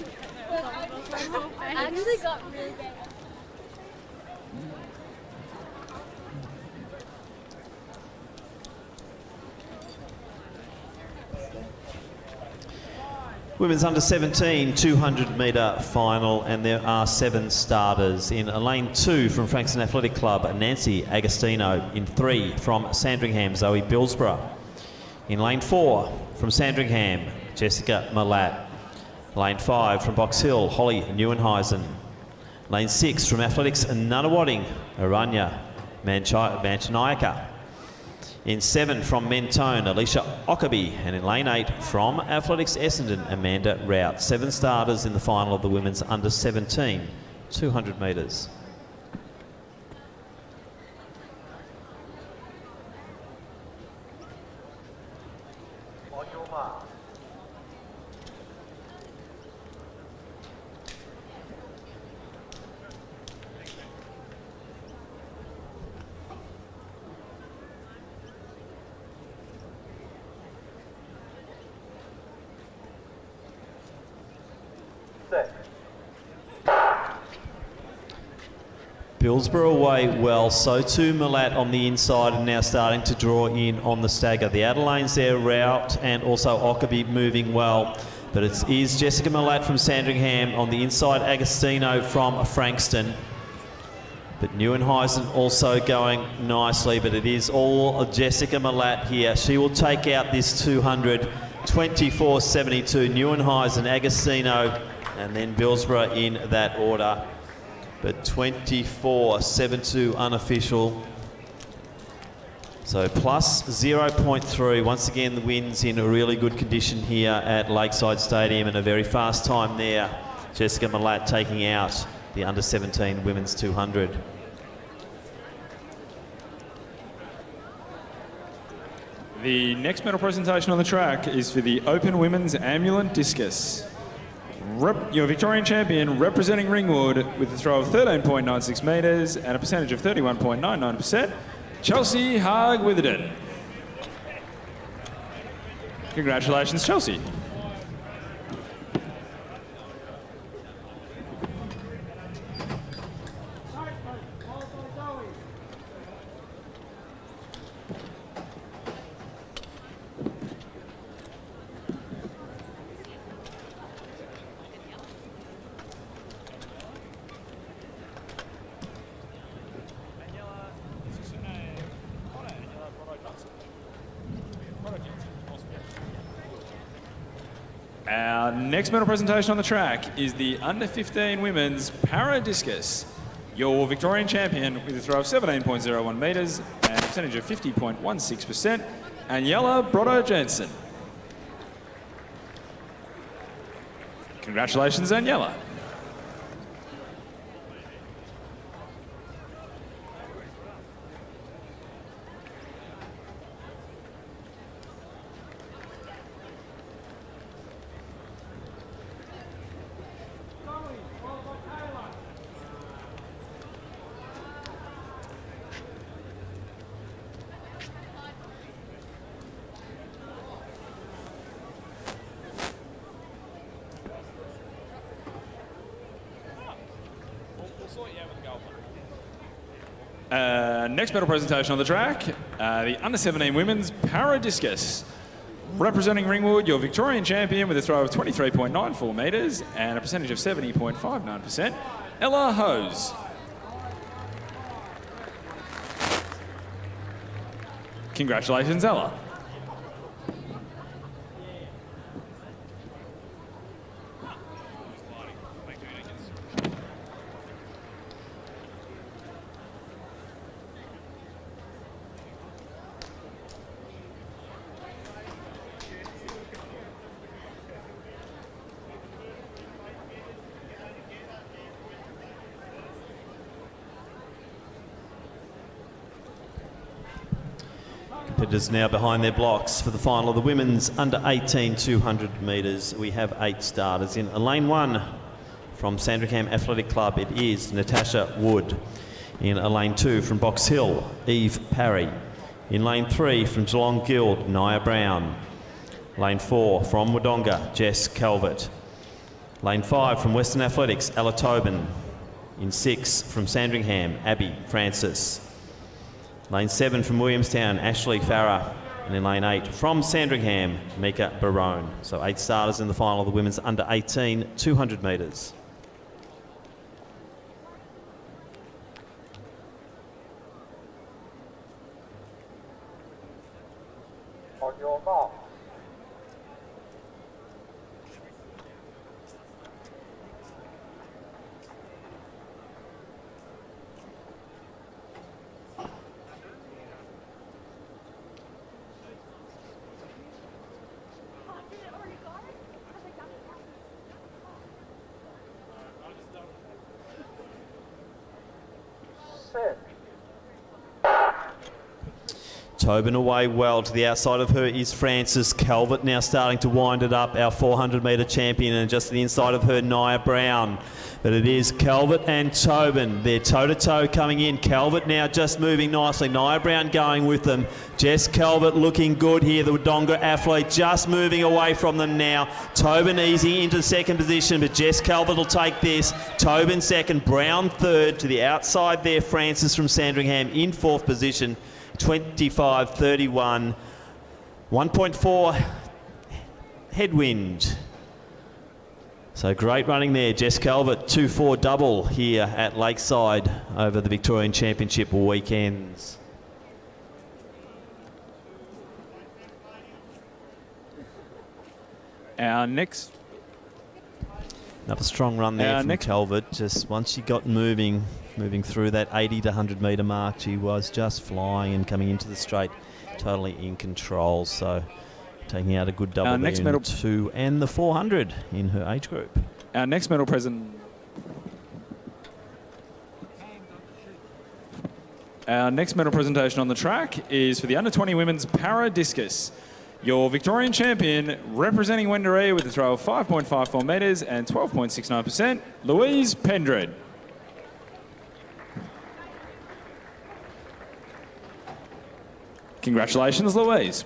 I actually got really bad. Women's under 17 200 metre final, and there are 7 starters. In lane 2 from Frankston Athletic Club, Nancy Agostino. In 3 from Sandringham, Zoe Billsborough. In lane 4 from Sandringham, Jessica Malat. Lane 5 from Box Hill, Holly Neuenhuizen. Lane 6 from Athletics Nunawading, Aranya Manchanaika. In 7 from Mentone, Alicia Ockerby. And in lane 8 from Athletics Essendon, Amanda Rout. 7 starters in the final of the women's under 17 200 metres. On your mark. Billsborough away well, so too Malat on the inside and now starting to draw in on the stagger. The outer lanes there, Rout and also Ockerby moving well. But it is Jessica Malat from Sandringham on the inside, Agostino from Frankston. But Neuenhuizen also going nicely, but it is all Jessica Malat here. She will take out this 200, 24.72. Neuenhuizen, Agostino, and then Billsborough in that order. But 24.72 unofficial. So plus 0.3. Once again, the wind's in a really good condition here at Lakeside Stadium, and a very fast time there. Jessica Malat taking out the under 17 women's 200. The next medal presentation on the track is for the Open Women's Ambulant Discus. Your Victorian champion representing Ringwood with a throw of 13.96 metres and a percentage of 31.99%, Chelsea Haag-Witherden. Congratulations, Chelsea. Our next medal presentation on the track is the Under 15 Women's Para Discus. Your Victorian champion with a throw of 17.01 metres and a percentage of 50.16%, Aniela Brodder-Jensen. Congratulations, Aniela. Next medal presentation on the track, the Under 17 Women's Para Discus. Representing Ringwood, your Victorian champion with a throw of 23.94 metres and a percentage of 70.59%, Ella Hose. Congratulations, Ella. Competitors now behind their blocks for the final of the women's under 18 200 metres. We have 8 starters. In lane 1 from Sandringham Athletic Club, it is Natasha Wood. In lane 2 from Box Hill, Eve Parry. In lane 3 from Geelong Guild, Nia Brown. Lane 4 from Wodonga, Jess Calvert. Lane 5 from Western Athletics, Ella Tobin. In 6 from Sandringham, Abby Francis. Lane 7 from Williamstown, Ashley Farah. And in lane 8 from Sandringham, Mika Barone. So 8 starters in the final of the women's under 18 200 metres. On your mark. Set. Tobin away well. To the outside of her is Frances Calvert, now starting to wind it up, our 400 metre champion, and just to the inside of her, Nia Brown. But it is Calvert and Tobin. They're toe-to-toe coming in. Calvert now just moving nicely. Nia Brown going with them. Jess Calvert looking good here, the Wodonga athlete, just moving away from them now. Tobin easy into second position, but Jess Calvert will take this. Tobin second, Brown third. To the outside there, Francis from Sandringham in fourth position. 25.31, 1.4 headwind. So great running there. Jess Calvert, 2-4 double here at Lakeside over the Victorian Championship weekends. Our next... Another strong run there from Calvert. Just once she got moving through that 80 to 100 metre mark, she was just flying and coming into the straight, totally in control. So taking out a good double there in the 2 and the 400 in her age group. Our next medal present. Our next medal presentation on the track is for the under-20 women's para discus. Your Victorian champion, representing Wendouree with a throw of 5.54 metres and 12.69%, Louise Pendred. Congratulations, Louise.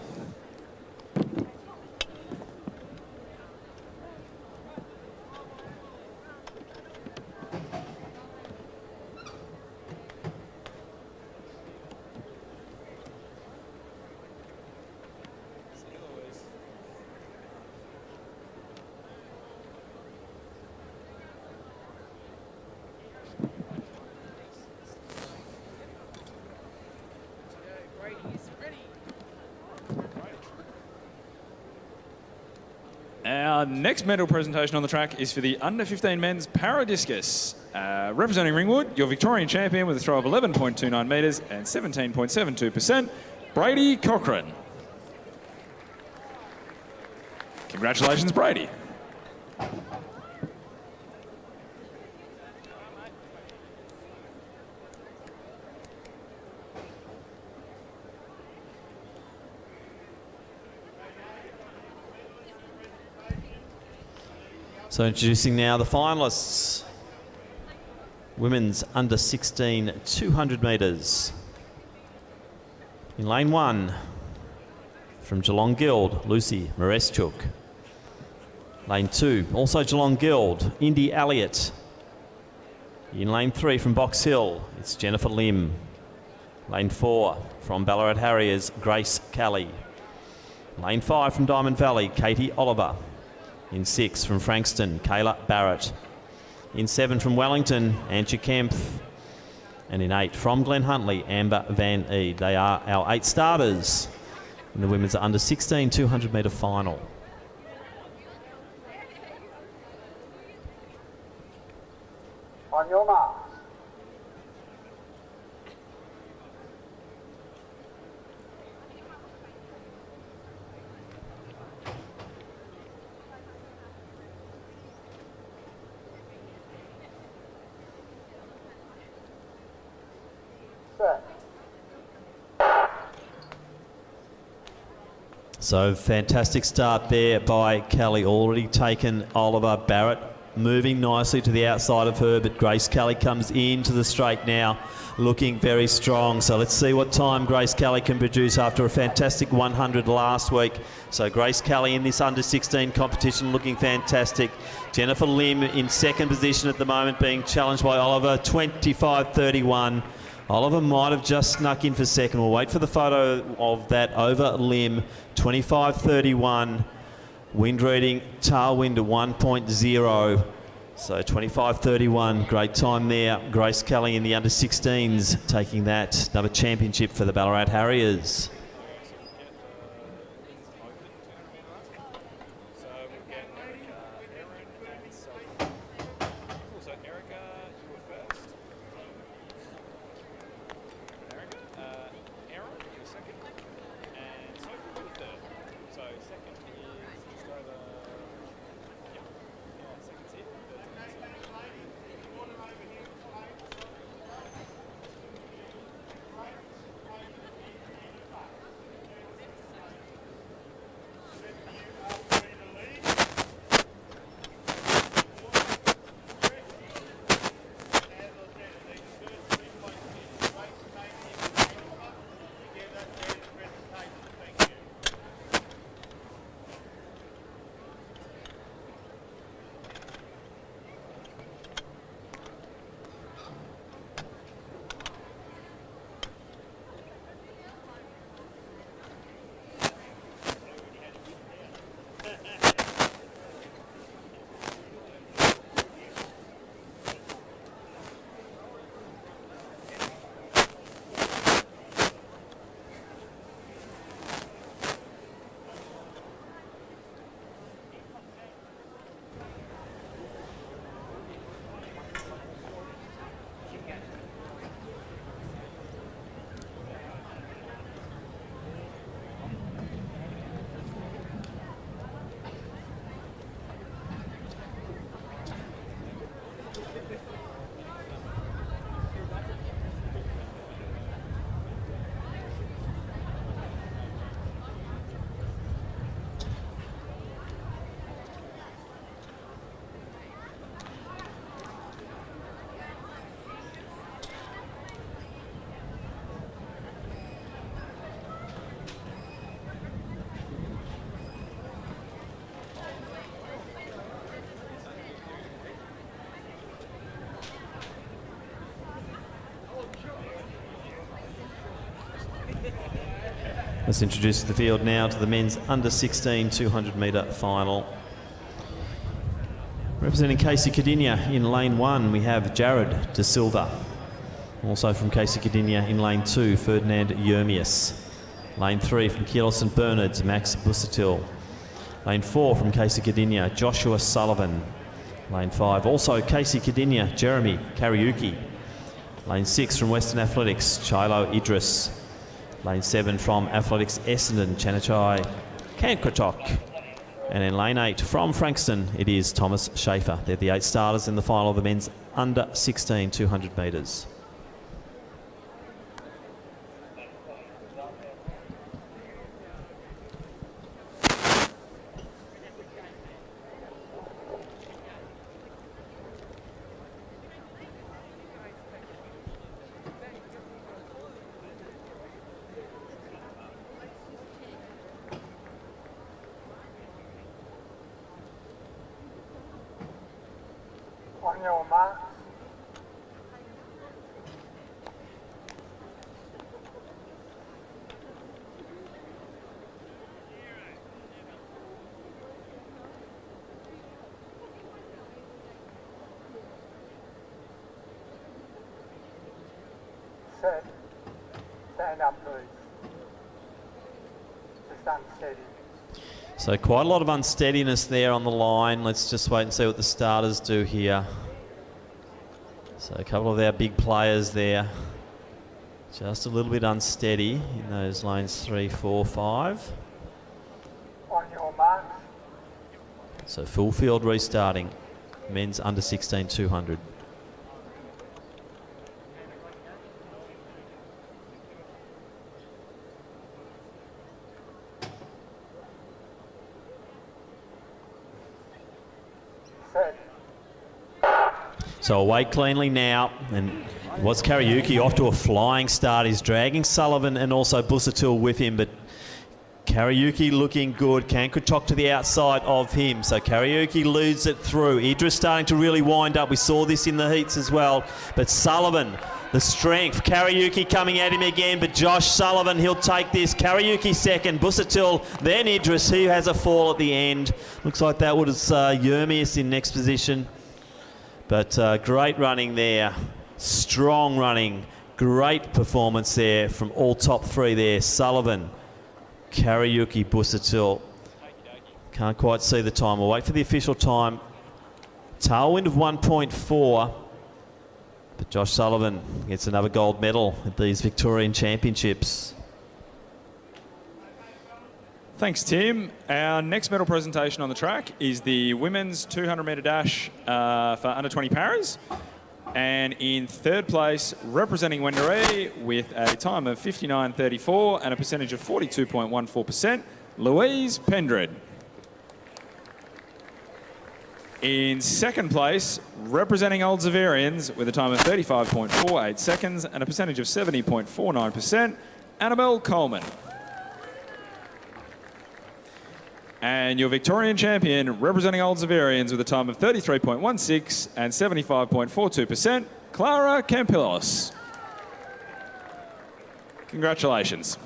Our next medal presentation on the track is for the under-15 men's para discus. Representing Ringwood, your Victorian champion with a throw of 11.29 metres and 17.72%, Brady Cochrane. Congratulations, Brady. So introducing now the finalists. Women's under 16 200 metres. In lane 1, from Geelong Guild, Lucy Mareschuk. Lane 2, also Geelong Guild, Indy Elliott. In lane 3 from Box Hill, it's Jennifer Lim. Lane 4 from Ballarat Harriers, Grace Kelly. Lane 5 from Diamond Valley, Katie Oliver. In 6 from Frankston, Kayla Barrett. In 7 from Wellington, Angie Kempf. And in 8 from Glen Huntly, Amber Van Eed. They are our 8 starters in the women's under 16 200 metre final. On your mark. So fantastic start there by Kelly, already taken Oliver Barrett moving nicely to the outside of her, but Grace Kelly comes into the straight now, looking very strong. So let's see what time Grace Kelly can produce after a fantastic 100 last week. So Grace Kelly in this under-16 competition looking fantastic. Jennifer Lim in second position at the moment, being challenged by Oliver, 25.31. Oliver might have just snuck in for second. We'll wait for the photo of that over Lim, 25.31. Wind reading, tailwind 1.0. So 25.31, great time there. Grace Kelly in the under-16s taking that, another championship for the Ballarat Harriers. Let's introduce the field now to the men's under-16 200-metre final. Representing Casey Cadinia in lane 1, we have Jared De Silva. Also from Casey Cadinia in lane 2, Ferdinand Yermius. Lane 3 from Keeler St Bernard's, Max Busatil. Lane 4 from Casey Cadinia, Joshua Sullivan. Lane 5, also Casey Cadinia, Jeremy Kariuki. Lane 6 from Western Athletics, Chilo Idris. Lane 7 from Athletics Essendon, Chanachai Kankratok. And in lane 8 from Frankston, it is Thomas Schaefer. They're the 8 starters in the final of the men's under-16 200 metres. On your marks. Set. Stand up, please. Just unsteady. So quite a lot of unsteadiness there on the line. Let's just wait and see what the starters do here. So a couple of our big players there. Just a little bit unsteady in those lanes 3, 4, 5. On your marks. So full field restarting. Men's under 16 200. Set. So away cleanly now, and was Kariuki off to a flying start. He's dragging Sullivan and also Busatil with him, but Kariuki looking good. Kankutok to the outside of him. So Kariuki leads it through. Idris starting to really wind up. We saw this in the heats as well. But Sullivan, the strength. Kariuki coming at him again, but Josh Sullivan, he'll take this. Kariuki second, Busatil, then Idris, who has a fall at the end. Looks like that was Yermius in next position. But great running there. Strong running. Great performance there from all top three there. Sullivan, Kariuki, Busatil. Can't quite see the time. We'll wait for the official time. Tailwind of 1.4. But Josh Sullivan gets another gold medal at these Victorian Championships. Thanks, Tim. Our next medal presentation on the track is the women's 200 metre dash for under 20 paras. And in third place, representing Wendouree with a time of 59.34 and a percentage of 42.14%, Louise Pendred. In second place, representing Old Zaverians with a time of 35.48 seconds and a percentage of 70.49%, Annabelle Coleman. And your Victorian champion, representing Old Zaverians with a time of 33.16 and 75.42%, Clara Campillos. Congratulations.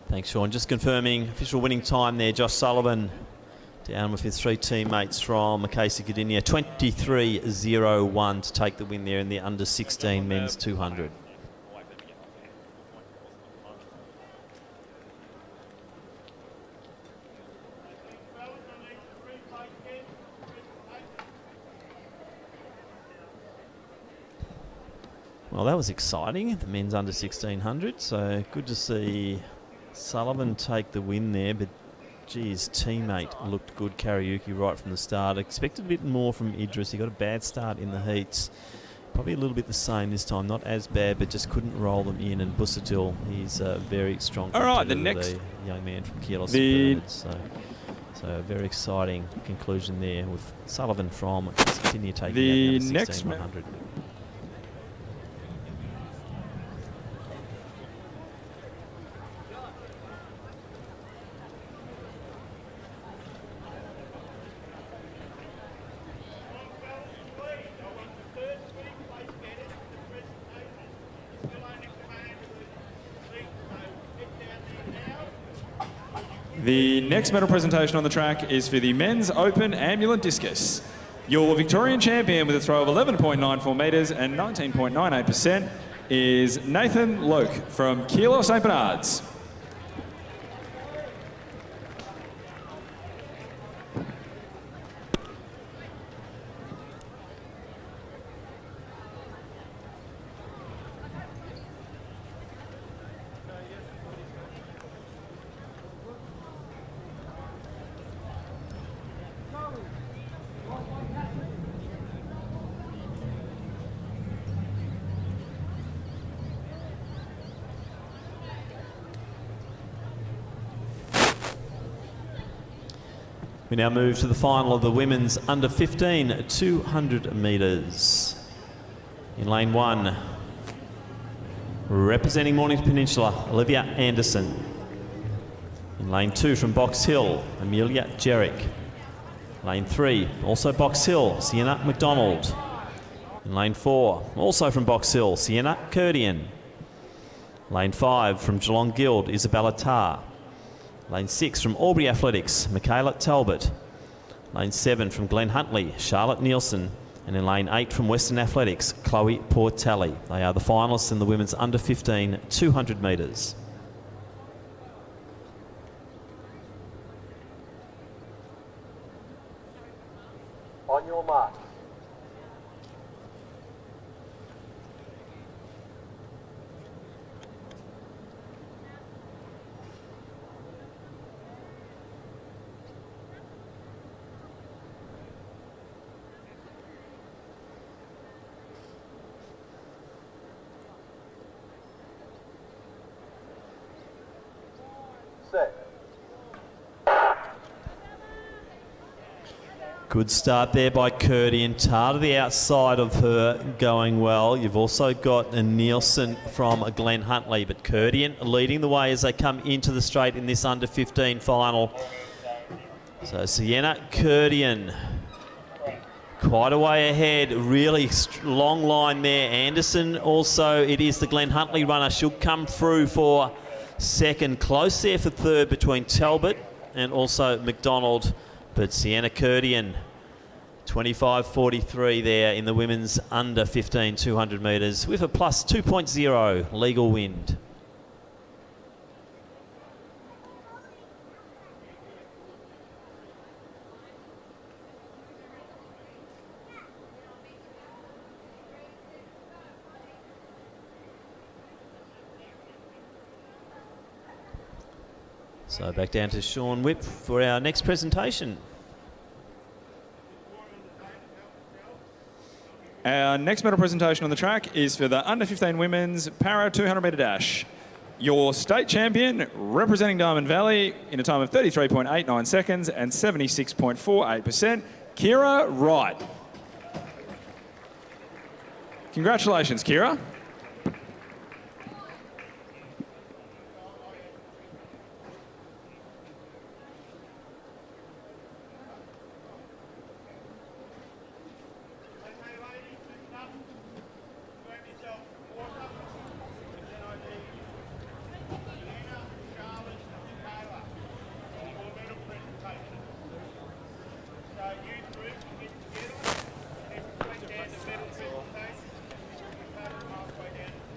Thanks, Sean. Just confirming official winning time there, Josh Sullivan down with his three teammates from Casey Gdynia, 23.01 to take the win there in the under 16 men's 200. Well, that was exciting, the men's under 1600, so good to see Sullivan take the win there, but gee, his teammate looked good, Kariuki, right from the start. Expected a bit more from Idris. He got a bad start in the heats. Probably a little bit the same this time, not as bad, but just couldn't roll them in. And Busatil, he's a very strong All right, the young man from Keolis. So a very exciting conclusion there with Sullivan from continue taking the out next 1600. The next medal presentation on the track is for the men's open ambulant discus. Your Victorian champion with a throw of 11.94 metres and 19.98% is Nathan Loke from Keolis St Bernards. We now move to the final of the women's under 15 200 metres. In lane one, representing Mornington Peninsula, Olivia Anderson. In lane two from Box Hill, Amelia Jerrick. Lane three, also Box Hill, Sienna McDonald. In lane four, also from Box Hill, Sienna Kurdian. Lane five from Geelong Guild, Isabella Tarr. Lane 6 from Albury Athletics, Michaela Talbot. Lane 7 from Glen Huntley, Charlotte Nielsen. And in lane 8 from Western Athletics, Chloe Portelli. They are the finalists in the women's under 15 200 metres. On your mark. Good start there by Curdy, Tar to the outside of her going well. You've also got a Nielsen from Glenn Huntley, but Curdy leading the way as they come into the straight in this under 15 final. So Sienna Curdian quite a way ahead, really long line there. Anderson also, it is the Glenn Huntley runner. She'll come through for second. Close there for third between Talbot and also McDonald. But Sienna Curdian, 25.43 there in the women's under 15 200 metres with a plus 2.0 legal wind. So back down to Sean Whip for our next presentation. Our next medal presentation on the track is for the under 15 women's para 200 metre dash. Your state champion representing Diamond Valley in a time of 33.89 seconds and 76.48%, Kira Wright. Congratulations, Kira.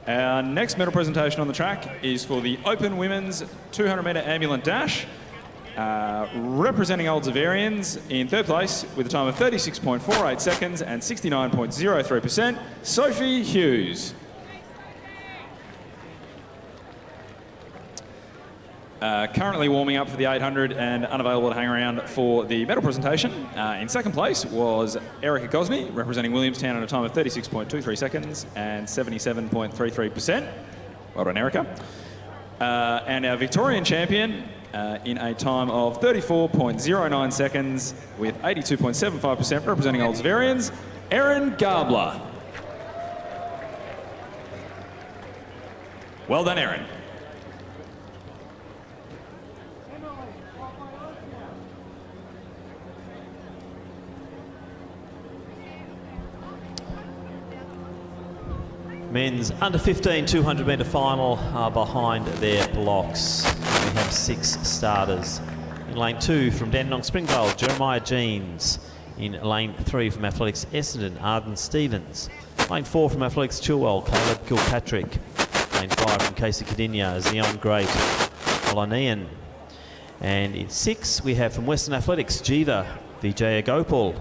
Our next medal presentation on the track is for the Open Women's 200 metre ambulant dash. Representing Old Zavarians in third place with a time of 36.48 seconds and 69.03%, Sophie Hughes. Currently warming up for the 800 and unavailable to hang around for the medal presentation. In second place was Erica Cosme, representing Williamstown at a time of 36.23 seconds and 77.33%. Well done, Erica. And our Victorian champion in a time of 34.09 seconds with 82.75%, representing Old Zavarians, Erin Gabler. Well done, Erin. Men's under 15 200 metre final are behind their blocks. We have 6 starters. In lane 2 from Dandenong Springvale, Jeremiah Jeans. In lane 3 from Athletics Essendon, Arden Stevens. Lane 4 from Athletics Chilwell, Caleb Kilpatrick. Lane 5 from Casey Cadinia, Zion Great, Olanian. And in 6 we have from Western Athletics, Jiva Vijaya Gopal.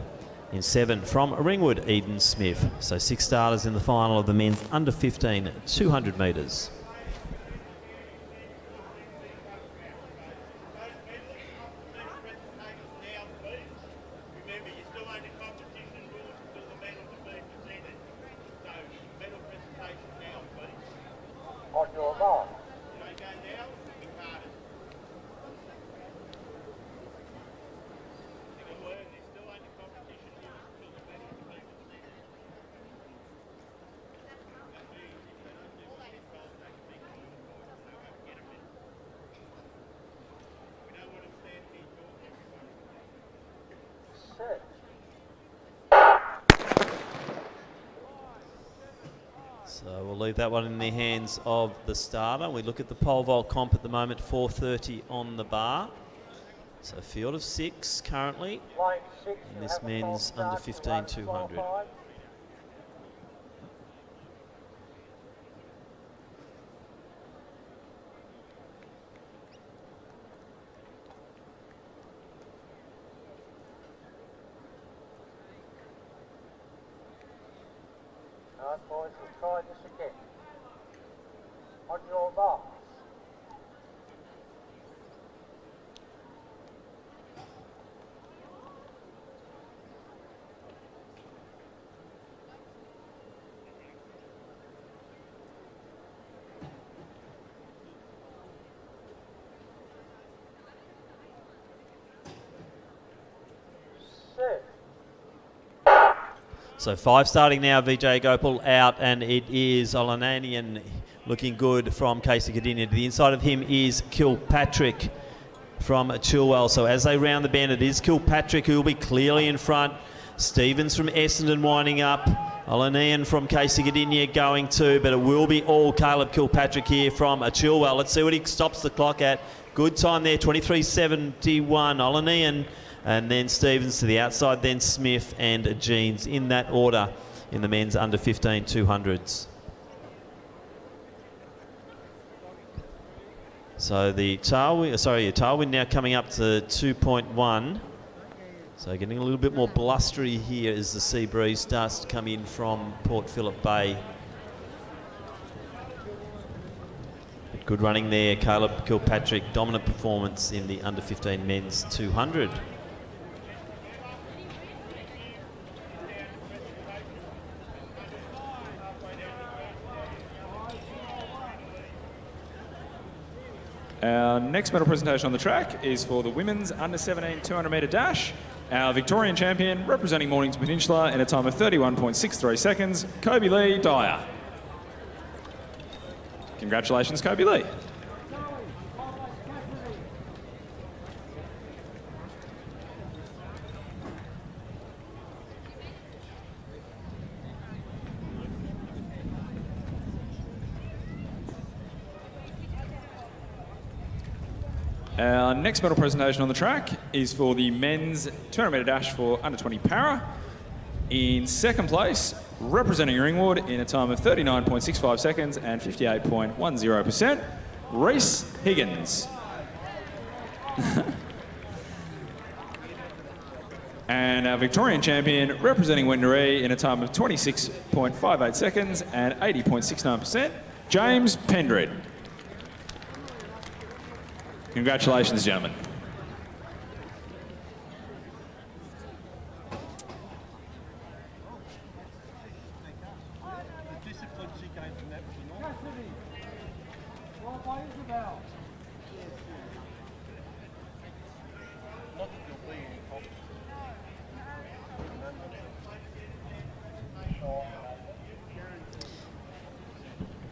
In 7 from Ringwood, Eden Smith. So 6 starters in the final of the men's under 15 200 metres. On your mark. So we'll leave that one in the hands of the starter. We look at the pole vault comp at the moment, 4:30 on the bar. So field of 6 currently in this men's under 15 200. Right, boys, we'll try this again. On your marks. Set. So 5 starting now, Vijay Gopal out, and it is Olananian looking good from Casey Gardenia. To the inside of him is Kilpatrick from Chilwell. So as they round the bend, it is Kilpatrick who will be clearly in front. Stevens from Essendon winding up. Olananian from Casey Gardenia going too, but it will be all Caleb Kilpatrick here from Chilwell. Let's see what he stops the clock at. Good time there, 23.71. Olananian. And then Stevens to the outside, then Smith and Jeans in that order in the men's under 15 200s. So the tailwind now coming up to 2.1. So getting a little bit more blustery here as the sea breeze starts to come in from Port Phillip Bay. But good running there, Caleb Kilpatrick, dominant performance in the under 15 men's 200. Our next medal presentation on the track is for the women's under 17 200 metre dash. Our Victorian champion, representing Mornington Peninsula in a time of 31.63 seconds, Kobe Lee Dyer. Congratulations, Kobe Lee. Our next medal presentation on the track is for the men's 200 metre dash for under 20 para. In second place, representing Ringwood in a time of 39.65 seconds and 58.10%, Reese Higgins. And our Victorian champion, representing Wendouree in a time of 26.58 seconds and 80.69%, James Pendred. Congratulations, gentlemen. The discipline she gained from that was enormous. Not that there'll be any problems.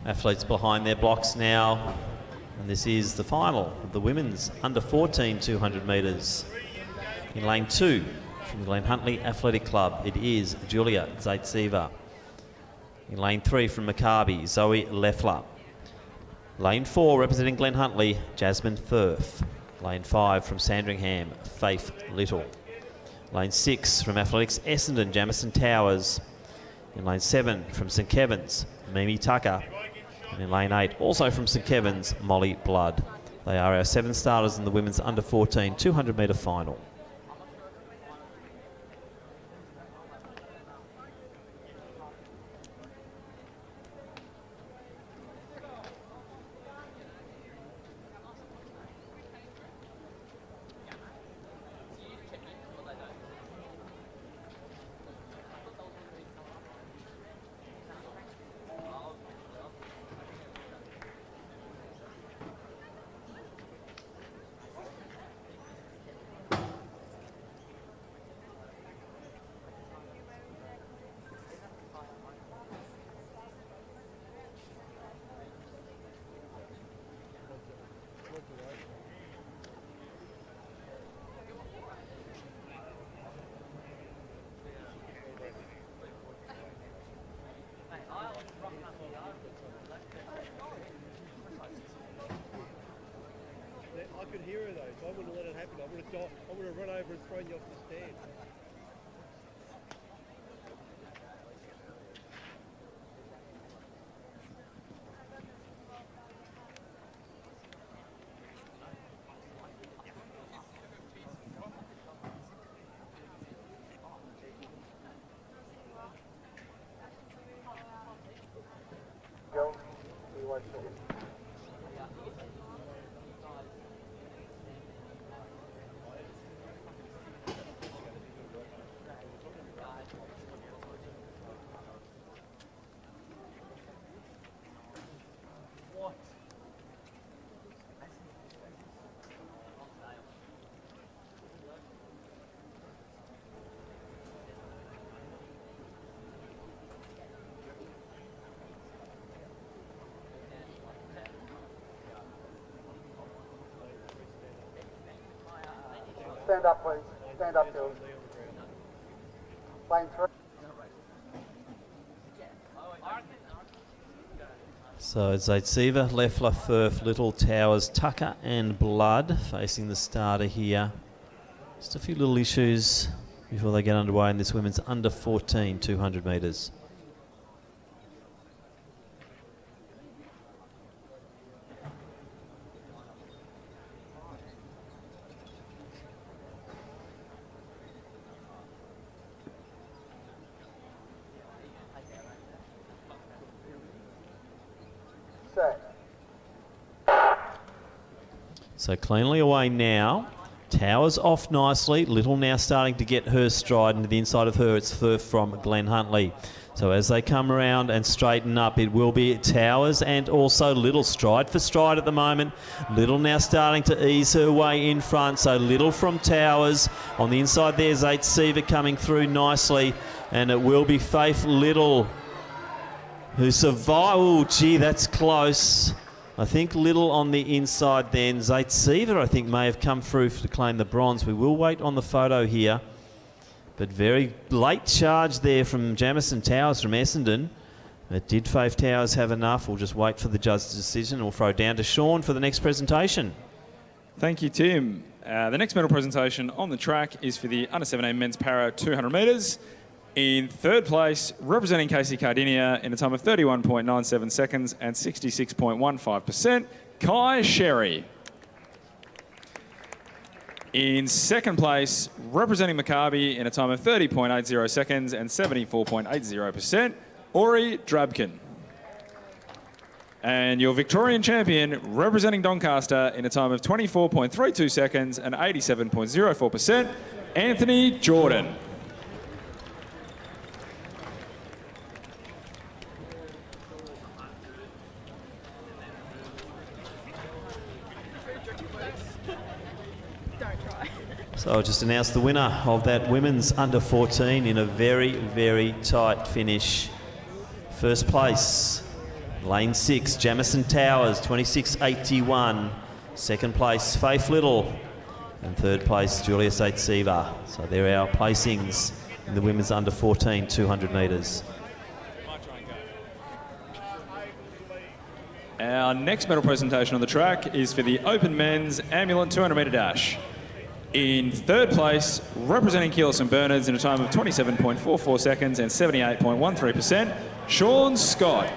Athletes behind their blocks now. And this is the final of the women's under 14 200 metres. In lane 2 from Glen Huntly Athletic Club, it is Julia Zaitseva. In lane 3 from Maccabi, Zoe Leffler. Lane 4 representing Glen Huntly, Jasmine Firth. Lane 5 from Sandringham, Faith Little. Lane 6 from Athletics Essendon, Jamison Towers. In lane 7 from St Kevin's, Mimi Tucker. And in lane 8, also from St Kevin's, Molly Blood. They are our 7 starters in the women's under 14 200 metre final. I could hear her though, so I wouldn't have let it happen. I would have run over and thrown you off the stand. Go. You want to- stand up, please. Stand up, girls. Lane 3. So it's Zaitseva, Leffler, Firth, Little, Towers, Tucker and Blood facing the starter here. Just a few little issues before they get underway in this women's under 14 200 metres. So cleanly away now. Towers off nicely. Little now starting to get her stride. And to the inside of her, it's Firth from Glenn Huntley. So as they come around and straighten up, it will be Towers and also Little, stride for stride at the moment. Little now starting to ease her way in front. So Little from Towers. On the inside there's Zaitseva coming through nicely. And it will be Faith Little who survived. Oh, gee, that's close. I think Little on the inside then. Zaitseva, I think, may have come through to claim the bronze. We will wait on the photo here. But very late charge there from Jamison Towers from Essendon. But did Faith Towers have enough? We'll just wait for the judge's decision. We'll throw down to Sean for the next presentation. Thank you, Tim. The next medal presentation on the track is for the under-17 men's para 200 metres. In third place, representing Casey Cardinia in a time of 31.97 seconds and 66.15%, Kai Sherry. In second place, representing Maccabi in a time of 30.80 seconds and 74.80%, Ori Drabkin. And your Victorian champion, representing Doncaster in a time of 24.32 seconds and 87.04%, Anthony Jordan. So I'll just announce the winner of that women's under 14 in a very, very tight finish. First place, lane 6, Jamison Towers, 26.81. Second place, Faith Little. And third place, Julia Zaitseva. So there are our placings in the women's under 14 200 metres. Our next medal presentation on the track is for the Open Men's Ambulant 200 metre dash. In third place, representing Keolis and Bernards in a time of 27.44 seconds and 78.13%, Sean Scott.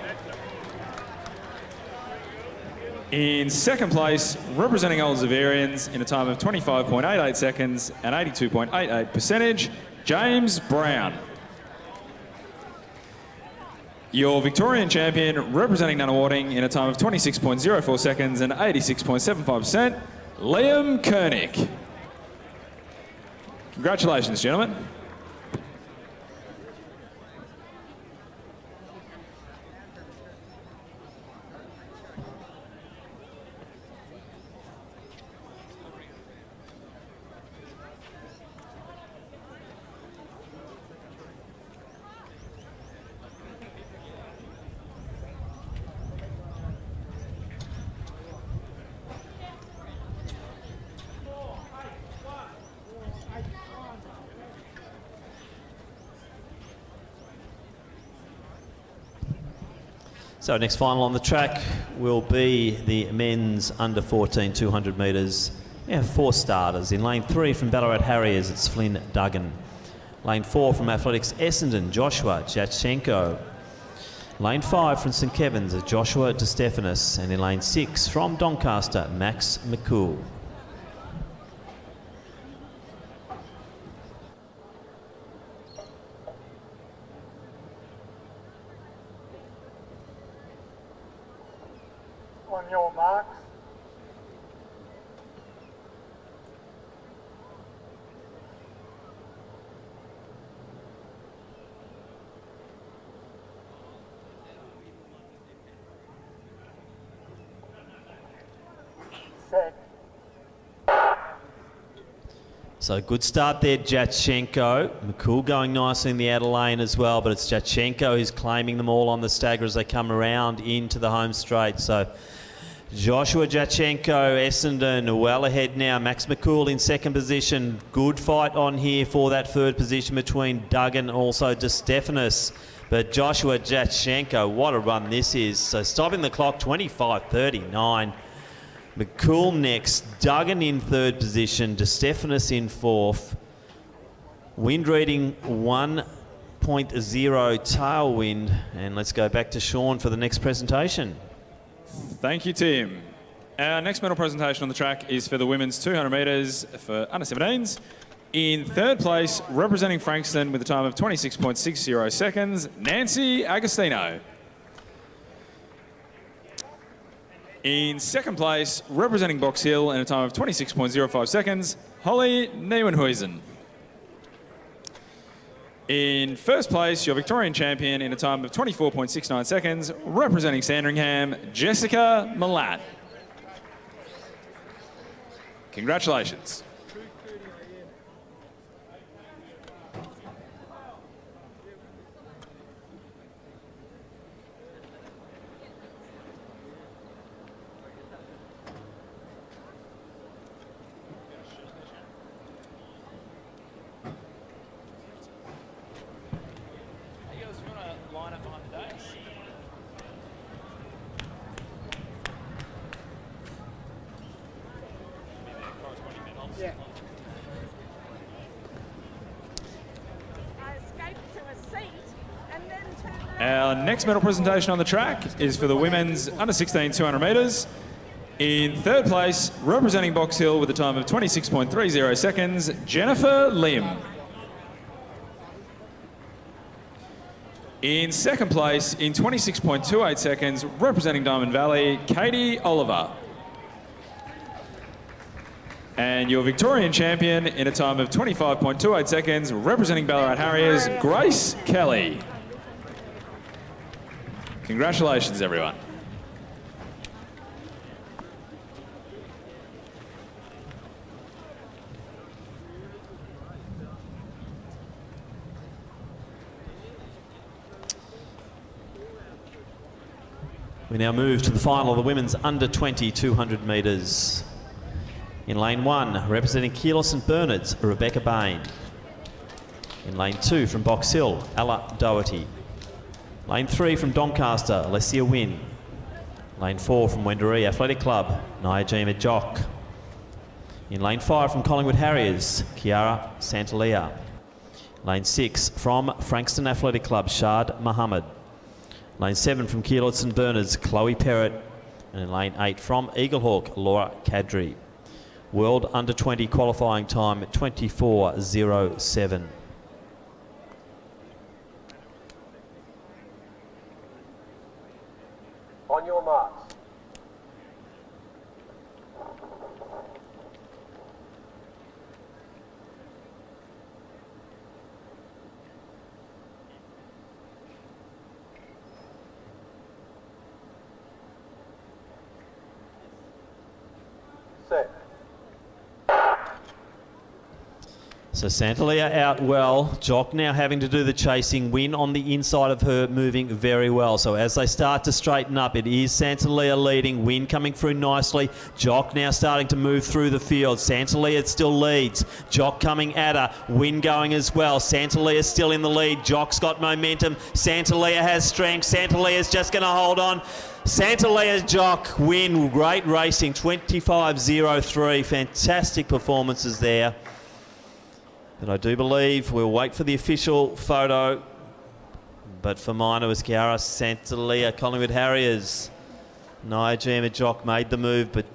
In second place, representing Old Zaverians in a time of 25.88 seconds and 82.88%, James Brown. Your Victorian champion, representing Nunawading in a time of 26.04 seconds and 86.75%, Liam Koenig. Congratulations, gentlemen. So next final on the track will be the men's under 14 200 metres. We have 4 starters. In lane 3 from Ballarat Harriers, it's Flynn Duggan. Lane 4 from Athletics Essendon, Joshua Jachenko. Lane 5 from St Kevin's, Joshua De Stephanus. And in lane 6 from Doncaster, Max McCool. On your marks. Set. So good start there, Jachenko. McCool going nicely in the outer lane as well, but it's Jachenko who's claiming them all on the stagger as they come around into the home straight. So Joshua Jachenko, Essendon, well ahead now. Max McCool in second position. Good fight on here for that third position between Duggan, also DeStephanis. But Joshua Jachenko, what a run this is. So stopping the clock, 25.39. McCool next, Duggan in third position, DeStephanis in fourth. Wind reading 1.0 tailwind. And let's go back to Sean for the next presentation. Thank you, Tim. Our next medal presentation on the track is for the women's 200 metres for under 17s. In third place, representing Frankston with a time of 26.60 seconds, Nancy Agostino. In second place, representing Box Hill in a time of 26.05 seconds, Holly Nieuwenhuizen. In first place, your Victorian champion in a time of 24.69 seconds, representing Sandringham, Jessica Malat. Congratulations. Our next medal presentation on the track is for the women's under 16 200 metres. In third place, representing Box Hill with a time of 26.30 seconds, Jennifer Lim. In second place, in 26.28 seconds, representing Diamond Valley, Katie Oliver. And your Victorian champion in a time of 25.28 seconds, representing Ballarat Harriers, Grace Kelly. Congratulations, everyone. We now move to the final of the women's under 20 200 metres. In lane 1, representing Keilor St Bernard's, Rebecca Bain. In lane 2, from Box Hill, Ella Doherty. Lane 3 from Doncaster, Alessia Wynn. Lane 4 from Wendouree Athletic Club, Nyajima Jock. In lane 5 from Collingwood Harriers, Kiara Santalia. Lane 6 from Frankston Athletic Club, Shad Mohammed. Lane 7 from Keilor St Bernard's, Chloe Perrott. And in lane 8 from Eaglehawk, Laura Kadri. World under 20 qualifying time, 24.07. On your marks. Set. So Santalia out well. Jock now having to do the chasing. Win on the inside of her, moving very well. So as they start to straighten up, it is Santalia leading. Win coming through nicely. Jock now starting to move through the field. Santalia still leads. Jock coming at her. Win going as well. Santalia still in the lead. Jock's got momentum. Santalia has strength. Santalia's just going to hold on. Santalia Jock, Win, great racing, 25.03. Fantastic performances there. But I do believe we'll wait for the official photo. But for mine, it was Kiara Santalia, Collingwood Harriers. Nyajima Jock made the move, but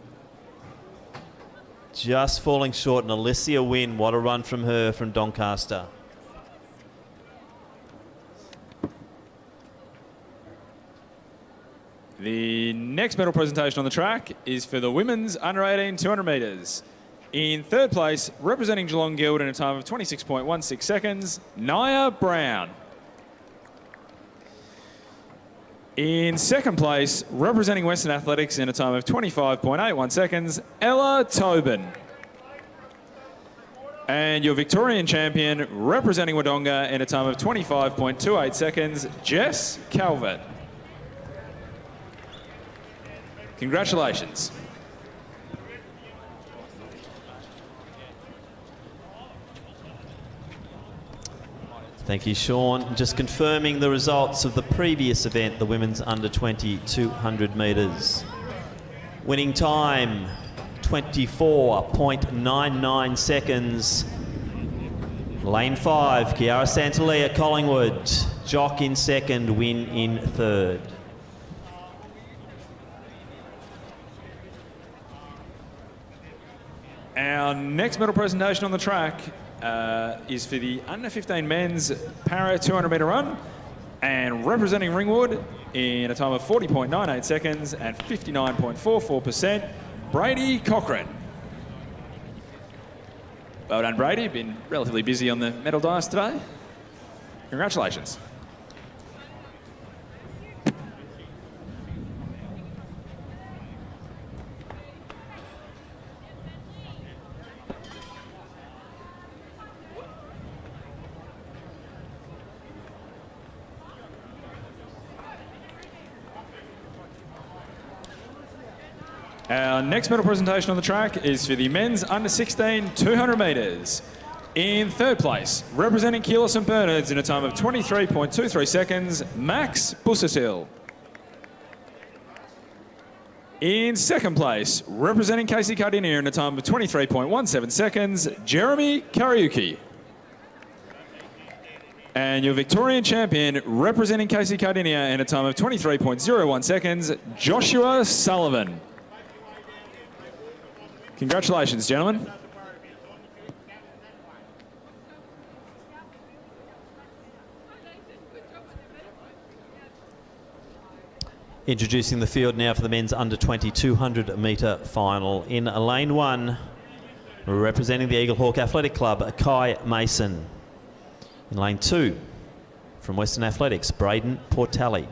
just falling short. And Alessia Wynn, what a run from her from Doncaster. The next medal presentation on the track is for the women's under 18 200 metres. In third place, representing Geelong Guild in a time of 26.16 seconds, Nia Brown. In second place, representing Western Athletics in a time of 25.81 seconds, Ella Tobin. And your Victorian champion, representing Wodonga in a time of 25.28 seconds, Jess Calvert. Congratulations. Thank you, Sean. Just confirming the results of the previous event, the women's under 20 200 metres. Winning time, 24.99 seconds. Lane 5, Chiara Santalia, Collingwood. Jock in second, Win in third. Our next medal presentation on the track is for the under 15 men's para 200 metre run, and representing Ringwood in a time of 40.98 seconds and 59.44%, Brady Cochran. Well done, Brady. Been relatively busy on the medal dais today. Congratulations. Our next medal presentation on the track is for the men's under 16 200 metres. In third place, representing Keilor St Bernard's in a time of 23.23 seconds, Max Busuttil. In second place, representing Casey Cardinia in a time of 23.17 seconds, Jeremy Kariuki. And your Victorian champion, representing Casey Cardinia in a time of 23.01 seconds, Joshua Sullivan. Congratulations, gentlemen. Introducing the field now for the men's under 20 200 metre final. In lane 1, representing the Eagle Hawk Athletic Club, Kai Mason. In lane 2, from Western Athletics, Braden Portelli.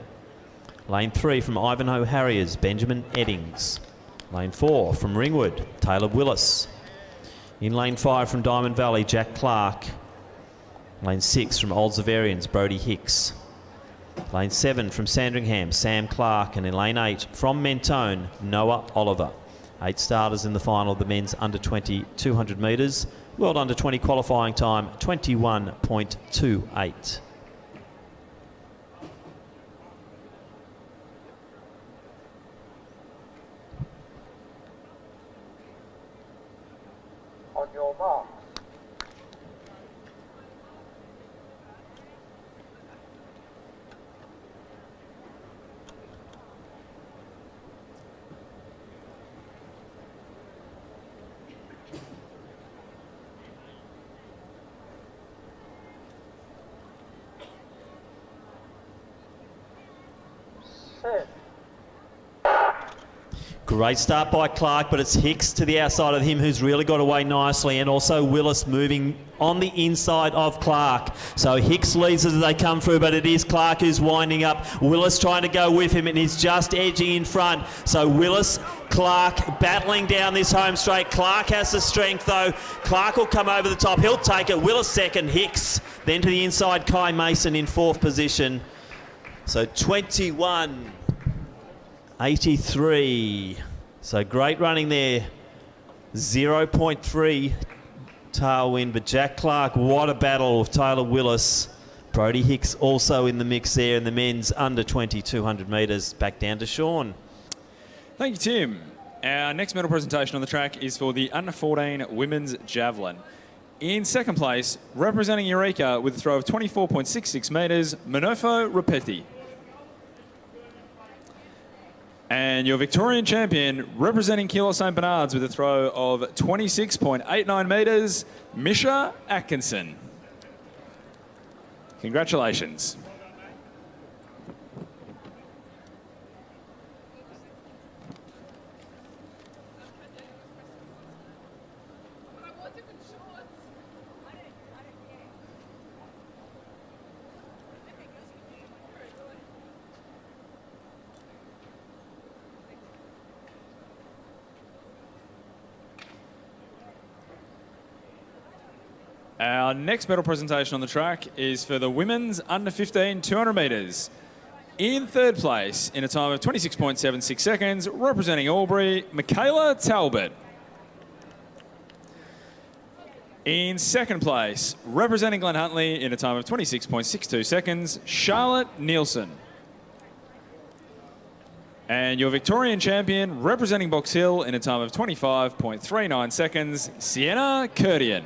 Lane 3, from Ivanhoe Harriers, Benjamin Eddings. Lane 4, from Ringwood, Taylor Willis. In lane 5, from Diamond Valley, Jack Clark. Lane 6, from Old Zavarians, Brody Hicks. Lane 7, from Sandringham, Sam Clark. And in lane 8, from Mentone, Noah Oliver. 8 starters in the final of the men's under 20 200 metres. World under 20 qualifying time, 21.28. On your mark. Set. Great start by Clark, but it's Hicks to the outside of him who's really got away nicely, and also Willis moving on the inside of Clark. So Hicks leads as they come through, but it is Clark who's winding up. Willis trying to go with him, and he's just edging in front. So Willis, Clark battling down this home straight. Clark has the strength though. Clark will come over the top. He'll take it. Willis second. Hicks then to the inside. Kai Mason in fourth position. So 21.83. So great running there. 0.3 tailwind, but Jack Clark, what a battle with Taylor Willis. Brody Hicks also in the mix there in the men's under 20 200 metres. Back down to Sean. Thank you, Tim. Our next medal presentation on the track is for the under 14 women's javelin. In second place, representing Eureka with a throw of 24.66 metres, Manofo Repetti. And your Victorian champion, representing Keilor St Bernard's with a throw of 26.89 metres, Misha Atkinson. Congratulations. Our next medal presentation on the track is for the women's under 15 200 metres. In third place, in a time of 26.76 seconds, representing Albury, Michaela Talbot. In second place, representing Glen Huntly, in a time of 26.62 seconds, Charlotte Nielsen. And your Victorian champion, representing Box Hill, in a time of 25.39 seconds, Sienna Curtian.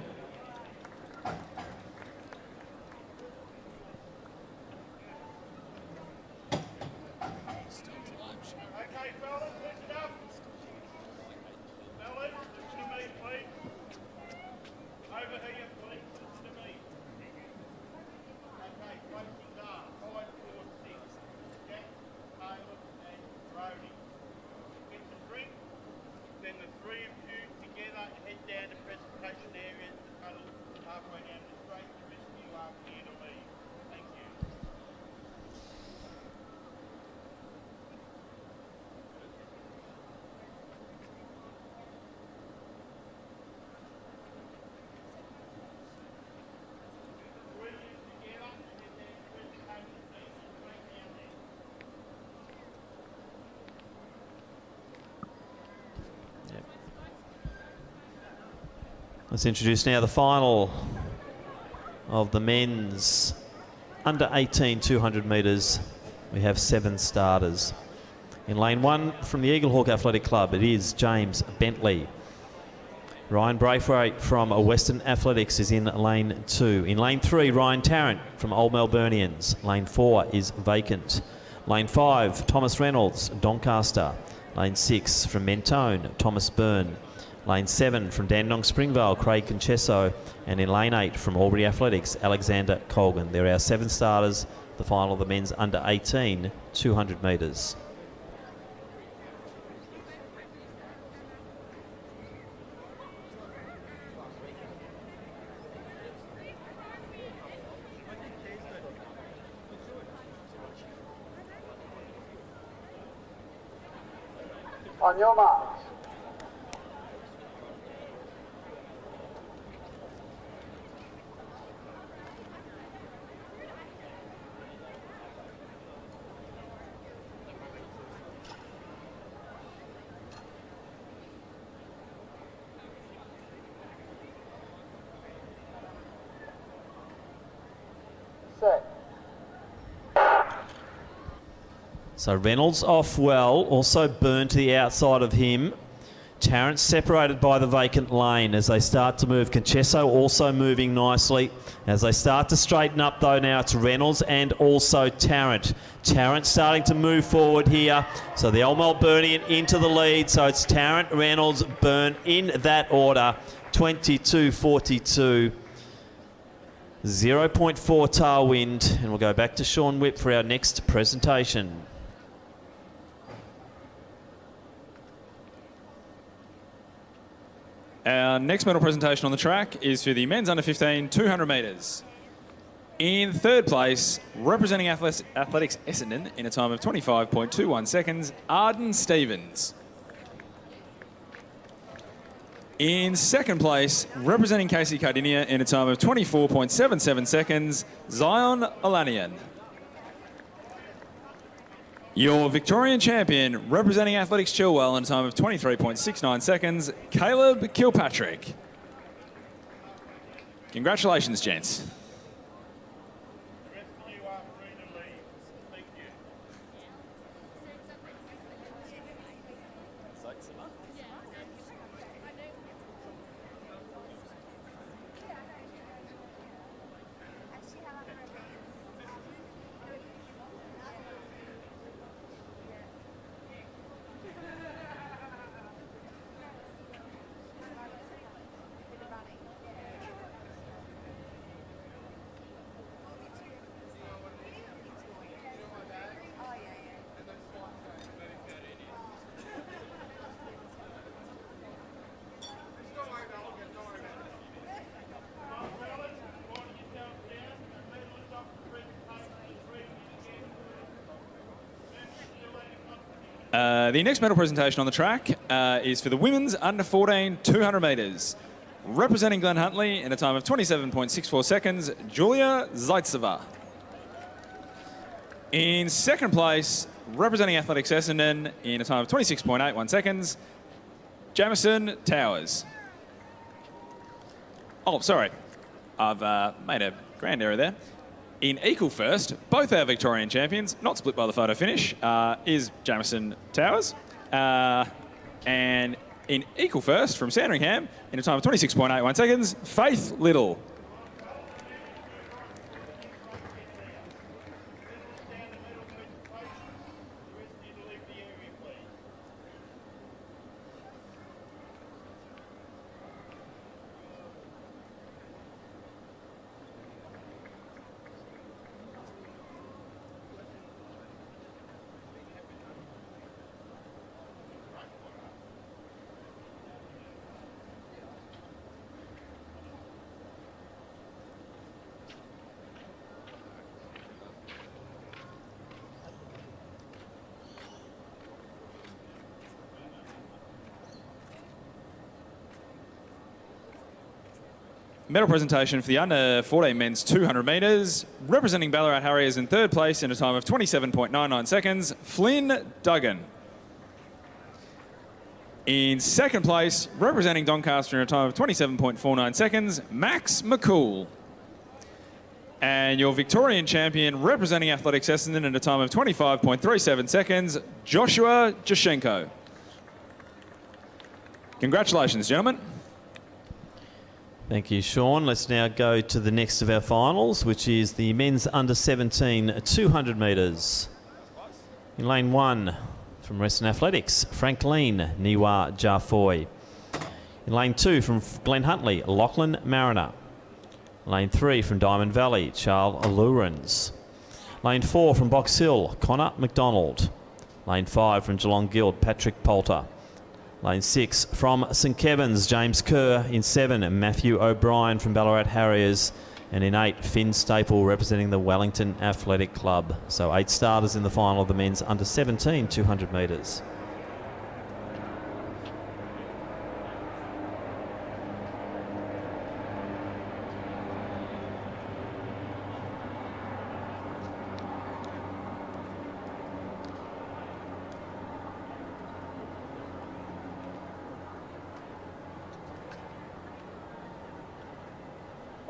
Okay, fellas, listen up. Fellas, listen to me, please. Over here, please. Listen to me. Okay, questions are 5, 4, 6. Jack, Taylor, and Brody. Get some drink. Then the three of you together head down to presentation areas to tunnel halfway down the straight. The rest of you are here to leave. Thank you. Let's introduce now the final of the men's under 18 200 metres. We have 7 starters. In lane 1 from the Eagle Hawk Athletic Club, it is James Bentley. Ryan Braithwaite from Western Athletics is in lane 2. In lane 3, Ryan Tarrant from Old Melburnians. Lane 4 is vacant. Lane 5, Thomas Reynolds, Doncaster. Lane 6 from Mentone, Thomas Byrne. Lane 7 from Dandenong Springvale, Craig Concesso. And in lane 8 from Albury Athletics, Alexander Colgan. There are our 7 starters, the final of the men's under 18 200 metres. On your marks. Set. So Reynolds off well, also Byrne to the outside of him. Tarrant separated by the vacant lane as they start to move. Concesso also moving nicely. As they start to straighten up though now, it's Reynolds and also Tarrant. Tarrant starting to move forward here. So the Old Melburnian into the lead. So it's Tarrant, Reynolds, Byrne in that order. 22.42. 0.4 tailwind. And we'll go back to Sean Whipp for our next presentation. Our next medal presentation on the track is for the men's under 15 200 metres. In third place, representing Athletics Essendon in a time of 25.21 seconds, Arden Stevens. In second place, representing Casey Cardinia in a time of 24.77 seconds, Zion Alanian. Your Victorian champion, representing Athletics Chilwell in a time of 23.69 seconds, Caleb Kilpatrick. Congratulations, gents. The next medal presentation on the track is for the women's under 14 200 metres. Representing Glen Huntly in a time of 27.64 seconds, Julia Zaitseva. In second place, representing Athletics Essendon in a time of 26.81 seconds, Jamison Towers. Oh, sorry. I've made a grand error there. In equal first, both our Victorian champions, not split by the photo finish, is Jamison Towers. And in equal first from Sandringham, in a time of 26.81 seconds, Faith Little. Medal presentation for the under 14 men's 200 metres. Representing Ballarat Harriers in third place in a time of 27.99 seconds, Flynn Duggan. In second place, representing Doncaster in a time of 27.49 seconds, Max McCool. And your Victorian champion, representing Athletics Essendon in a time of 25.37 seconds, Joshua Jashenko. Congratulations, gentlemen. Thank you, Sean. Let's now go to the next of our finals, which is the men's under 17 200 metres. In lane 1 from Western Athletics, Franklin Niwa Jarfoy. In lane 2 from Glen Huntley, Lachlan Mariner. Lane 3 from Diamond Valley, Charles Allurans. Lane 4 from Box Hill, Connor McDonald. Lane 5 from Geelong Guild, Patrick Poulter. Lane 6 from St Kevin's, James Kerr. In 7, Matthew O'Brien from Ballarat Harriers. And in 8, Finn Staple representing the Wellington Athletic Club. So 8 starters in the final of the men's under 17 200 metres.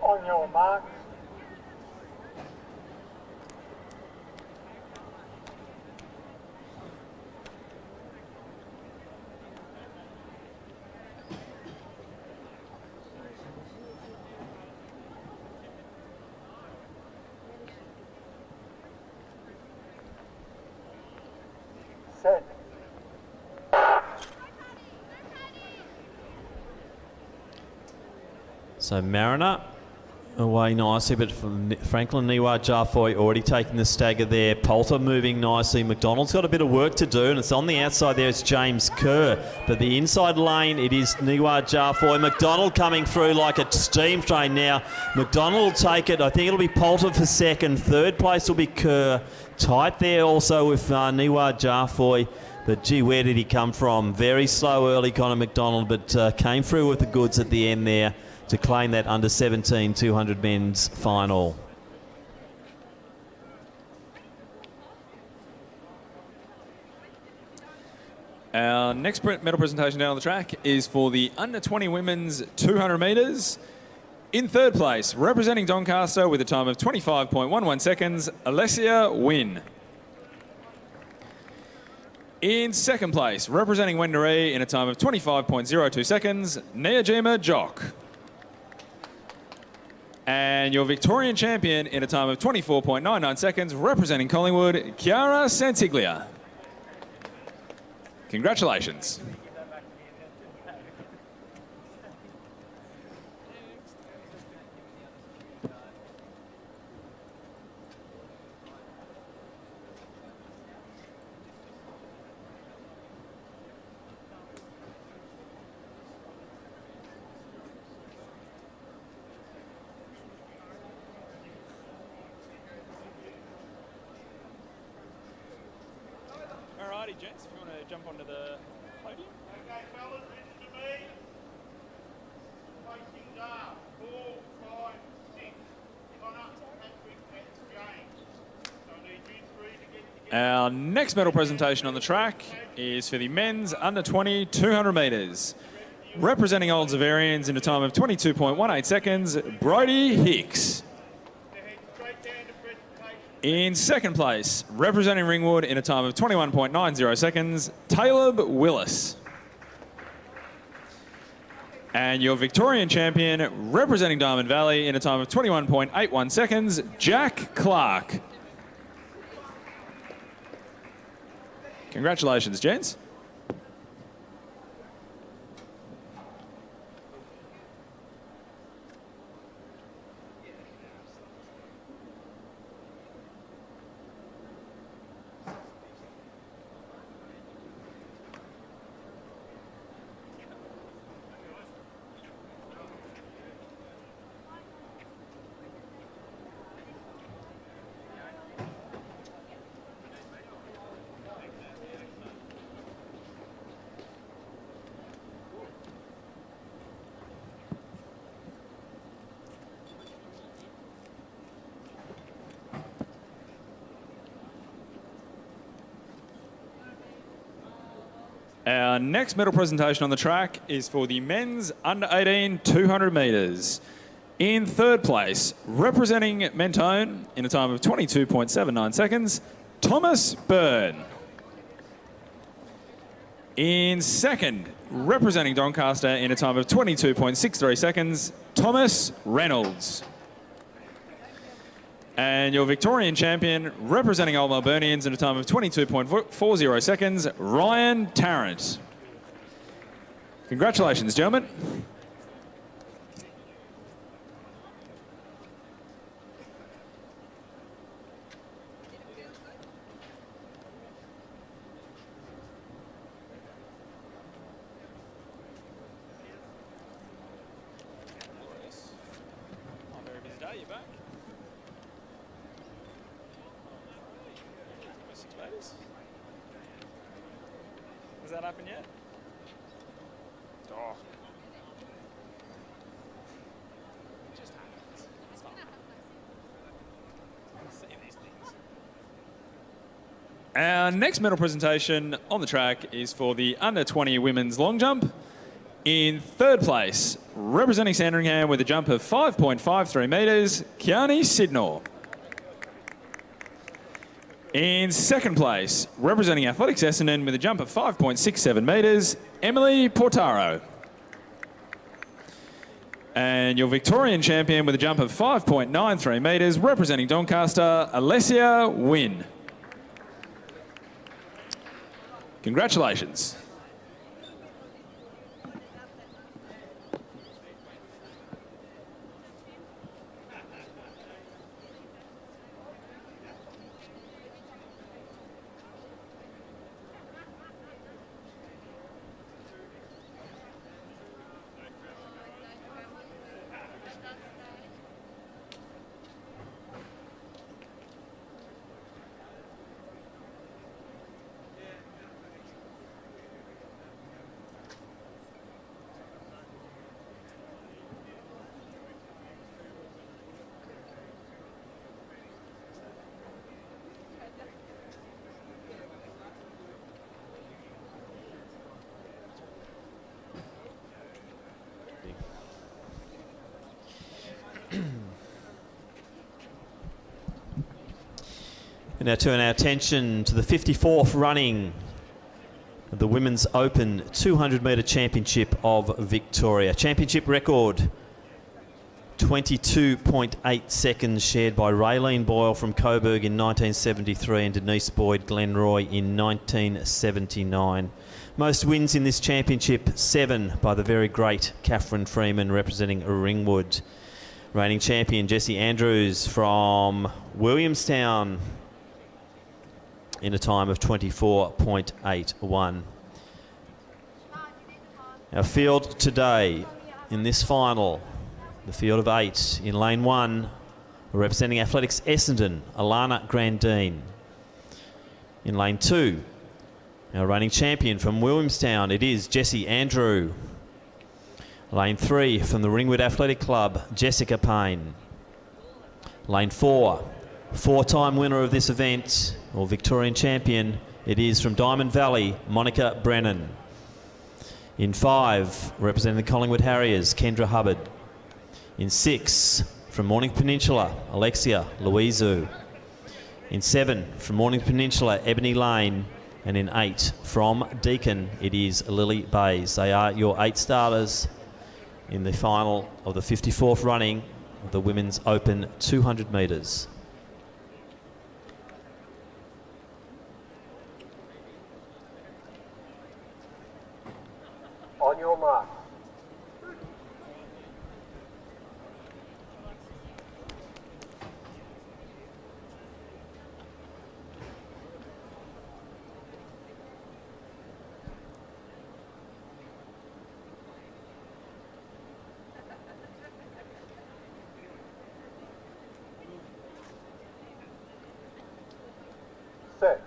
On your mark. Set. So Mariner away nicely, but Franklin Niwa Jarfoy already taking the stagger there. Poulter moving nicely. McDonald's got a bit of work to do, and it's on the outside there. It's James Kerr, but the inside lane it is Niwa Jarfoy. McDonald coming through like a steam train now. McDonald will take it. I think it'll be Poulter for second. Third place will be Kerr. Tight there also with Niwa Jarfoy. But gee, where did he come from? Very slow early, Connor McDonald, but came through with the goods at the end there to claim that under 17 200 men's final. Our next medal presentation down the track is for the under 20 women's 200 metres. In third place, representing Doncaster with a time of 25.11 seconds, Alessia Wynn. In second place, representing Wendouree in a time of 25.02 seconds, Neojima Jock. And your Victorian champion in a time of 24.99 seconds, representing Collingwood, Chiara Santiglia. Congratulations. Alrighty, gents, if you want to jump onto the podium. Okay, fellas, listen to me. Postings are 4, 5, 6. Connor, Patrick, and James. So I need you 3 Our next medal presentation on the track is for the men's under 20 200 metres. Representing Old Zavarians in a time of 22.18 seconds, Brody Hicks. In second place, representing Ringwood in a time of 21.90 seconds, Caleb Willis. And your Victorian champion, representing Diamond Valley in a time of 21.81 seconds, Jack Clark. Congratulations, gents. Our next medal presentation on the track is for the men's under 18 200 metres. In third place, representing Mentone in a time of 22.79 seconds, Thomas Byrne. In second, representing Doncaster in a time of 22.63 seconds, Thomas Reynolds. And your Victorian champion, representing Old Melburnians in a time of 22.40 seconds, Ryan Tarrant. Congratulations, gentlemen. Has that happened yet? Oh. It just happens. It's not. I see these things. Our next medal presentation on the track is for the under 20 women's long jump. In third place, representing Sandringham with a jump of 5.53 metres, Kiani Sidnor. In second place, representing Athletics Essendon with a jump of 5.67 metres, Emily Portaro. And your Victorian champion with a jump of 5.93 metres, representing Doncaster, Alessia Wynn. Congratulations. We now turn our attention to the 54th running of the Women's Open 200 metre Championship of Victoria. Championship record 22.8 seconds, shared by Raylene Boyle from Coburg in 1973 and Denise Boyd Glenroy in 1979. Most wins in this championship, 7 by the very great Catherine Freeman representing Ringwood. Reigning champion Jessie Andrews from Williamstown in a time of 24.81. Our field today in this final, the field of 8 in lane 1, representing Athletics Essendon, Alana Grandine. In lane 2, our reigning champion from Williamstown, it is Jessie Andrew. Lane 3 from the Ringwood Athletic Club, Jessica Payne. Lane 4, four-time winner of this event, or Victorian champion, it is from Diamond Valley, Monica Brennan. In 5, representing the Collingwood Harriers, Kendra Hubbard. In 6, from Mornington Peninsula, Alexia Louisou. In 7, from Mornington Peninsula, Ebony Lane. And in 8, from Deakin, it is Lily Bays. They are your 8 starters in the final of the 54th running of the Women's Open 200 metres. On your mark. Set.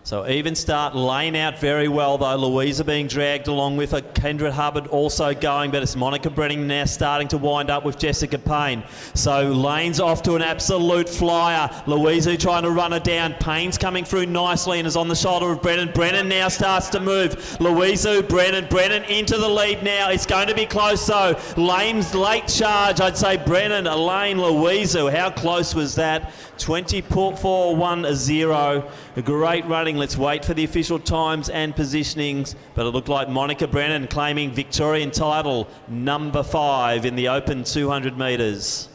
So even start, lane out very well though. Louisa being dragged along with her. Kendra Hubbard also going, but it's Monica Brennan now starting to wind up with Jessica Payne. So lane's off to an absolute flyer. Louisa trying to run her down. Payne's coming through nicely and is on the shoulder of Brennan. Brennan now starts to move. Louisa, Brennan into the lead now. It's going to be close though. Lane's late charge, I'd say Brennan, Lane, Louisa. How close was that? 24-1-0. A great running. Let's wait for the official times and positionings. But it looked like Monica Brennan claiming Victorian title number 5 in the Open 200 metres.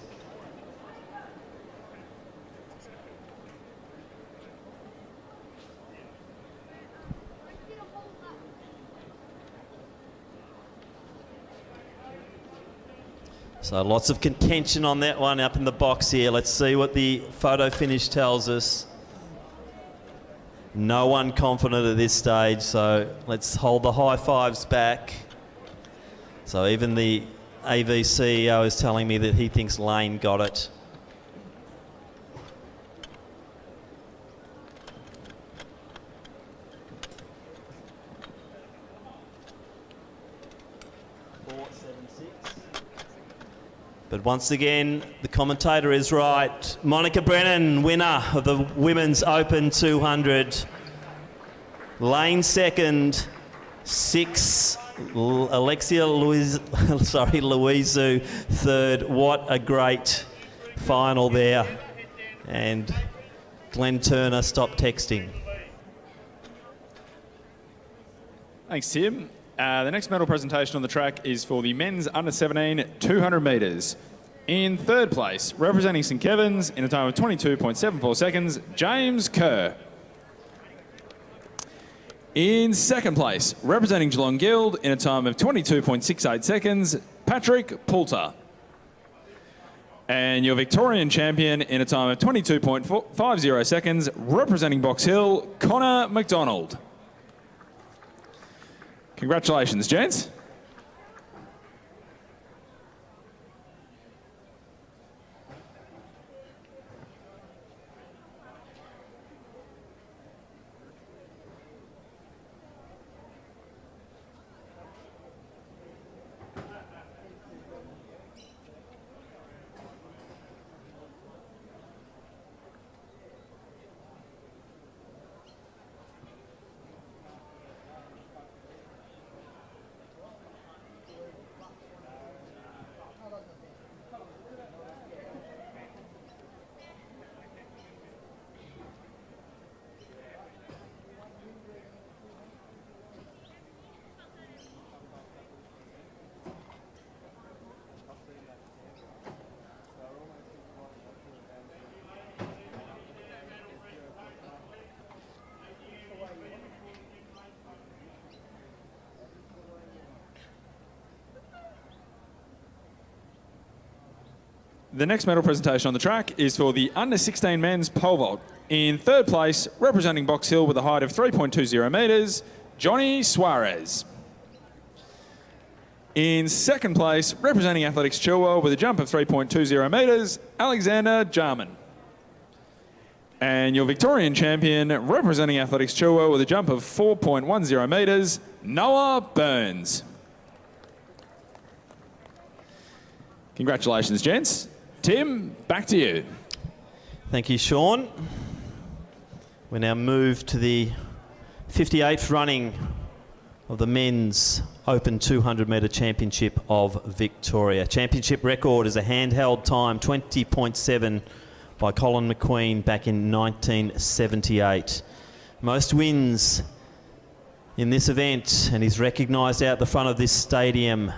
So lots of contention on that one up in the box here. Let's see what the photo finish tells us. No one confident at this stage, so let's hold the high fives back. So even the AV CEO is telling me that he thinks Lane got it. But once again, the commentator is right. Monica Brennan, winner of the Women's Open 200. Lane second, 6, Alexia Louisou third. What a great final there. And Glenn Turner, stop texting. Thanks, Tim. The next medal presentation on the track is for the men's under 17 200 metres. In third place, representing St Kevin's in a time of 22.74 seconds, James Kerr. In second place, representing Geelong Guild in a time of 22.68 seconds, Patrick Poulter. And your Victorian champion in a time of 22.50 seconds, representing Box Hill, Connor McDonald. Congratulations, gents. The next medal presentation on the track is for the under 16 men's pole vault. In third place, representing Box Hill with a height of 3.20 metres, Johnny Suarez. In second place, representing Athletics Chilwell with a jump of 3.20 metres, Alexander Jarman. And your Victorian champion, representing Athletics Chilwell with a jump of 4.10 metres, Noah Burns. Congratulations, gents. Tim, back to you. Thank you, Sean. We now move to the 58th running of the Men's Open 200 metre Championship of Victoria. Championship record is a handheld time, 20.7 by Colin McQueen back in 1978. Most wins in this event, and he's recognised out the front of this stadium.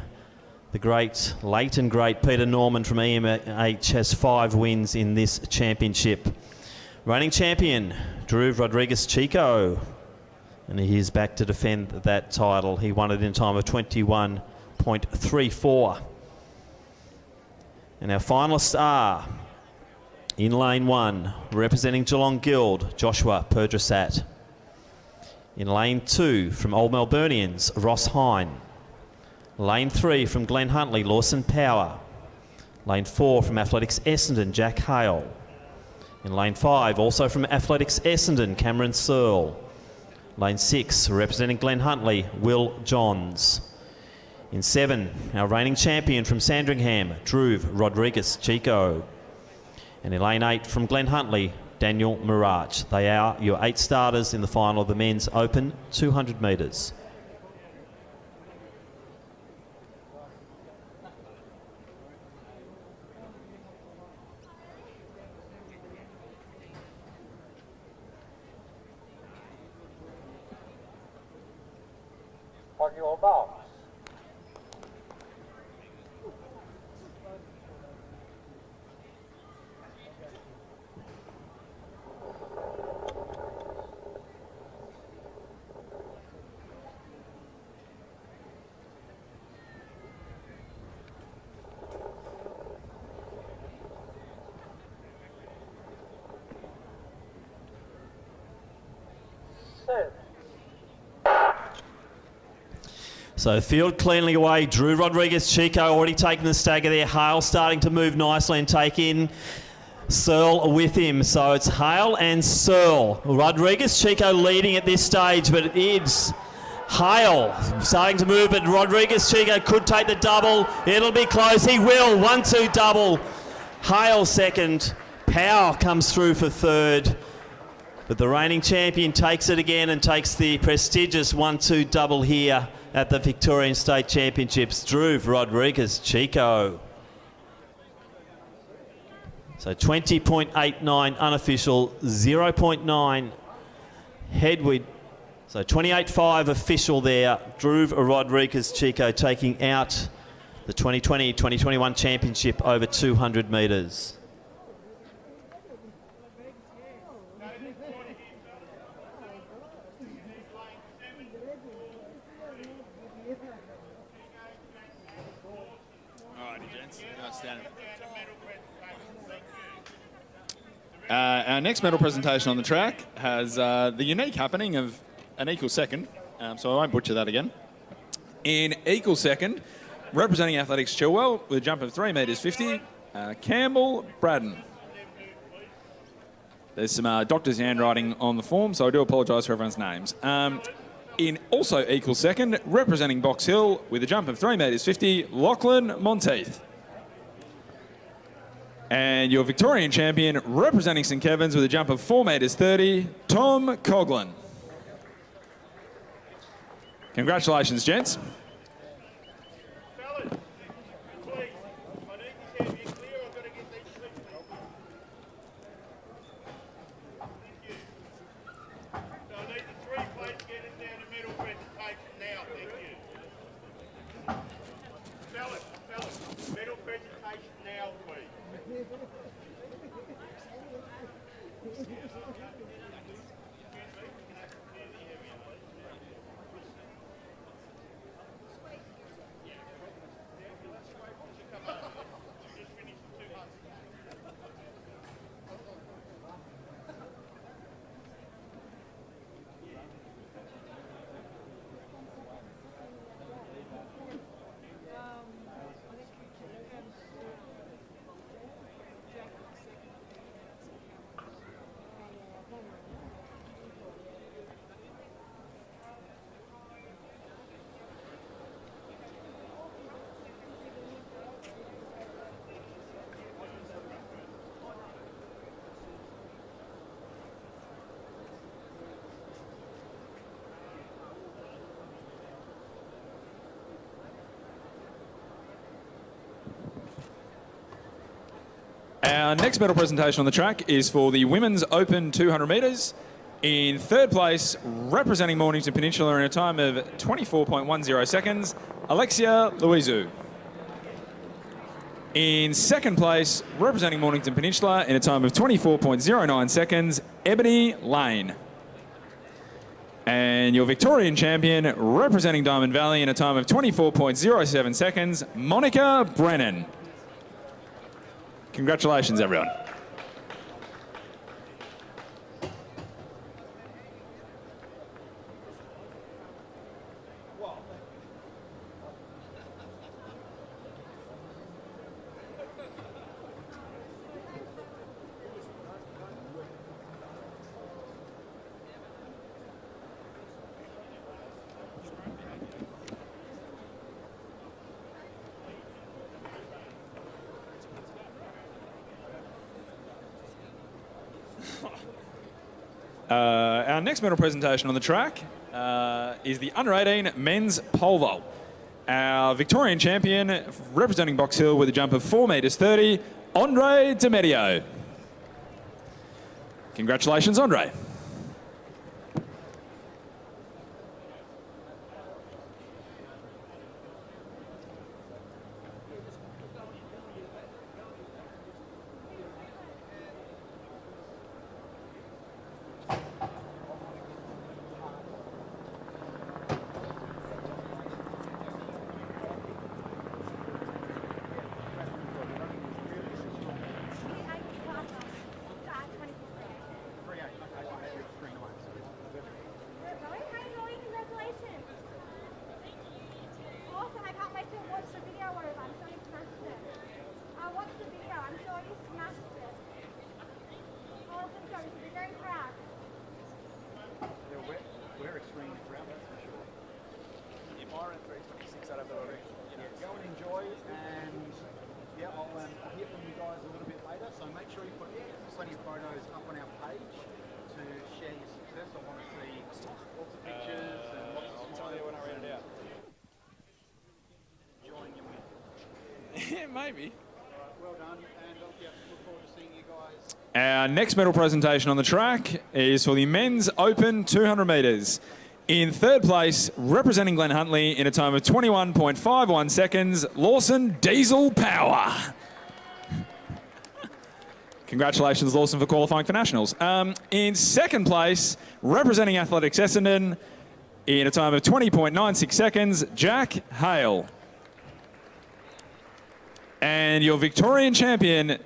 The late and great Peter Norman from EMH has 5 wins in this championship. Reigning champion, Drew Rodriguez Chico. And he is back to defend that title. He won it in time of 21.34. And our finalists are, in lane 1, representing Geelong Guild, Joshua Perdrasat. In lane 2, from Old Melburnians, Ross Hine. Lane 3, from Glen Huntly, Lawson Power. Lane 4, from Athletics Essendon, Jack Hale. In lane 5, also from Athletics Essendon, Cameron Searle. Lane 6, representing Glen Huntly, Will Johns. In 7, our reigning champion from Sandringham, Drew Rodriguez Chico. And in lane 8, from Glen Huntly, Daniel Mirach. They are your 8 starters in the final of the Men's Open 200 metres. On your marks. Set. So field cleanly away. Drew Rodriguez Chico already taking the stagger there. Hale starting to move nicely and take in Searle with him. So it's Hale and Searle. Rodriguez Chico leading at this stage, but it is Hale starting to move, but Rodriguez Chico could take the double. It'll be close. He will. 1-2 double. Hale second. Power comes through for third. But the reigning champion takes it again and takes the prestigious 1-2 double here at the Victorian State Championships. Drew Rodriguez Chico. So 20.89 unofficial, 0.9 headwind. So 28.5 official there. Drew Rodriguez Chico taking out the 2020-2021 championship over 200 metres. Our next medal presentation on the track has the unique happening of an equal second, so I won't butcher that again. In equal second, representing Athletics Chilwell with a jump of 3 metres 50, Campbell Braddon. There's some doctor's handwriting on the form, so I do apologise for everyone's names. In also equal second, representing Box Hill with a jump of 3 metres 50, Lachlan Monteith. And your Victorian champion, representing St Kevin's with a jump of 4 metres 30, Tom Coughlin. Congratulations, gents. Our next medal presentation on the track is for the Women's Open 200 metres. In third place, representing Mornington Peninsula in a time of 24.10 seconds, Alexia Louisu. In second place, representing Mornington Peninsula in a time of 24.09 seconds, Ebony Lane. And your Victorian champion, representing Diamond Valley in a time of 24.07 seconds, Monica Brennan. Congratulations, everyone. Our next medal presentation on the track is the under-18 men's pole vault. Our Victorian champion, representing Box Hill with a jump of 4 metres 30, Andre DeMedio. Congratulations, Andre. Maybe. Well done, and look forward to seeing you guys. Our next medal presentation on the track is for the men's open 200 metres. In third place, representing Glen Huntly in a time of 21.51 seconds, Lawson Diesel Power. Congratulations, Lawson, for qualifying for nationals. In second place, representing Athletics Essendon in a time of 20.96 seconds, Jack Hale. And your Victorian champion,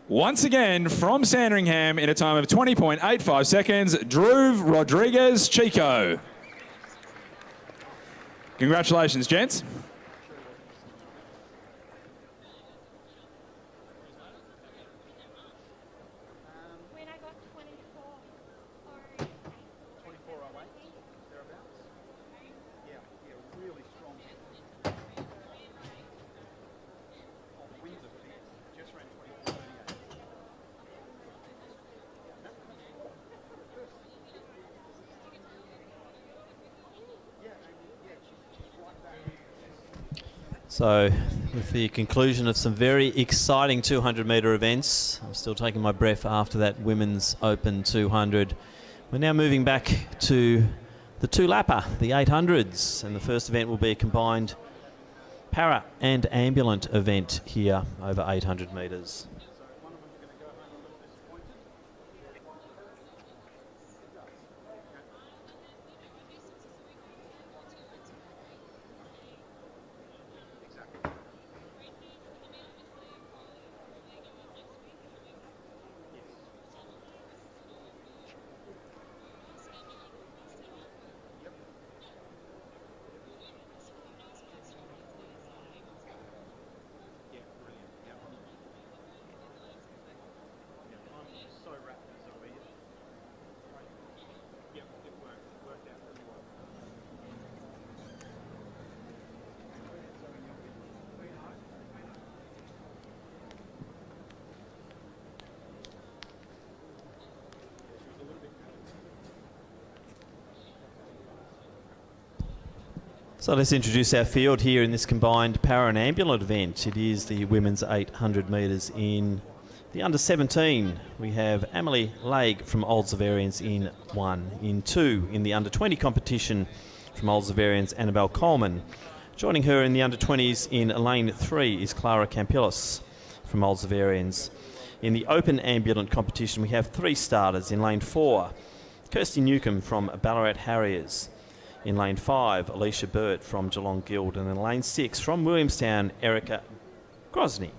once again from Sandringham in a time of 20.85 seconds, Drew Rodriguez Chico. Congratulations, gents. When I got 24 or 24:08, thereabouts. Yeah, really strong. Wins of it, just ran 24:38. So, with the conclusion of some very exciting 200-metre events, I'm still taking my breath after that Women's Open 200. We're now moving back to the two-lapper, the 800s, and the first event will be a combined para and ambulant event here over 800 metres. So let's introduce our field here in this combined para and ambulant event. It is the women's 800 metres in The under 17, we have Emily Legg from Old Zavarians in 1. In 2, in the under 20 competition from Old Zavarians, Annabelle Coleman. Joining her in the under 20s in lane 3 is Clara Campillos from Old Zavarians. In the open ambulant competition, we have 3 starters. In lane 4, Kirsty Newcomb from Ballarat Harriers. In lane 5, Alicia Burt from Geelong Guild. And in lane 6, from Williamstown, Erica Grosny.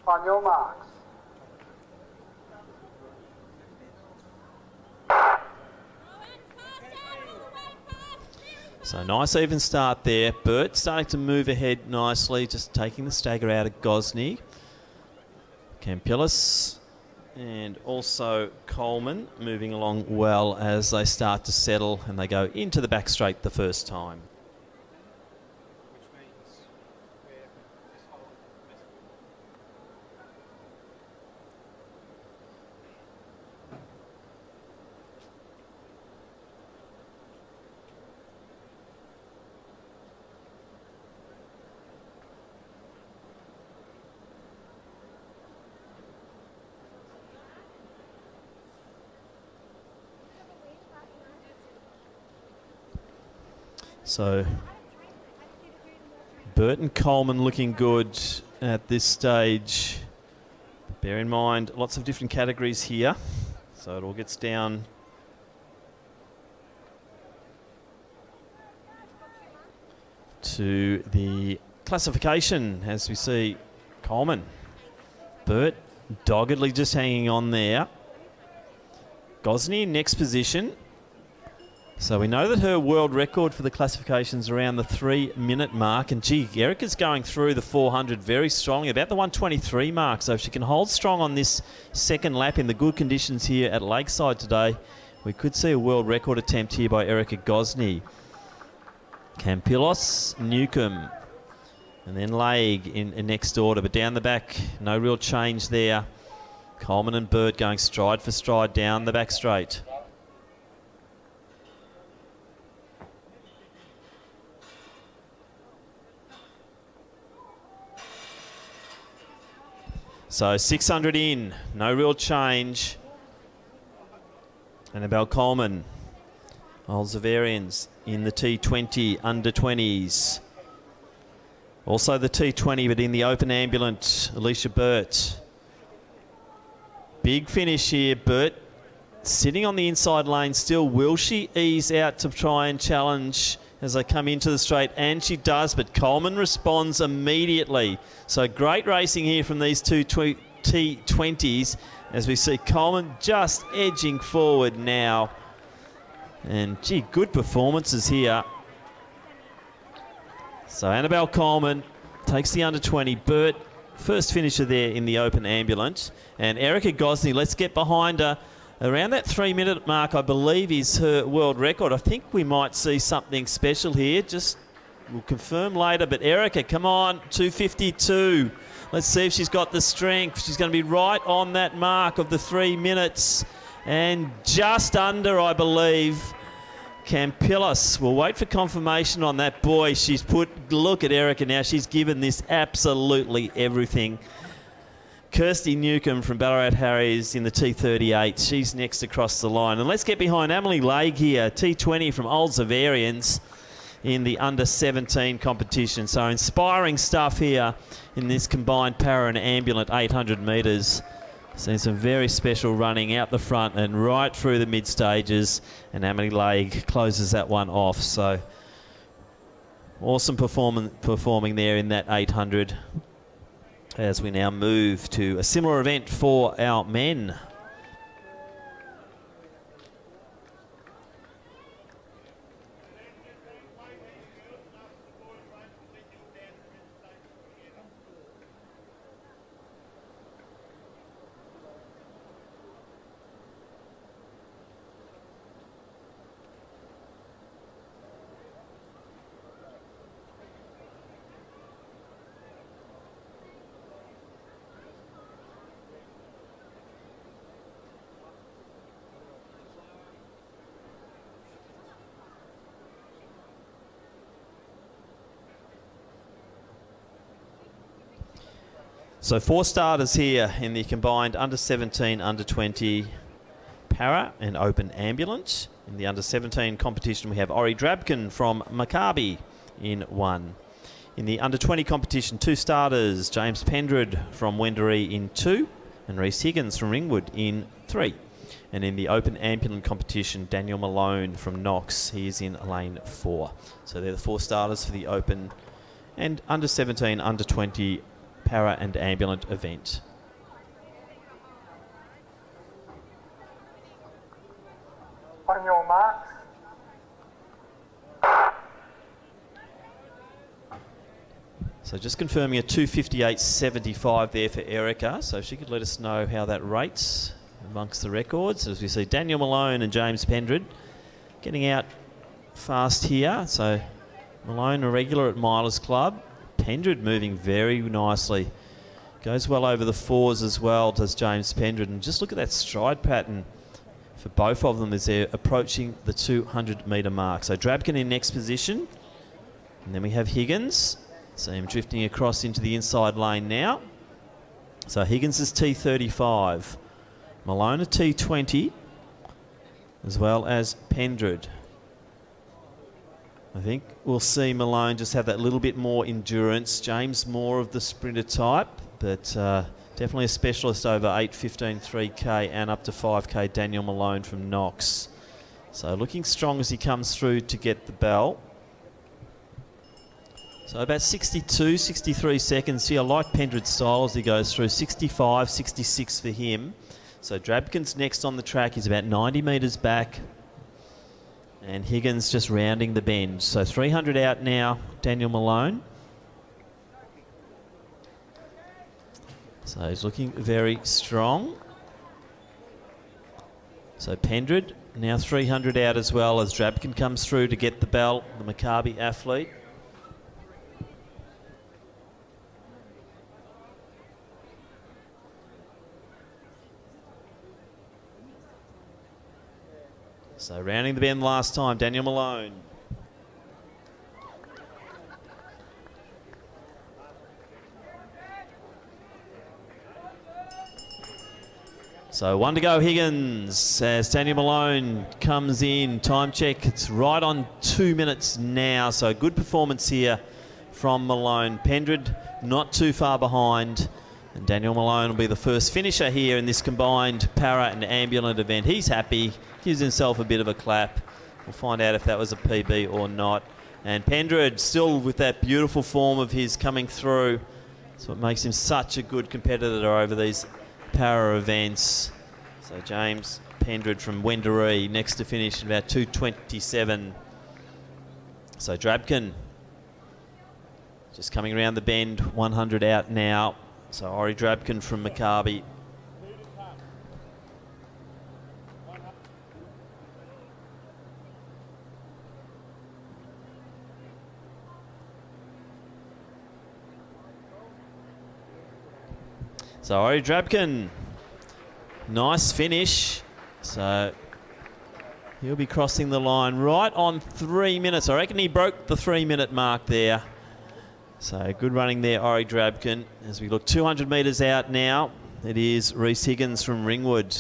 On your marks. So nice even start there. Burt starting to move ahead nicely, just taking the stagger out of Gosney. Campillis and also Coleman moving along well as they start to settle and they go into the back straight the first time. So Burt and Coleman looking good at this stage. Bear in mind, lots of different categories here. So it all gets down to the classification as we see Coleman. Burt doggedly just hanging on there. Gosney in next position. So we know that her world record for the classification's around the 3-minute mark. And gee, Erica's going through the 400 very strongly, about the 123 mark. So if she can hold strong on this second lap in the good conditions here at Lakeside today, we could see a world record attempt here by Erica Gosney. Campillos, Newcomb, and then Legg in next order. But down the back, no real change there. Coleman and Burt going stride for stride down the back straight. So 600 in, no real change. Annabelle Coleman, Old Zavarians in the T20 under 20s. Also the T20, but in the open ambulant, Alicia Burt. Big finish here, Burt sitting on the inside lane still. Will she ease out to try and challenge as they come into the straight? And she does, but Coleman responds immediately. So great racing here from these two T20s as we see Coleman just edging forward now. And gee, good performances here. So Annabelle Coleman takes the under 20. Burt, first finisher there in the open ambulant. And Erica Gosney, let's get behind her. Around that 3-minute mark, I believe, is her world record. I think we might see something special here. Just we'll confirm later. But Erica, come on, 2:52. Let's see if she's got the strength. She's going to be right on that mark of the 3 minutes. And just under, I believe, Campillos. We'll wait for confirmation on that. Boy, she's put, look at Erica now. She's given this absolutely everything. Kirsty Newcomb from Ballarat Harriers in the T38. She's next across the line. And let's get behind Emily Legg here, T20 from Old Zavarians in the under 17 competition. So inspiring stuff here in this combined para and ambulant 800 metres. Seen some very special running out the front and right through the mid stages. And Emily Legg closes that one off. So awesome performing there in that 800. As we now move to a similar event for our men. So 4 starters here in the combined under 17, under 20 para and open ambulant. In the under 17 competition, we have Ori Drabkin from Maccabi in 1. In the under 20 competition, 2 starters, James Pendred from Wendouree in 2 and Reece Higgins from Ringwood in 3. And in the open ambulant competition, Daniel Malone from Knox, he is in lane 4. So they're the 4 starters for the open and under 17, under 20 para and ambulant event. On your marks. So just confirming a 2:58.75 there for Erica. So if she could let us know how that rates amongst the records. As we see Daniel Malone and James Pendred getting out fast here. So Malone a regular at Milers Club. Pendred moving very nicely. Goes well over the 4s as well, does James Pendred. And just look at that stride pattern for both of them as they're approaching the 200 metre mark. So Drabkin in next position. And then we have Higgins. See him drifting across into the inside lane now. So Higgins is T35. Malone a T20. As well as Pendred. I think we'll see Malone just have that little bit more endurance. James more of the sprinter type, but definitely a specialist over 8:15 3K and up to 5K, Daniel Malone from Knox. So looking strong as he comes through to get the bell. So about 62, 63 seconds here. I like Pendred's style as he goes through. 65, 66 for him. So Drabkin's next on the track. He's about 90 metres back. And Higgins just rounding the bend. So 300 out now, Daniel Malone. So he's looking very strong. So Pendred now 300 out as well as Drabkin comes through to get the bell, the Maccabi athlete. So rounding the bend last time, Daniel Malone. So 1 to go Higgins as Daniel Malone comes in. Time check, it's right on 2 minutes now. So good performance here from Malone. Pendred not too far behind. And Daniel Malone will be the first finisher here in this combined para and ambulant event. He's happy, gives himself a bit of a clap. We'll find out if that was a PB or not. And Pendred still with that beautiful form of his coming through. That's what makes him such a good competitor over these para events. So James Pendred from Wendouree next to finish at about 2:27. So Drabkin just coming around the bend, 100 out now. So Ori Drabkin from Maccabi. So Ori Drabkin, nice finish. So he'll be crossing the line right on 3 minutes. I reckon he broke the 3 minute mark there. So good running there, Ori Drabkin. As we look 200 metres out now, it is Reece Higgins from Ringwood.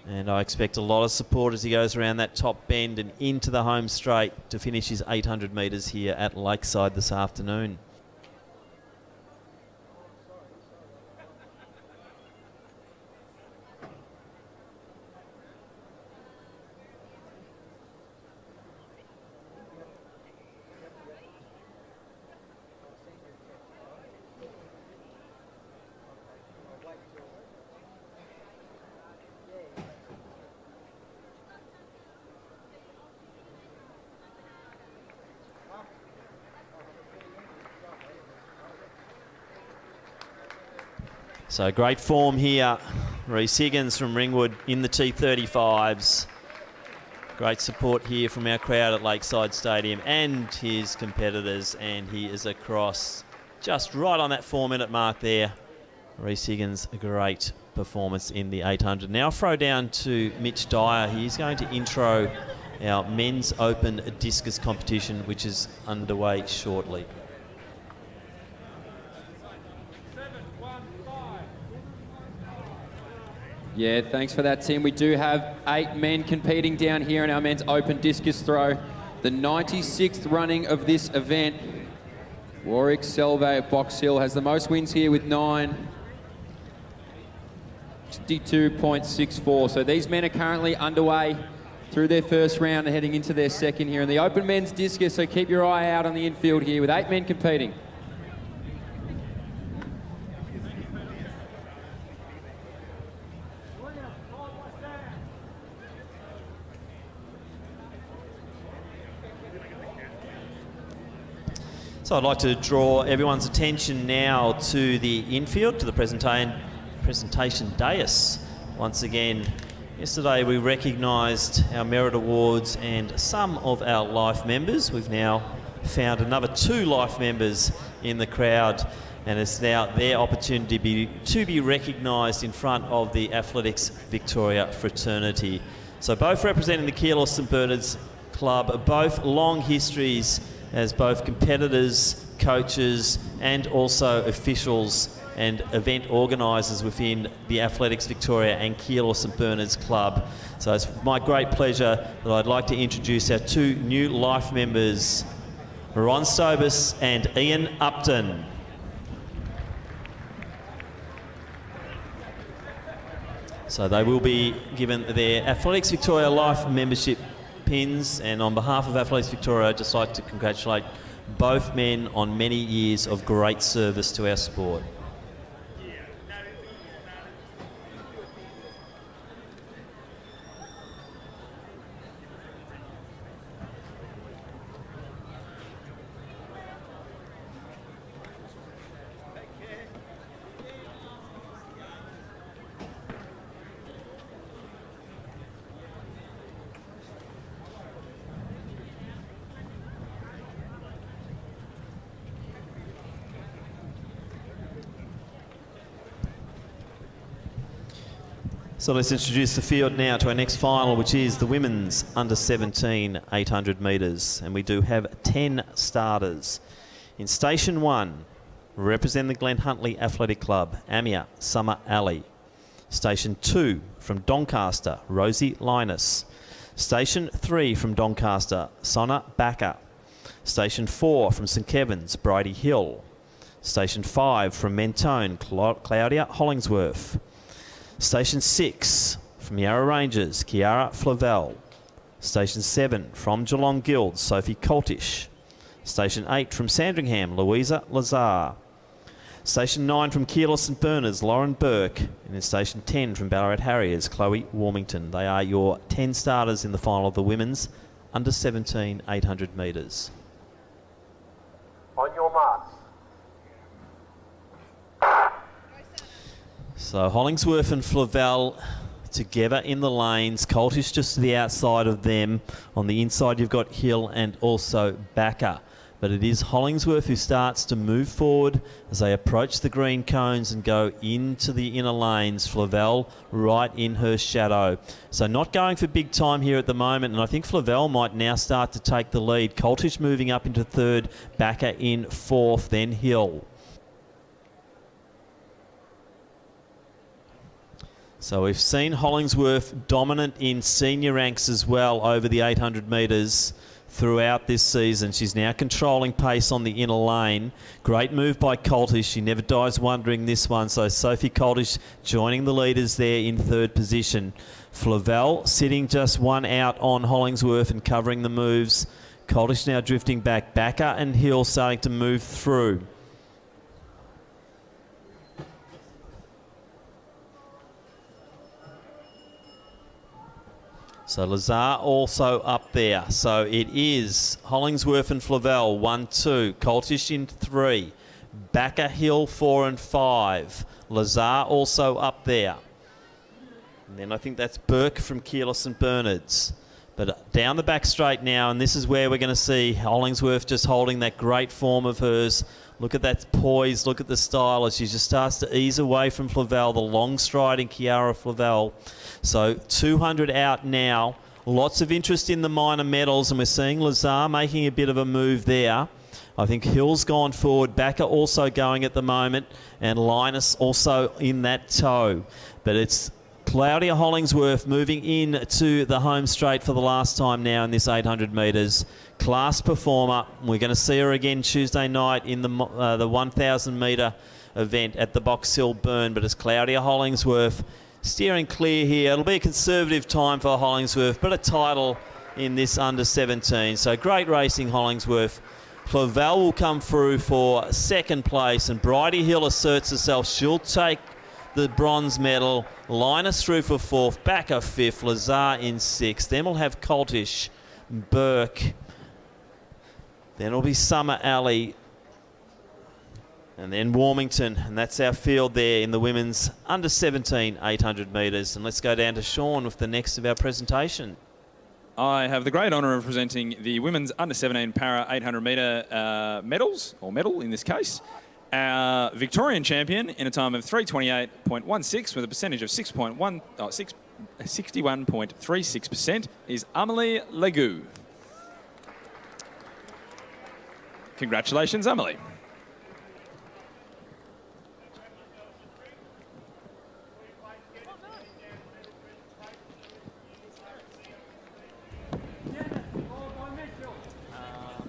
And I expect a lot of support as he goes around that top bend and into the home straight to finish his 800 metres here at Lakeside this afternoon. So great form here. Reece Higgins from Ringwood in the T35s. Great support here from our crowd at Lakeside Stadium and his competitors. And he is across just right on that 4 minute mark there. Reece Higgins, a great performance in the 800. Now throw down to Mitch Dyer. He's going to intro our men's open discus competition, which is underway shortly. 7-1-5. Yeah, thanks for that, Tim. We do have 8 men competing down here in our men's open discus throw. The 96th running of this event. Warwick Selve at Box Hill has the most wins here with 9. 62.64. So these men are currently underway through their first round and heading into their second here in the open men's discus. So keep your eye out on the infield here with 8 men competing. So I'd like to draw everyone's attention now to the infield, to the presentation dais. Once again, yesterday we recognised our merit awards and some of our life members. We've now found another 2 life members in the crowd, and it's now their opportunity to be recognised in front of the Athletics Victoria fraternity. So both representing the Keilor St Bernard's Club, both long histories as both competitors, coaches, and also officials and event organisers within the Athletics Victoria and Keilor St Bernard's Club. So it's my great pleasure that I'd like to introduce our 2 new life members, Ron Stobus and Ian Upton. So they will be given their Athletics Victoria Life membership pins, and on behalf of Athletics Victoria, I'd just like to congratulate both men on many years of great service to our sport. So let's introduce the field now to our next final, which is the women's under 17 800 metres. And we do have 10 starters. In Station 1, representing the Glen Huntly Athletic Club, Amia Summer Alley. Station 2, from Doncaster, Rosie Linus. Station 3, from Doncaster, Sonna Backer. Station 4, from St Kevin's, Bridie Hill. Station 5, from Mentone, Claudia Hollingsworth. Station 6, from Yarra Rangers, Kiara Flavel. Station 7, from Geelong Guilds, Sophie Coltish. Station 8, from Sandringham, Louisa Lazar. Station 9, from Keilor St Bernard's, Lauren Burke. And in Station 10, from Ballarat Harriers, Chloe Warmington. They are your 10 starters in the final of the women's under 17 800 metres. On your marks. So Hollingsworth and Flavel together in the lanes. Coltish just to the outside of them. On the inside you've got Hill and also Backer. But it is Hollingsworth who starts to move forward as they approach the green cones and go into the inner lanes. Flavel right in her shadow. So not going for big time here at the moment, and I think Flavel might now start to take the lead. Coltish moving up into 3rd, Backer in 4th, then Hill. So we've seen Hollingsworth dominant in senior ranks as well over the 800 metres throughout this season. She's now controlling pace on the inner lane. Great move by Coltish. She never dies wondering this one. So Sophie Coltish joining the leaders there in 3rd position. Flavel sitting just 1 out on Hollingsworth and covering the moves. Coltish now drifting back. Backer and Hill starting to move through. So Lazar also up there. So it is Hollingsworth and Flavel 1, 2. Coltish in 3. Backer, Hill 4 and 5. Lazar also up there. And then I think that's Burke from Keilor St Bernard's. But down the back straight now, and this is where we're going to see Hollingsworth just holding that great form of hers. Look at that poise, look at the style as she just starts to ease away from Flavel, the long striding Kiara Flavel. So 200 out now. Lots of interest in the minor medals, and we're seeing Lazar making a bit of a move there. I think Hill's gone forward, Backer also going at the moment, and Linus also in that tow. But it's Claudia Hollingsworth moving in to the home straight for the last time now in this 800 metres. Class performer. We're going to see her again Tuesday night in the 1,000 metre event at the Box Hill Burn. But it's Claudia Hollingsworth steering clear here. It'll be a conservative time for Hollingsworth, but a title in this under 17. So great racing, Hollingsworth. Clavel will come through for second place, and Bridie Hill asserts herself. She'll take the bronze medal. Linus through for fourth, Backer fifth, Lazar in sixth. Then we'll have Coltish, Burke. Then it'll be Summer Alley. And then Warmington, and that's our field there in the women's under 17 800 metres. And let's go down to Sean with the next of our presentation. I have the great honour of presenting the women's under 17 para 800 metre medals, or medal in this case. Our Victorian champion in a time of 3:28.16 with a percentage of 61.36% is Amelie Legou. Congratulations, Amelie.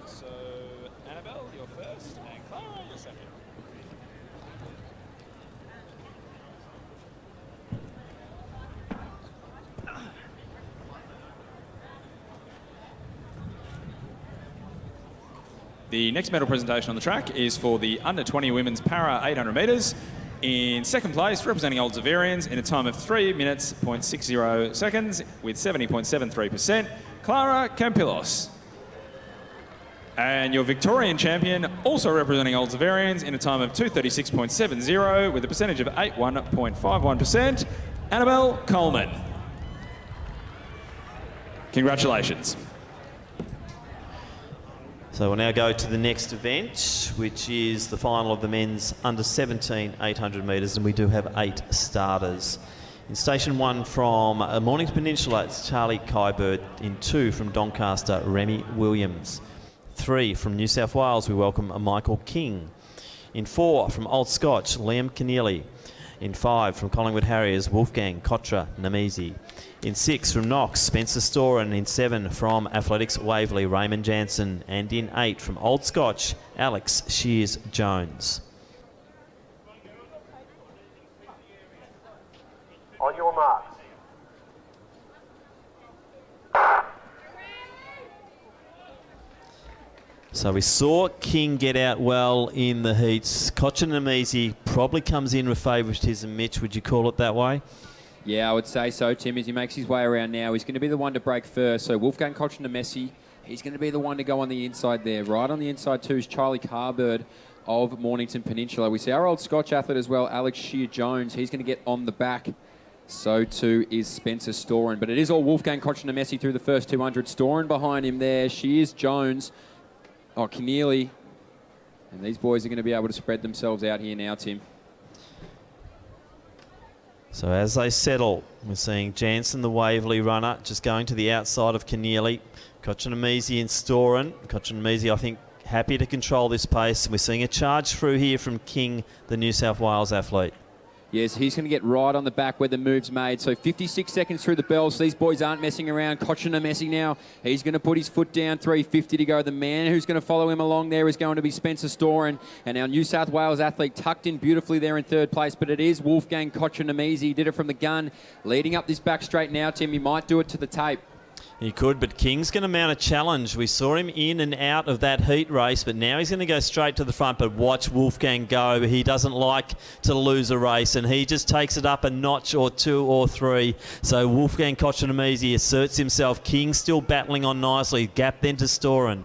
So, Annabelle, you're first, and Clara, you're second. The next medal presentation on the track is for the under 20 women's para 800 metres. In second place, representing Old Zaverians in a time of 3 minutes, 0.60 seconds with 70.73%, Clara Campillos. And your Victorian champion, also representing Old Zaverians in a time of 2:36.70 with a percentage of 81.51%, Annabelle Coleman. Congratulations. So we'll now go to the next event, which is the final of the men's under 17 800 metres, and we do have 8 starters. In station 1 from Mornington Peninsula, it's Charlie Kybird. In 2 from Doncaster, Remy Williams. 3 from New South Wales, we welcome Michael King. In 4 from Old Scotch, Liam Keneally. In 5 from Collingwood Harriers, Wolfgang Kotra Namisi. In 6 from Knox, Spencer Storen. In 7 from Athletics Waverley, Raymond Jansen. And in 8 from Old Scotch, Alex Shears Jones. On your marks. So we saw King get out well in the heats. Kochanamisi probably comes in with favouritism. Mitch, would you call it that way? Yeah, I would say so, Tim. As he makes his way around now, he's going to be the one to break first. So Wolfgang Kochanamisi, he's going to be the one to go on the inside there. Right on the inside too is Charlie Carbird of Mornington Peninsula. We see our Old Scotch athlete as well, Alex Shear Jones. He's going to get on the back. So too is Spencer Storen. But it is all Wolfgang Kochanamisi through the first 200. Storen behind him there. Shears Jones. Oh, Keneally. And these boys are going to be able to spread themselves out here now, Tim. So as they settle, we're seeing Jansen, the Waverley runner, just going to the outside of Keneally. Kochanamisi and Storen. Kochanamisi, I think, happy to control this pace. We're seeing a charge through here from King, the New South Wales athlete. Yes, he's going to get right on the back where the move's made. So 56 seconds through the bell, so these boys aren't messing around. Kochanamisi now, he's going to put his foot down, 3:50 to go. The man who's going to follow him along there is going to be Spencer Storen. And our New South Wales athlete tucked in beautifully there in third place, but it is Wolfgang Kochanamisi. He did it from the gun. Leading up this back straight now, Tim, he might do it to the tape. He could, but King's going to mount a challenge. We saw him in and out of that heat race, but now he's going to go straight to the front. But watch Wolfgang go. He doesn't like to lose a race, and he just takes it up a notch or 2 or 3. So Wolfgang Kochanamisi asserts himself. King still battling on nicely. Gap then to Storen.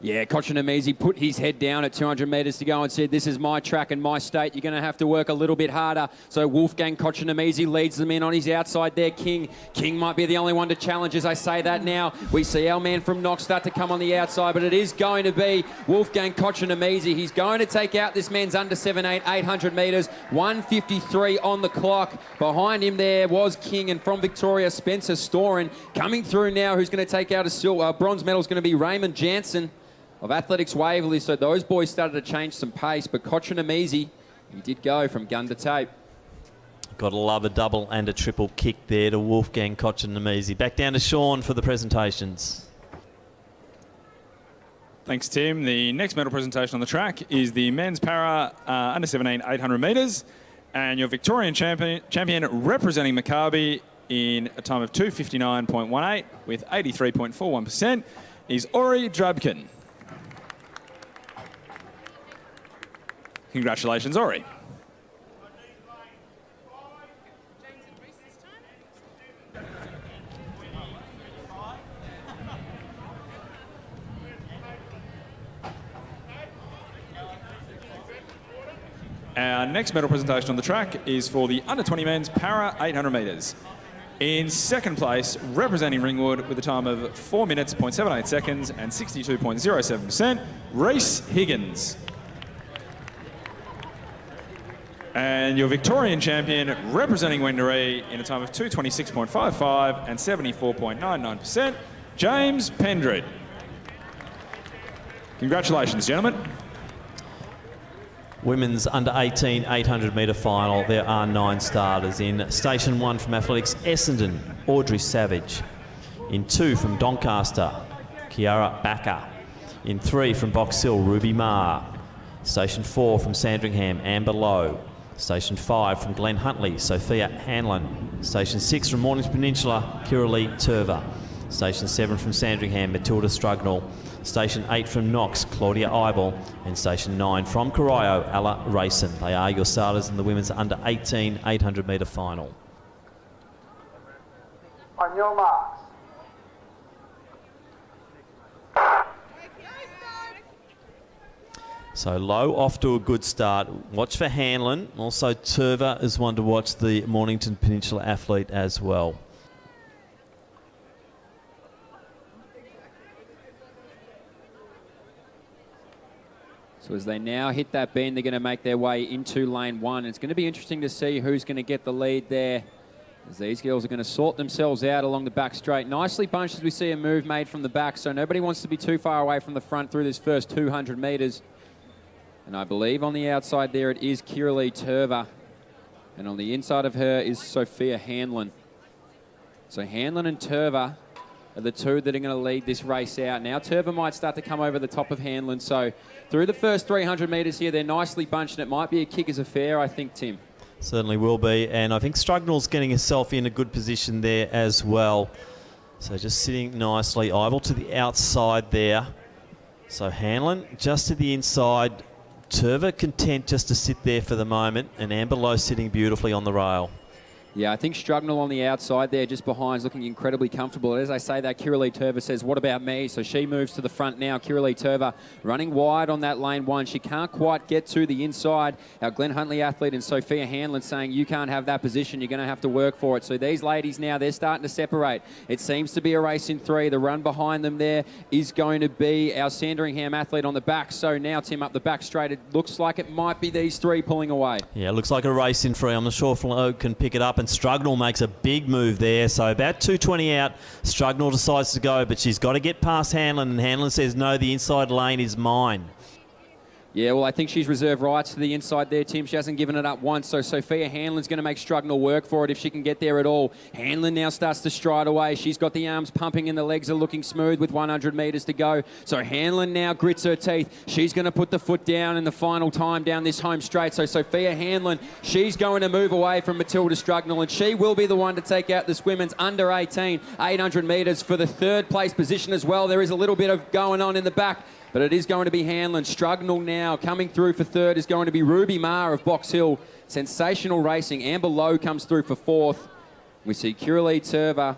Yeah, Kochanamisi put his head down at 200 metres to go and said, this is my track and my state. You're going to have to work a little bit harder. So Wolfgang Kochanamisi leads them in on his outside there. King might be the only one to challenge as I say that now. We see our man from Knox start to come on the outside, but it is going to be Wolfgang Kochanamisi. He's going to take out this men's under 7'8", 800 metres, 1:53 on the clock. Behind him there was King, and from Victoria, Spencer Storen. Coming through now, who's going to take out a bronze medal is going to be Raymond Jansen of Athletics Waverley. So those boys started to change some pace, but Kochanamisi, he did go from gun to tape. Got to love a double and a triple kick there to Wolfgang Kochanamisi. Back down to Sean for the presentations. Thanks, Tim. The next medal presentation on the track is the men's para under 17 800 metres. And your Victorian champion representing Maccabi in a time of 2:59.18 with 83.41% is Ori Drabkin. Congratulations, Ori. Our next medal presentation on the track is for the under 20 men's para 800 metres. In second place, representing Ringwood with a time of 4 minutes, 0.78 seconds and 62.07%, Reece Higgins. And your Victorian champion representing Wendouree in a time of 2:26.55 and 74.99%, James Pendred. Congratulations, gentlemen. Women's under 18 800 metre final. There are 9 starters. In Station 1 from Athletics, Essendon, Audrey Savage. In 2 from Doncaster, Kiara Backer. In 3 from Box Hill, Ruby Marr. Station 4 from Sandringham, Amber Lowe. Station 5 from Glen Huntley, Sophia Hanlon. Station 6 from Mornings Peninsula, Kiralee Turver. Station 7 from Sandringham, Matilda Strugnall. Station 8 from Knox, Claudia Eibel. And Station 9 from Corio, Ella Rayson. They are your starters in the women's under 18 800 metre final. On your marks. So Lowe off to a good start. Watch for Hanlon. Also Turver is one to watch, the Mornington Peninsula athlete as well. So as they now hit that bend, they're going to make their way into lane 1. It's going to be interesting to see who's going to get the lead there, as these girls are going to sort themselves out along the back straight. Nicely bunched as we see a move made from the back, so nobody wants to be too far away from the front through this first 200 metres. And I believe on the outside there it is Kiralee Turver. And on the inside of her is Sophia Hanlon. So Hanlon and Turver are the two that are going to lead this race out. Now Turver might start to come over the top of Hanlon. So through the first 300 metres here, they're nicely bunched. And it might be a kick as a fair, I think, Tim. Certainly will be. And I think Strugnall's getting herself in a good position there as well. So just sitting nicely. Eibel to the outside there. So Hanlon just to the inside. Turver content just to sit there for the moment. And Amber Lowe sitting beautifully on the rail. Yeah, I think Strugnall on the outside there, just behind, is looking incredibly comfortable. As I say that, Kiralee Turver says, what about me? So she moves to the front now. Kiralee Turver running wide on that lane 1. She can't quite get to the inside. Our Glen Huntley athlete and Sophia Hanlon saying, you can't have that position. You're going to have to work for it. So these ladies now, they're starting to separate. It seems to be a race in 3. The run behind them there is going to be our Sandringham athlete on the back. So now, Tim, up the back straight, it looks like it might be these 3 pulling away. Yeah, it looks like a race in 3. I'm not sure if Lowe can pick it up. And Strugnall makes a big move there. So about 220 out, Strugnall decides to go, but she's got to get past Hanlon, and Hanlon says, no, the inside lane is mine. Yeah, well, I think she's reserved rights to the inside there, Tim. She hasn't given it up once, so Sophia Hanlon's going to make Strugnall work for it if she can get there at all. Hanlon now starts to stride away. She's got the arms pumping and the legs are looking smooth with 100 metres to go. So Hanlon now grits her teeth. She's going to put the foot down in the final time down this home straight. So Sophia Hanlon, she's going to move away from Matilda Strugnall, and she will be the one to take out this women's under 18 800 metres for the 3rd place position as well. There is a little bit of going on in the back, but it is going to be Hanlon. Strugnall now coming through for 3rd is going to be Ruby Marr of Box Hill. Sensational racing. Amber Lowe comes through for 4th. We see Kiralee Turver,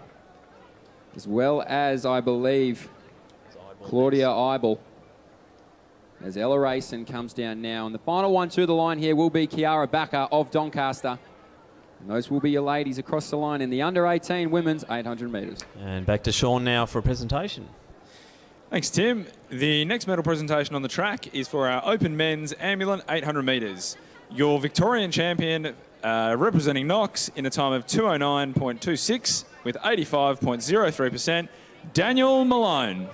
as well as, I believe, Claudia Eibel, as Ella Rayson comes down now. And the final one to the line here will be Kiara Backer of Doncaster. And those will be your ladies across the line in the under 18 women's 800 metres. And back to Sean now for a presentation. Thanks, Tim. The next medal presentation on the track is for our open men's ambulant 800 metres. Your Victorian champion representing Knox in a time of 209.26 with 85.03%, Daniel Malone.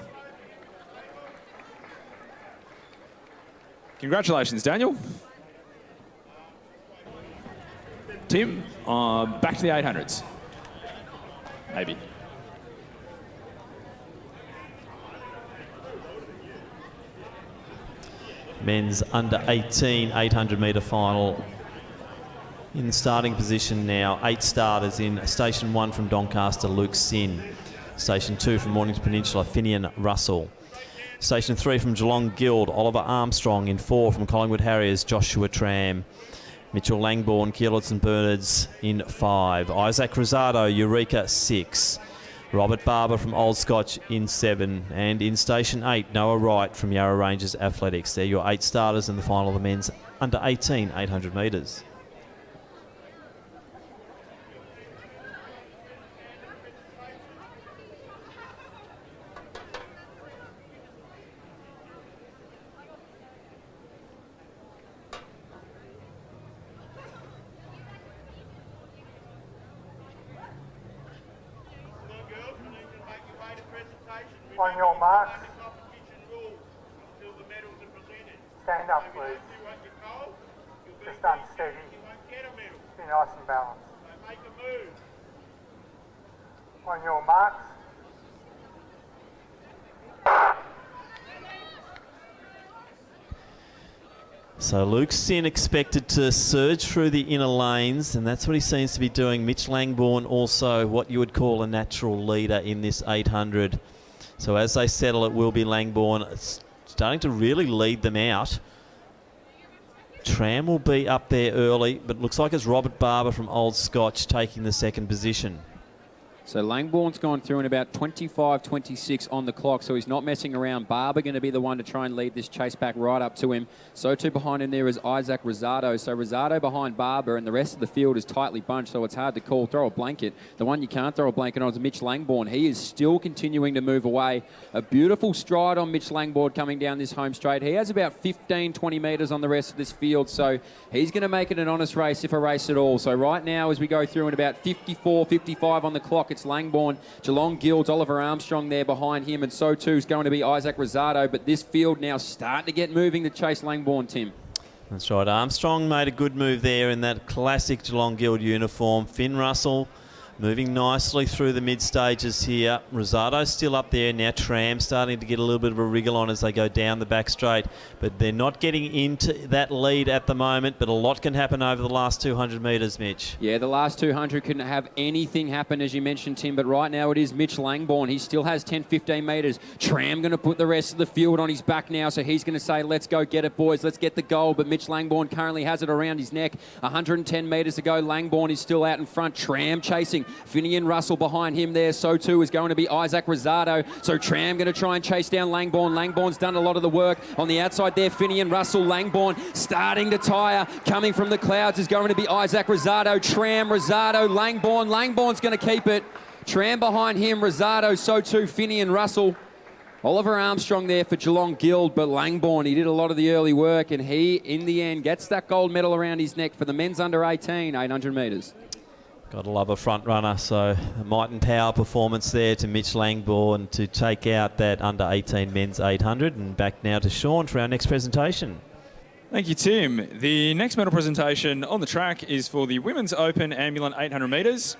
Congratulations, Daniel. Tim, back to the 800s. Maybe. Men's under 18 800 metre final. In starting position now, 8 starters in Station 1 from Doncaster, Luke Sin. Station 2 from Mornington Peninsula, Finian Russell. Station 3 from Geelong Guild, Oliver Armstrong. In 4 from Collingwood Harriers, Joshua Tram. Mitchell Langbourne, Keilords and Bernards in 5. Isaac Rosado, Eureka 6. Robert Barber from Old Scotch in 7. And in Station 8, Noah Wright from Yarra Rangers Athletics. They're your 8 starters in the final of the men's under 18 800 metres. On your marks. Stand up, please. Just unsteady. Be nice and balanced. On your marks. So Luke Sin expected to surge through the inner lanes, and that's what he seems to be doing. Mitch Langbourne also what you would call a natural leader in this 800. So as they settle, it will be Langbourne starting to really lead them out. Tram will be up there early, but looks like it's Robert Barber from Old Scotch taking the second position. So Langbourne's gone through in about 25-26 on the clock, so he's not messing around. Barber going to be the one to try and lead this chase back right up to him. So too behind him there is Isaac Rosado. So Rosado behind Barber, and the rest of the field is tightly bunched, so it's hard to call. Throw a blanket. The one you can't throw a blanket on is Mitch Langbourne. He is still continuing to move away. A beautiful stride on Mitch Langbourne coming down this home straight. He has about 15-20 metres on the rest of this field, so he's going to make it an honest race, if a race at all. So right now, as we go through in about 54-55 on the clock, it's Langbourne, Geelong Guilds, Oliver Armstrong there behind him, and so too is going to be Isaac Rosado. But this field now starting to get moving to chase Langbourne, Tim. That's right. Armstrong made a good move there in that classic Geelong Guild uniform. Finn Russell moving nicely through the mid-stages here. Rosado's still up there now. Tram starting to get a little bit of a wriggle on as they go down the back straight. But they're not getting into that lead at the moment. But a lot can happen over the last 200 metres, Mitch. Yeah, the last 200 couldn't have anything happen, as you mentioned, Tim. But right now it is Mitch Langbourne. He still has 10-15 metres. Tram going to put the rest of the field on his back now. So he's going to say, let's go get it, boys. Let's get the goal. But Mitch Langbourne currently has it around his neck. 110 metres to go. Langbourne is still out in front. Tram chasing. Finian Russell behind him there. So too is going to be Isaac Rosado. So Tram going to try and chase down Langbourne. Langbourne's done a lot of the work. On the outside there, Finian Russell. Langbourne starting to tire. Coming from the clouds is going to be Isaac Rosado. Tram, Rosado, Langbourne. Langbourne's going to keep it. Tram behind him. Rosado, so too Finian Russell. Oliver Armstrong there for Geelong Guild, but Langbourne, he did a lot of the early work, and he, in the end, gets that gold medal around his neck for the men's under 18, 800 metres. Got to love a front runner, so a might and power performance there to Mitch Langbourne to take out that under 18 men's 800. And back now to Sean for our next presentation. Thank you, Tim. The next medal presentation on the track is for the Women's Open Ambulant 800 metres.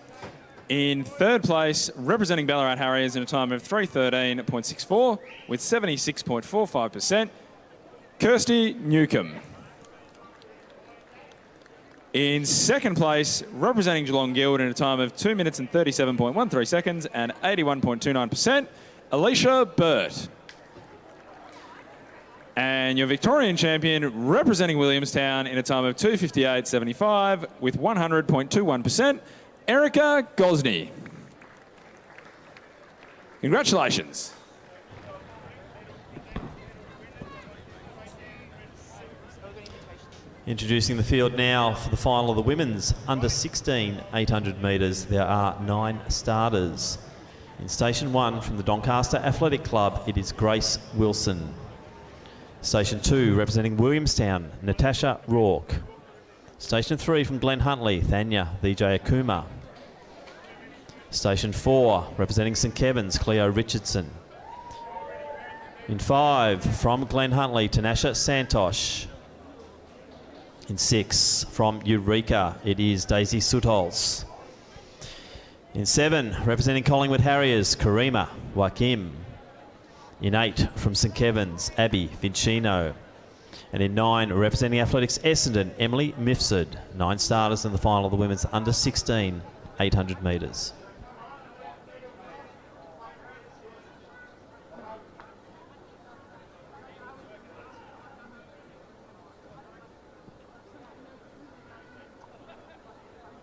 In third place, representing Ballarat Harriers in a time of 3:13.64 with 76.45%, Kirsty Newcomb. In second place, representing Geelong Guild in a time of 2 minutes and 37.13 seconds and 81.29%, Alicia Burt. And your Victorian champion, representing Williamstown in a time of 2:58.75 with 100.21%, Erica Gosney. Congratulations. Introducing the field now for the final of the women's under 16 800 metres. There are 9 starters. In Station 1 from the Doncaster Athletic Club, it is Grace Wilson. Station 2 representing Williamstown, Natasha Rourke. Station 3 from Glen Huntly, Thanya Vijay Akuma. Station 4 representing St Kevin's, Cleo Richardson. In 5 from Glen Huntly, Tanasha Santosh. In 6 from Eureka, it is Daisy Sutholz. In 7, representing Collingwood Harriers, Karima Wakim. In 8, from St Kevin's, Abby Vincino. And in 9, representing Athletics Essendon, Emily Mifsud. 9 starters in the final of the women's under 16 800 metres.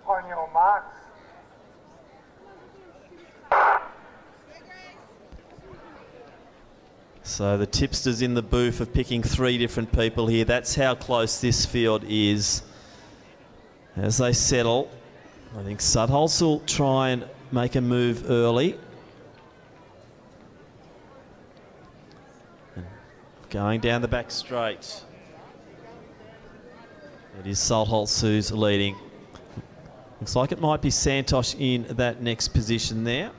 On your marks. So the tipsters in the booth of picking 3 different people here. That's how close this field is. As they settle, I think Sutholz will try and make a move early. And going down the back straight. It is Sutholz who's leading. Looks like it might be Santosh in that next position there.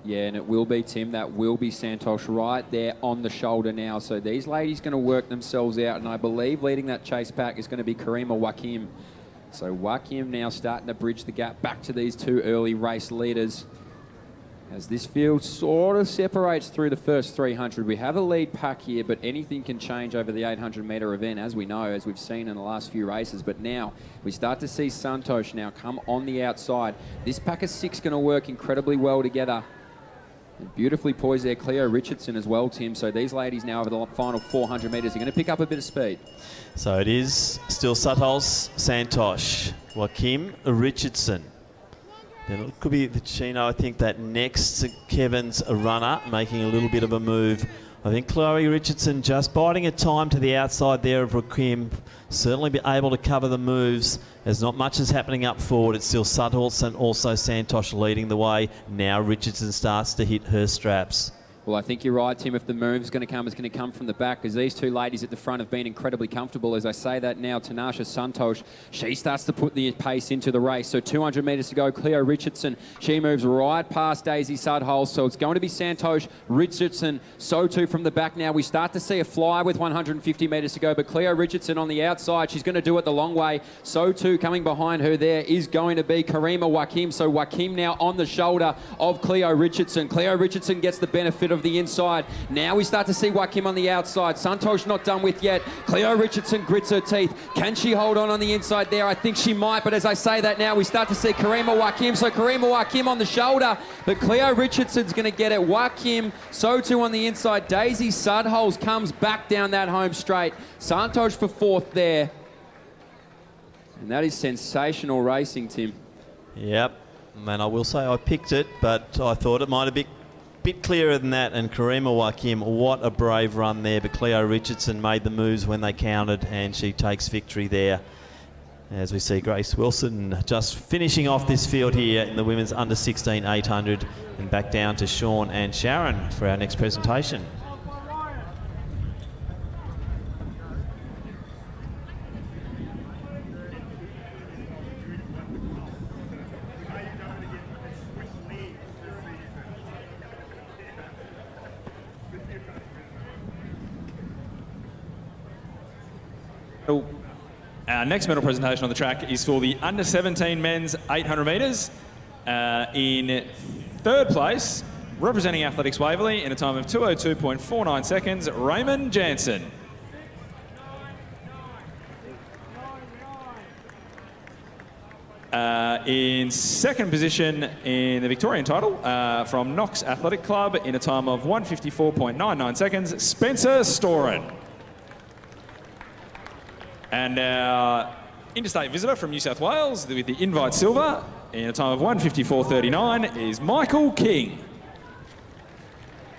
Yeah, and it will be, Tim. That will be Santosh right there on the shoulder now. So these ladies going to work themselves out, and I believe leading that chase pack is going to be Karima Wakim. So Wakim now starting to bridge the gap back to these 2 early race leaders. As this field sort of separates through the first 300. We have a lead pack here, but anything can change over the 800-metre event, as we know, as we've seen in the last few races. But now we start to see Santosh now come on the outside. This pack of 6 going to work incredibly well together. And beautifully poised there, Cleo Richardson as well, Tim. So these ladies now over the final 400 metres are going to pick up a bit of speed. So it is still Sutholz, Santosh, Wakim, Richardson. Then it could be Vicino, I think, that next to Kevin's runner, making a little bit of a move. I think Chloe Richardson just biding a time to the outside there of Wakim. Certainly be able to cover the moves. There's not much is happening up forward. It's still Sutholz and also Santosh leading the way. Now Richardson starts to hit her straps. Well, I think you're right, Tim. If the move's going to come, it's going to come from the back, because these 2 ladies at the front have been incredibly comfortable. As I say that now, Tanasha Santosh, she starts to put the pace into the race. So 200 metres to go. Cleo Richardson, she moves right past Daisy Sutholz. So it's going to be Santosh, Richardson, so too from the back now. We start to see a fly with 150 metres to go, but Cleo Richardson on the outside, she's going to do it the long way. So too coming behind her there is going to be Karima Wakim. So Wakim now on the shoulder of Cleo Richardson. Cleo Richardson gets the benefit of the inside. Now we start to see Wakim on the outside. Santosh not done with yet. Cleo Richardson grits her teeth. Can she hold on the inside there? I think she might, but as I say that now, we start to see Karima Wakim. So Karima Wakim on the shoulder, but Cleo Richardson's going to get it. Wakim, so too on the inside. Daisy Sutholz comes back down that home straight. Santosh for 4th there. And that is sensational racing, Tim. Yep, and I will say I picked it, but I thought it might have been a bit clearer than that. And Karima Wakim, what a brave run there. But Cleo Richardson made the moves when they counted, and she takes victory there. As we see Grace Wilson just finishing off this field here in the women's under 16 800. And back down to Sean and Sharon for our next presentation. Our next medal presentation on the track is for the under 17 men's 800 metres. In 3rd place, representing Athletics Waverley in a time of 2:02.49 seconds, Raymond Jansen. In 2nd position in the Victorian title from Knox Athletic Club in a time of 1:54.99 seconds, Spencer Storen. And our interstate visitor from New South Wales with the Invite Silver in a time of 1:54.39 is Michael King.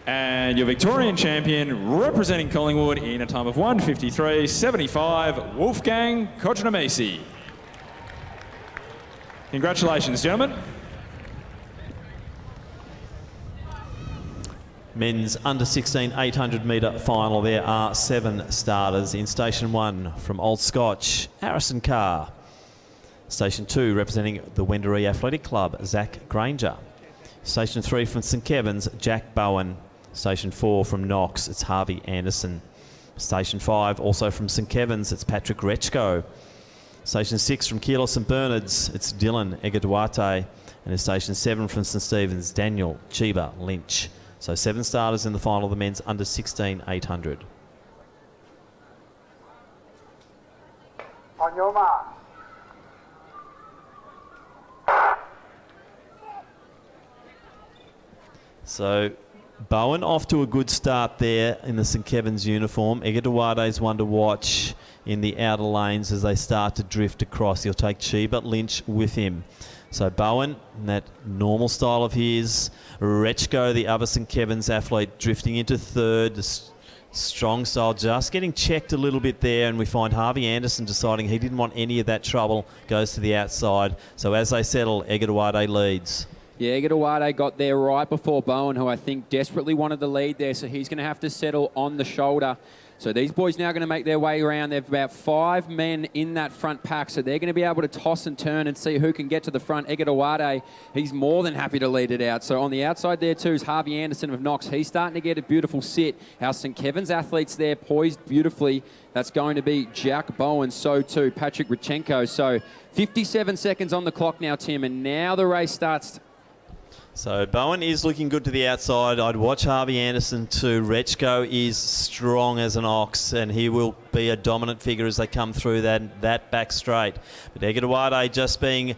And your Victorian champion representing Collingwood in a time of 1:53.75, Wolfgang Kotranamisi. Congratulations, gentlemen. Men's under 16 800 metre final. There are 7 starters. In Station 1 from Old Scotch, Harrison Carr. Station 2 representing the Wendouree Athletic Club, Zach Granger. Station 3 from St Kevin's, Jack Bowen. Station 4 from Knox, it's Harvey Anderson. Station 5, also from St Kevin's, it's Patrick Rechko. Station 6 from Keilor St Bernard's, it's Dylan Egaduarte. And in Station 7 from St Stephen's, Daniel Chiba Lynch. So 7 starters in the final of the men's under 16 800. On your mark. So Bowen off to a good start there in the St Kevin's uniform. Egaduarte's one to watch in the outer lanes as they start to drift across. He'll take Chiba Lynch with him. So Bowen, in that normal style of his. Rechko, the other St Kevin's athlete, drifting into third. Strong style, just getting checked a little bit there, and we find Harvey Anderson deciding he didn't want any of that trouble, goes to the outside. So as they settle, Egaduarte leads. Yeah, Egaduarte got there right before Bowen, who I think desperately wanted the lead there, so he's going to have to settle on the shoulder. So these boys now going to make their way around. They've about 5 men in that front pack, so they're going to be able to toss and turn and see who can get to the front. Egaduarte, he's more than happy to lead it out. So on the outside there too is Harvey Anderson of Knox. He's starting to get a beautiful sit. Our St Kevin's athletes there poised beautifully. That's going to be Jack Bowen, so too Patrick Richenko. So 57 seconds on the clock now, Tim, and now the race starts. So Bowen is looking good to the outside. I'd watch Harvey Anderson too. Rechko is strong as an ox, and he will be a dominant figure as they come through that back straight. But Egaduarte just being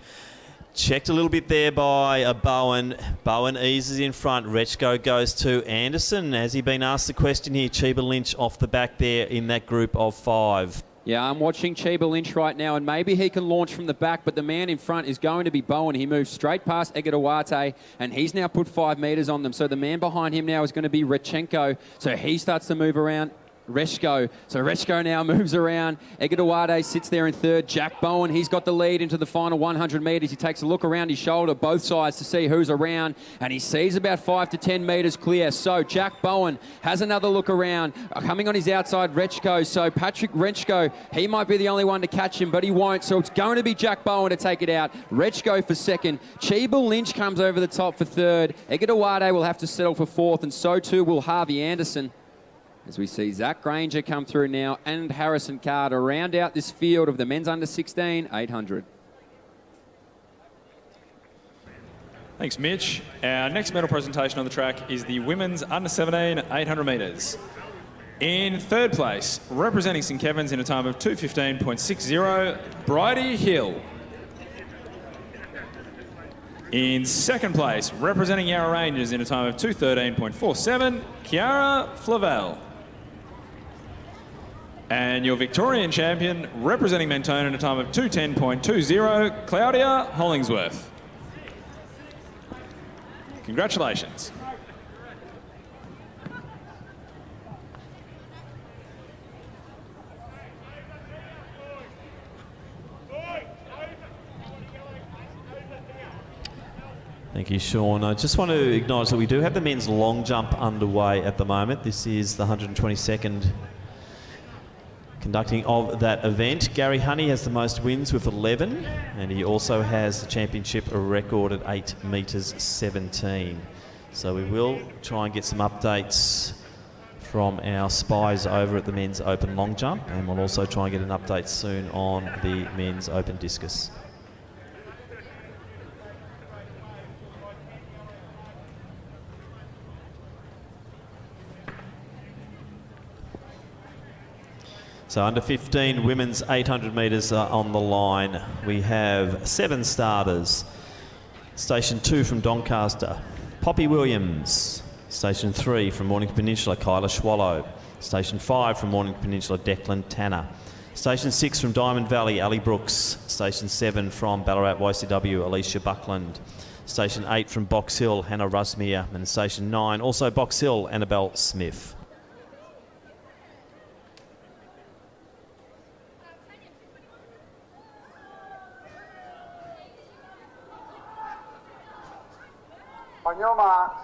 checked a little bit there by a Bowen. Bowen eases in front. Rechko goes to Anderson. Has he been asked the question here? Chiba Lynch off the back there in that group of 5. Yeah, I'm watching Chiba Lynch right now, and maybe he can launch from the back, but the man in front is going to be Bowen. He moves straight past Egaduarte, and he's now put 5 metres on them. So the man behind him now is going to be Rechenko. So he starts to move around. Rechko. So Rechko now moves around. Egaduarte sits there in third. Jack Bowen, he's got the lead into the final 100 metres. He takes a look around his shoulder, both sides, to see who's around, and he sees about 5 to 10 metres clear. So Jack Bowen has another look around. Coming on his outside, Rechko. So Patrick Rechko, he might be the only one to catch him, but he won't. So it's going to be Jack Bowen to take it out. Rechko for second. Chiba Lynch comes over the top for third. Egaduarte will have to settle for fourth, and so too will Harvey Anderson. As we see Zach Granger come through now and Harrison Carter round out this field of the men's under 16 800. Thanks, Mitch. Our next medal presentation on the track is the women's under 17 800 metres. In third place, representing St Kevin's in a time of 2:15.60, Bridie Hill. In second place, representing Yarra Rangers in a time of 2:13.47, Kiara Flavel. And your Victorian champion, representing Mentone in a time of 2:10.20, Claudia Hollingsworth. Congratulations. Thank you, Sean. I just want to acknowledge that we do have the men's long jump underway at the moment. This is the 122nd conducting of that event. Gary Honey has the most wins with 11, and he also has the championship record at 8 metres 17. So we will try and get some updates from our spies over at the men's open long jump, and we'll also try and get an update soon on the men's open discus. So under 15 women's 800 metres on the line. We have 7 starters. Station 2 from Doncaster, Poppy Williams. Station 3 from Mornington Peninsula, Kyla Schwallow. Station 5 from Mornington Peninsula, Declan Tanner. Station 6 from Diamond Valley, Ali Brooks. Station 7 from Ballarat YCW, Alicia Buckland. Station 8 from Box Hill, Hannah Rusmere. And Station 9, also Box Hill, Annabelle Smith. On your marks.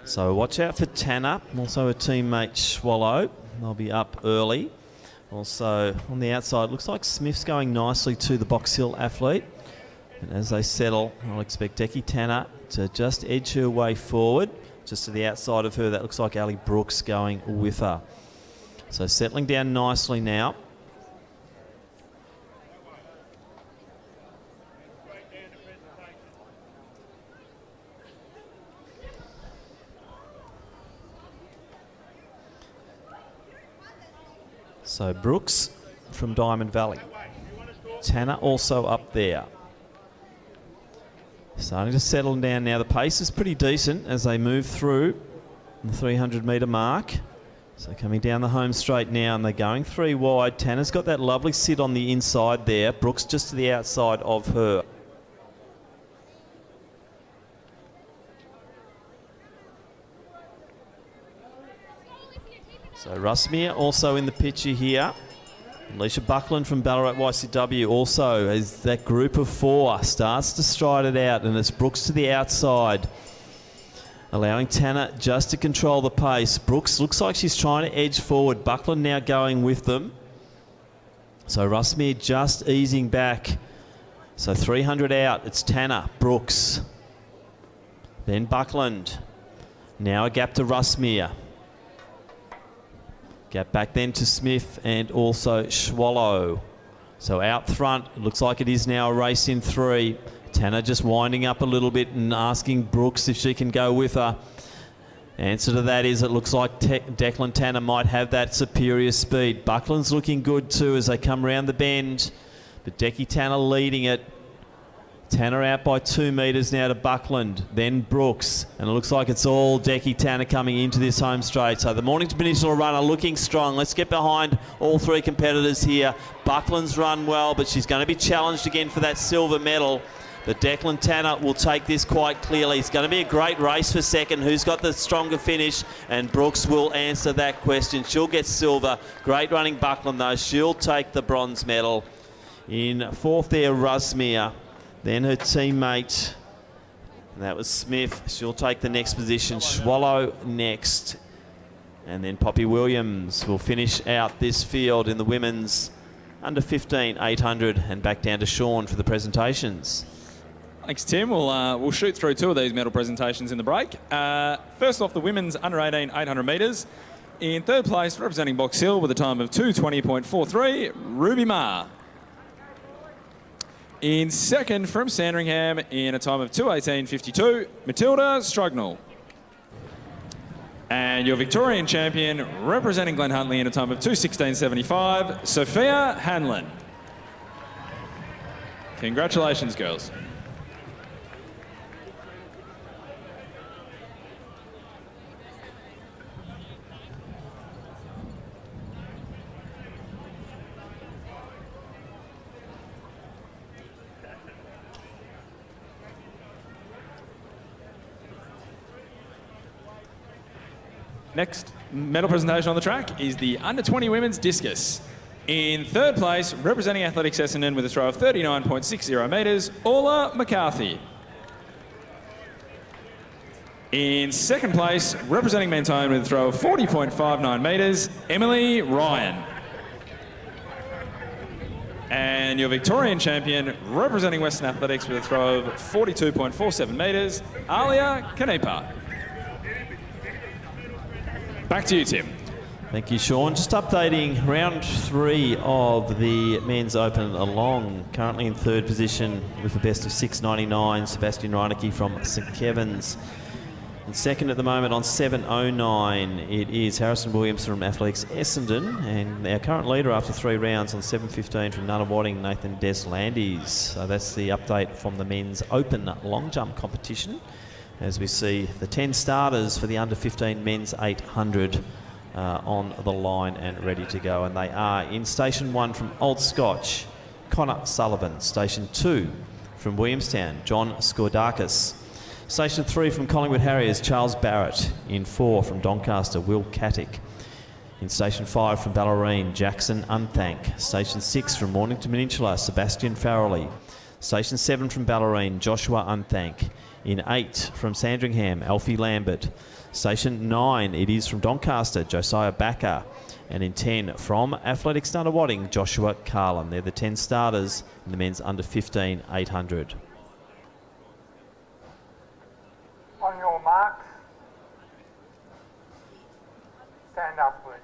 So watch out for Tanner, also a teammate Schwallow. They'll be up early. Also on the outside, looks like Smith's going nicely to the Box Hill athlete. And as they settle, I'll expect Decky Tanner to just edge her way forward. Just to the outside of her, that looks like Ali Brooks going with her. So settling down nicely now. So Brooks from Diamond Valley. Tanner also up there. Starting to settle down now. The pace is pretty decent as they move through the 300 metre mark. So coming down the home straight now, and they're going 3 wide. Tanner's got that lovely sit on the inside there. Brooks just to the outside of her. So Rusmere also in the picture here. Alicia Buckland from Ballarat YCW also, as that group of 4 starts to stride it out, and it's Brooks to the outside, allowing Tanner just to control the pace. Brooks looks like she's trying to edge forward. Buckland now going with them. So Rusmere just easing back. So 300 out, it's Tanner, Brooks, then Buckland. Now a gap to Rusmere. Gap back then to Smith and also Swallow. So out front, it looks like it is now a race in 3. Tanner just winding up a little bit and asking Brooks if she can go with her. Answer to that is it looks like Declan Tanner might have that superior speed. Buckland's looking good too as they come round the bend, but Decky Tanner leading it. Tanner out by 2 metres now to Buckland, then Brooks, and it looks like it's all Decky Tanner coming into this home straight. So the Mornington Peninsula runner looking strong. Let's get behind all 3 competitors here. Buckland's run well, but she's going to be challenged again for that silver medal. But Declan Tanner will take this quite clearly. It's going to be a great race for second. Who's got the stronger finish? And Brooks will answer that question. She'll get silver. Great running Buckland though. She'll take the bronze medal. In 4th there, Rusmere. Then her teammate, and that was Smith. She'll take the next position. Swallow next. And then Poppy Williams will finish out this field in the women's under 15 800, and back down to Sean for the presentations. Thanks, Tim. We'll shoot through 2 of these medal presentations in the break. First off, the women's under 18 800 metres. In 3rd place, representing Box Hill with a time of 2:20.43, Ruby Ma. In 2nd from Sandringham in a time of 2:18.52, Matilda Strugnall. And your Victorian champion representing Glen Huntly in a time of 2:16.75, Sophia Hanlon. Congratulations, girls. Next medal presentation on the track is the under 20 women's discus. In 3rd place, representing Athletics Essendon with a throw of 39.60 metres, Orla McCarthy. In 2nd place, representing Mentone with a throw of 40.59 metres, Emily Ryan. And your Victorian champion, representing Western Athletics with a throw of 42.47 metres, Alia Kanepa. Back to you, Tim. Thank you, Sean. Just updating round 3 of the men's open along. Currently in 3rd position with a best of 6.99, Sebastian Reinecke from St Kevin's. In 2nd at the moment on 7.09, it is Harrison Williams from Athletics Essendon, and our current leader after 3 rounds on 7.15 from Nunawading, Nathan Deslandes. So that's the update from the men's open long jump competition, as we see the 10 starters for the under 15 men's 800 on the line and ready to go. And they are in Station 1 from Old Scotch, Connor Sullivan. Station 2 from Williamstown, John Skordakis. Station 3 from Collingwood Harriers, Charles Barrett. In 4 from Doncaster, Will Kattick. In Station 5 from Ballerine, Jackson Unthank. Station 6 from Mornington Peninsula, Sebastian Farrelly. Station 7 from Ballerine, Joshua Unthank. In 8 from Sandringham, Alfie Lambert. Station 9, it is from Doncaster, Josiah Backer. And in 10 from Athletics Nunawading, Joshua Carlin. They're the 10 starters in the men's under 15 800. On your marks. Stand up, please.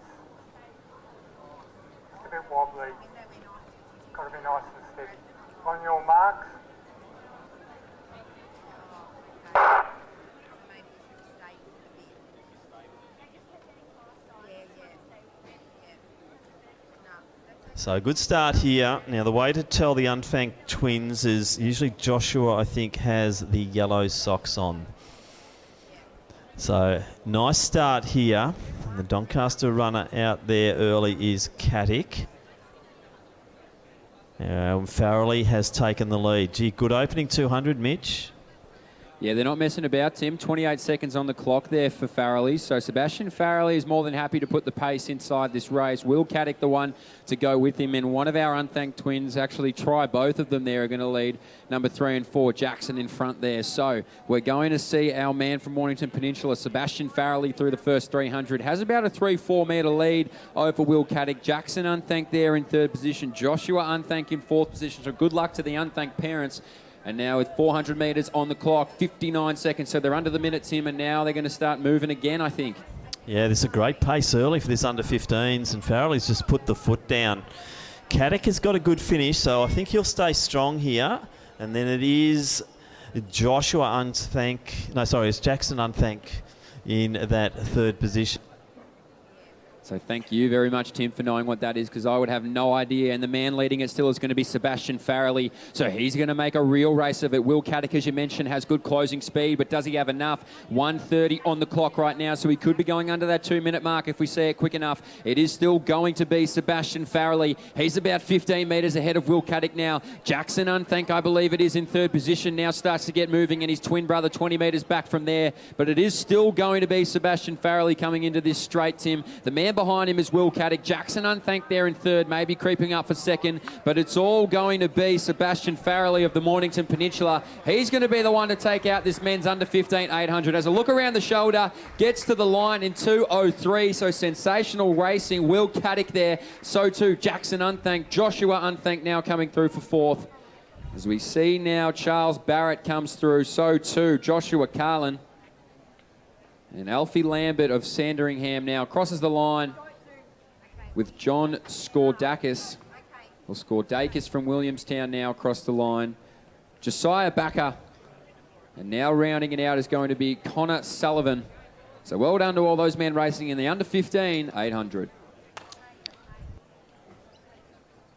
Just a bit wobbly. Got to be nice and steady. On your marks. So good start here. Now the way to tell the Unthank twins is usually Joshua, I think, has the yellow socks on. So nice start here. And the Doncaster runner out there early is Katic. Farrelly has taken the lead. Gee, good opening 200, Mitch. Yeah, they're not messing about, Tim. 28 seconds on the clock there for Farrelly. So Sebastian Farrelly is more than happy to put the pace inside this race. Will Katic the one to go with him? And one of our Unthanked twins, actually try both of them there, are going to lead number 3 and 4, Jackson in front there. So we're going to see our man from Mornington Peninsula, Sebastian Farrelly, through the first 300. Has about a 3-4 metre lead over Will Katic. Jackson Unthanked there in 3rd position. Joshua Unthanked in 4th position. So good luck to the Unthanked parents. And now with 400 metres on the clock, 59 seconds. So they're under the minute, Tim, and now they're going to start moving again, I think. Yeah, this is a great pace early for this under-15s, and Farrelly's just put the foot down. Katic has got a good finish, so I think he'll stay strong here. And then it is Joshua Unthank, no, sorry, it's Jackson Unthank in that 3rd position. So thank you very much, Tim, for knowing what that is, because I would have no idea. And the man leading it still is going to be Sebastian Farrelly. So he's going to make a real race of it. Will Katic, as you mentioned, has good closing speed, but does he have enough? 1:30 on the clock right now, so he could be going under that 2-minute mark if we see it quick enough. It is still going to be Sebastian Farrelly. He's about 15 metres ahead of Will Katic now. Jackson Unthank, I believe it is, in 3rd position, now starts to get moving, and his twin brother 20 metres back from there. But it is still going to be Sebastian Farrelly coming into this straight, Tim. The man behind him is Will Katic. Jackson Unthanked there in 3rd, maybe creeping up for 2nd, but it's all going to be Sebastian Farrelly of the Mornington Peninsula. He's going to be the one to take out this men's under 15 800. Has a look around the shoulder, gets to the line in 2:03, so sensational racing. Will Katic there, so too Jackson Unthanked. Joshua Unthanked now coming through for 4th. As we see now, Charles Barrett comes through, so too Joshua Carlin. And Alfie Lambert of Sandringham now crosses the line with John Skordakis, or Skordakis from Williamstown now across the line. Josiah Backer, and now rounding it out is going to be Connor Sullivan. So well done to all those men racing in the under 15 800.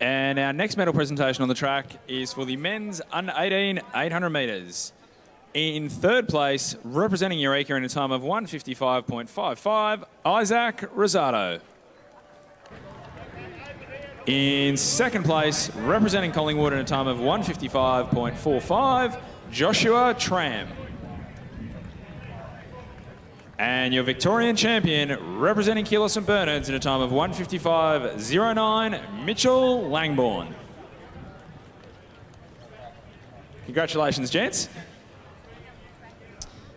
And our next medal presentation on the track is for the men's under 18 800 metres. In 3rd place, representing Eureka in a time of 1:55.55, Isaac Rosado. In 2nd place, representing Collingwood in a time of 1:55.45, Joshua Tram. And your Victorian champion, representing Keeler St Bernards in a time of 1:55.09, Mitchell Langbourne. Congratulations, gents.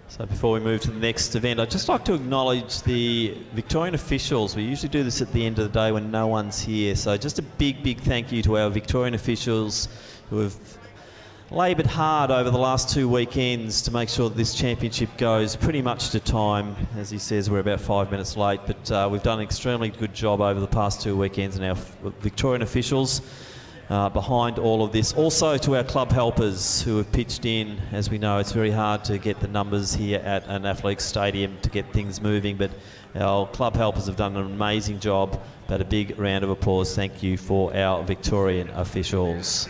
So before we move to the next event, I'd just like to acknowledge the Victorian officials. We usually do this at the end of the day when no one's here. So just a big, big thank you to our Victorian officials who have laboured hard over the last 2 weekends to make sure that this championship goes pretty much to time. As he says, we're about 5 minutes late, but we've done an extremely good job over the past 2 weekends, and our Victorian officials behind all of this. Also to our club helpers who have pitched in. As we know, it's very hard to get the numbers here at an athletics stadium to get things moving, but our club helpers have done an amazing job. But a big round of applause. Thank you for our Victorian officials.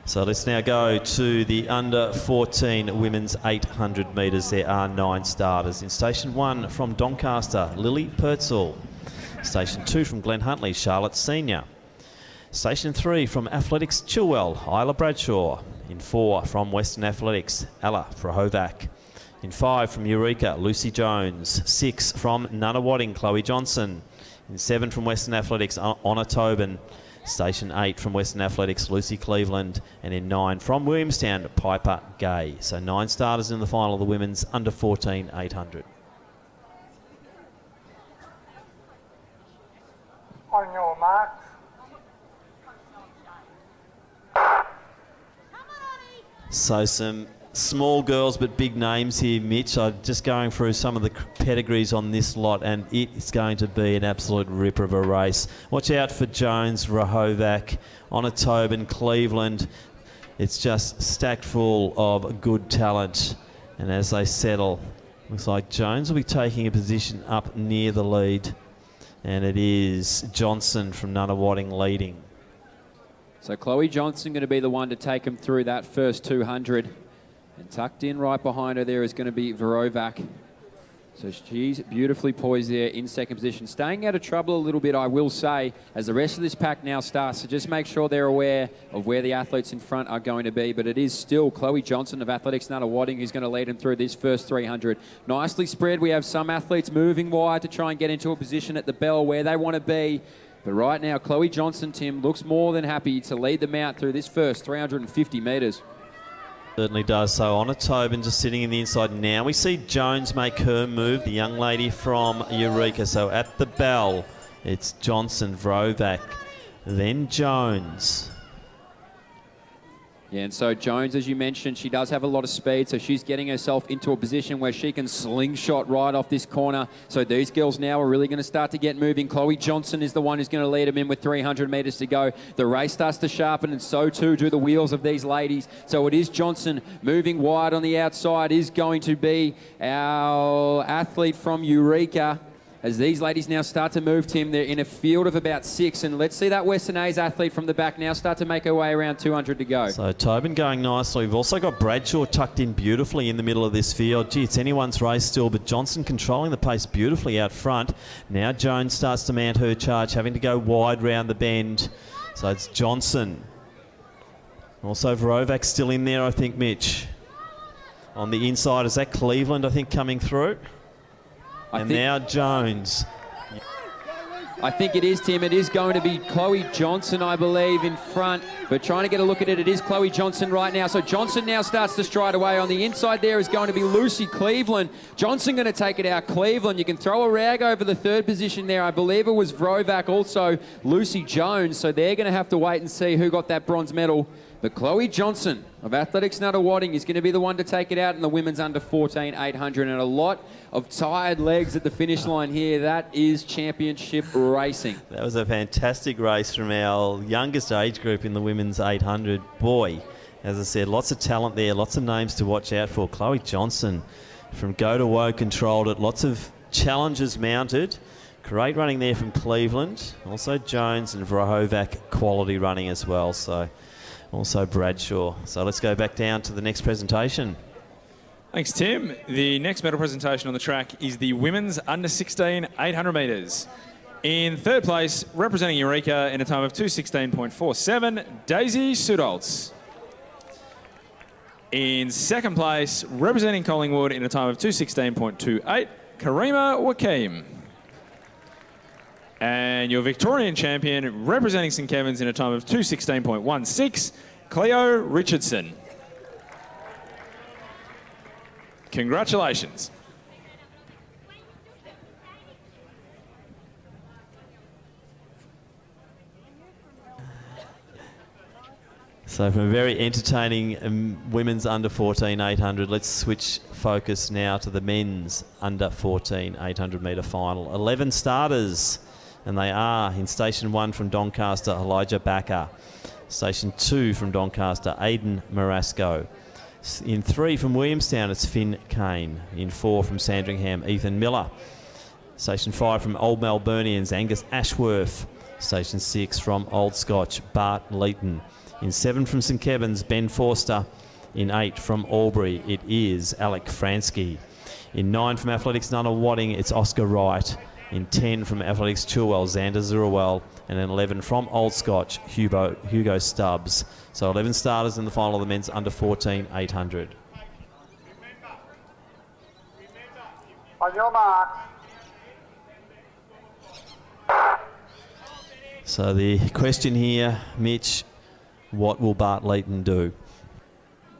So let's now go to the under 14 women's 800 metres. There are 9 starters. In station 1 from Doncaster, Lily Purcell. Station 2 from Glen Huntly, Charlotte Senior. Station 3 from Athletics Chilwell, Isla Bradshaw. In 4 from Western Athletics, Ella Frahovac. In 5 from Eureka, Lucy Jones. 6 from Nunawading, Chloe Johnson. In 7 from Western Athletics, Honor Tobin. Station 8 from Western Athletics, Lucy Cleveland. And in 9 from Williamstown, Piper Gay. So 9 starters in the final of the women's under 14 800. On your marks. So some small girls but big names here, Mitch. I'm just going through some of the pedigrees on this lot, and it's going to be an absolute ripper of a race. Watch out for Jones, Rahovac, Onatoban, Cleveland. It's just stacked full of good talent. And as they settle, looks like Jones will be taking a position up near the lead. And it is Johnson from Nunawading leading. So Chloe Johnson going to be the one to take him through that first 200. And tucked in right behind her there is going to be Verovac. So she's beautifully poised there in second position. Staying out of trouble a little bit, I will say, as the rest of this pack now starts. So just make sure they're aware of where the athletes in front are going to be. But it is still Chloe Johnson of Athletics Nunawading who's going to lead them through this first 300. Nicely spread. We have some athletes moving wide to try and get into a position at the bell where they want to be. But right now, Chloe Johnson, Tim, looks more than happy to lead them out through this first 350 metres. Certainly does. So Onatoban just sitting in the inside now. We see Jones make her move, the young lady from Eureka. So at the bell, it's Johnson, Vrovac, then Jones. Yeah, and so Jones, as you mentioned, she does have a lot of speed, so she's getting herself into a position where she can slingshot right off this corner. So these girls now are really going to start to get moving. Chloe Johnson is the one who's going to lead them in with 300 metres to go. The race starts to sharpen, and so too do the wheels of these ladies. So it is Johnson moving wide on the outside, is going to be our athlete from Eureka. As these ladies now start to move, Tim, they're in a field of about 6. And let's see that Western A's athlete from the back now start to make her way around 200 to go. So Tobin going nicely. We've also got Bradshaw tucked in beautifully in the middle of this field. Gee, it's anyone's race still, but Johnson controlling the pace beautifully out front. Now Jones starts to mount her charge, having to go wide round the bend. So it's Johnson. Also Verovac still in there, I think, Mitch. On the inside, is that Cleveland, I think, coming through? And now Jones. I think it is, Tim. It is going to be Chloe Johnson, I believe, in front. But trying to get a look at it, it is Chloe Johnson right now. So Johnson now starts to stride away. On the inside there is going to be Lucy Cleveland. Johnson going to take it out. Cleveland, you can throw a rag over the third position there. I believe it was Vrovac, also Lucy Jones. So they're going to have to wait and see who got that bronze medal. But Chloe Johnson of Athletics Nunawading is going to be the one to take it out in the women's under 14 800, and a lot of tired legs at the finish line here. That is championship racing. That was a fantastic race from our youngest age group in the women's 800. Boy, as I said, lots of talent there, lots of names to watch out for. Chloe Johnson from Go to Woe controlled it. Lots of challenges mounted. Great running there from Cleveland. Also Jones and Vrahovac quality running as well. So also Bradshaw. So let's go back down to the next presentation. Thanks, Tim. The next medal presentation on the track is the women's under 16 800 metres. In third place, representing Eureka in a time of 2:16.47, Daisy Sudoltz. In second place, representing Collingwood in a time of 2:16.28, Karima Wakeem. And your Victorian champion, representing St Kevin's in a time of 2:16.16, Cleo Richardson. Congratulations. So from a very entertaining women's under 14 800, let's switch focus now to the men's under 14 800 metre final. 11 starters, and they are in Station 1 from Doncaster, Elijah Backer. Station 2 from Doncaster, Aidan Marasco. In 3 from Williamstown, it's Finn Kane. In 4 from Sandringham, Ethan Miller. Station 5 from Old Melburnians, Angus Ashworth. Station 6 from Old Scotch, Bart Leighton. In 7 from St Kevin's, Ben Forster. In 8 from Albury, it is Alec Fransky. In 9 from Athletics Nunawading, it's Oscar Wright. In 10 from Athletics Chilwell, Xander Zurwell. And in 11 from Old Scotch, Hugo Stubbs. So 11 starters in the final of the men's under 14 800. On your mark. So the question here, Mitch, what will Bart Leighton do?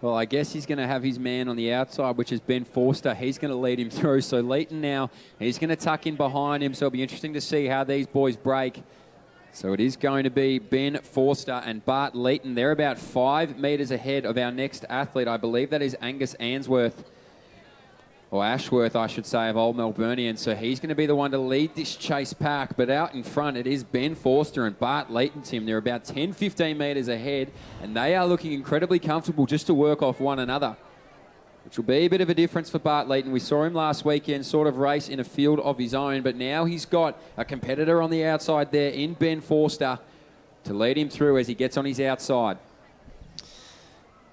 Well, I guess he's going to have his man on the outside, which is Ben Forster. He's going to lead him through. So Leighton now, he's going to tuck in behind him. So it'll be interesting to see how these boys break. So it is going to be Ben Forster and Bart Leeton. They're about 5 metres ahead of our next athlete. I believe that is Angus Answorth, or Ashworth, I should say, of Old Melburnian. So he's going to be the one to lead this chase pack. But out in front, it is Ben Forster and Bart Leeton, Tim. They're about 10, 15 metres ahead, and they are looking incredibly comfortable just to work off one another, which will be a bit of a difference for Bart Leeton. We saw him last weekend sort of race in a field of his own, but now he's got a competitor on the outside there in Ben Forster to lead him through as he gets on his outside.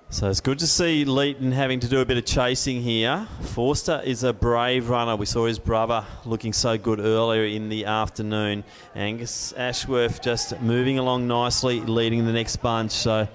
So it's good to see Leeton having to do a bit of chasing here. Forster is a brave runner. We saw his brother looking so good earlier in the afternoon. Angus Ashworth just moving along nicely, leading the next bunch. So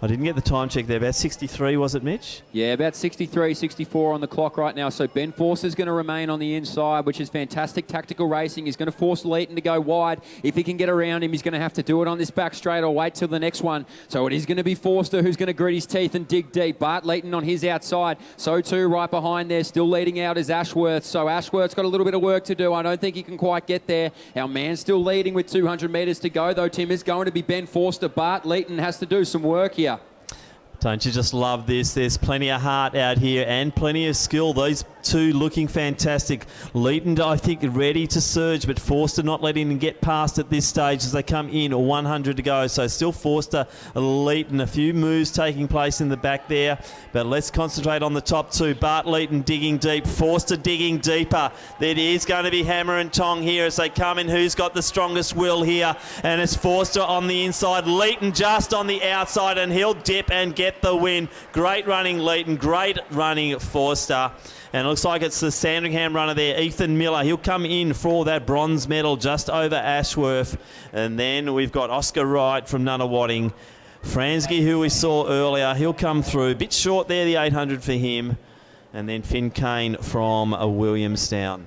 I didn't get the time check there. About 63, was it, Mitch? Yeah, about 63, 64 on the clock right now. So Ben Forster's going to remain on the inside, which is fantastic tactical racing. He's going to force Leeton to go wide. If he can get around him, he's going to have to do it on this back straight or wait till the next one. So it is going to be Forster who's going to grit his teeth and dig deep. Bart Leeton on his outside. So too right behind there, still leading out is Ashworth. So Ashworth's got a little bit of work to do. I don't think he can quite get there. Our man's still leading with 200 metres to go, though, Tim, is going to be Ben Forster. Bart Leeton has to do some work here. Don't you just love this? There's plenty of heart out here and plenty of skill. These two looking fantastic. Leeton, I think, ready to surge, but Forster not letting him get past at this stage as they come in. 100 to go. So still Forster, Leeton. A few moves taking place in the back there, but let's concentrate on the top two. Bart Leeton digging deep. Forster digging deeper. It is going to be hammer and tong here as they come in. Who's got the strongest will here? And it's Forster on the inside. Leeton just on the outside, and he'll dip and get the win. Great running Leeton, great running Forster. And it looks like it's the Sandringham runner there, Ethan Miller. He'll come in for that bronze medal just over Ashworth. And then we've got Oscar Wright from Nunawading. Fransky, who we saw earlier, he'll come through. Bit short there, the 800 for him. And then Finn Kane from Williamstown.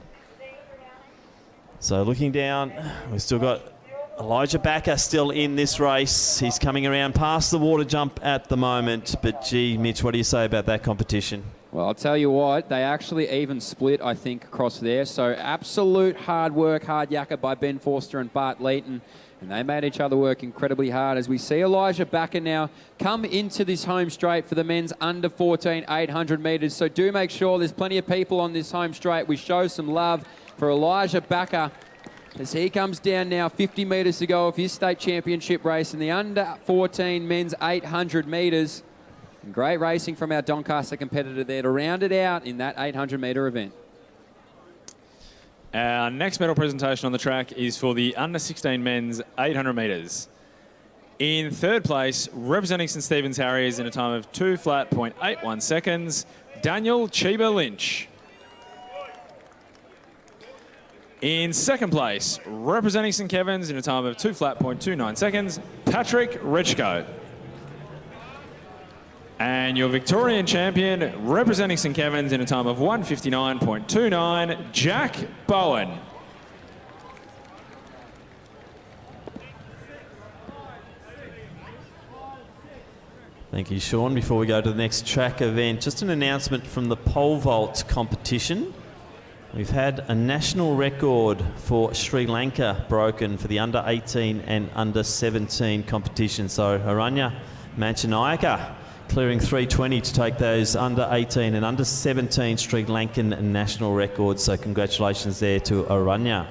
So looking down, we've still got Elijah Backer still in this race. He's coming around past the water jump at the moment. But gee, Mitch, what do you say about that competition? Well, I'll tell you what, they actually even split, I think, across there. So absolute hard work, hard yakka by Ben Forster and Bart Leeton. And they made each other work incredibly hard as we see Elijah Backer now come into this home straight for the men's under 14 800 metres. So do make sure there's plenty of people on this home straight. We show some love for Elijah Backer as he comes down now 50 metres to go of his state championship race in the under 14 men's 800 metres. And great racing from our Doncaster competitor there to round it out in that 800 metre event. Our next medal presentation on the track is for the under 16 men's 800 metres. In third place, representing St Stephen's Harriers in a time of 2:81 seconds, Daniel Chiba Lynch. In second place, representing St Kevin's in a time of 2:29 seconds, Patrick Richko. And your Victorian champion, representing St Kevin's in a time of 1:59.29, Jack Bowen. Thank you, Sean. Before we go to the next track event, just an announcement from the pole vault competition. We've had a national record for Sri Lanka broken for the under 18 and under 17 competition. So Aranya Manchanayaka clearing 3:20 to take those under 18 and under 17 Sri Lankan national records. So congratulations there to Aranya.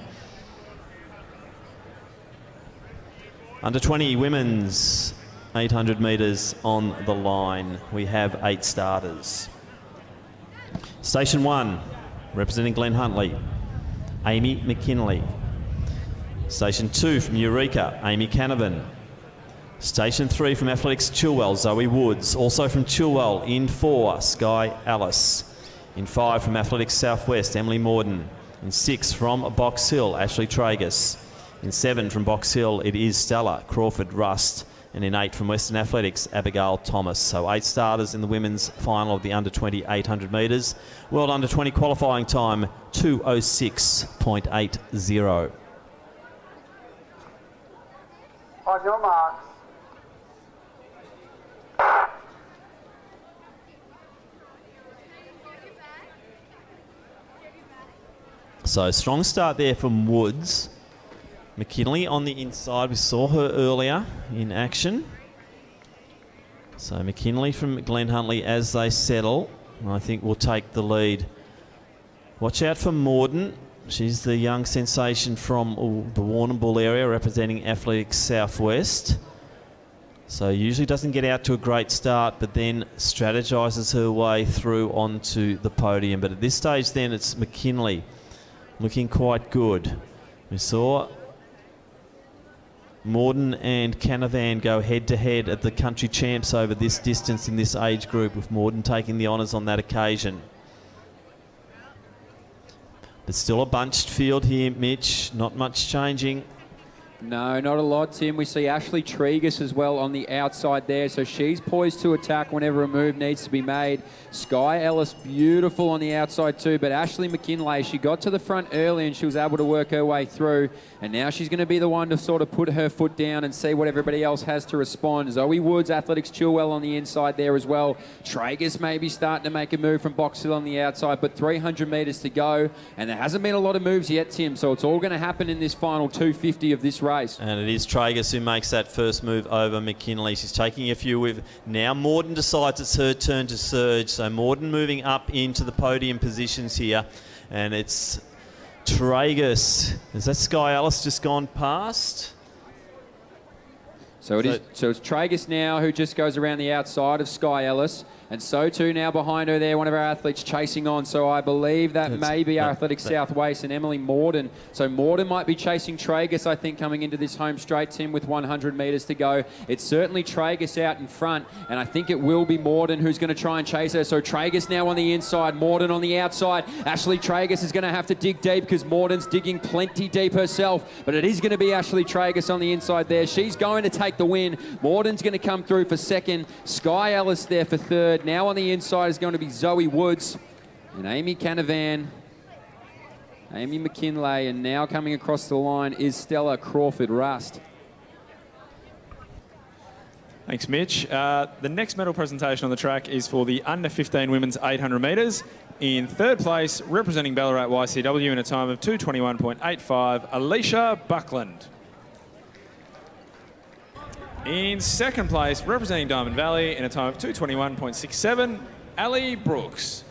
Under 20 women's 800 metres on the line. We have 8 starters. Station 1, representing Glen Huntly, Amy McKinley. Station 2 from Eureka, Amy Canavan. Station 3 from Athletics Chilwell, Zoe Woods. Also from Chilwell in 4, Sky Alice. In 5 from Athletics Southwest, Emily Morden. In 6 from Box Hill, Ashley Tragus. In 7 from Box Hill, it is Stella Crawford Rust. And in 8 from Western Athletics, Abigail Thomas. So 8 starters in the women's final of the under 20 800 metres. World under 20 qualifying time, 2:06.80. On your marks. So strong start there from Woods. McKinley on the inside. We saw her earlier in action. So McKinley from Glen Huntley as they settle, I think will take the lead. Watch out for Morden. She's the young sensation from the Warrnambool area representing Athletics Southwest. So usually doesn't get out to a great start, but then strategises her way through onto the podium. But at this stage then it's McKinley looking quite good. We saw Morden and Canavan go head-to-head at the country champs over this distance in this age group, with Morden taking the honours on that occasion. But still a bunched field here, Mitch. Not much changing. No, not a lot, Tim. We see Ashley Tregus as well on the outside there, so she's poised to attack whenever a move needs to be made. Sky Ellis, beautiful on the outside too, but Ashley McKinlay, she got to the front early and she was able to work her way through, and now she's going to be the one to sort of put her foot down and see what everybody else has to respond. Zoe Woods, Athletics Chilwell on the inside there as well. Tregus maybe starting to make a move from Box Hill on the outside, but 300 metres to go, and there hasn't been a lot of moves yet, Tim, so it's all going to happen in this final 250 of this race. And it is Tregus who makes that first move over McKinley. She's taking a few with... Now Morden decides it's her turn to surge. So Morden moving up into the podium positions here. And it's Tregus. Is that Sky Ellis just gone past? So it's Tregus now who just goes around the outside of Sky Ellis. And so too now behind her there, one of our athletes chasing on. So I believe that may be our Athletics Southwest and Emily Morden. So Morden might be chasing Tregus, I think, coming into this home straight, Tim, with 100 metres to go. It's certainly Tregus out in front, and I think it will be Morden who's going to try and chase her. So Tregus now on the inside, Morden on the outside. Ashley Tregus is going to have to dig deep because Morden's digging plenty deep herself, but it is going to be Ashley Tregus on the inside there. She's going to take the win. Morden's going to come through for second. Sky Ellis there for third. Now on the inside is going to be Zoe Woods and Amy Canavan, Amy McKinlay, and now coming across the line is Stella Crawford-Rust. Thanks, Mitch. The next medal presentation on the track is for the under-15 women's 800 metres. In third place, representing Ballarat YCW in a time of 2:21.85, Alicia Buckland. In second place, representing Diamond Valley in a time of 2:21.67, Ali Brooks.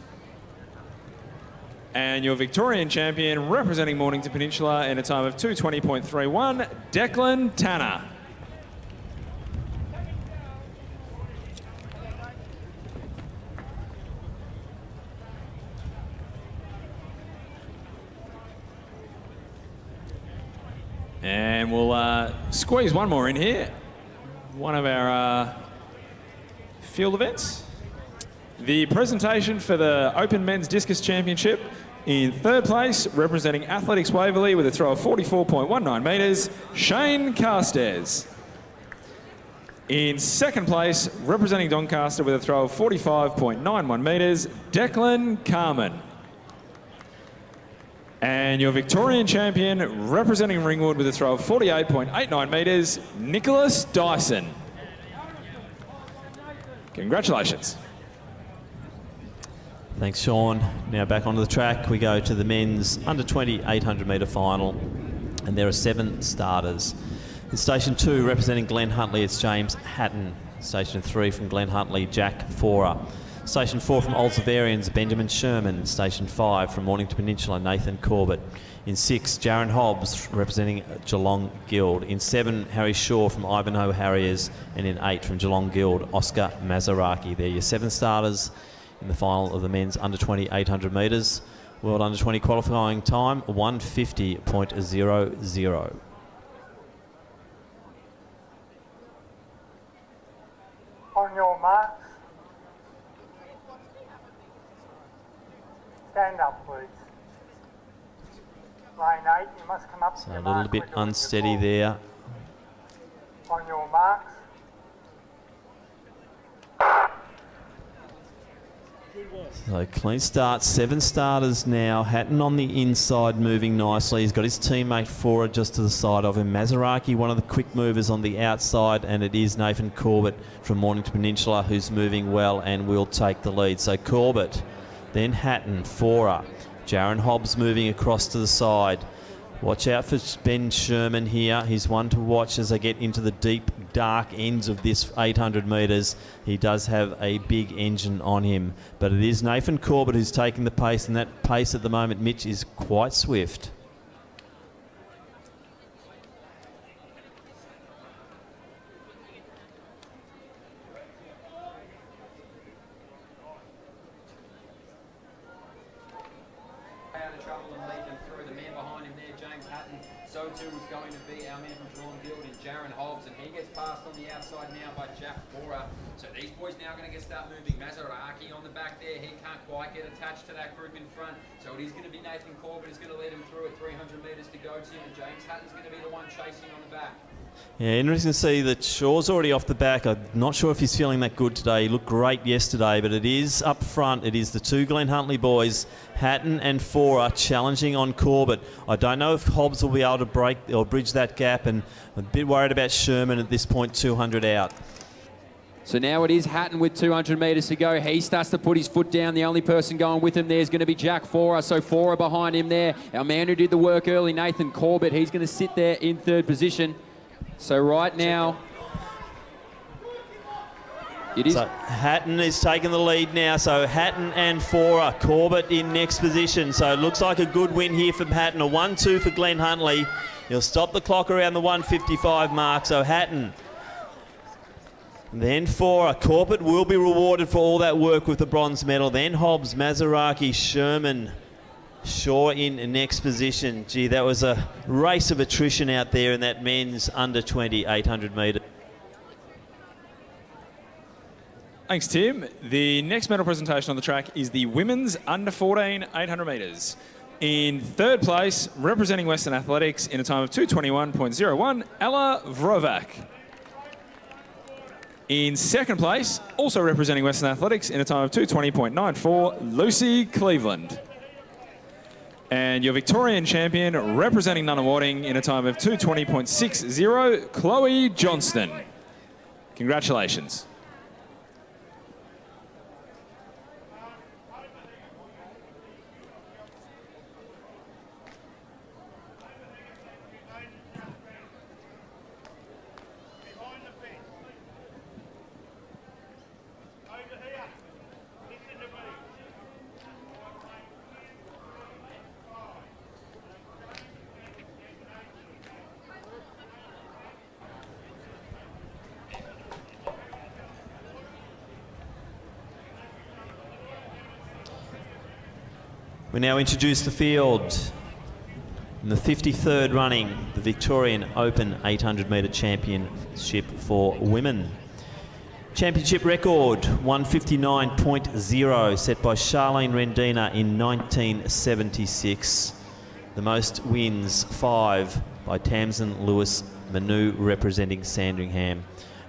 And your Victorian champion, representing Mornington Peninsula in a time of 2:20.31, Declan Tanner. And we'll squeeze one more in here. One of our field events. The presentation for the Open Men's Discus Championship. In third place, representing Athletics Waverley with a throw of 44.19 metres, Shane Carstairs. In second place, representing Doncaster with a throw of 45.91 metres, Declan Carmen. And your Victorian champion, representing Ringwood with a throw of 48.89 metres, Nicholas Dyson. Congratulations. Thanks, Sean. Now back onto the track. We go to the men's under-20 800 metre final, and there are 7 starters. In Station 2, representing Glen Huntley, it's James Hatton. Station 3 from Glen Huntley, Jack Forer. Station 4 from Oldsavarians, Benjamin Sherman. Station 5 from Mornington Peninsula, Nathan Corbett. In 6, Jaron Hobbs, representing Geelong Guild. In 7, Harry Shaw from Ivanhoe Harriers. And in 8, from Geelong Guild, Oscar Mazaraki. They're your 7 starters in the final of the men's under-20 800 metres. World under-20 qualifying time, 1:50.00. On your marks. Stand up, please. Lane 8, you must come up to So your a little mark bit when you're unsteady there. on your marks. So clean start, 7 starters now. Hatton on the inside moving nicely. He's got his teammate Forer just to the side of him. Mazaraki, one of the quick movers on the outside, and it is Nathan Corbett from Mornington Peninsula who's moving well and will take the lead. So Corbett, then Hatton, Forer. Jaron Hobbs moving across to the side. Watch out for Ben Sherman here. He's one to watch as they get into the deep, dark ends of this 800 metres. He does have a big engine on him. But it is Nathan Corbett who's taking the pace, and that pace at the moment, Mitch, is quite swift. Out of trouble and lead them through. The man behind him there, James Hatton. So too was going to be our man from Geelong Guild in Jaron Hobbs, and he gets passed on the outside now by Jack Forer. So these boys now going to start moving. Mazaraki on the back there. He can't quite get attached to that group in front. So it is going to be Nathan Corbett who's going to lead him through at 300 metres to go, Tim, and James Hatton's going to be the one chasing on the back. Yeah, interesting to see that Shaw's already off the back. I'm not sure if he's feeling that good today. He looked great yesterday, but it is up front. It is the two Glenn Huntley boys, Hatton and Forer, challenging on Corbett. I don't know if Hobbs will be able to break or bridge that gap, and I'm a bit worried about Sherman at this point, 200 out. So now it is Hatton with 200 metres to go. He starts to put his foot down. The only person going with him there is going to be Jack Forer. So Forer behind him there. Our man who did the work early, Nathan Corbett, he's going to sit there in third position. So right now, it is... So Hatton is taking the lead now. So Hatton and Forer, Corbett in next position. So it looks like a good win here from Hatton. A 1-2 for Glenn Huntley. He'll stop the clock around the 1:55 mark. So Hatton, then Forer. Corbett will be rewarded for all that work with the bronze medal. Then Hobbs, Mazaraki, Sherman, Shaw in next position. Gee, that was a race of attrition out there in that men's under 20 800 metre. Thanks, Tim. The next medal presentation on the track is the women's under 14 800 metres. In third place, representing Western Athletics in a time of 2:21.01, Ella Vrovac. In second place, also representing Western Athletics in a time of 2:20.94, Lucy Cleveland. And your Victorian champion, representing Nunawading in a time of 2:20.60, Chloe Johnston. Congratulations. We now introduce the field. In the 53rd running, the Victorian Open 800 metre championship for women. Championship record 1:59.0 set by Charlene Rendina in 1976. The most wins, 5 by Tamsin Lewis Manu representing Sandringham.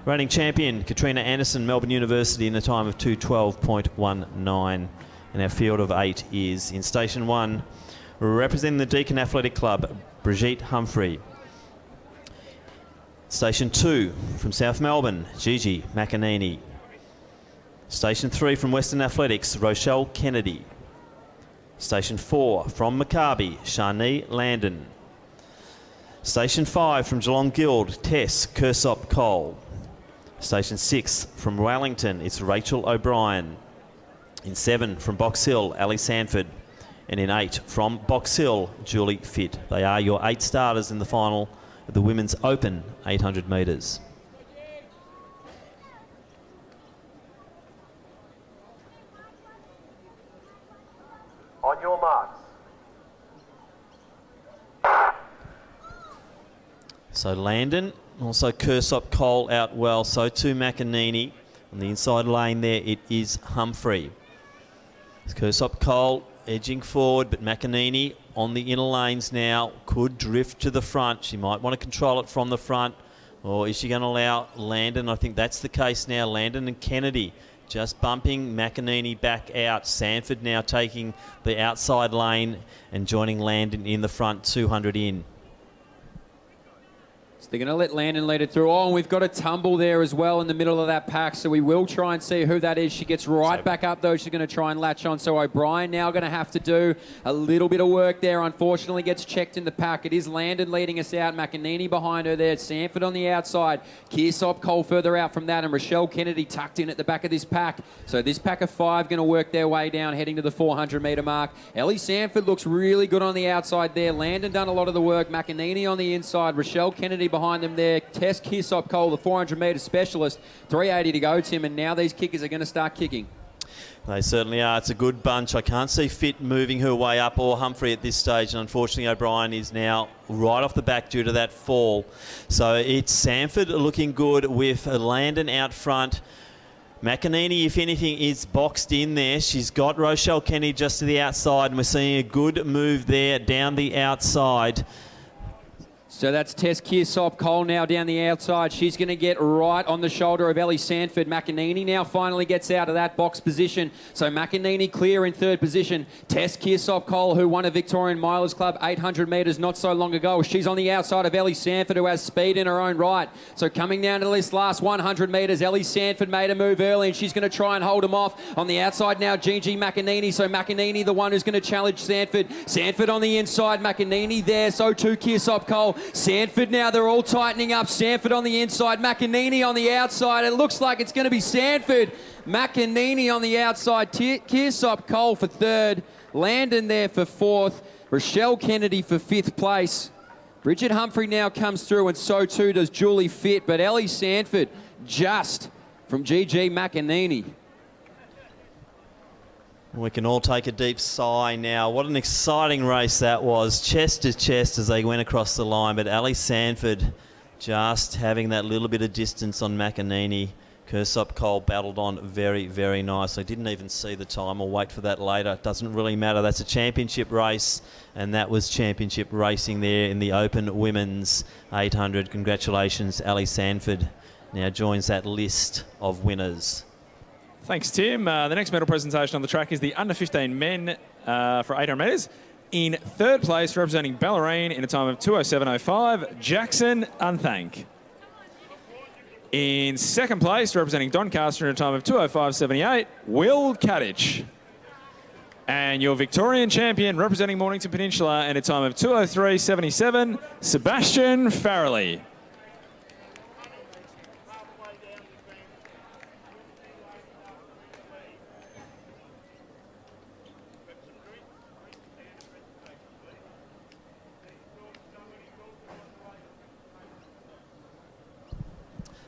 Reigning champion Katrina Anderson, Melbourne University in a time of 2:12.19. And our field of 8 is in Station 1, representing the Deakin Athletic Club, Brigitte Humphrey. Station 2 from South Melbourne, Gigi McAnini. Station 3 from Western Athletics, Rochelle Kennedy. Station 4 from Maccabi, Shani Landon. Station 5 from Geelong Guild, Tess Kersop Cole. Station 6 from Wellington, it's Rachel O'Brien. In 7 from Box Hill, Ali Sanford. And in 8 from Box Hill, Julie Fitt. They are your 8 starters in the final of the Women's Open 800 metres. On your marks. So Landon, also Kersop Cole out well. So too McAnini. On the inside lane there, it is Humphrey. Kersop Cole edging forward, but McAnini on the inner lanes now could drift to the front. She might want to control it from the front, or is she going to allow Landon? I think that's the case now. Landon and Kennedy just bumping McAnini back out. Sanford now taking the outside lane and joining Landon in the front, 200 in. So they're going to let Landon lead it through. Oh, and we've got a tumble there as well in the middle of that pack, so we will try and see who that is. She gets right back up, though. She's going to try and latch on. So O'Brien now going to have to do a little bit of work there. Unfortunately, gets checked in the pack. It is Landon leading us out. McEnany behind her there. Sanford on the outside. Kearsop Cole further out from that. And Rochelle Kennedy tucked in at the back of this pack. So this pack of 5 going to work their way down, heading to the 400-metre mark. Ellie Sanford looks really good on the outside there. Landon done a lot of the work. McEnany on the inside. Rochelle Kennedy behind them there. Tess Kearsop Cole, the 400-metre specialist. 380 to go, Tim, and now these kickers are going to start kicking. They certainly are. It's a good bunch. I can't see Fit moving her way up or Humphrey at this stage, and unfortunately O'Brien is now right off the back due to that fall. So it's Sanford looking good with Landon out front. McEnany, if anything, is boxed in there. She's got Rochelle Kennedy just to the outside, and we're seeing a good move there down the outside. So that's Tess Kearsop Cole now down the outside. She's going to get right on the shoulder of Ellie Sanford. McEnany now finally gets out of that box position. So McEnany clear in third position. Tess Kearsop Cole, who won a Victorian Milers Club 800 metres not so long ago. She's on the outside of Ellie Sanford, who has speed in her own right. So coming down to this last 100 metres, Ellie Sanford made a move early, and she's going to try and hold them off. On the outside now, Gigi McEnany. So McEnany, the one who's going to challenge Sanford. Sanford on the inside, McEnany there. So too Kearsop Cole. Sanford now, they're all tightening up. Sanford on the inside, McEnany on the outside. It looks like it's going to be Sanford. McEnany on the outside. Kearsop Cole for third. Landon there for fourth. Rochelle Kennedy for fifth place. Bridget Humphrey now comes through, and so too does Julie Fitt. But Ellie Sanford just from GG McEnany. We can all take a deep sigh now. What an exciting race that was. Chest to chest as they went across the line. But Ali Sanford just having that little bit of distance on McEnany. Kearsop Cole battled on very, very nicely. Didn't even see the time. We'll wait for that later. Doesn't really matter. That's a championship race. And that was championship racing there in the Open Women's 800. Congratulations, Ali Sanford. Now joins that list of winners. Thanks, Tim. The next medal presentation on the track is the under-15 men for 800 metres. In third place, representing Bellarine in a time of 2:07.05, Jackson Unthank. In second place, representing Doncaster in a time of 2:05.78, Will Kadich. And your Victorian champion, representing Mornington Peninsula in a time of 2:03.77, Sebastian Farrelly.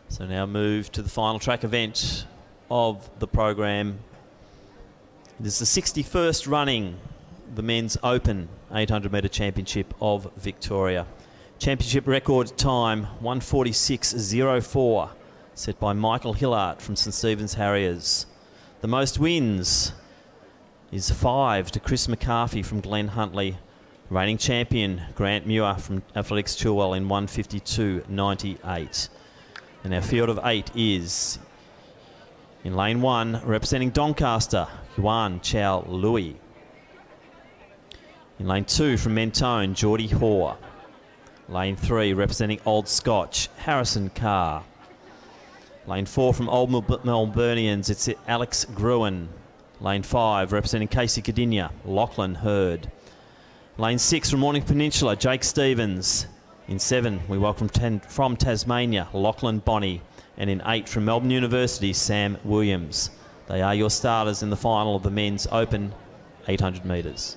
So now move to the final track event of the program. This is the 61st running, the Men's Open 800 metre Championship of Victoria. Championship record time 1:46.04, set by Michael Hillart from St Stephen's Harriers. The most wins is 5 to Chris McCarthy from Glen Huntley. Reigning champion Grant Muir from Athletics Chilwell in 1:52.98. And our field of 8 is in lane 1, representing Doncaster, Yuan Chow Louis. In lane 2, from Mentone, Geordie Hoare. Lane 3, representing Old Scotch, Harrison Carr. Lane 4, from Old Melburnians, it's Alex Gruen. Lane 5, representing Casey Cadinia, Lachlan Hurd. Lane 6, from Mornington Peninsula, Jake Stevens. In 7, we welcome from Tasmania, Lachlan Bonney. And in 8, from Melbourne University, Sam Williams. They are your starters in the final of the Men's Open 800 metres.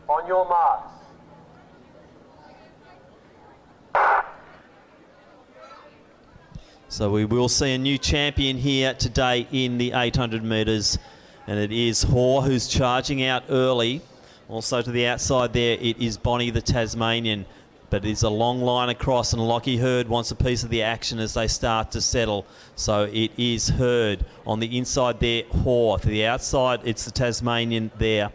On your marks. So we will see a new champion here today in the 800 metres. And it is Hoare who's charging out early. Also to the outside there, it is Bonnie the Tasmanian. But it's a long line across, and Lockie Hurd wants a piece of the action as they start to settle. So it is Hurd. On the inside there, Hoare. To the outside, it's the Tasmanian there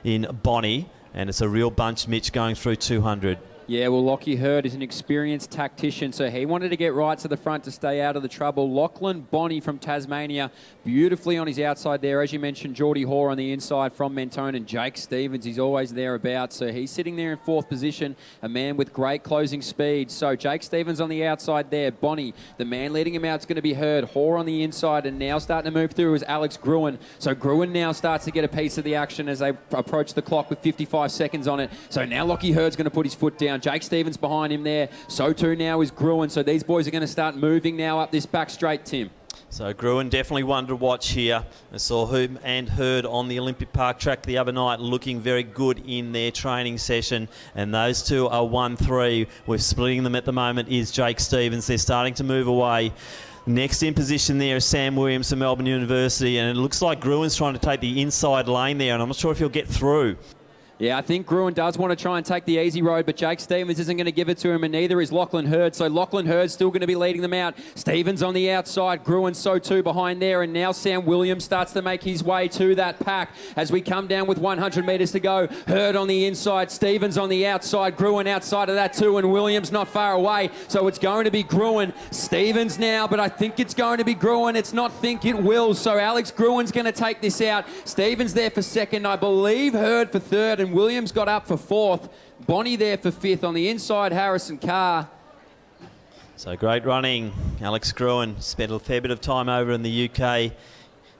in Bonnie. And it's a real bunch, Mitch, going through 200. Yeah, well, Lockie Hurd is an experienced tactician, so he wanted to get right to the front to stay out of the trouble. Lachlan Bonney from Tasmania, beautifully on his outside there. As you mentioned, Geordie Hoare on the inside from Mentone, and Jake Stevens, he's always thereabouts. So he's sitting there in fourth position, a man with great closing speed. So Jake Stevens on the outside there. Bonney, the man leading him out is going to be Hurd. Hoare on the inside, and now starting to move through is Alex Gruen. So Gruen now starts to get a piece of the action as they approach the clock with 55 seconds on it. So now Lockie Hurd's going to put his foot down. Jake Stevens behind him there. So too now is Gruen. So these boys are going to start moving now up this back straight, Tim. So Gruen definitely one to watch here. I saw him and Hurd on the Olympic Park track the other night looking very good in their training session. And those two are 1-3. We're splitting them at the moment is Jake Stevens. They're starting to move away. Next in position there is Sam Williams from Melbourne University. And it looks like Gruen's trying to take the inside lane there. And I'm not sure if he'll get through. Yeah, I think Gruen does want to try and take the easy road, but Jake Stevens isn't going to give it to him, and neither is Lachlan Hurd. So Lachlan Hurd's still going to be leading them out. Stevens on the outside, Gruen so too behind there, and now Sam Williams starts to make his way to that pack as we come down with 100 metres to go. Hurd on the inside, Stevens on the outside, Gruen outside of that too, and Williams not far away. So it's going to be Gruen. Stevens now, but I think it's going to be Gruen. It's not think, it will. So Alex Gruen's going to take this out. Stevens there for second, I believe Hurd for third, and Williams got up for fourth. Bonney there for fifth. On the inside, Harrison Carr. So great running. Alex Gruen spent a fair bit of time over in the UK.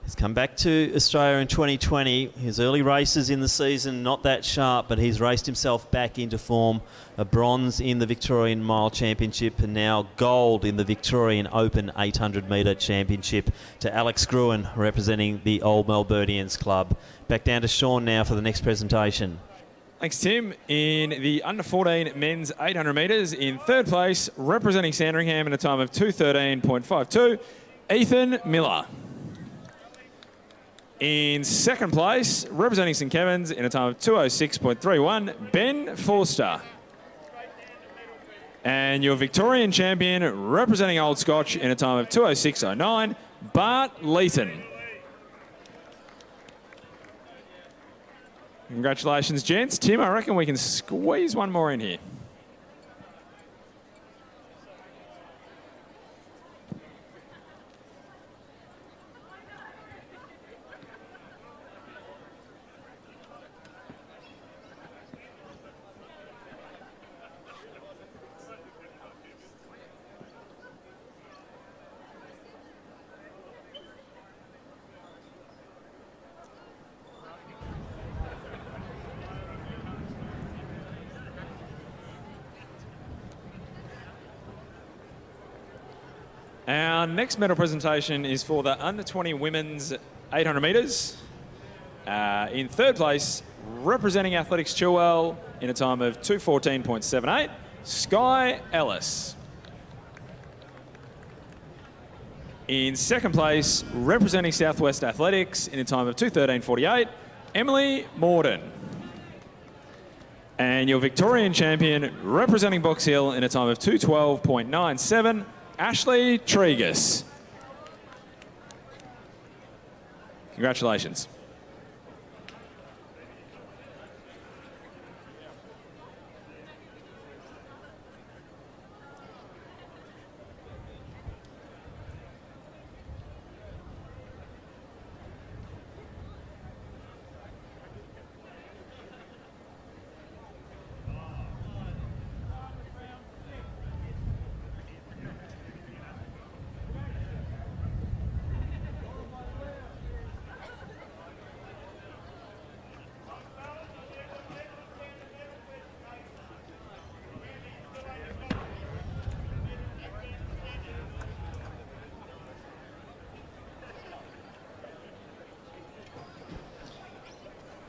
He's come back to Australia in 2020. His early races in the season, not that sharp, but he's raced himself back into form. A bronze in the Victorian Mile Championship and now gold in the Victorian Open 800 metre Championship to Alex Gruen representing the Old Melburnians Club. Back down to Sean now for the next presentation. Thanks, Tim. In the under-14 men's 800 metres, in third place, representing Sandringham in a time of 2:13.52, Ethan Miller. In second place, representing St Kevin's in a time of 2:06.31, Ben Forster. And your Victorian champion, representing Old Scotch in a time of 2:06.09, Bart Leeton. Congratulations, gents. Tim, I reckon we can squeeze one more in here. Our next medal presentation is for the under-20 women's 800 metres. In third place, representing Athletics Chilwell in a time of 2:14.78, Sky Ellis. In second place, representing Southwest Athletics in a time of 2:13.48, Emily Morden. And your Victorian champion, representing Box Hill in a time of 2:12.97, Ashley Tregus. Congratulations.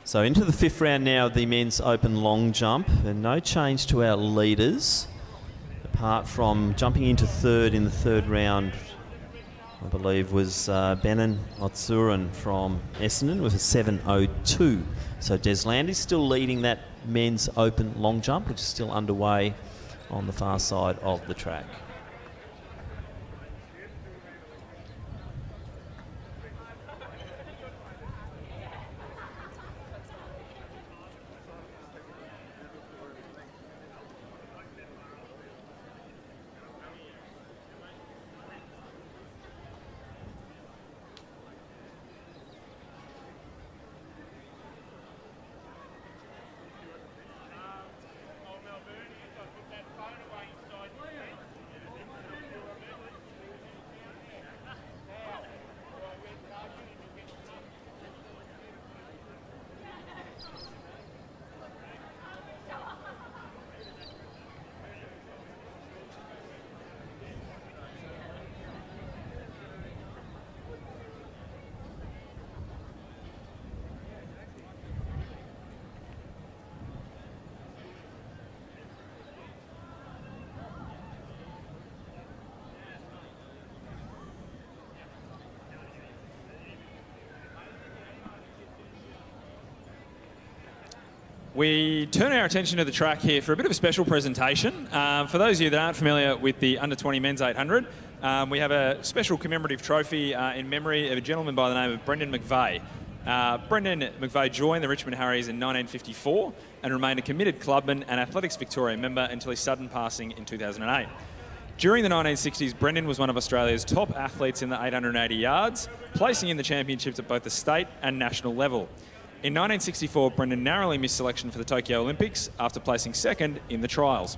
So into the fifth round now of the men's open long jump, and no change to our leaders, apart from jumping into third in the third round, I believe was Benon Otsuran from Essendon with a 7:02. So Desland is still leading that men's open long jump, which is still underway on the far side of the track. We turn our attention to the track here for a bit of a special presentation. For those of you that aren't familiar with the under-20 men's 800, we have a special commemorative trophy in memory of a gentleman by the name of Brendan McVeigh. Brendan McVeigh joined the Richmond Harriers in 1954 and remained a committed clubman and Athletics Victorian member until his sudden passing in 2008. During the 1960s, Brendan was one of Australia's top athletes in the 880 yards, placing in the championships at both the state and national level. In 1964, Brendan narrowly missed selection for the Tokyo Olympics after placing second in the trials.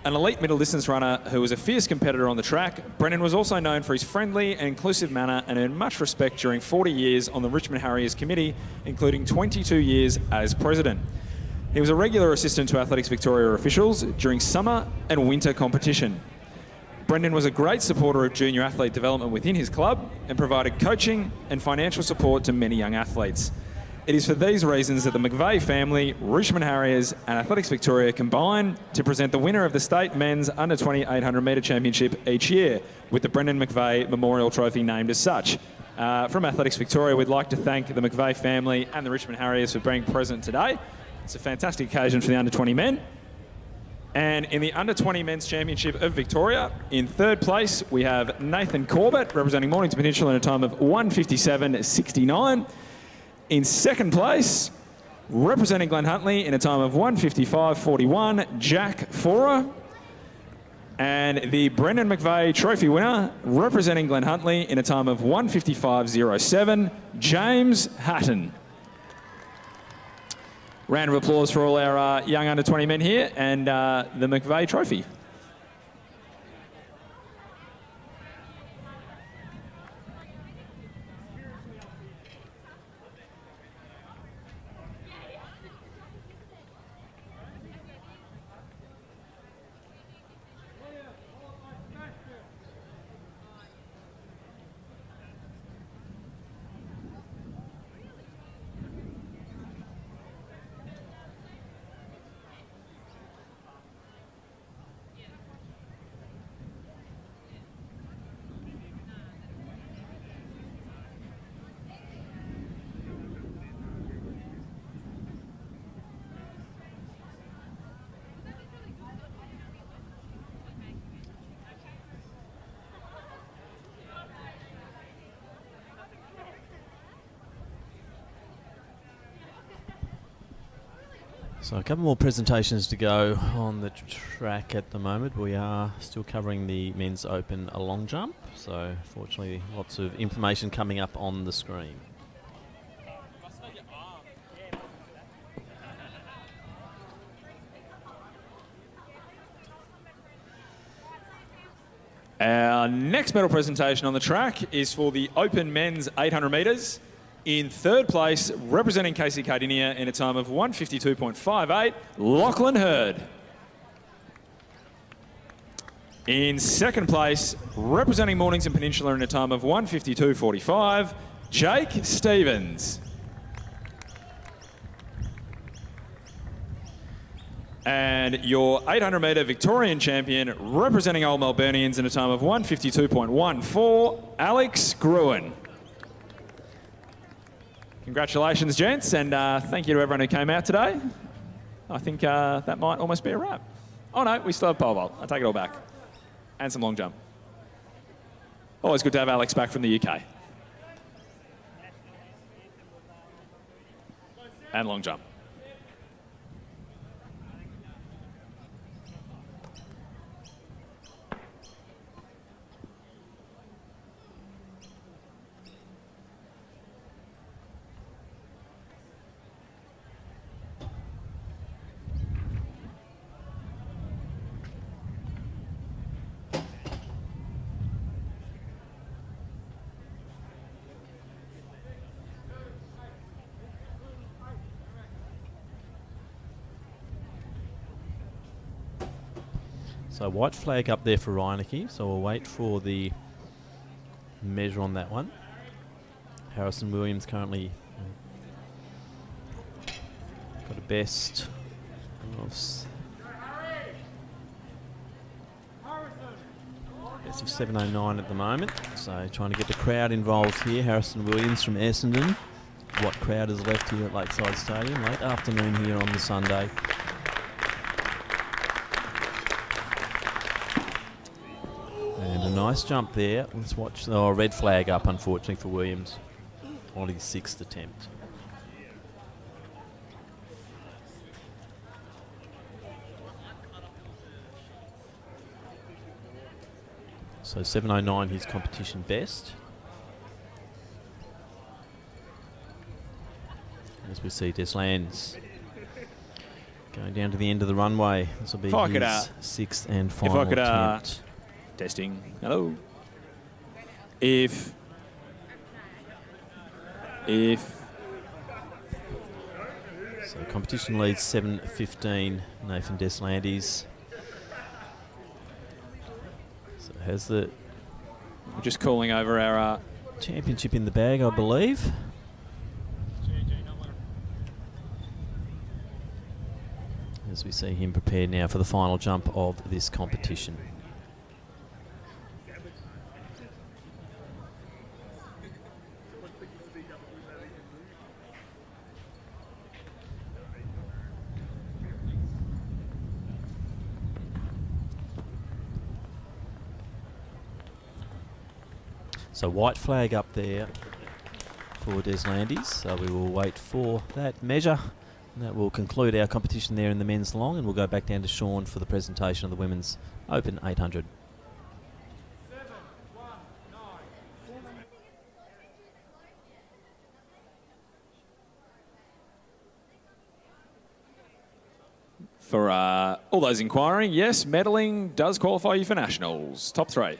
An elite middle distance runner who was a fierce competitor on the track, Brendan was also known for his friendly and inclusive manner and earned much respect during 40 years on the Richmond Harriers committee, including 22 years as president. He was a regular assistant to Athletics Victoria officials during summer and winter competition. Brendan was a great supporter of junior athlete development within his club and provided coaching and financial support to many young athletes. It is for these reasons that the McVeigh family, Richmond Harriers and Athletics Victoria combine to present the winner of the state men's under-20 800 metre championship each year, with the Brendan McVeigh Memorial Trophy named as such. From Athletics Victoria, we'd like to thank the McVeigh family and the Richmond Harriers for being present today. It's a fantastic occasion for the under-20 men. And in the under-20 men's championship of Victoria, in third place, we have Nathan Corbett, representing Mornington Peninsula in a time of 1:57.69. In second place, representing Glen Huntly in a time of 1:55.41, Jack Forer. And the Brendan McVeigh Trophy winner, representing Glen Huntly in a time of 1:55.07, James Hatton. Round of applause for all our young under-20 men here and the McVeigh Trophy. So a couple more presentations to go on the track at the moment. We are still covering the men's open long jump, so fortunately lots of information coming up on the screen. Our next medal presentation on the track is for the open men's 800 metres. In third place, representing Casey Cardinia in a time of 1:52.58, Lachlan Hurd. In second place, representing Mornington Peninsula in a time of 1:52.45, Jake Stevens. And your 800 metre Victorian champion, representing Old Melburnians in a time of 1:52.14, Alex Gruen. Congratulations, gents, and thank you to everyone who came out today. I think that might almost be a wrap. Oh no, we still have pole vault. I take it all back. And some long jump. Always good to have Alex back from the UK. And long jump. So white flag up there for Reineke, so we'll wait for the measure on that one. Harrison Williams currently got a best of 7:09 at the moment. So trying to get the crowd involved here. Harrison Williams from Essendon what crowd is left here at Lakeside Stadium. Late afternoon here on the Sunday. And a nice jump there. Let's watch. Oh, red flag up, unfortunately, for Williams on his 6th attempt. So 7:09 his competition best. As we see Deslands going down to the end of the runway. This will be his 6th and final attempt. Testing. Hello. If So competition leads 7:15, Nathan Deslandes. So has the we're just calling over our championship in the bag, I believe. As we see him prepared now for the final jump of this competition. So white flag up there for Deslandes. So we will wait for that measure. And that will conclude our competition there in the men's long, and we'll go back down to Sean for the presentation of the women's Open 800. For all those inquiring, yes, medalling does qualify you for nationals. Top 3.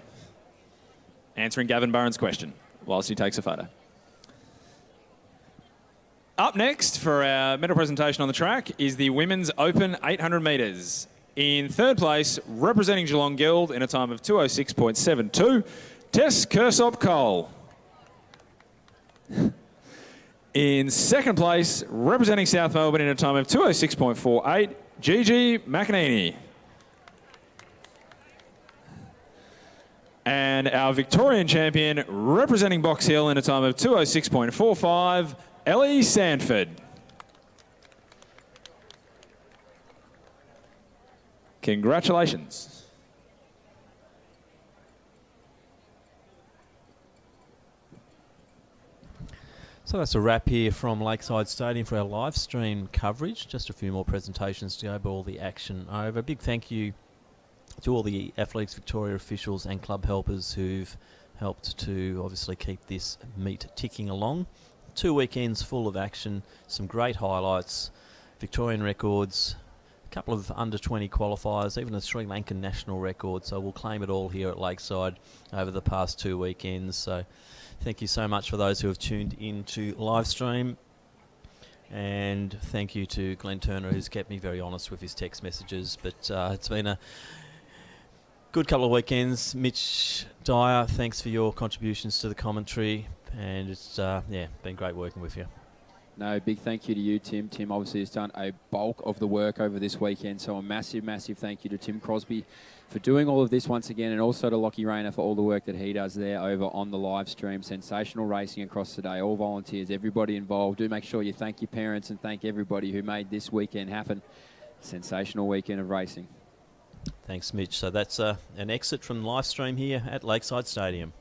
Answering Gavin Burren's question whilst he takes a photo. Up next for our medal presentation on the track is the Women's Open 800 metres. In 3rd place, representing Geelong Guild in a time of 2:06.72, Tess Kersop-Cole. In 2nd place, representing South Melbourne in a time of 2:06.48, Gigi McEnany. And our Victorian champion, representing Box Hill in a time of 2:06.45, Ellie Sanford. Congratulations. So that's a wrap here from Lakeside Stadium for our live stream coverage. Just a few more presentations to go, but all the action over. Big thank you to all the Athletics Victoria officials and club helpers who've helped to obviously keep this meet ticking along. 2 weekends full of action, some great highlights, Victorian records, a couple of under-20 qualifiers, even a Sri Lankan national record. So we'll claim it all here at Lakeside over the past 2 weekends. So thank you so much for those who have tuned in to live stream. And thank you to Glenn Turner, who's kept me very honest with his text messages. But it's been a good couple of weekends. Mitch Dyer, thanks for your contributions to the commentary. And it's been great working with you. No, big thank you to you, Tim. Tim obviously has done a bulk of the work over this weekend, so a massive, massive thank you to Tim Crosby for doing all of this once again, and also to Lockie Rayner for all the work that he does there over on the live stream. Sensational racing across today, all volunteers, everybody involved. Do make sure you thank your parents and thank everybody who made this weekend happen. Sensational weekend of racing. Thanks, Mitch. So that's an exit from live stream here at Lakeside Stadium.